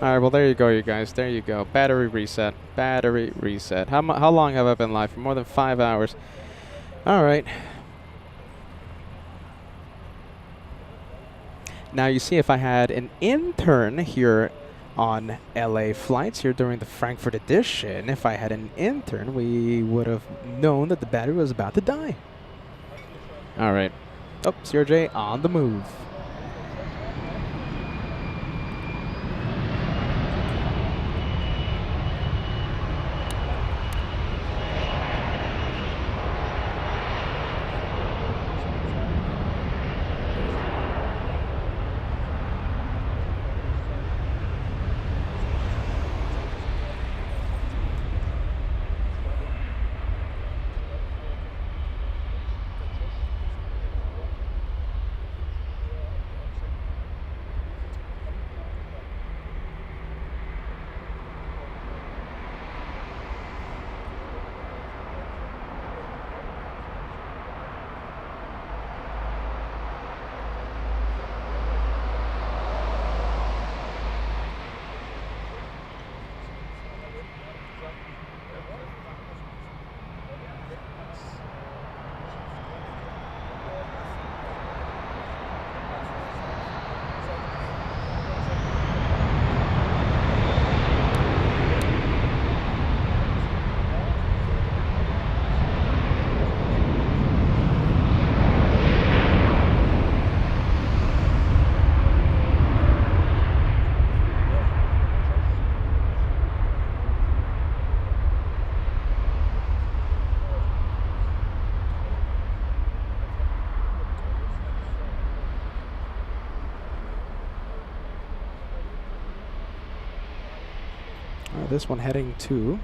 All right, well, there you go, you guys. There you go. Battery reset. Battery reset. How long have I been live? For more than 5 hours. All right. Now, you see, if I had an intern here on LA flights here during the Frankfurt edition, if I had an intern, we would have known that the battery was about to die. All right. Oh, CRJ on the move. This one heading to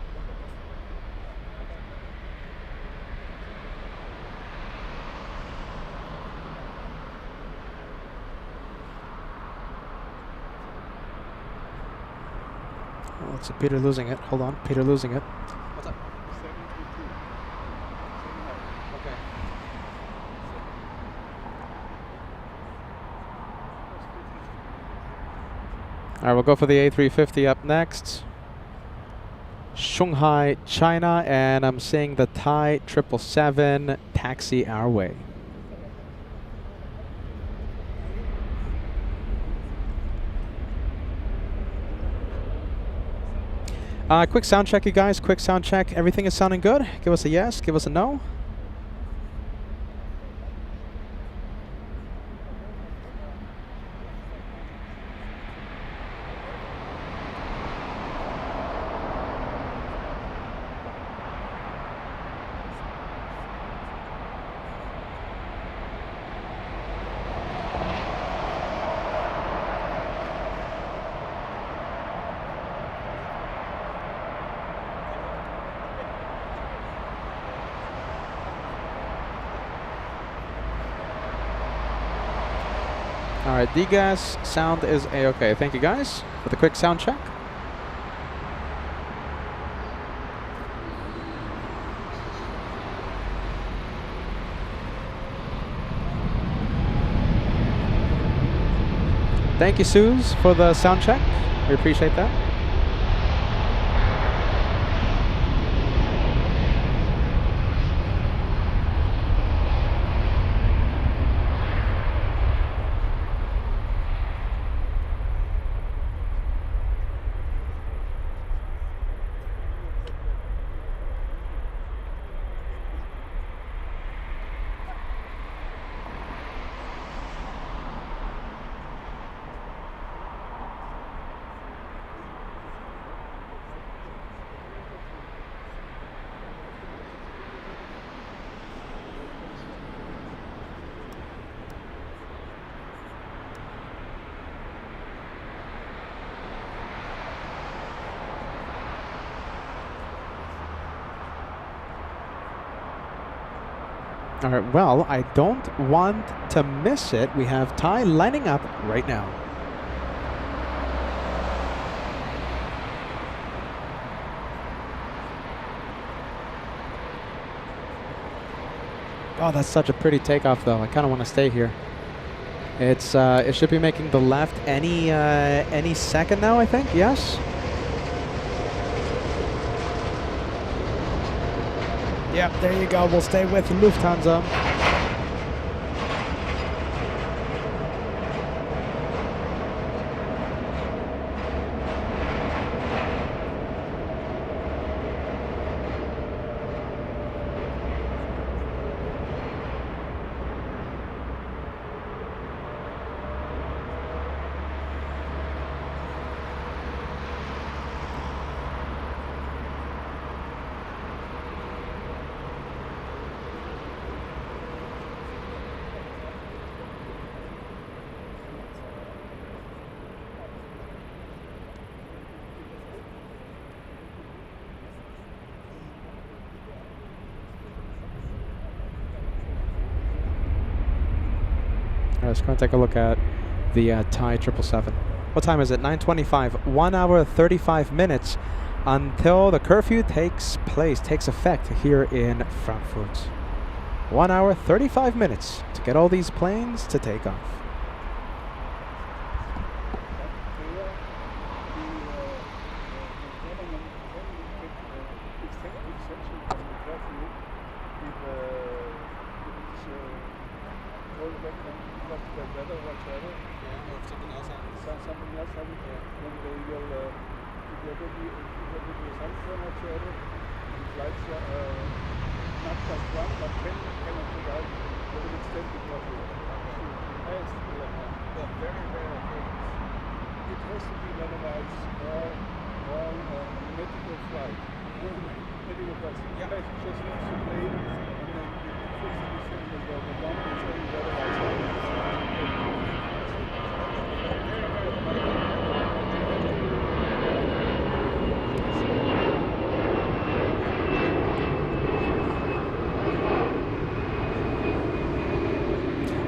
Oh, let's see, Peter losing it. Hold on, Peter losing it. What's up? 72. Okay. All right, we'll go for the A350 up next. Shanghai, China, and I'm seeing the Thai 777 taxi our way. Quick sound check, you guys. Quick sound check. Everything is sounding good? Give us a yes. Give us a no. All right, D-gas sound is A-okay. Thank you guys for the quick sound check. Thank you, Suze, for the sound check. We appreciate that. All right, well, I don't want to miss it. We have Ty lining up right now. Oh, that's such a pretty takeoff, though. I kind of want to stay here. It's it should be making the left any second now, I think. Yes. Yep, there you go. We'll stay with Lufthansa. Let's go and take a look at the Thai 777. What time is it? 9:25. 1 hour 35 minutes until the curfew takes effect here in Frankfurt. 1 hour 35 minutes to get all these planes to take off.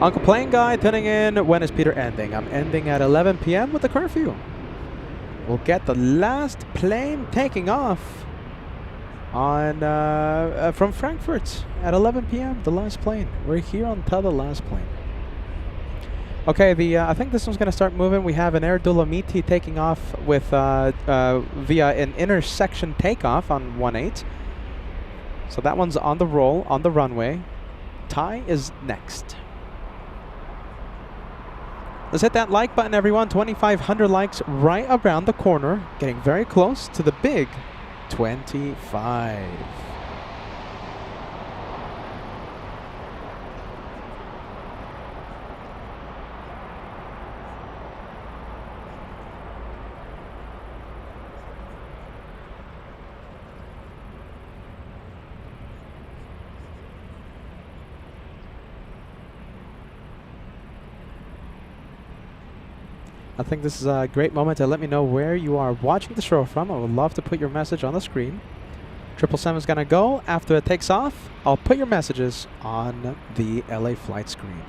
Uncle Plane Guy tuning in. When is Peter ending? I'm ending at 11 p.m. with the curfew. we'll get the last plane taking off on from Frankfurt at 11 p.m. The last plane. We're here on the last plane. Okay, I think this one's going to start moving. We have an Air Dolomiti taking off with via an intersection takeoff on 18. So that one's on the roll on the runway. Thai is next. Let's hit that like button, everyone. 2,500 likes right around the corner. Getting very close to the big 25. I think this is a great moment to let me know where you are watching the show from. I would love to put your message on the screen. 777 is going to go. After it takes off, I'll put your messages on the LA flight screen.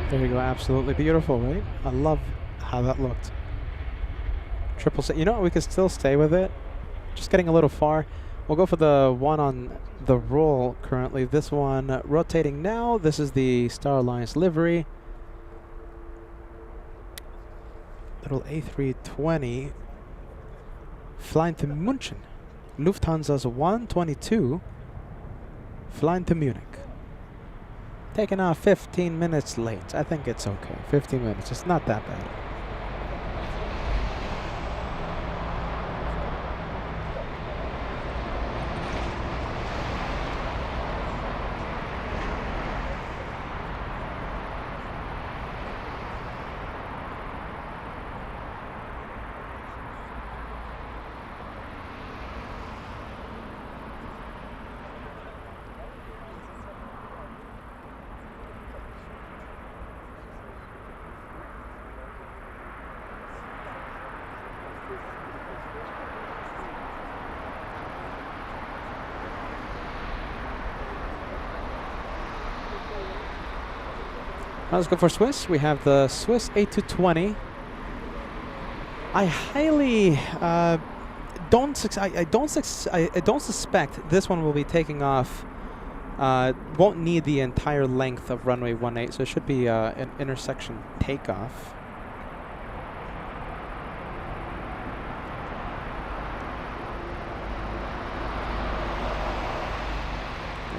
There you go, absolutely beautiful, right? I love how that looked. 777, you know what, we could still stay with it. Just getting a little far. We'll go for the one on the roll currently. This one rotating now. This is the Star Alliance livery. Little A320 flying to München. Lufthansa's 122 flying to Munich. Taking off 15 minutes late. I think it's okay. 15 minutes. It's not that bad. Let's go for Swiss. We have the Swiss A220 I highly I don't suspect this one will be taking off. Won't need the entire length of runway 18, so it should be an intersection takeoff.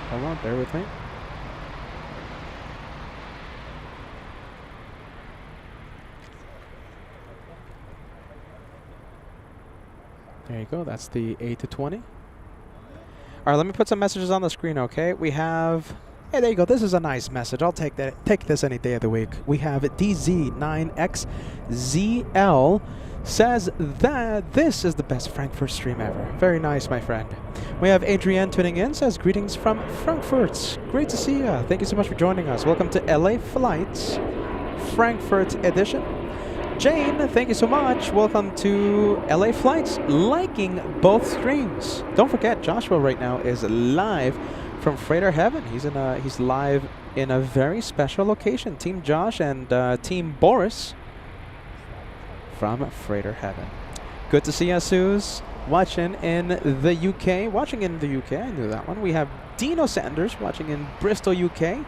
Hold on, bear with me. There you go. That's the 8 to 20. All right, let me put some messages on the screen, okay? We have... Hey, there you go. This is a nice message. I'll take that. Take this any day of the week. We have DZ9XZL says that this is the best Frankfurt stream ever. Very nice, my friend. We have Adrienne tuning in, says greetings from Frankfurt. Great to see you. Thank you so much for joining us. Welcome to LA Flights Frankfurt edition. Jane, thank you so much. Welcome to LA Flights, liking both streams. Don't forget, Joshua right now is live from Freighter Heaven. He's live in a very special location. Team Josh and Team Boris from Freighter Heaven. Good to see you, Suze. Watching in the UK. Watching in the UK, I knew that one. We have Dino Sanders watching in Bristol, UK.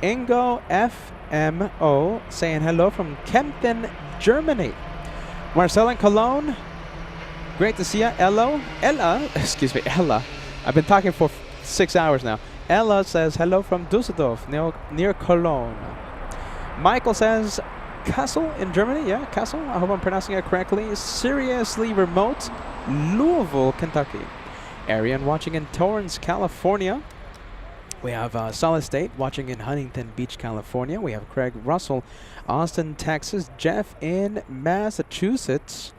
Ingo FMO saying hello from Kempten, Germany. Marcel in Cologne. Great to see you. Ella, excuse me, Ella. I've been talking for 6 hours now. Ella says hello from Düsseldorf, near Cologne. Michael says Kassel in Germany. Yeah, Kassel. I hope I'm pronouncing it correctly. Seriously remote, Louisville, Kentucky. Arian watching in Torrance, California. We have Solid State watching in Huntington Beach, California. We have Craig Russell, Austin, Texas. Jeff in Massachusetts.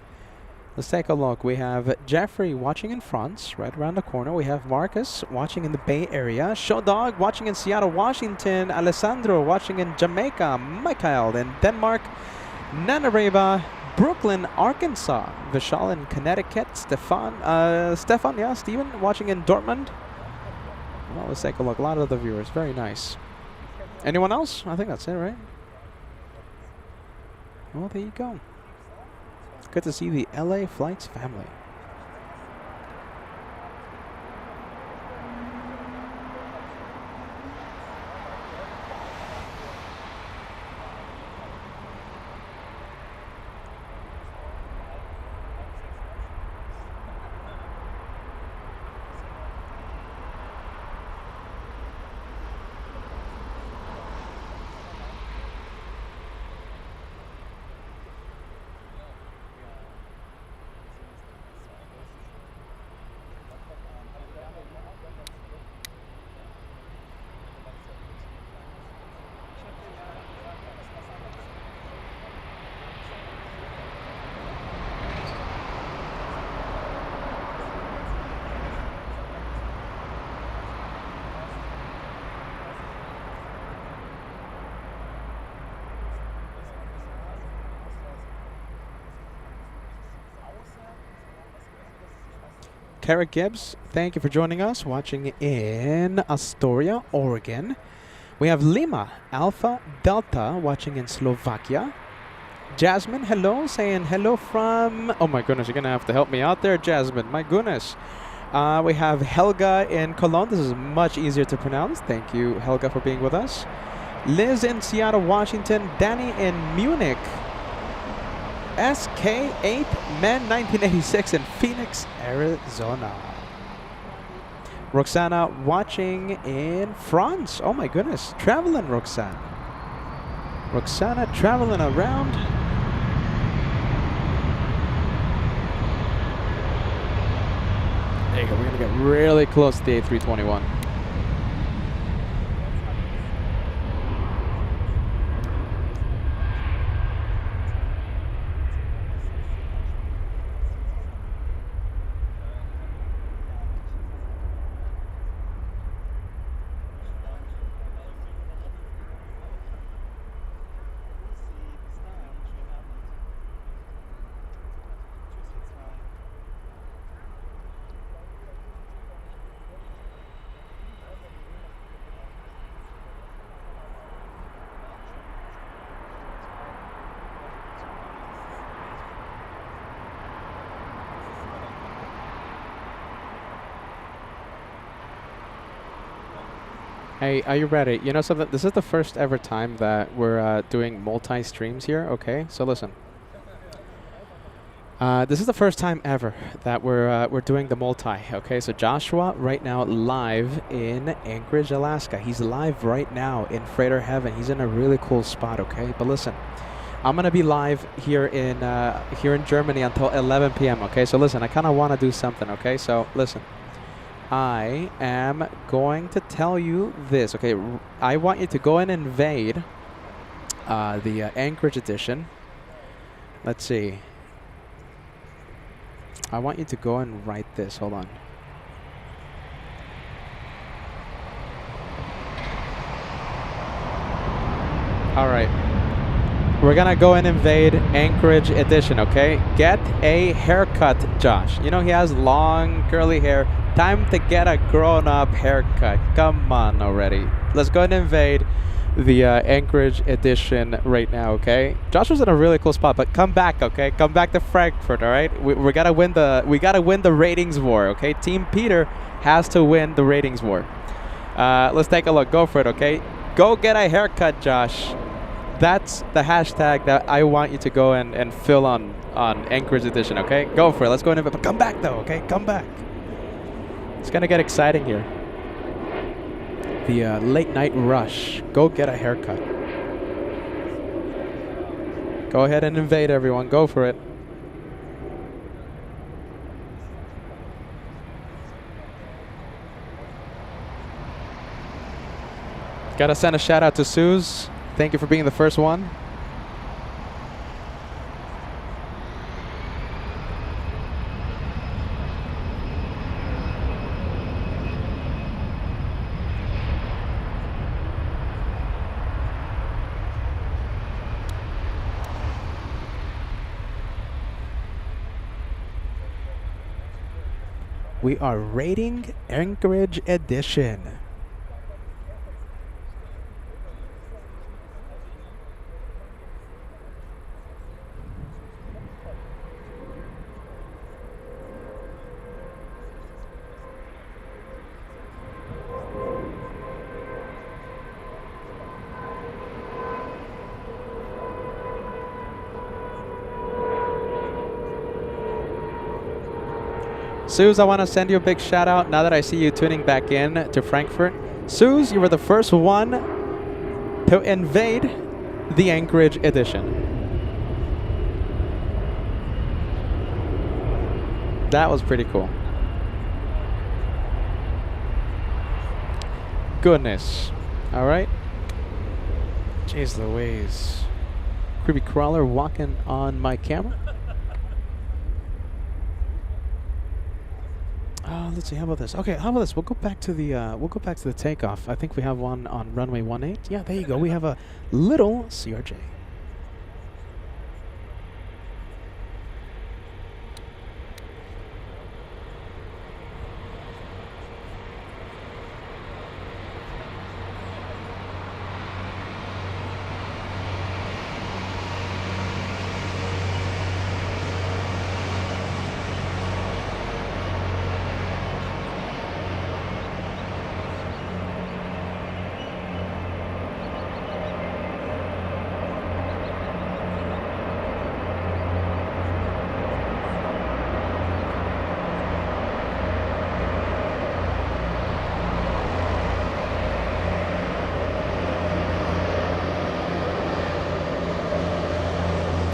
Let's take a look. We have Jeffrey watching in France, right around the corner. We have Marcus watching in the Bay Area. Showdog watching in Seattle, Washington. Alessandro watching in Jamaica. Michael in Denmark. Nanareva, Brooklyn, Arkansas. Vishal in Connecticut. Stefan, Steven watching in Dortmund. Well, let's take a look. A lot of the viewers. Very nice. Anyone else? I think that's it, right? Well, there you go. Good to see the LA Flights family. Kara Gibbs, thank you for joining us, watching in Astoria, Oregon. We have Lima, Alpha Delta, watching in Slovakia. Jasmine, hello, saying hello from... Oh my goodness, you're going to have to help me out there, Jasmine. My goodness. We have Helga in Cologne. This is much easier to pronounce. Thank you, Helga, for being with us. Liz in Seattle, Washington. Danny in Munich. SK8 Men 1986 in Phoenix, Arizona. Roxana watching in France. Oh my goodness. Traveling, Roxana. Roxana traveling around. There you go. We're going to get really close to the A321. Hey, are you ready? You know something? This is the first ever time that we're doing multi-streams here, okay? So listen. This is the first time ever that we're doing the multi, okay? So Joshua right now live in Anchorage, Alaska. He's live right now in Freighter Heaven. He's in a really cool spot, okay? But listen, I'm gonna be live here in Germany until 11 p.m. Okay? So listen, I kind of want to do something, okay? So listen, I am going to tell you this, okay? I want you to go and invade the Anchorage edition. Let's see. I want you to go and write this. Hold on. All right. We're going to go and invade Anchorage edition, okay? Get a haircut, Josh. You know, he has long, curly hair. Time to get a grown-up haircut. Come on already. Let's go and invade the Anchorage edition right now, okay? Josh was in a really cool spot, but come back, okay? Come back to Frankfurt, all right? We gotta win the ratings war, okay? Team Peter has to win the ratings war. Let's take a look. Go for it, okay? Go get a haircut, Josh. That's the hashtag that I want you to go and fill on Anchorage edition, okay? Go for it. Let's go and invade. But come back though, okay? Come back. It's gonna get exciting here. The late night rush. Go get a haircut. Go ahead and invade, everyone. Go for it. Gotta send a shout out to Suze. Thank you for being the first one. We are rating Anchorage edition. Suze, I want to send you a big shout out now that I see you tuning back in to Frankfurt. Suze, you were the first one to invade the Anchorage edition. That was pretty cool. Goodness. All right. Jeez Louise. Creepy crawler walking on my camera. Let's see. How about this? Okay, how about this? We'll go back to the takeoff. I think we have one on runway 18. Yeah, there you go. We have a little CRJ.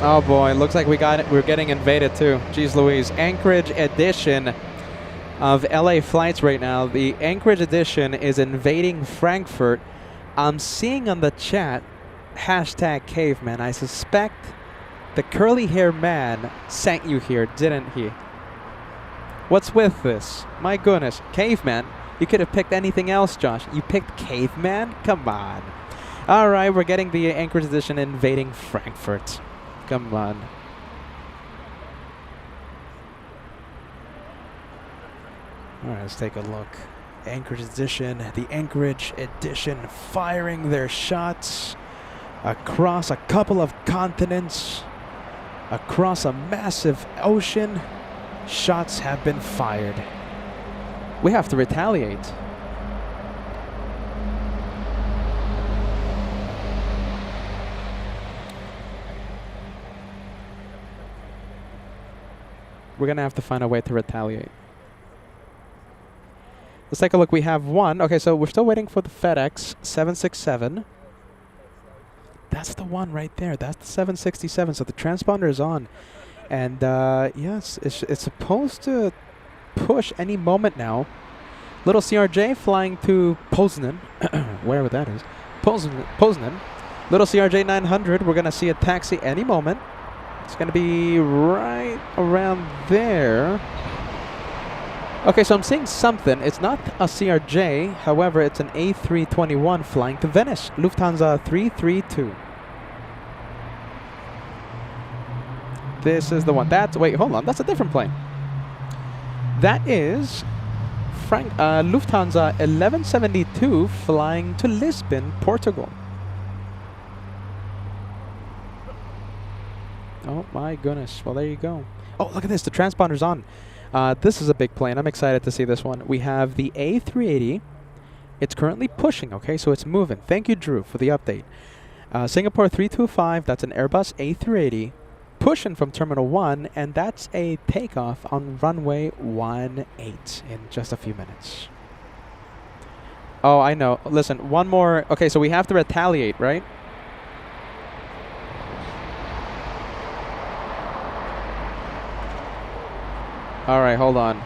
Oh boy, looks like we're getting invaded too. Jeez Louise. Anchorage edition of LA flights right now. The Anchorage edition is invading Frankfurt. I'm seeing on the chat hashtag caveman. I suspect the curly hair man sent you here, didn't he? What's with this? My goodness. Caveman? You could have picked anything else, Josh. You picked caveman? Come on. All right, we're getting the Anchorage edition invading Frankfurt. Come on. All right, let's take a look. Anchorage edition, the Anchorage edition firing their shots across a couple of continents, across a massive ocean. Shots have been fired. We have to retaliate. We're going to have to find a way to retaliate. Let's take a look. We have one. Okay, so we're still waiting for the FedEx 767. That's the one right there. That's the 767. So the transponder is on. And yes, it's supposed to push any moment now. Little CRJ flying to Poznan, wherever that is. Poznan. Little CRJ 900. We're going to see a taxi any moment. It's going to be right around there. Okay, so I'm seeing something. It's not a CRJ. However, it's an A321 flying to Venice. Lufthansa 332. This is the one. Wait, hold on. That's a different plane. That is Lufthansa 1172 flying to Lisbon, Portugal. Oh my goodness. Well, there you go. Oh, look at this. The transponder's on. This is a big plane. I'm excited to see this one. We have the A380. It's currently pushing, okay? So it's moving. Thank you, Drew, for the update. Singapore 325. That's an Airbus A380. Pushing from Terminal 1, and that's a takeoff on runway 18 in just a few minutes. Oh, I know. Listen, one more. Okay, so we have to retaliate, right? All right, hold on.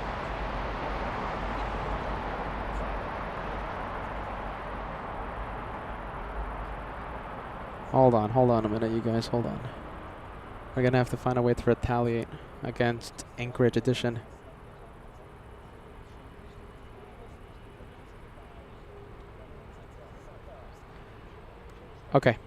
Hold on a minute, you guys. Hold on. We're going to have to find a way to retaliate against Anchorage Edition. Okay,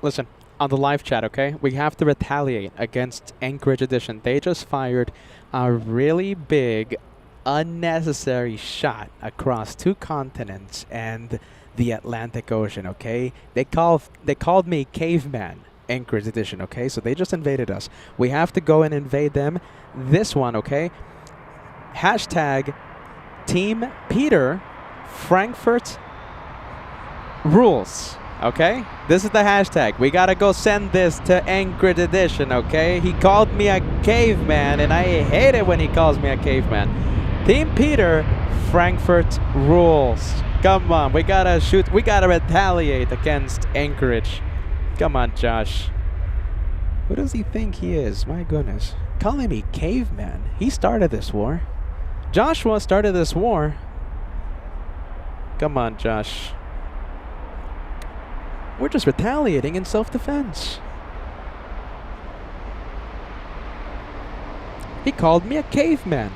listen, on the live chat, okay? We have to retaliate against Anchorage Edition. They just fired a really big, unnecessary shot across 2 continents and the Atlantic Ocean, okay? They called me caveman. Anchorage Edition, okay? So they just invaded us. We have to go and invade them. This one, okay? Hashtag Team Peter Frankfurt rules, okay? This is the hashtag. We gotta go send this to Anchorage Edition, okay? He called me a caveman, and I hate it when he calls me a caveman. Team Peter Frankfurt rules. Come on, we gotta retaliate against Anchorage. Come on, Josh. Who does he think he is? My goodness. Calling me caveman. He started this war. Joshua started this war. Come on, Josh. We're just retaliating in self-defense. He called me a caveman.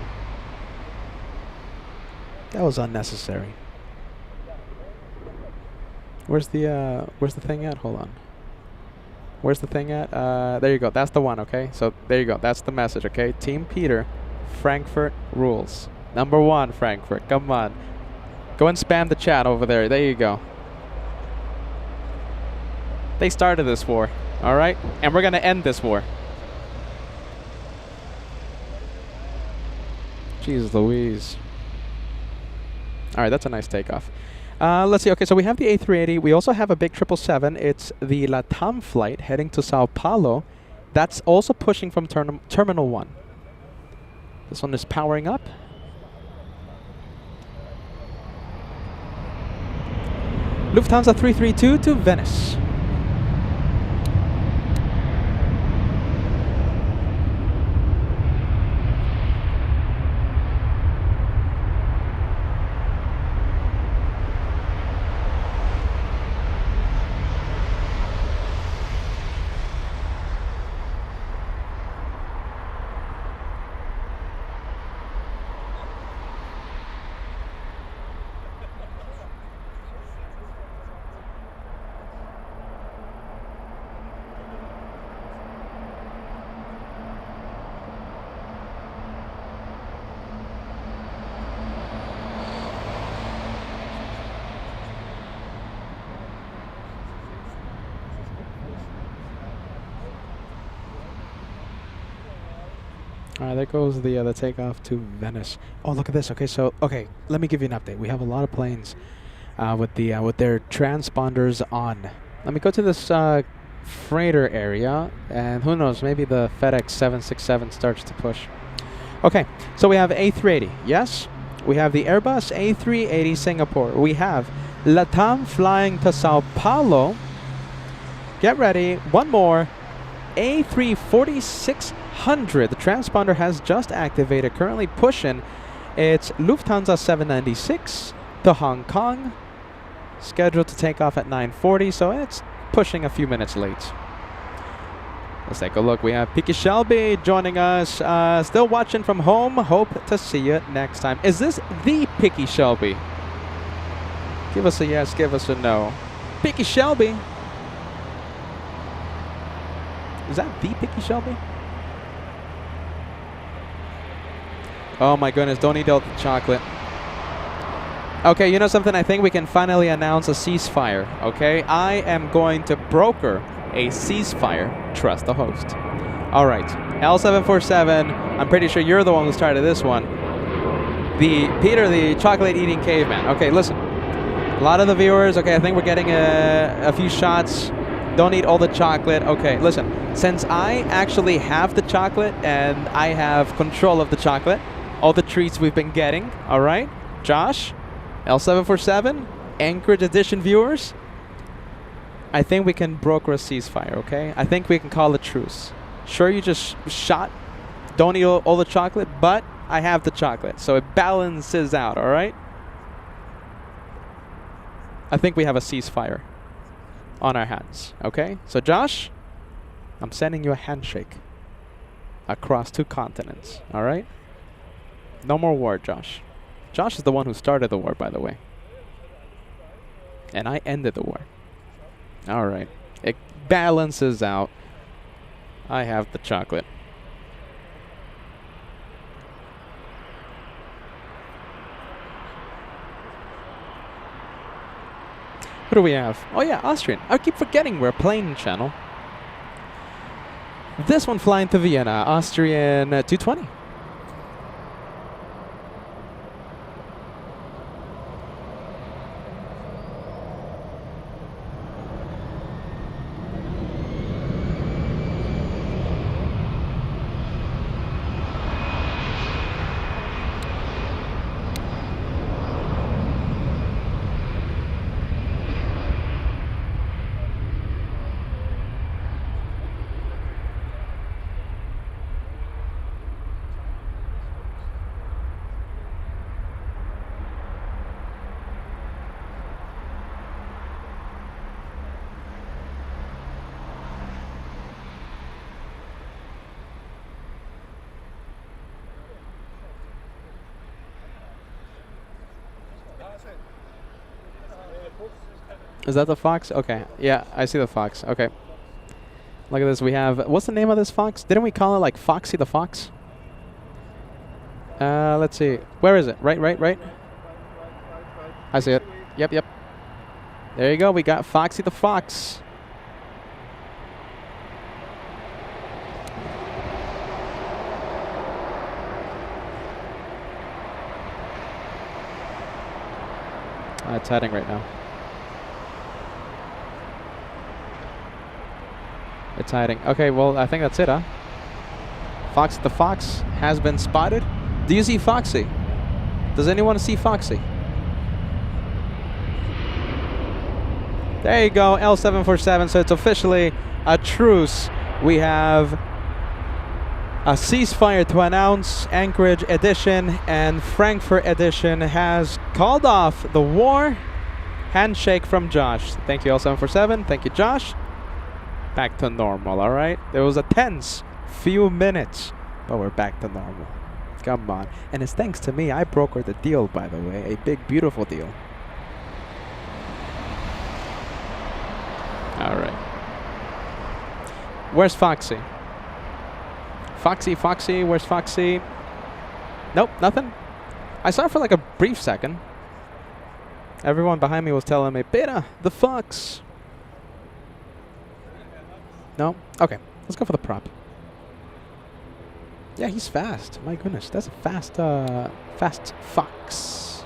That was unnecessary. Where's the thing at? Hold on. Where's the thing at? There you go. That's the one, okay? So there you go. That's the message, okay? Team Peter, Frankfurt rules. Number 1, Frankfurt. Come on. Go and spam the chat over there. There you go. They started this war, all right? And we're going to end this war. Jeez Louise. All right, that's a nice takeoff. Let's see. Okay, so we have the A380. We also have a big 777. It's the LATAM flight heading to Sao Paulo. That's also pushing from Terminal 1. This one is powering up. Lufthansa 332 to Venice. All right, there goes the takeoff to Venice. Oh, look at this. Okay, so let me give you an update. We have a lot of planes with their transponders on. Let me go to this freighter area, and who knows, maybe the FedEx 767 starts to push. Okay, so we have A380, yes? We have the Airbus A380 Singapore. We have LATAM flying to Sao Paulo. Get ready, one more. A340-600. The transponder has just activated, currently pushing. It's Lufthansa 796 to Hong Kong. Scheduled to take off at 9:40, so it's pushing a few minutes late. Let's take a look. We have Picky Shelby joining us. Still watching from home. Hope to see you next time. Is this the Picky Shelby? Give us a yes, give us a no. Picky Shelby. Is that the Picky Shelby? Oh my goodness, don't eat all the chocolate. Okay, you know something? I think we can finally announce a ceasefire, okay? I am going to broker a ceasefire. Trust the host. All right, L747, I'm pretty sure you're the one who started this one. Peter, the chocolate-eating caveman. Okay, listen. A lot of the viewers, okay, I think we're getting a few shots. Don't eat all the chocolate. Okay, listen. Since I actually have the chocolate and I have control of the chocolate, all the treats we've been getting, all right? Josh, L747, Anchorage Edition viewers, I think we can broker a ceasefire, okay? I think we can call a truce. Sure, you just shot, don't eat all the chocolate, but I have the chocolate, so it balances out, all right? I think we have a ceasefire on our hands, okay? So Josh, I'm sending you a handshake across 2 continents, all right? No more war, Josh. Josh is the one who started the war, by the way. And I ended the war. All right. It balances out. I have the chocolate. What do we have? Oh yeah, Austrian. I keep forgetting we're a plane channel. This one flying to Vienna, Austrian 220. Is that the fox? Okay. Yeah, I see the fox. Okay. Look at this. We have... What's the name of this fox? Didn't we call it like Foxy the Fox? Let's see. Where is it? Right. I see it. Yep. There you go. We got Foxy the Fox. It's heading right now. It's hiding. Okay, well, I think that's it, huh? Foxy the Fox has been spotted. Do you see Foxy? Does anyone see Foxy? There you go, L747. So it's officially a truce. We have a ceasefire to announce. Anchorage Edition and Frankfurt Edition has called off the war. Handshake from Josh. Thank you, L747. Thank you, Josh. Back to normal, all right? There was a tense few minutes, but we're back to normal. Come on. And it's thanks to me. I brokered the deal, by the way. A big, beautiful deal. All right. Where's Foxy? Foxy, where's Foxy? Nope, nothing. I saw it for like a brief second. Everyone behind me was telling me, Peter, the fox. No? Okay, let's go for the prop. Yeah, he's fast. My goodness, that's a fast fox.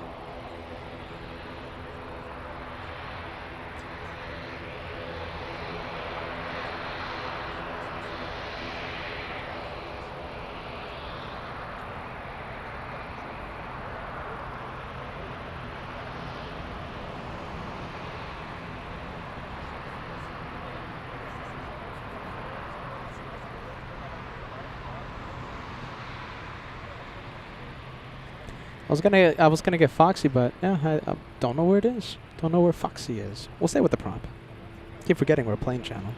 I was gonna get Foxy, but yeah, I don't know where it is. Don't know where Foxy is. We'll stay with the prop. Keep forgetting we're a plane channel.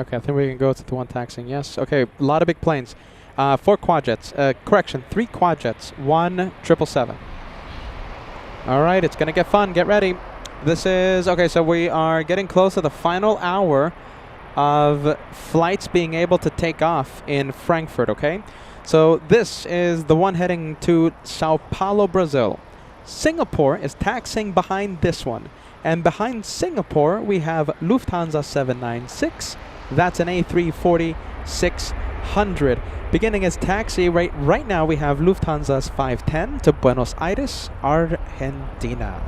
Okay, I think we can go to the one taxing. Yes. Okay, a lot of big planes. 4 quadjets. Correction, 3 quadjets. 1 777. All right, it's going to get fun. Get ready. This is... Okay, so we are getting close to the final hour of flights being able to take off in Frankfurt, okay? So this is the one heading to Sao Paulo, Brazil. Singapore is taxiing behind this one. And behind Singapore, we have Lufthansa 796. That's an A340-600. Beginning as taxi, right now we have Lufthansa's 510 to Buenos Aires, Argentina.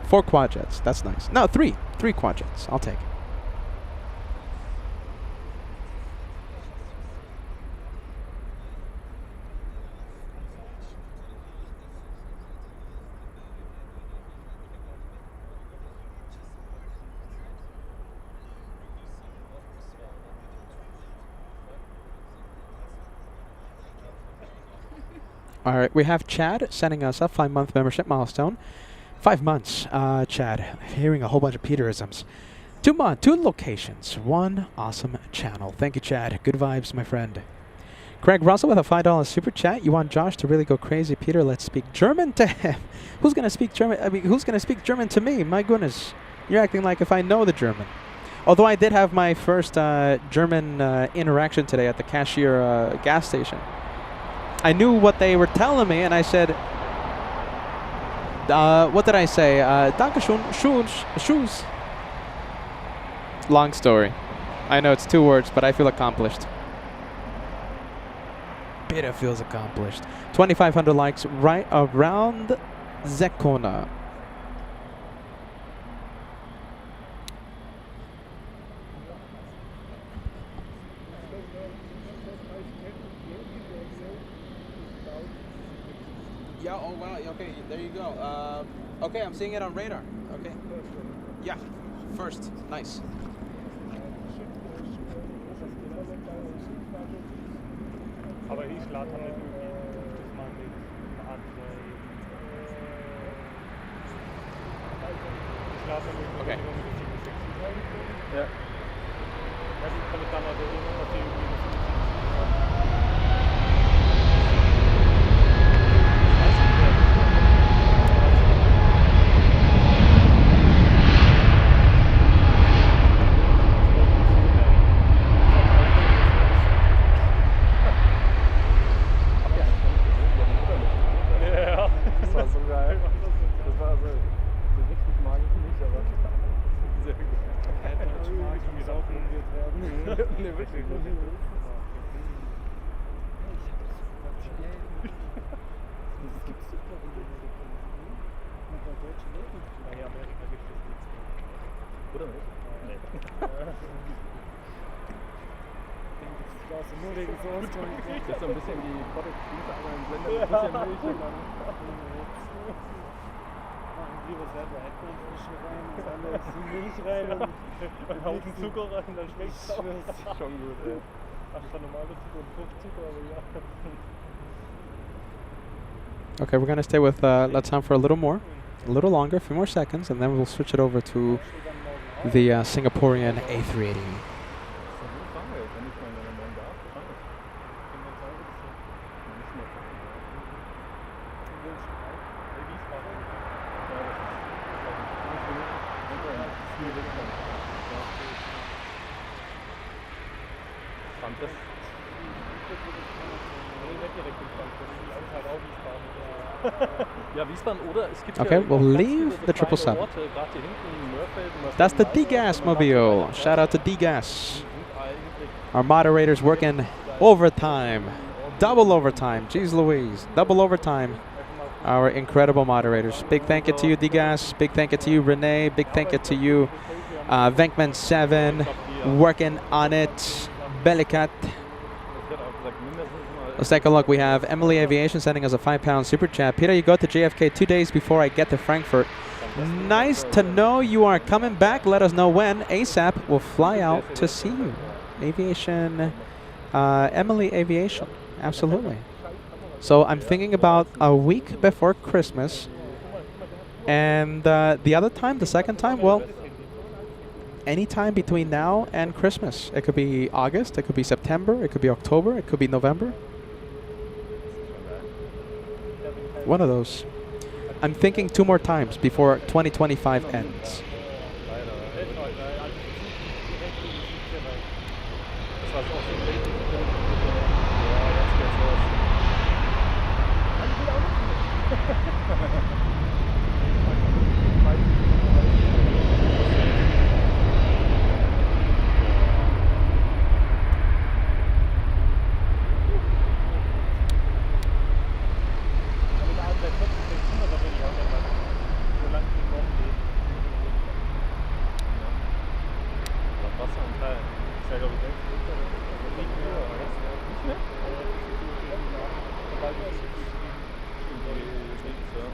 4 quadjets, that's nice. No, 3 quadjets, I'll take it. All right, we have Chad sending us a 5-month membership milestone. 5 months, Chad. Hearing a whole bunch of Peterisms. 2 locations, 1 awesome channel. Thank you, Chad. Good vibes, my friend. Craig Russell with a $5 super chat. You want Josh to really go crazy? Peter, let's speak German to him. Who's gonna speak German? I mean, who's gonna speak German to me? My goodness, you're acting like if I know the German. Although I did have my first German interaction today at the cashier gas station. I knew what they were telling me, and I said, what did I say? Dankeschön, shoes. Long story. I know it's 2 words, but I feel accomplished. Peter feels accomplished. 2,500 likes right around the corner. Yeah, oh wow, okay, there you go. Okay, I'm seeing it on radar. Okay. Yeah, first, nice. Aber ich lade halt irgendwie das mal mit einer Art ich lade dann irgendwie Okay. Ja. Also kann ich dann also irgendwie nur wegen so das ist so ein bisschen die Produktive, aber im Blender ein bisschen Milch und dann machen lieber selber Erdbeerfrischen rein und dann lässt die Milch rein und einen Haufen Zucker rein und dann schmeckt es auch. Schon gut, ey. Ach, schon normale Zucker und Fruchtzucker, aber ja. Okay, we're going to stay with Latam for a little longer, a few more seconds, and then we'll switch it over to the Singaporean A380. Frankfurt. Das nicht direkt in Frankfurt, das ist halt auch Wiesbaden. Ja, Wiesbaden oder es gibt Okay, ja we'll noch ganz leave viele the so kleine 777. Orte, gerade hier hinten in Mörfelden. That's the Mörfelden-Walder, D-Gas wenn man da so mobile. weiterfährt, Shout out to die D-Gas. sind eigentlich Our moderators working overtime. Double overtime. Jeez Louise. Double overtime. Our incredible moderators. Big thank you to you, D-Gas. Big thank you to you, Renee. Big thank you to you, Venkman7. Working on it. Belikat. Let's take a look. We have Emily Aviation sending us a £5 super chat. Peter, you go to JFK 2 days before I get to Frankfurt. Nice to know you are coming back. Let us know when. ASAP will fly out to see you. Aviation, Emily Aviation. Absolutely. So I'm thinking about a week before Christmas. And the other time, the second time, well, anytime between now and Christmas. It could be August, it could be September, it could be October, it could be November. One of those. I'm thinking 2 more times before 2025 ends.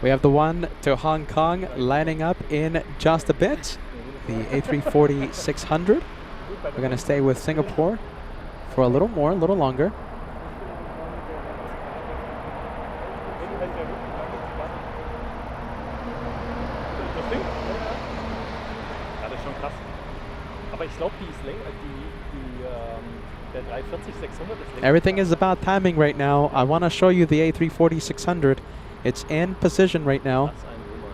We have the one to Hong Kong lining up in just a bit. The A340-600. We're going to stay with Singapore for a little more, a little longer. Ja, das ist schon krass. Aber ich glaube, die ist länger, der 340-600 ist länger. Everything is about timing right now. I want to show you the A340-600. It's in position right now. Das ist ein Nummer,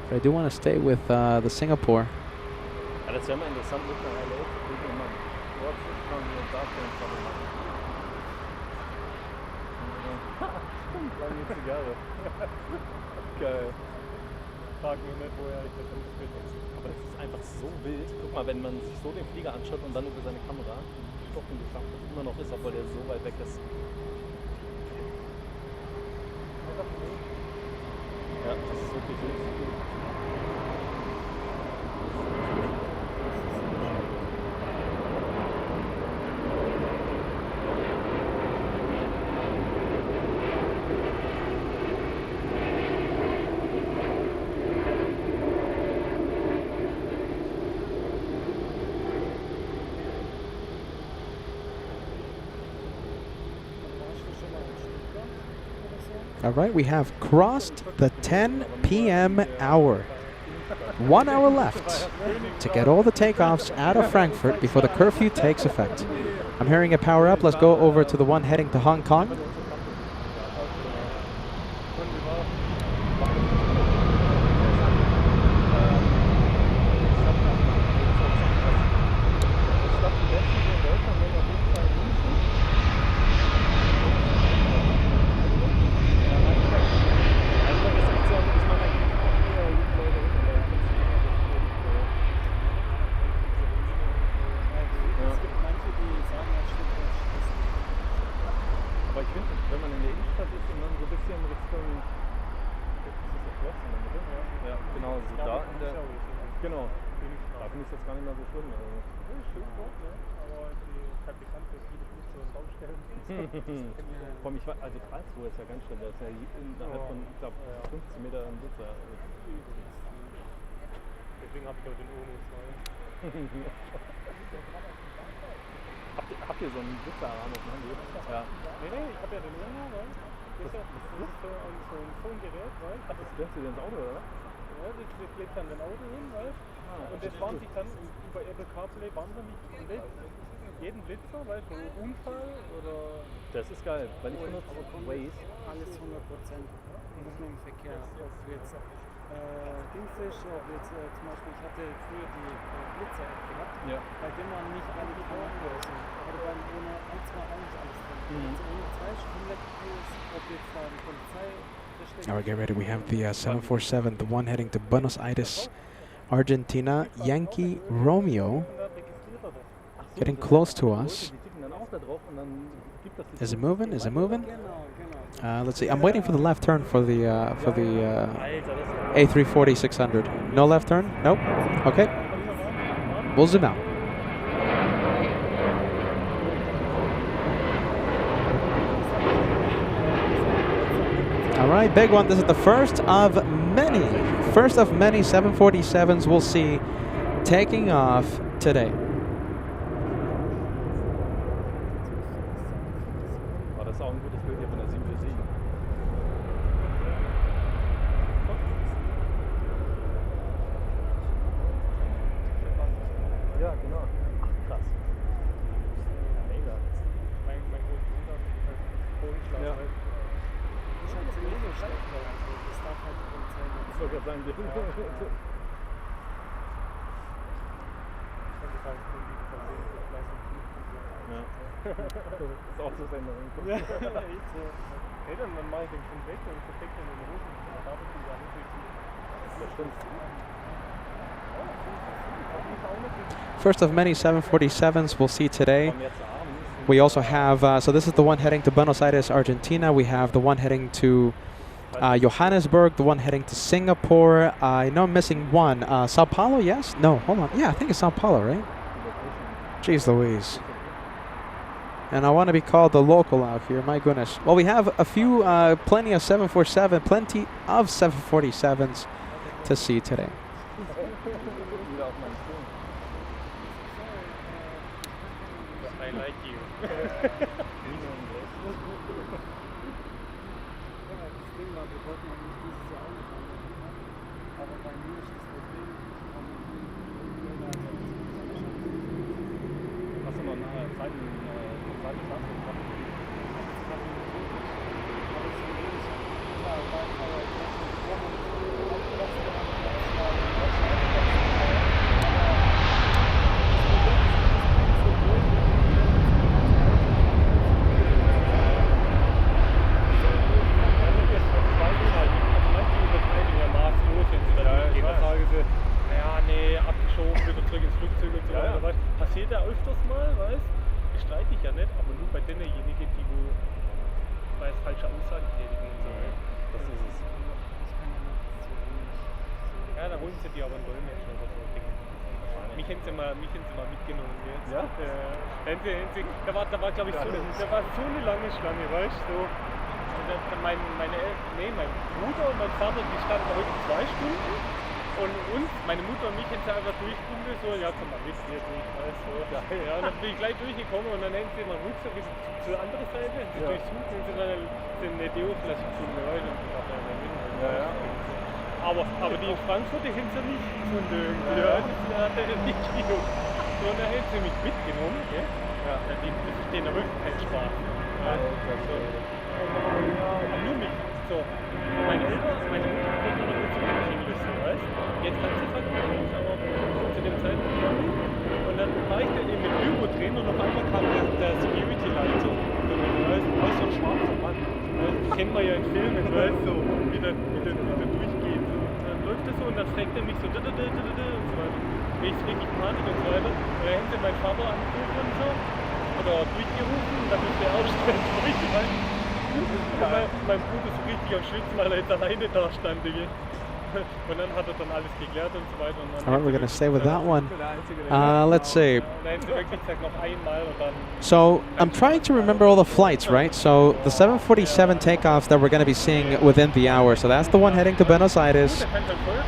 But I do want to stay with the Singapore. ja, das wäre mal interessant, mit einer LA zu fliegen und mal dort zu kommen und da für einen Foto machen. Stimmt, waren die Zigarre. Geil. Frag mich nicht, woher ich das entwickelt habe. Aber das ist einfach so wild. Guck mal, wenn man sich so den Flieger anschaut und dann über seine Kamera stoppen geschafft, das immer noch ist, obwohl der so weit weg ist. Ja, das ist wirklich wild. All right, we have crossed the 10 p.m. hour. 1 hour left to get all the takeoffs out of Frankfurt before the curfew takes effect. I'm hearing a power up. Let's go over to the one heading to Hong Kong. Aber ich finde, wenn man in der Innenstadt ist und dann so ein bisschen Richtung. Ist das der Schloss in der Mitte? Ja, genau, so da in der. Genau. Da finde ich es jetzt gar nicht mehr so schlimm. Also. Ja, schön dort, ne? Aber die Praktikanten für viele Flüsse und Baustellen. Vor allem, also Karlsruhe ist ja ganz schön. Da ist ja innerhalb von, ich glaube, 15 Meter ein Blitzer. Deswegen habe ich heute den Urmus. Habt ihr so einen Blitzeralarm auf dem Handy? Ja. Nee, ich habe ja den Uno, weil das ist so ein Gerät, weil das lässt du dir ins Auto, oder? Ja, das legt dann den Auto hin, weißt und das warnt sich dann über Apple CarPlay wahnsinnig jeden Blitzer, weißt du, Unfall oder. Das ist geil, weil ich benutze Waze. Alles 100%. Nicht nur im Verkehr, auch Blitzer. Dings ist, jetzt zum Beispiel, ich hatte früher die Blitzer-App gehabt, Ja. bei dem waren nicht alle Vorgrößen, aber beim ohne 1 war auch nicht alles drin. Jetzt ohne 2 ist komplett alles, ob jetzt da eine Polizei versteckt. All right, get ready. We have the 747, the one heading to Buenos Aires, Argentina, Yankee Romeo, getting close to us. Die tippen dann auch da drauf und dann gibt das Is it moving? Is it moving? Genau. Let's see. I'm waiting for the left turn for the A340 600. No left turn? Nope. Okay. We'll zoom out. All right, big one. This is the first of many 747s we'll see taking off today. War das auch ein gutes Bild hier von der 747? Ja, genau. Ach, krass. Mega. Mein Bruder Ja. ist halt sowieso schlecht, also das darf halt die Polizei nicht. Ich wollte gerade sagen, die Ja. Das ist auch so seine Erinnerung. Ja, echt so. Hey, dann mache ich den schon weg und verstecke den in den Hosen. Da darf ich die Sachen Das stimmt. First of many 747s we'll see today. We also have, so this is the one heading to Buenos Aires, Argentina. We have the one heading to Johannesburg, the one heading to Singapore. I know I'm missing one. Sao Paulo, yes? No, hold on. Yeah, I think it's Sao Paulo, right? Jeez Louise. And I want to be called the local out here, my goodness. Well, we have a few, plenty of 747s to see today. I like you. Hast du noch eine zweite Chance gemacht? Ja, nee, abgeschoben, wieder zurück ins Flugzeug und so Ja, ja. weiter. Weißt, passiert ja öfters mal, weißt du? Streite ich ja nicht, aber nur bei denjenigen, die wo weiß, falsche Aussagen tätigen und so. Das ist es. Ja, da holen sie die aber einen Dolmetscher oder so. Mich hätten sie mal mitgenommen jetzt. Ja? Da war glaube ich, da war so eine lange Schlange, weißt du? So. Und mein Bruder und mein Vater, die standen da wirklich 2 Stunden. Und uns, meine Mutter und mich, hätten sie einfach durchgebummelt, so, ja, komm mal mit, hier durch, weißt du. Ja, und dann bin ich gleich durchgekommen und dann hätten sie mal Rucksack zur anderen Seite, die durchsucht, und sie dann eine Deo-Flasche gezogen, weißt du. Ja. Aber die in Frankfurt, die hätten sie nicht gefunden irgendwie, ja, das hat er nicht gejuckt. So, und dann hätten sie mich mitgenommen, gell? Ja, die verstehen da wirklich keinen Spaß. Ja, so. Und nur mich, so. Meine Eltern, meine Mutter konnte noch nicht so wenig Englisch, so, weißt du? Jetzt kann sie fast Englisch, aber zu dem Zeitpunkt noch nicht. Und dann war ich dann eben mit Büro drin und auf einmal kam der Security-Leiter, weißt du, so ein schwarzer Mann. Das kennt man ja in Filmen, weißt du, wie der durchgeht. Und dann läuft er so und dann fragt er mich so und so weiter. Ich richtig Panik und so weiter. Und dann haben sie meinen Vater angerufen und so. Oder durchgerufen und dann ist der auch schnell durchgegangen. Mein Bruder ist so richtig am Schwitzen, weil er jetzt alleine da stand. Und dann hat er dann alles geklärt und so weiter. Und All right, we're going to stay with that one. Let's see. Dann haben sie wirklich gesagt, noch einmal und dann. So I'm trying to remember all the flights, right? So the 747 takeoffs that we're going to be seeing within the hour. So that's the one heading to Buenos Aires.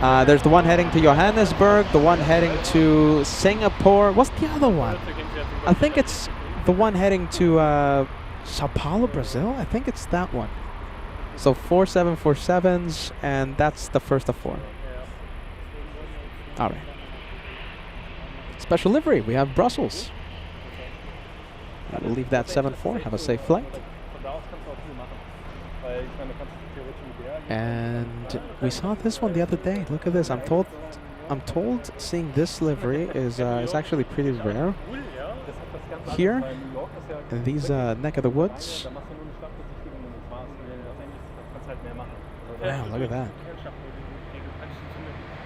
There's the one heading to Johannesburg, the one heading to Singapore. What's the other one? I think it's the one heading to Sao Paulo, Brazil. I think it's that one. So 4 747s, and that's the first of 4. All right. Special livery. We have Brussels. I will leave that 7-4. Have a safe flight. Von da aus kannst du auch viel machen. Weil ich meine, du kannst theoretisch mit der And we saw this one the other day. Look at this. I'm told seeing this livery is actually pretty rare das hat das ganz here anders, weil New York ist ja in these neck of the woods. da machst du nur eine Stadtbesichtigung und das war's. Letztendlich kannst du halt mehr machen. Wow, look at that. Du kannst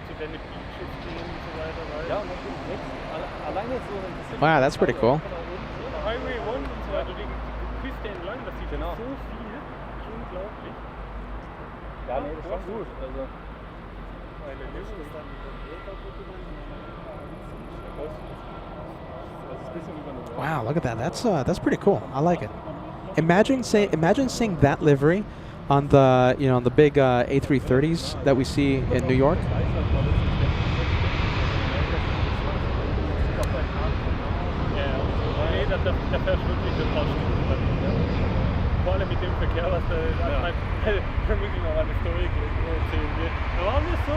zu deinen Beaches gehen und so weiter. Ja, und natürlich alleine so ein bisschen. Wow, that's pretty cool. Highway 1 und so weiter, die Küste entlang, das sieht Genau. so viel. Das ist unglaublich. Ja, nee, das ist schon gut. Also, Wow, look at that. That's pretty cool. I like it. Imagine seeing that livery on the on the big A330s that we see in New York. Nee, da fährst du wirklich ein paar Stunden dran. Vor allem mit dem Verkehr, was da da muss ich noch eine Story erzählen. Da waren wir so,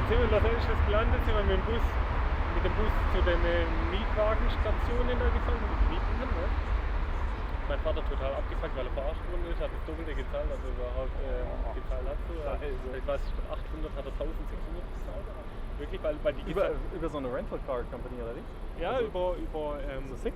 sind wir in Los Angeles gelandet, sind wir mit dem Bus zu den Mietwagenstationen da gefahren, wo die mieten haben. Ne? Mein Vater total abgefuckt, weil er verarscht worden ist, hat das Doppelte gezahlt, also überhaupt gezahlt hat. So. Ich weiß, 800 hat er 1600 bezahlt. Wirklich, weil die über so eine Rental Car Company oder wie? Ja, über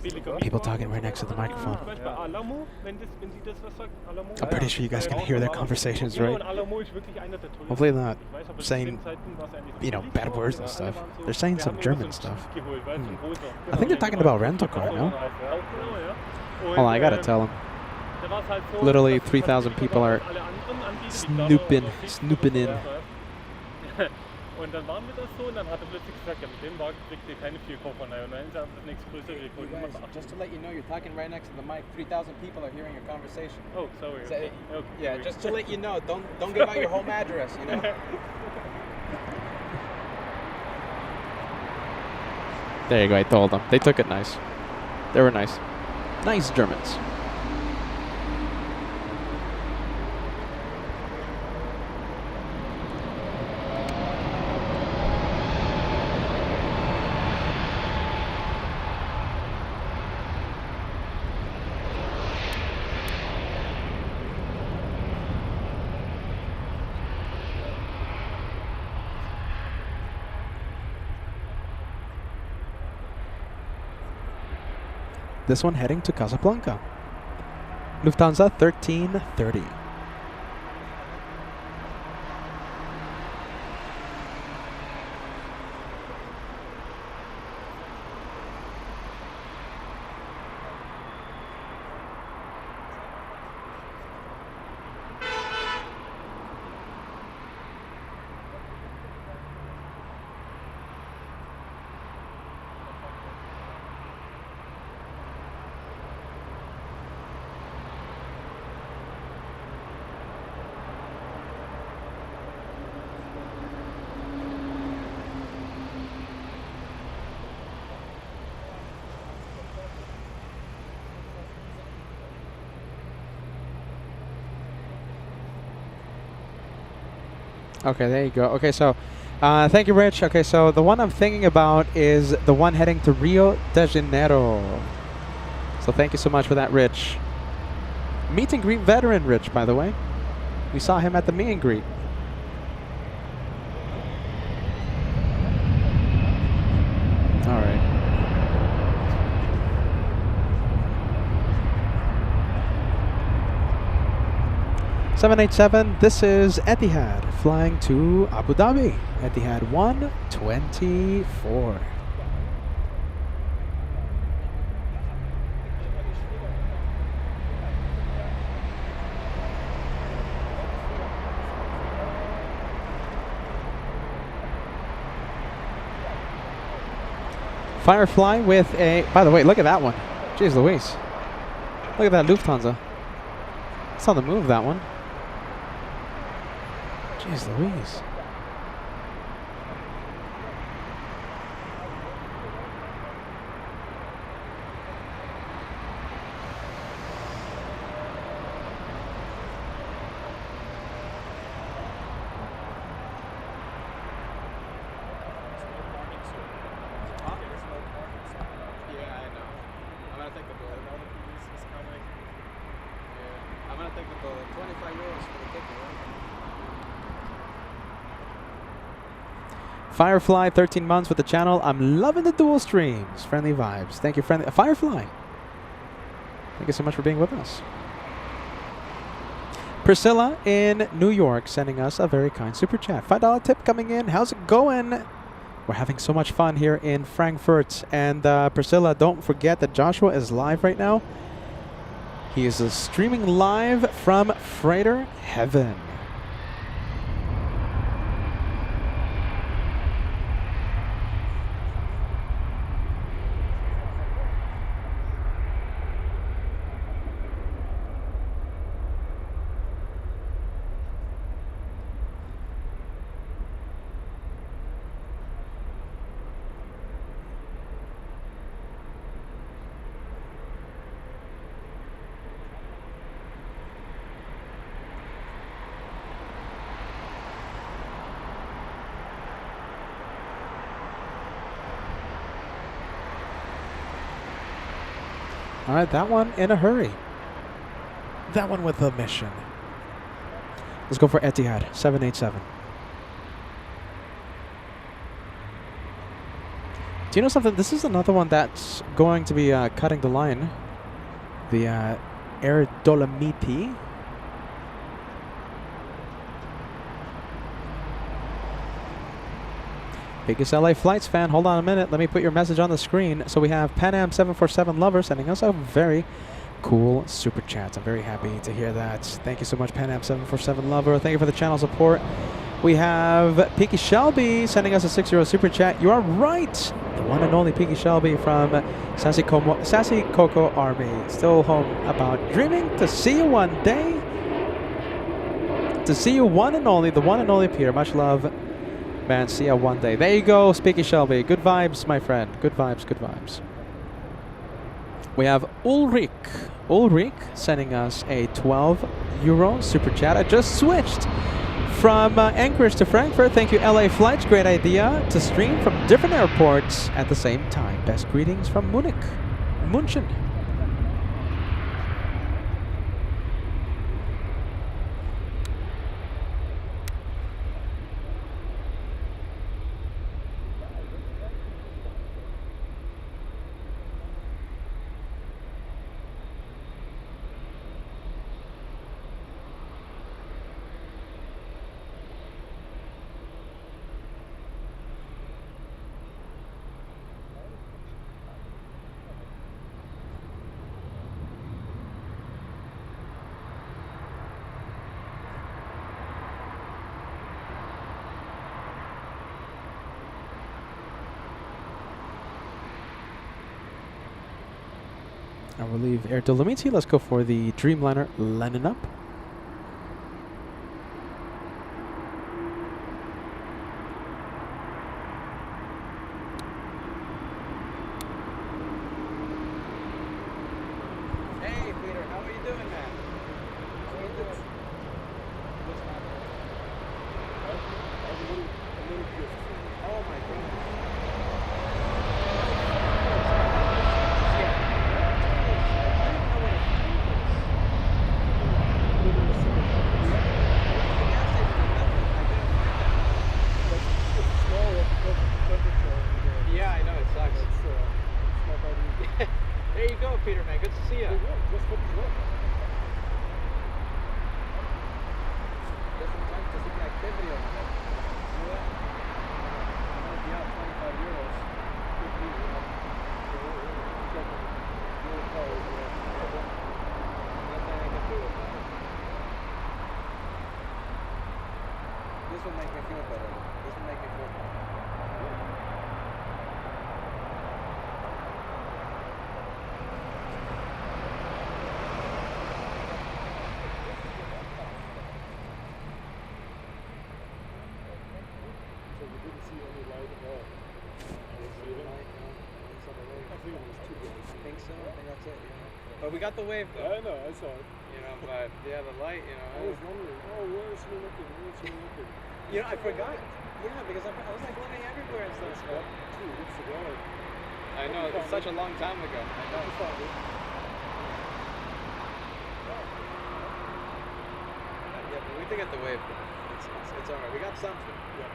billiger People talking right next to the microphone. Zum Beispiel Alamo, wenn sie das was sagt, Alamo. I'm pretty sure you guys can hear their conversations, Genau, right? und Alamo ist wirklich einer der teuersten. Hopefully they're not Ich weiß, aber zu saying, den Zeiten war es eigentlich so billig, bad aber words and alle stuff. waren so- They're saying wir some haben German immer so einen stuff. Jeep geholt, weißt du, so ein großer. I think they're talking about rental car, no? Genau, ja. Well, I gotta Und, tell them. da war's halt so, Literally dass 3,000 billiger people war are als alle anderen Anbieter, die snooping in. Und dann waren wir das so und dann hat er plötzlich gesagt, ja, mit dem Wagen kriegt ihr keine 4 Koffer rein. Und dann ist er das nächste größere geholt. just to let you know, you're talking right next to the mic. 3,000 people are hearing your conversation. Oh, sorry. Okay. Yeah, just to let you know, don't give out your home address, you know. There you go. I told them. They took it nice. They were nice. Nice Germans. This one heading to Casablanca. Lufthansa 1330. Okay, there you go. Okay, so thank you, Rich. Okay, so the one I'm thinking about is the one heading to Rio de Janeiro. So thank you so much for that, Rich. Meet and greet veteran, Rich, by the way. We saw him at the meet and greet. All right. (787), this is Etihad flying to Abu Dhabi. Etihad 124. Firefly with a, by the way, look at that one. Jeez Louise. Look at that Lufthansa. It's on the move, that one. Jeez Louise. I'm gonna take the 25 euros. Firefly, 13 months with the channel. I'm loving the dual streams. Friendly vibes. Thank you, friendly Firefly. Thank you so much for being with us. Priscilla in New York sending us a very kind super chat. $5 tip coming in. How's it going? We're having so much fun here in Frankfurt. And Priscilla, don't forget that Joshua is live right now. He is streaming live from Freighter Heaven. All right, that one in a hurry. That one with a mission. Let's go for Etihad, 787. Do you know something? This is another one that's going to be cutting the line. The Air Dolomiti. Biggest LA Flights fan. Hold on a minute. Let me put your message on the screen. So we have Pan Am 747 Lover sending us a very cool super chat. I'm very happy to hear that. Thank you so much, Pan Am 747 Lover. Thank you for the channel support. We have Peaky Shelby sending us a €6 super chat. You are right. The one and only Peaky Shelby from Sassy Coco Army. Still home about dreaming to see you one day. To see you one and only, the one and only Peter. Much love. Man, see ya one day. There you go, Speaky Shelby. Good vibes, my friend. Good vibes, good vibes. We have Ulrich. Ulrich sending us a €12 super chat. I just switched from Anchorage to Frankfurt. Thank you, LA Flights. Great idea to stream from different airports at the same time. Best greetings from Munich. München. I will leave Air Dolomiti. Let's go for the Dreamliner Lennon Up. Hey Peter, how are you doing, man? Oh my goodness. Yeah, I know, it sucks. There you go, Peter, man. Good to see you. This will make me feel better. This will make me feel better. So we didn't see any light at all. I think so. I think that's it. But we got the wave though. I know, I saw it. You know, but yeah, the light. You know. I was wondering, oh, where is he looking? Where is he looking? You know, I forgot. Yeah, because I was like looking everywhere and stuff. 2 weeks ago. I know, it's such a long time ago. I know. Yeah, but we did get the wave though. It's alright. We got something. Yeah.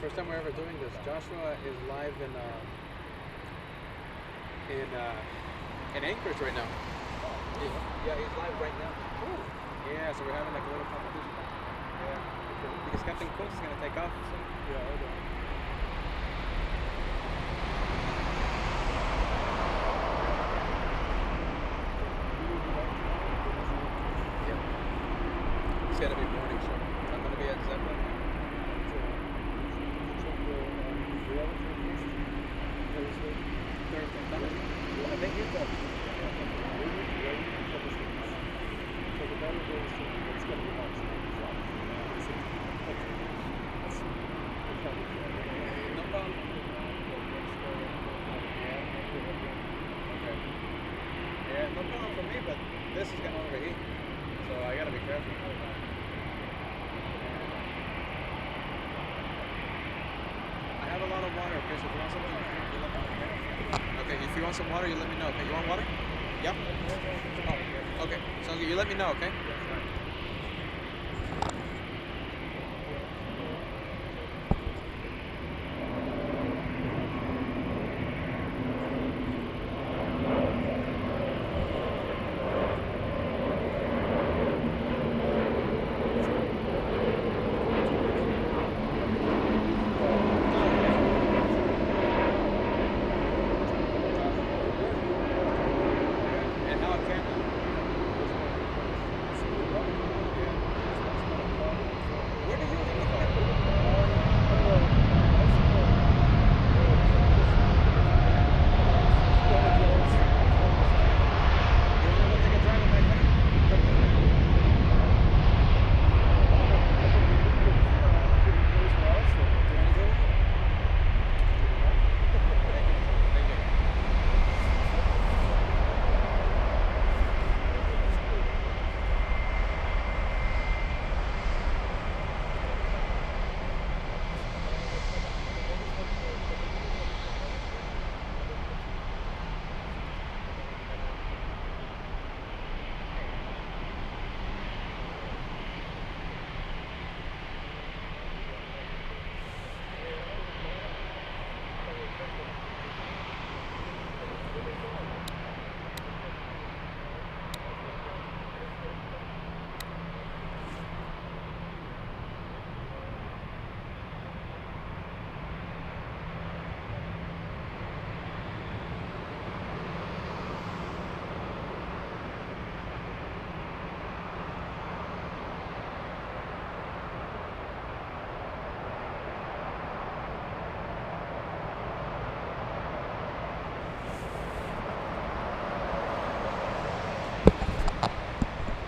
First time we're ever doing this. Joshua is live in Anchorage right now. Yeah, he's live right now. Yeah, so we're having like a little competition. Yeah, because Captain Cook's is gonna take off soon. Ja, oder? It's gonna be morning show. I'm gonna be at Zeppelin. Thursday. Sunday. I think it's up. No problem. Okay. Yeah, no problem for me, but this is gonna overheat, so I gotta be careful. I have a lot of water, Chris. If you want something, you let me know. Okay, if you want some water, you let me know. Okay, you want water? Yeah? Oh, okay. So you let me know, okay? And now I can't. Where do you leave the car? You wanna go take a drive in my car? Thank you.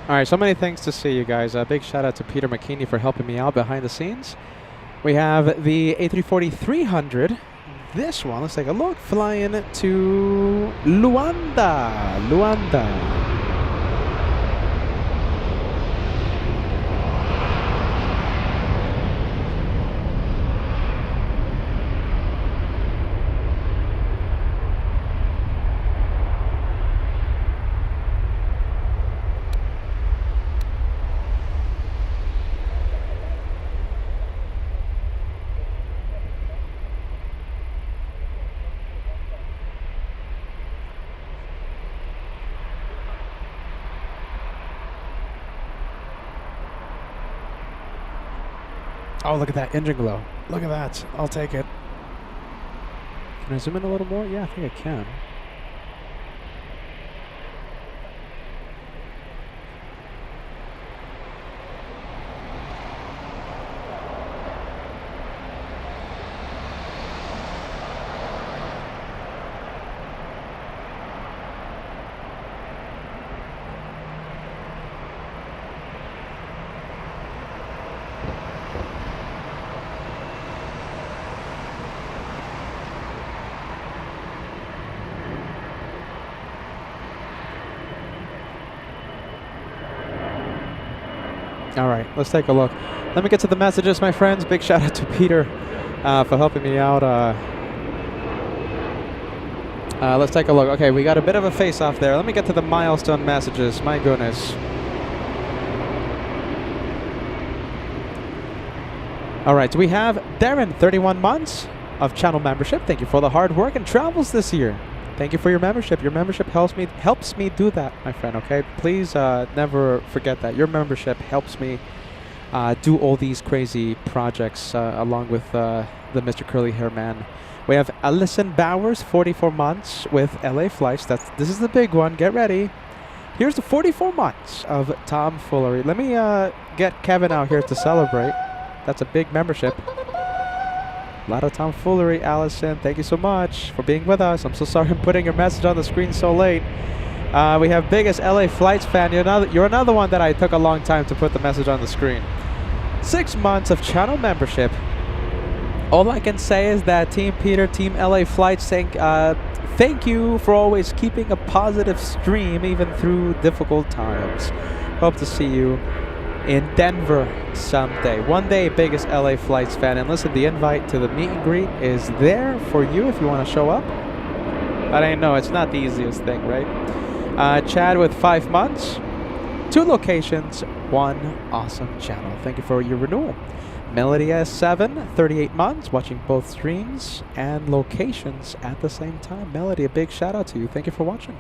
All right, so many things to see, you guys. A big shout out to Peter McKinney for helping me out behind the scenes. We have the A340-300. This one, let's take a look, flying to Luanda. Oh, look at that engine glow. Look at that. I'll take it. Can I zoom in a little more? Yeah, I think I can. All right, let's take a look. Let me get to the messages, my friends. Big shout out to Peter for helping me out. Let's take a look. Okay, we got a bit of a face-off there. Let me get to the milestone messages. My goodness. All right, so we have Darren, 31 months of channel membership. Thank you for the hard work and travels this year. Thank you for your membership. Your membership helps me do that, my friend. Okay, please never forget that your membership helps me do all these crazy projects along with the Mr. Curly Hair Man. We have Allison Bowers, 44 months with LA Flights. This is the big one. Get ready. Here's the 44 months of tomfoolery. Let me get Kevin out here to celebrate. That's a big membership. A lot of tomfoolery, Allison. Thank you so much for being with us. I'm so sorry I'm putting your message on the screen so late. We have biggest LA Flights fan. You're another one that I took a long time to put the message on the screen. 6 months of channel membership. All I can say is that Team Peter, Team LA Flights, thank you for always keeping a positive stream even through difficult times. Hope to see you in Denver someday. One day, biggest LA Flights fan. And listen, the invite to the meet and greet is there for you if you want to show up. But I know it's not the easiest thing, right? Chad with 5 months, 2 locations, 1 awesome channel. Thank you for your renewal. Melody S7, 38 months, watching both streams and locations at the same time. Melody, a big shout out to you. Thank you for watching.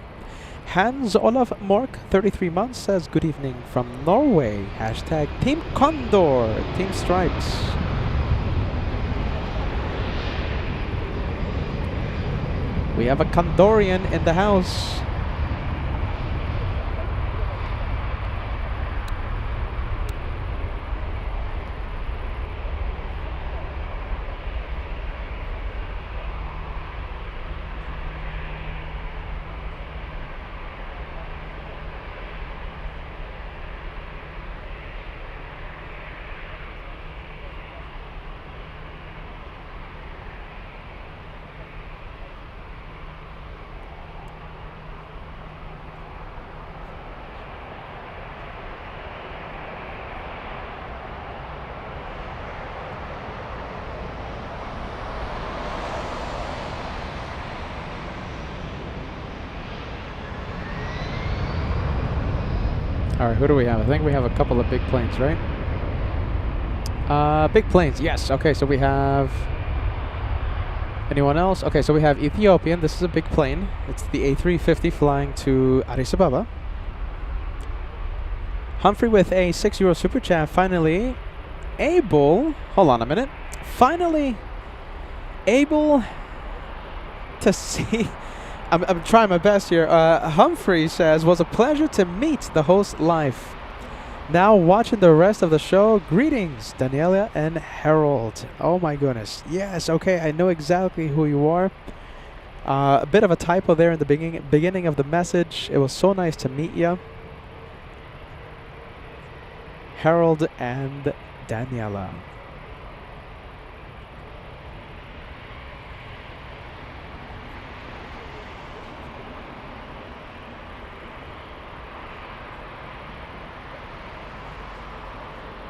Hans Olav Mork, 33 months, says good evening from Norway. Hashtag Team Condor, Team Stripes. We have a Condorian in the house. All right, who do we have? I think we have a couple of big planes, right? Big planes, yes. Okay, so we have... Anyone else? Okay, so we have Ethiopian. This is a big plane. It's the A350 flying to Addis Ababa. Humphrey with a €6 super chat. Finally able... Hold on a minute. Finally able to see... I'm trying my best here. Humphrey says, was a pleasure to meet the host live. Now watching the rest of the show. Greetings, Daniela and Harold. Oh my goodness. Yes, okay, I know exactly who you are. A bit of a typo there in the beginning of the message. It was so nice to meet you. Harold and Daniela.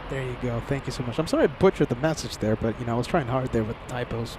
There you go. Thank you so much. I'm sorry I butchered the message there, but you know, I was trying hard there with typos.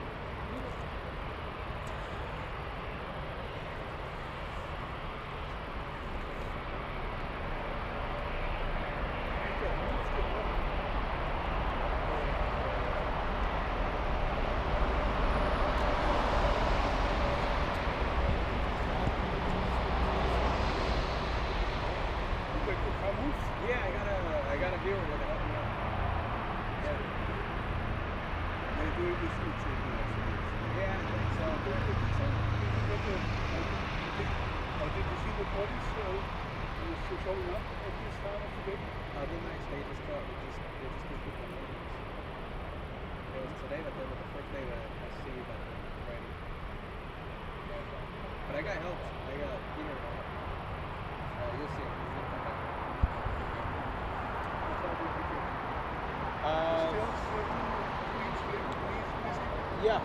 Yeah,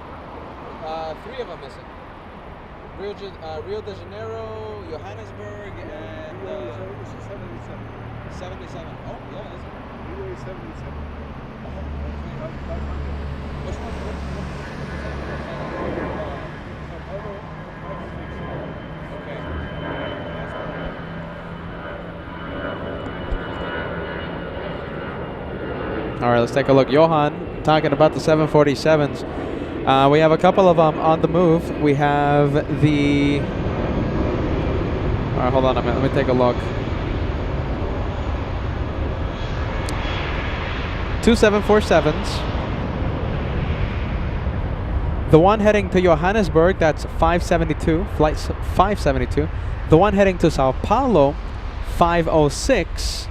3 of them missing. Rio de Janeiro, Johannesburg, and 77. Oh, yeah, that's it. Rio is 77. Which All right, let's take a look. Johan talking about the 747s. We have a couple of them on the move. We have the... All right, hold on a minute. Let me take a look. 2 747s. The one heading to Johannesburg, that's 572, flight 572. The one heading to Sao Paulo, 506.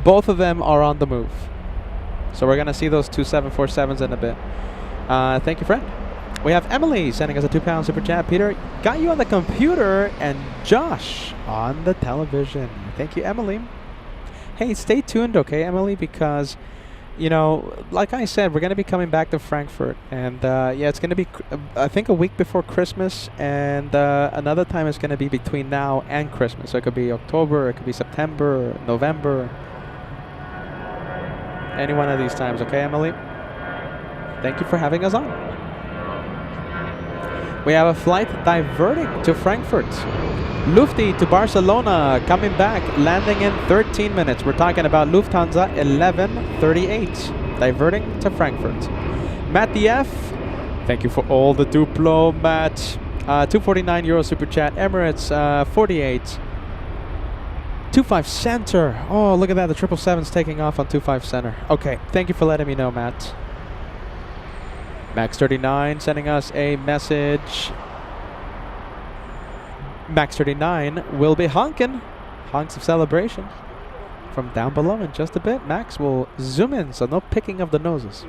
Both of them are on the move. So we're going to see those 2 747s in a bit. Thank you, friend. We have Emily sending us a £2 super chat. Peter, got you on the computer, and Josh on the television. Thank you, Emily. Hey, stay tuned, okay, Emily, because, you know, like I said, we're going to be coming back to Frankfurt. And, yeah, it's going to be, I think, a week before Christmas. And another time is going to be between now and Christmas. So it could be October, it could be September, November. Any one of these times, okay, Emily? Thank you for having us on. We have a flight diverting to Frankfurt. Lufti to Barcelona, coming back, landing in 13 minutes. We're talking about Lufthansa 1138, diverting to Frankfurt. Matt DF, thank you for all the Duplo, Matt. 249 euro super chat. Emirates 48. 25 center. Oh, look at that. The 777's taking off on 25 center. Okay, thank you for letting me know, Matt. Max39 sending us a message. Max39 will be honking. Honks of celebration from down below in just a bit. Max will zoom in, so no picking of the noses.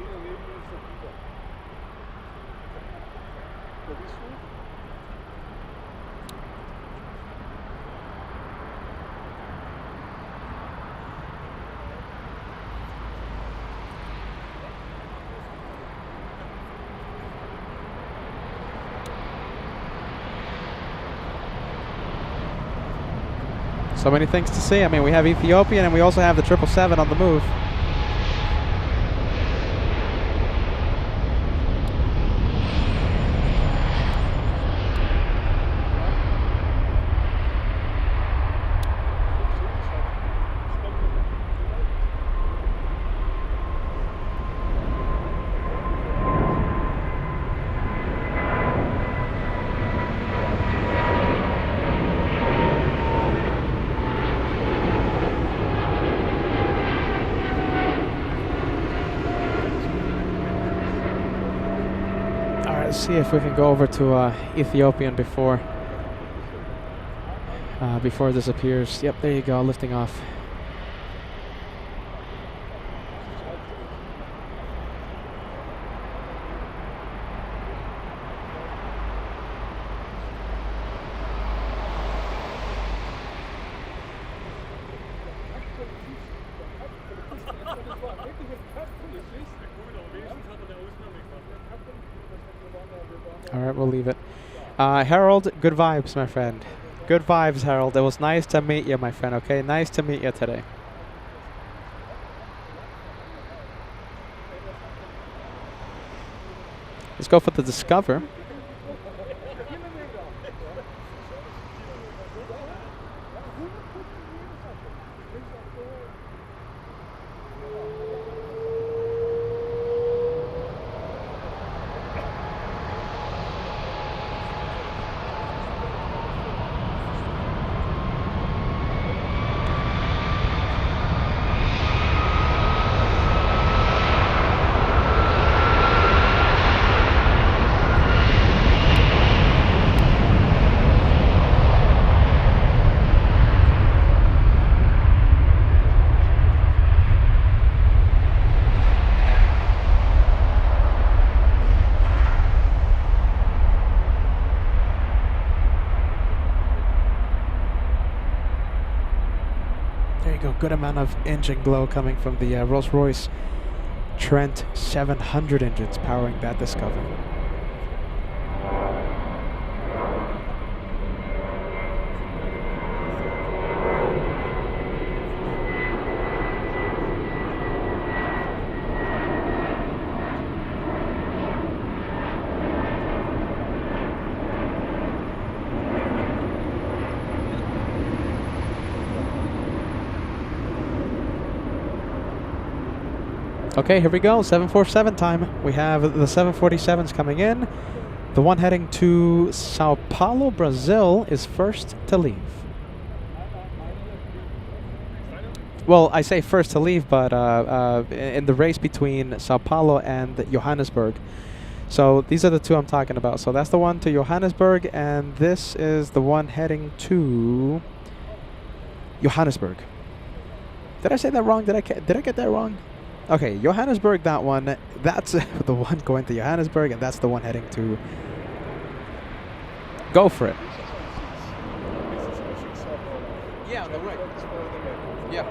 So many things to see. I mean, we have Ethiopian and we also have the 777 on the move. See if we can go over to Ethiopian before it disappears. Yep, there you go, lifting off. All right, we'll leave it. Harold, good vibes, my friend. Good vibes, Harold. It was nice to meet you, my friend, okay? Nice to meet you today. Let's go for the Discover. Good amount of engine glow coming from the Rolls-Royce Trent 700 engines powering that Discover. Okay, here we go. 747 time. We have the 747s coming in. The one heading to Sao Paulo, Brazil is first to leave. Well, I say first to leave, but in the race between Sao Paulo and Johannesburg. So these are the two I'm talking about. So that's the one to Johannesburg, and this is the one heading to Johannesburg. Did I say that wrong? Did I get that wrong? Okay, Johannesburg, that one. That's the one going to Johannesburg, and that's the one heading to... Go for it. Yeah, on the right. Yeah.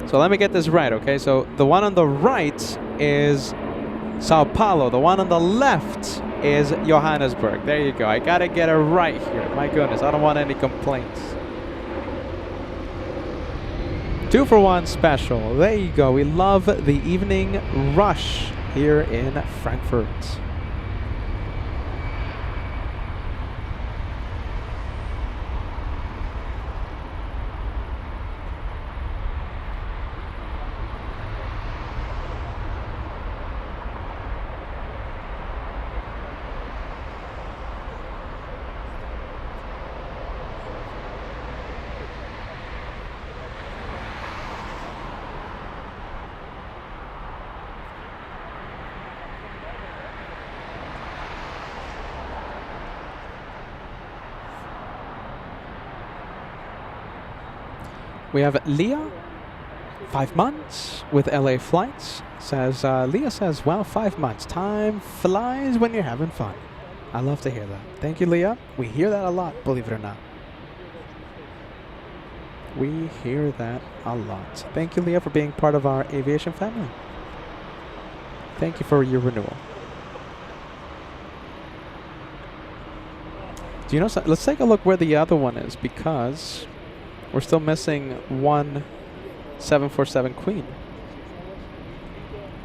So let me get this right, okay? So the one on the right is Sao Paulo. The one on the left is Johannesburg. There you go. I gotta get it right here. My goodness, I don't want any complaints. 2-for-1 special. There you go. We love the evening rush here in Frankfurt. We have Leah, 5 months with LA Flights. Says Leah says, wow, 5 months. Time flies when you're having fun. I love to hear that. Thank you, Leah. We hear that a lot, believe it or not. We hear that a lot. Thank you, Leah, for being part of our aviation family. Thank you for your renewal. Do you know something? Let's take a look where the other one is, because we're still missing one 747 Queen.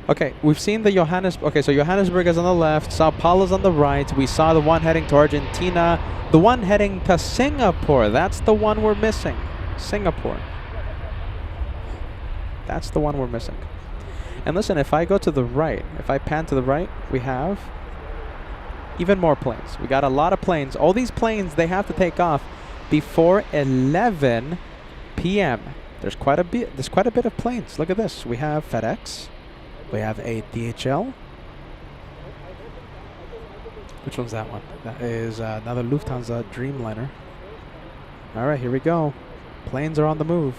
Okay, we've seen the Johannesburg. Okay, so Johannesburg is on the left, Sao Paulo's on the right. We saw the one heading to Argentina, the one heading to Singapore. That's the one we're missing. Singapore. That's the one we're missing. And listen, if I go to the right, if I pan to the right, we have even more planes. We got a lot of planes. All these planes, they have to take off before 11 p.m. There's quite a bit of planes. Look at this. We have FedEx. We have a DHL. Which one's that one? That is another Lufthansa Dreamliner. All right, here we go. Planes are on the move.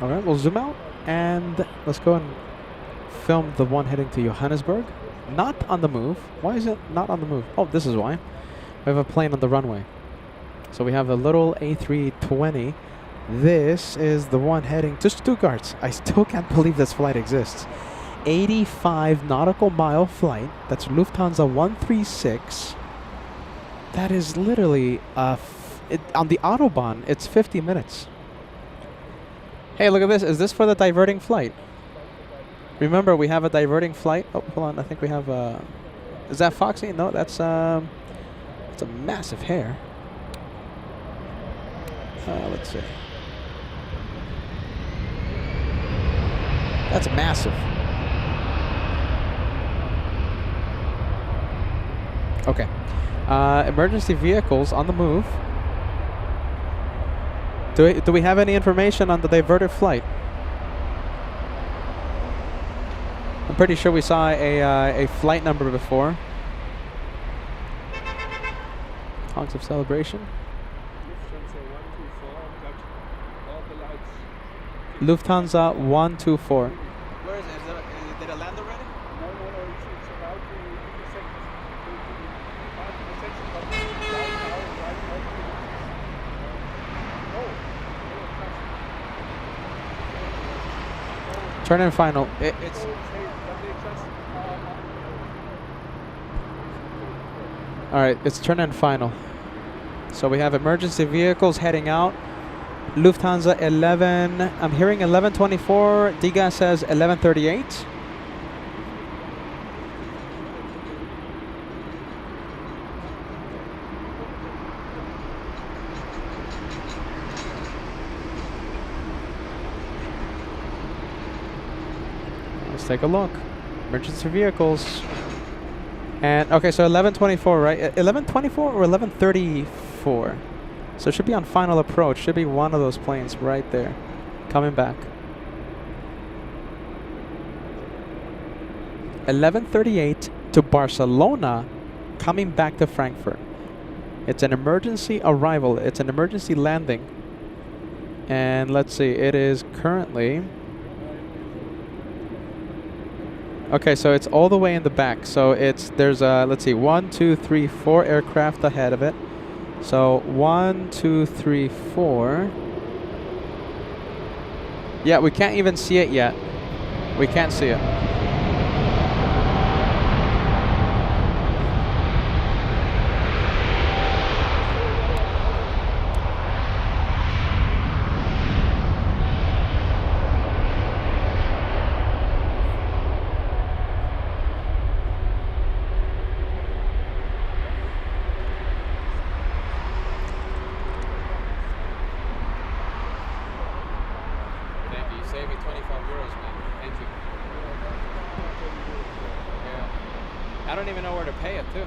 All right, we'll zoom out and let's go and film the one heading to Johannesburg. Not on the move. Why is it not on the move? Oh, this is why. We have a plane on the runway. So we have a little A320. This is the one heading to Stuttgart. I still can't believe this flight exists. 85 nautical mile flight. That's Lufthansa 136. That is literally on the Autobahn. It's 50 minutes. Hey, look at this. Is this for the diverting flight? Remember, we have a diverting flight. Oh, hold on. I think we have a... Is that Foxy? No, that's a massive hair. Let's see. That's massive. Okay. Emergency vehicles on the move. Do we have any information on the diverted flight? I'm pretty sure we saw a flight number before. Honks of celebration. Lufthansa 124. Where is it? Did it land already? No, it's about Turn in final. It's All right, it's turn in final. So we have emergency vehicles heading out. Lufthansa 11. I'm hearing 1124. Diga says 1138. Let's take a look. Emergency vehicles. And okay, so 1124, right? 1124 or 1134? So it should be on final approach. Should be one of those planes right there, coming back. 1138 to Barcelona, coming back to Frankfurt. It's an emergency arrival. It's an emergency landing. And let's see, it is currently... Okay, so it's all the way in the back. So there's let's see, 1, 2, 3, 4 aircraft ahead of it. So 1, 2, 3, 4. Yeah, we can't even see it yet. We can't see it. Save me 25 euros, man. Thank you. Yeah. I don't even know where to pay it, too.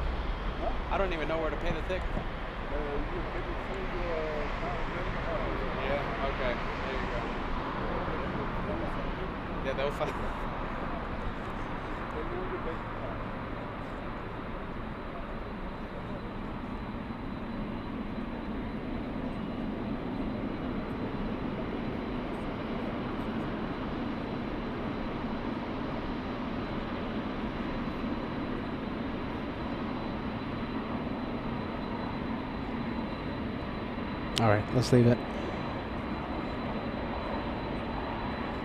I don't even know where to pay the ticket. Yeah, okay. There you go. Yeah, they'll find. All right, let's leave it.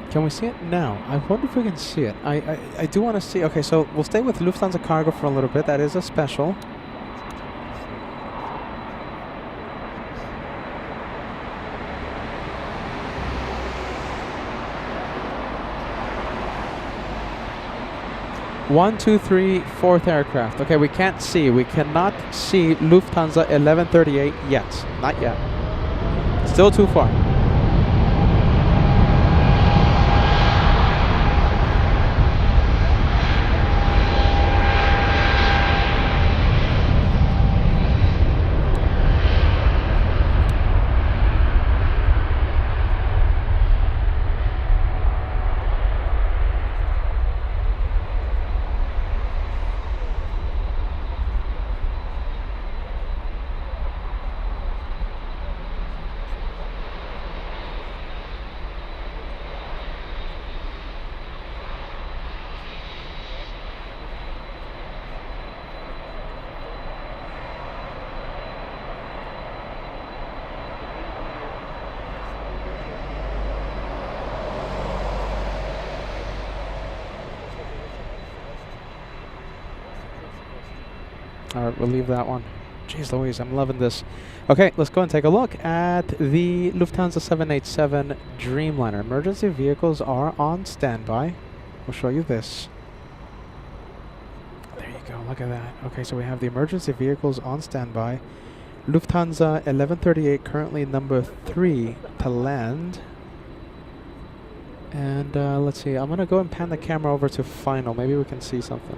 Can we see it now? I wonder if we can see it. I do want to see. Okay, so we'll stay with Lufthansa Cargo for a little bit. That is a special. One, two, three, fourth aircraft. Okay, we can't see. We cannot see Lufthansa 1138 yet. Not yet. Still too far. All right, we'll leave that one. Jeez Louise, I'm loving this. Okay, let's go and take a look at the Lufthansa 787 Dreamliner. Emergency vehicles are on standby. We'll show you this. There you go, look at that. Okay, so we have the emergency vehicles on standby. Lufthansa 1138, currently number 3 to land. And let's see, I'm going to go and pan the camera over to final. Maybe we can see something.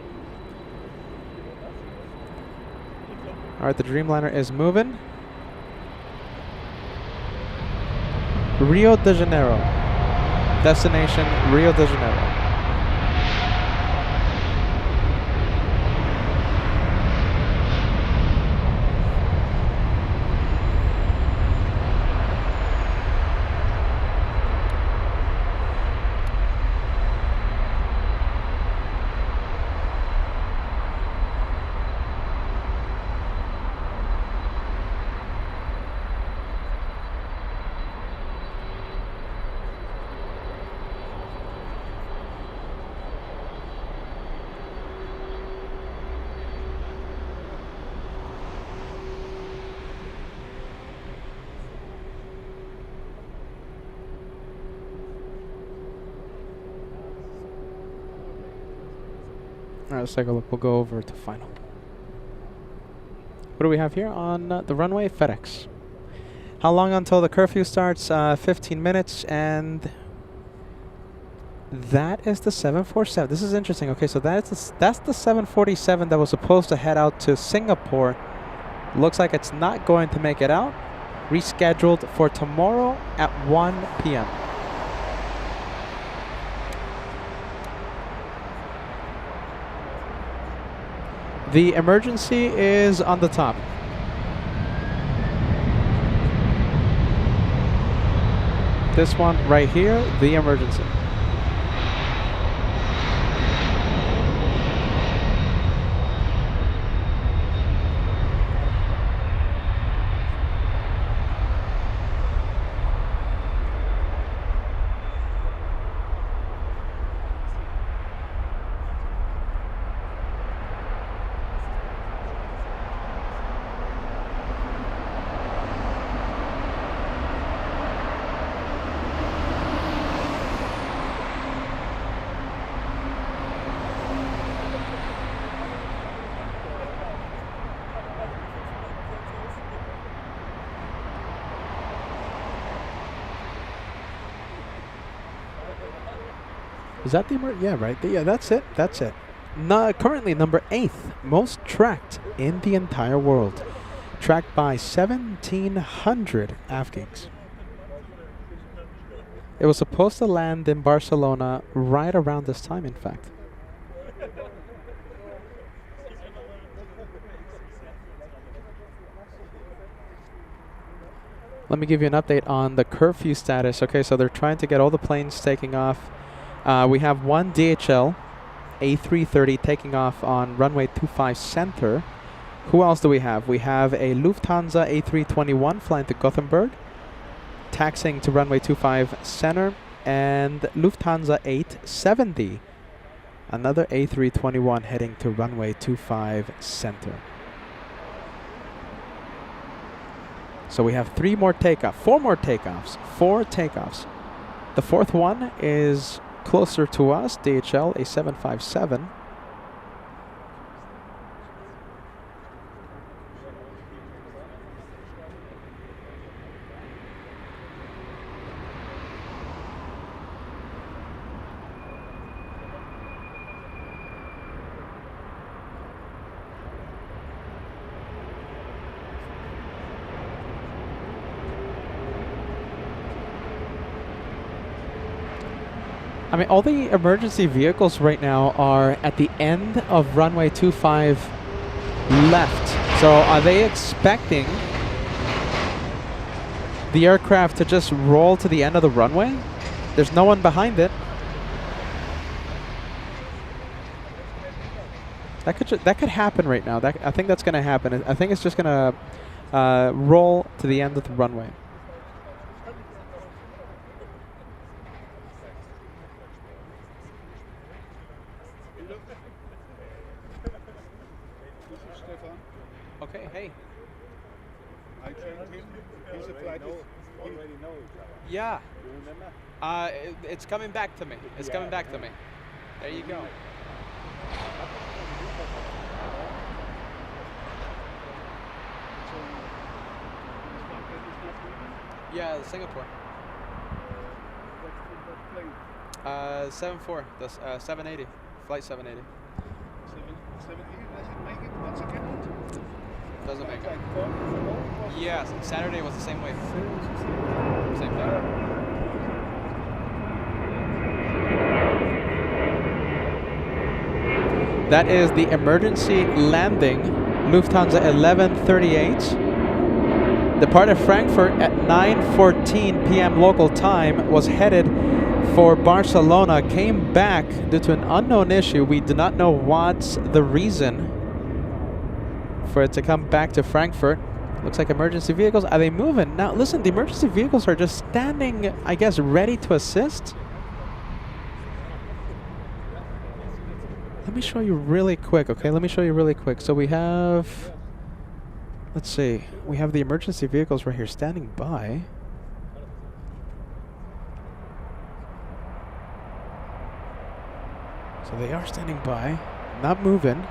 All right, the Dreamliner is moving. Rio de Janeiro. Destination, Rio de Janeiro. All right, let's take a look. We'll go over to final. What do we have here on the runway? FedEx. How long until the curfew starts? 15 minutes, and that is the 747. This is interesting. Okay, so that's the 747 that was supposed to head out to Singapore. Looks like it's not going to make it out. Rescheduled for tomorrow at 1 p.m. The emergency is on the top. This one right here, the emergency. Is that the yeah, right? Yeah, that's it. That's it. Currently number 8th most tracked in the entire world. Tracked by 1,700 Afghans. It was supposed to land in Barcelona right around this time, in fact. Let me give you an update on the curfew status. Okay, so they're trying to get all the planes taking off. We have one DHL A330 taking off on runway 25 center. Who else do we have? We have a Lufthansa A321 flying to Gothenburg, taxiing to runway 25 center, and Lufthansa 870, another A321 heading to runway 25 center. So we have 4 more takeoffs. The 4th one is closer to us, DHL A757. I mean, all the emergency vehicles right now are at the end of runway 25 left. So are they expecting the aircraft to just roll to the end of the runway? There's no one behind it. That could happen right now. I think that's going to happen. I think it's just going to roll to the end of the runway. Stefan. Okay, hey. I trained him. He's a flight. Already know each other. Yeah. You remember? It's coming back to me. It's coming back to me. There you go. Yeah, Singapore. What plane? 74, the 780, flight 780. 780, does it make it once again? Doesn't make it. Like 4 years ago? Yes, Saturday was the same way. Same thing. That is the emergency landing, Lufthansa 1138. Departed Frankfurt at 9:14 p.m. local time, was headed for Barcelona, came back due to an unknown issue. We do not know what's the reason for it to come back to Frankfurt. Looks like emergency vehicles. Are they moving? Now listen, the emergency vehicles are just standing, I guess, ready to assist. Let me show you really quick, okay? Let me show you really quick. So we have, let's see, we have the emergency vehicles right here standing by. So they are standing by, not moving.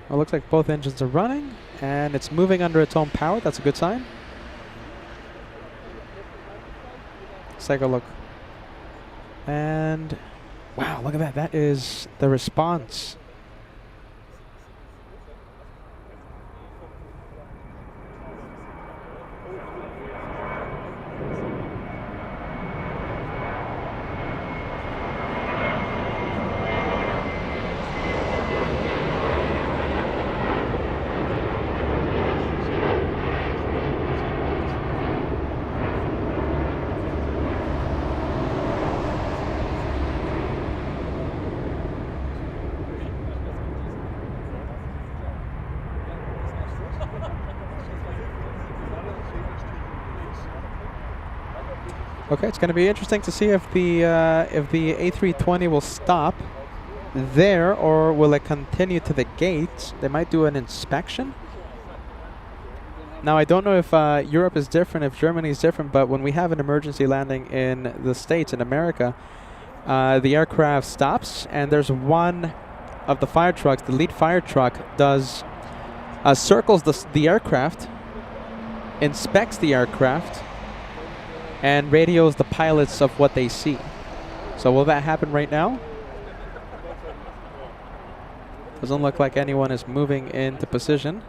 Well, looks like both engines are running, and it's moving under its own power. That's a good sign. Let's take a look. And wow, look at that. That is the response. Okay, it's going to be interesting to see if the A320 will stop there or will it continue to the gate. They might do an inspection. Now, I don't know if Europe is different, if Germany is different, but when we have an emergency landing in the States, in America, the aircraft stops, and there's one of the fire trucks, the lead fire truck, does circles the aircraft, inspects the aircraft, and radios the pilots of what they see. So will that happen right now? Doesn't look like anyone is moving into position.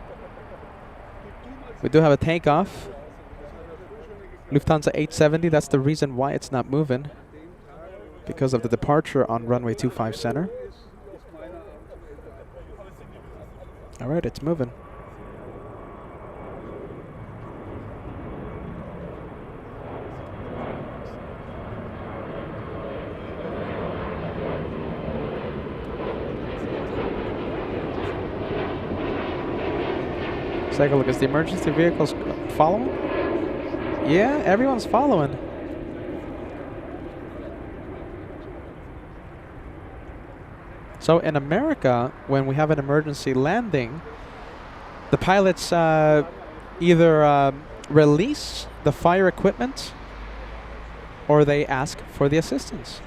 We do have a takeoff. Lufthansa 870, that's the reason why it's not moving. Because of the departure on runway 25 center. All right, it's moving. Let's take a look. Is the emergency vehicles following? Yeah, everyone's following. So in America, when we have an emergency landing, the pilots either release the fire equipment or they ask for the assistance.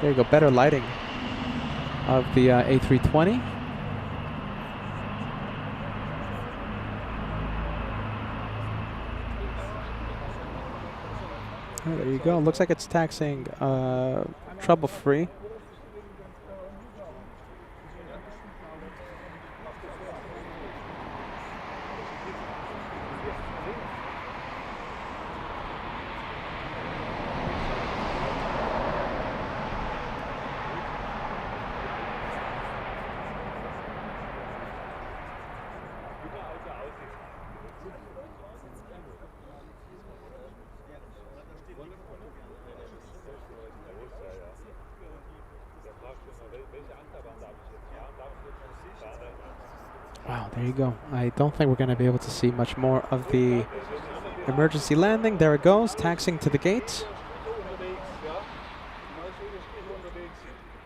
There you go, better lighting of the A320. Oh, there you go. Looks like it's taxiing trouble-free. Wow, there you go. I don't think we're going to be able to see much more of the emergency landing. There it goes, taxiing to the gate. Unterwegs, ja. Genauso ist es unterwegs.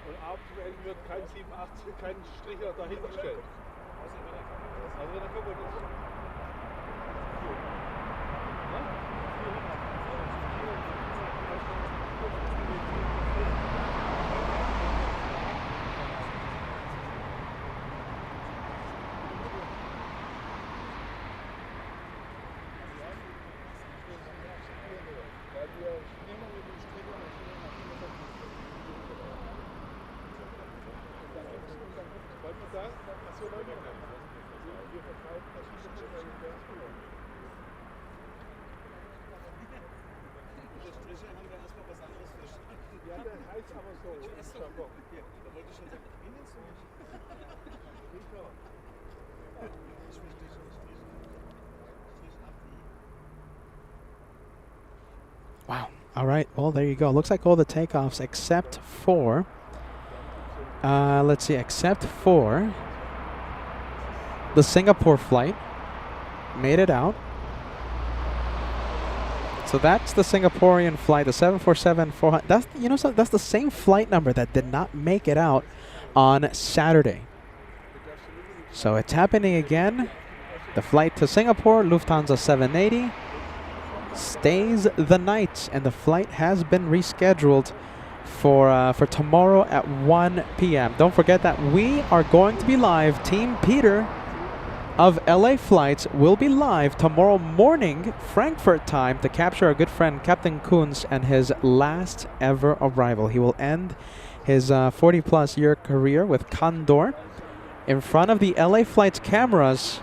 Und abends wird kein 87, kein Stricher dahinter gestellt. Also wenn er kaputt ist. Ja, der heißt aber so. Da wollte ich schon sagen, ich bin jetzt nicht. Wow. All right. Well, there you go. Looks like all the takeoffs except for, let's see, except for the Singapore flight made it out. So that's the Singaporean flight, the 747-400. That's, you know, so that's the same flight number that did not make it out on Saturday. So it's happening again. The flight to Singapore, Lufthansa 780, stays the night, and the flight has been rescheduled for tomorrow at 1 p.m. Don't forget that we are going to be live. Team Peter of LA Flights will be live tomorrow morning, Frankfurt time, to capture our good friend Captain Kunz and his last ever arrival. He will end his 40-plus year career with Condor in front of the LA Flights cameras.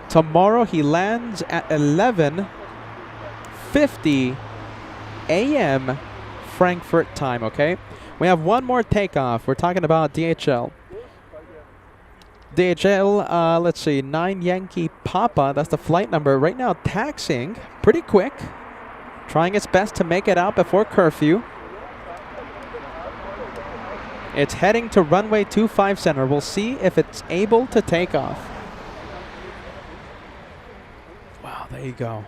Tomorrow he lands at 11:50 a.m. Frankfurt time, okay? We have one more takeoff. We're talking about DHL. DHL, let's see, 9 Yankee Papa, that's the flight number. Right now taxiing pretty quick, trying its best to make it out before curfew. It's heading to runway 25 center. We'll see if it's able to take off. Wow, there you go.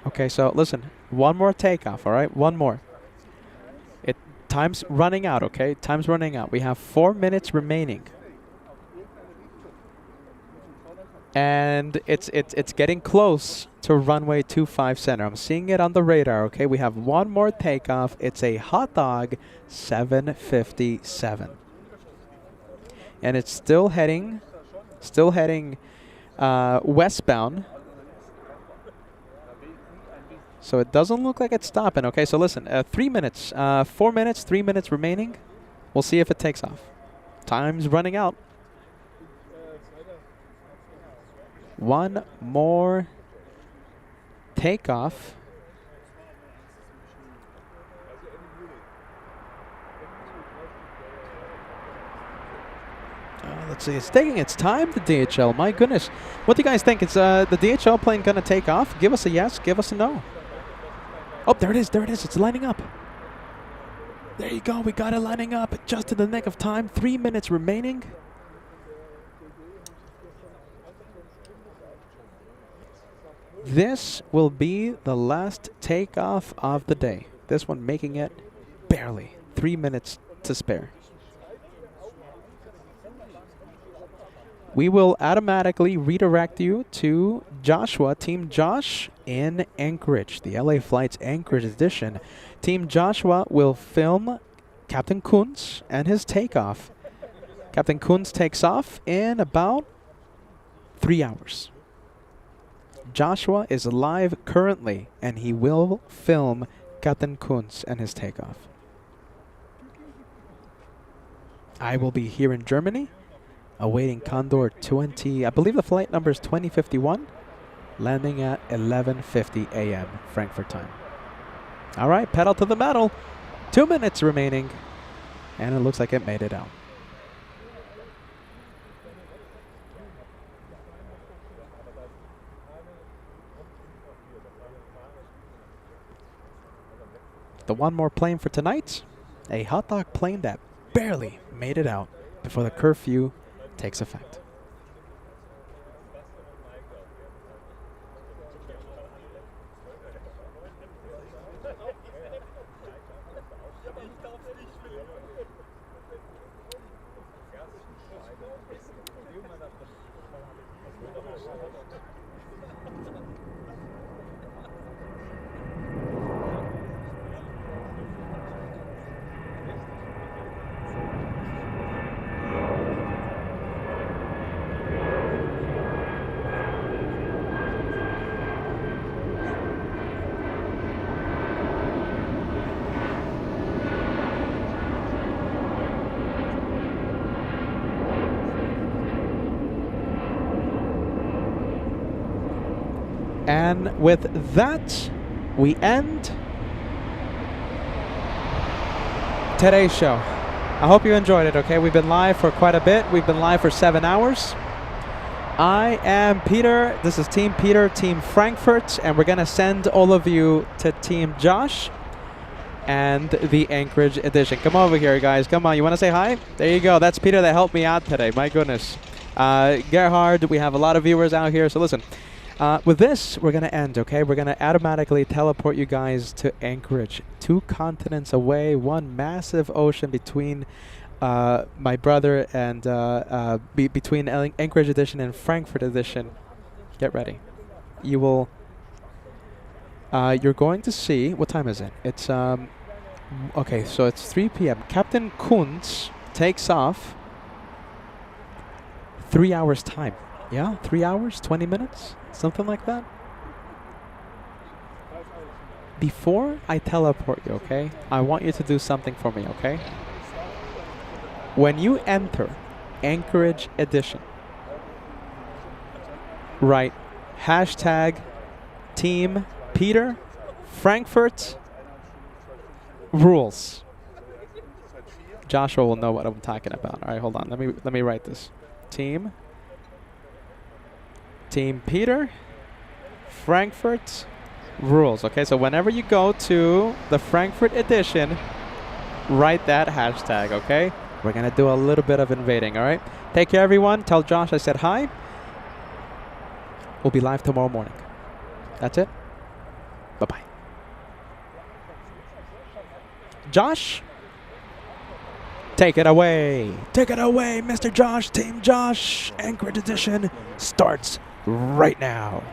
Okay, so listen, one more takeoff, all right? One more. Time's running out, okay? Time's running out. We have 4 minutes remaining. And it's getting close to runway 25 center. I'm seeing it on the radar, okay? We have one more takeoff. It's a hot dog 757. And it's still heading westbound. So it doesn't look like it's stopping. Okay, so listen, 3 minutes, 4 minutes, 3 minutes remaining. We'll see if it takes off. Time's running out. One more takeoff. Let's see, it's taking its time, the DHL. My goodness. What do you guys think? Is the DHL plane going to take off? Give us a yes, give us a no. Oh, there it is, there it is. It's lining up. There you go, we got it lining up just in the nick of time. 3 minutes remaining. This will be the last takeoff of the day. This one making it barely 3 minutes to spare. We will automatically redirect you to Joshua, Team Josh in Anchorage, the LA Flights Anchorage edition. Team Joshua will film Captain Kunz and his takeoff. Captain Kunz takes off in about 3 hours. Joshua is live currently, and he will film Captain Kunz and his takeoff. I will be here in Germany, awaiting Condor 20. I believe the flight number is 2051, landing at 11:50 a.m. Frankfurt time. All right, pedal to the metal. 2 minutes remaining, and it looks like it made it out. The one more plane for tonight, a hot dog plane that barely made it out before the curfew takes effect. And with that, we end today's show. I hope you enjoyed it, okay? We've been live for quite a bit. We've been live for 7 hours. I am Peter. This is Team Peter, Team Frankfurt, and we're going to send all of you to Team Josh and the Anchorage edition. Come over here, guys. Come on. You want to say hi? There you go. That's Peter that helped me out today. My goodness. Gerhard, we have a lot of viewers out here, so listen. With this, we're going to end, okay? We're going to automatically teleport you guys to Anchorage. 2 continents away, 1 massive ocean between my brother and between Anchorage edition and Frankfurt edition. Get ready. You will... you're going to see... What time is it? It's... okay, so it's 3 p.m. Captain Kuntz takes off 3 hours time. Yeah, 3 hours, 20 minutes, something like that. Before I teleport you, okay, I want you to do something for me, okay? When you enter Anchorage Edition, write hashtag Team Peter Frankfurt rules. Joshua will know what I'm talking about. All right, hold on. Let me write this. Team Peter Frankfurt rules. Okay, so whenever you go to the Frankfurt edition, write that hashtag, okay? We're going to do a little bit of invading, all right? Take care, everyone. Tell Josh I said hi. We'll be live tomorrow morning. That's it. Bye-bye. Josh? Take it away. Take it away, Mr. Josh. Team Josh. Anchorage edition starts right now.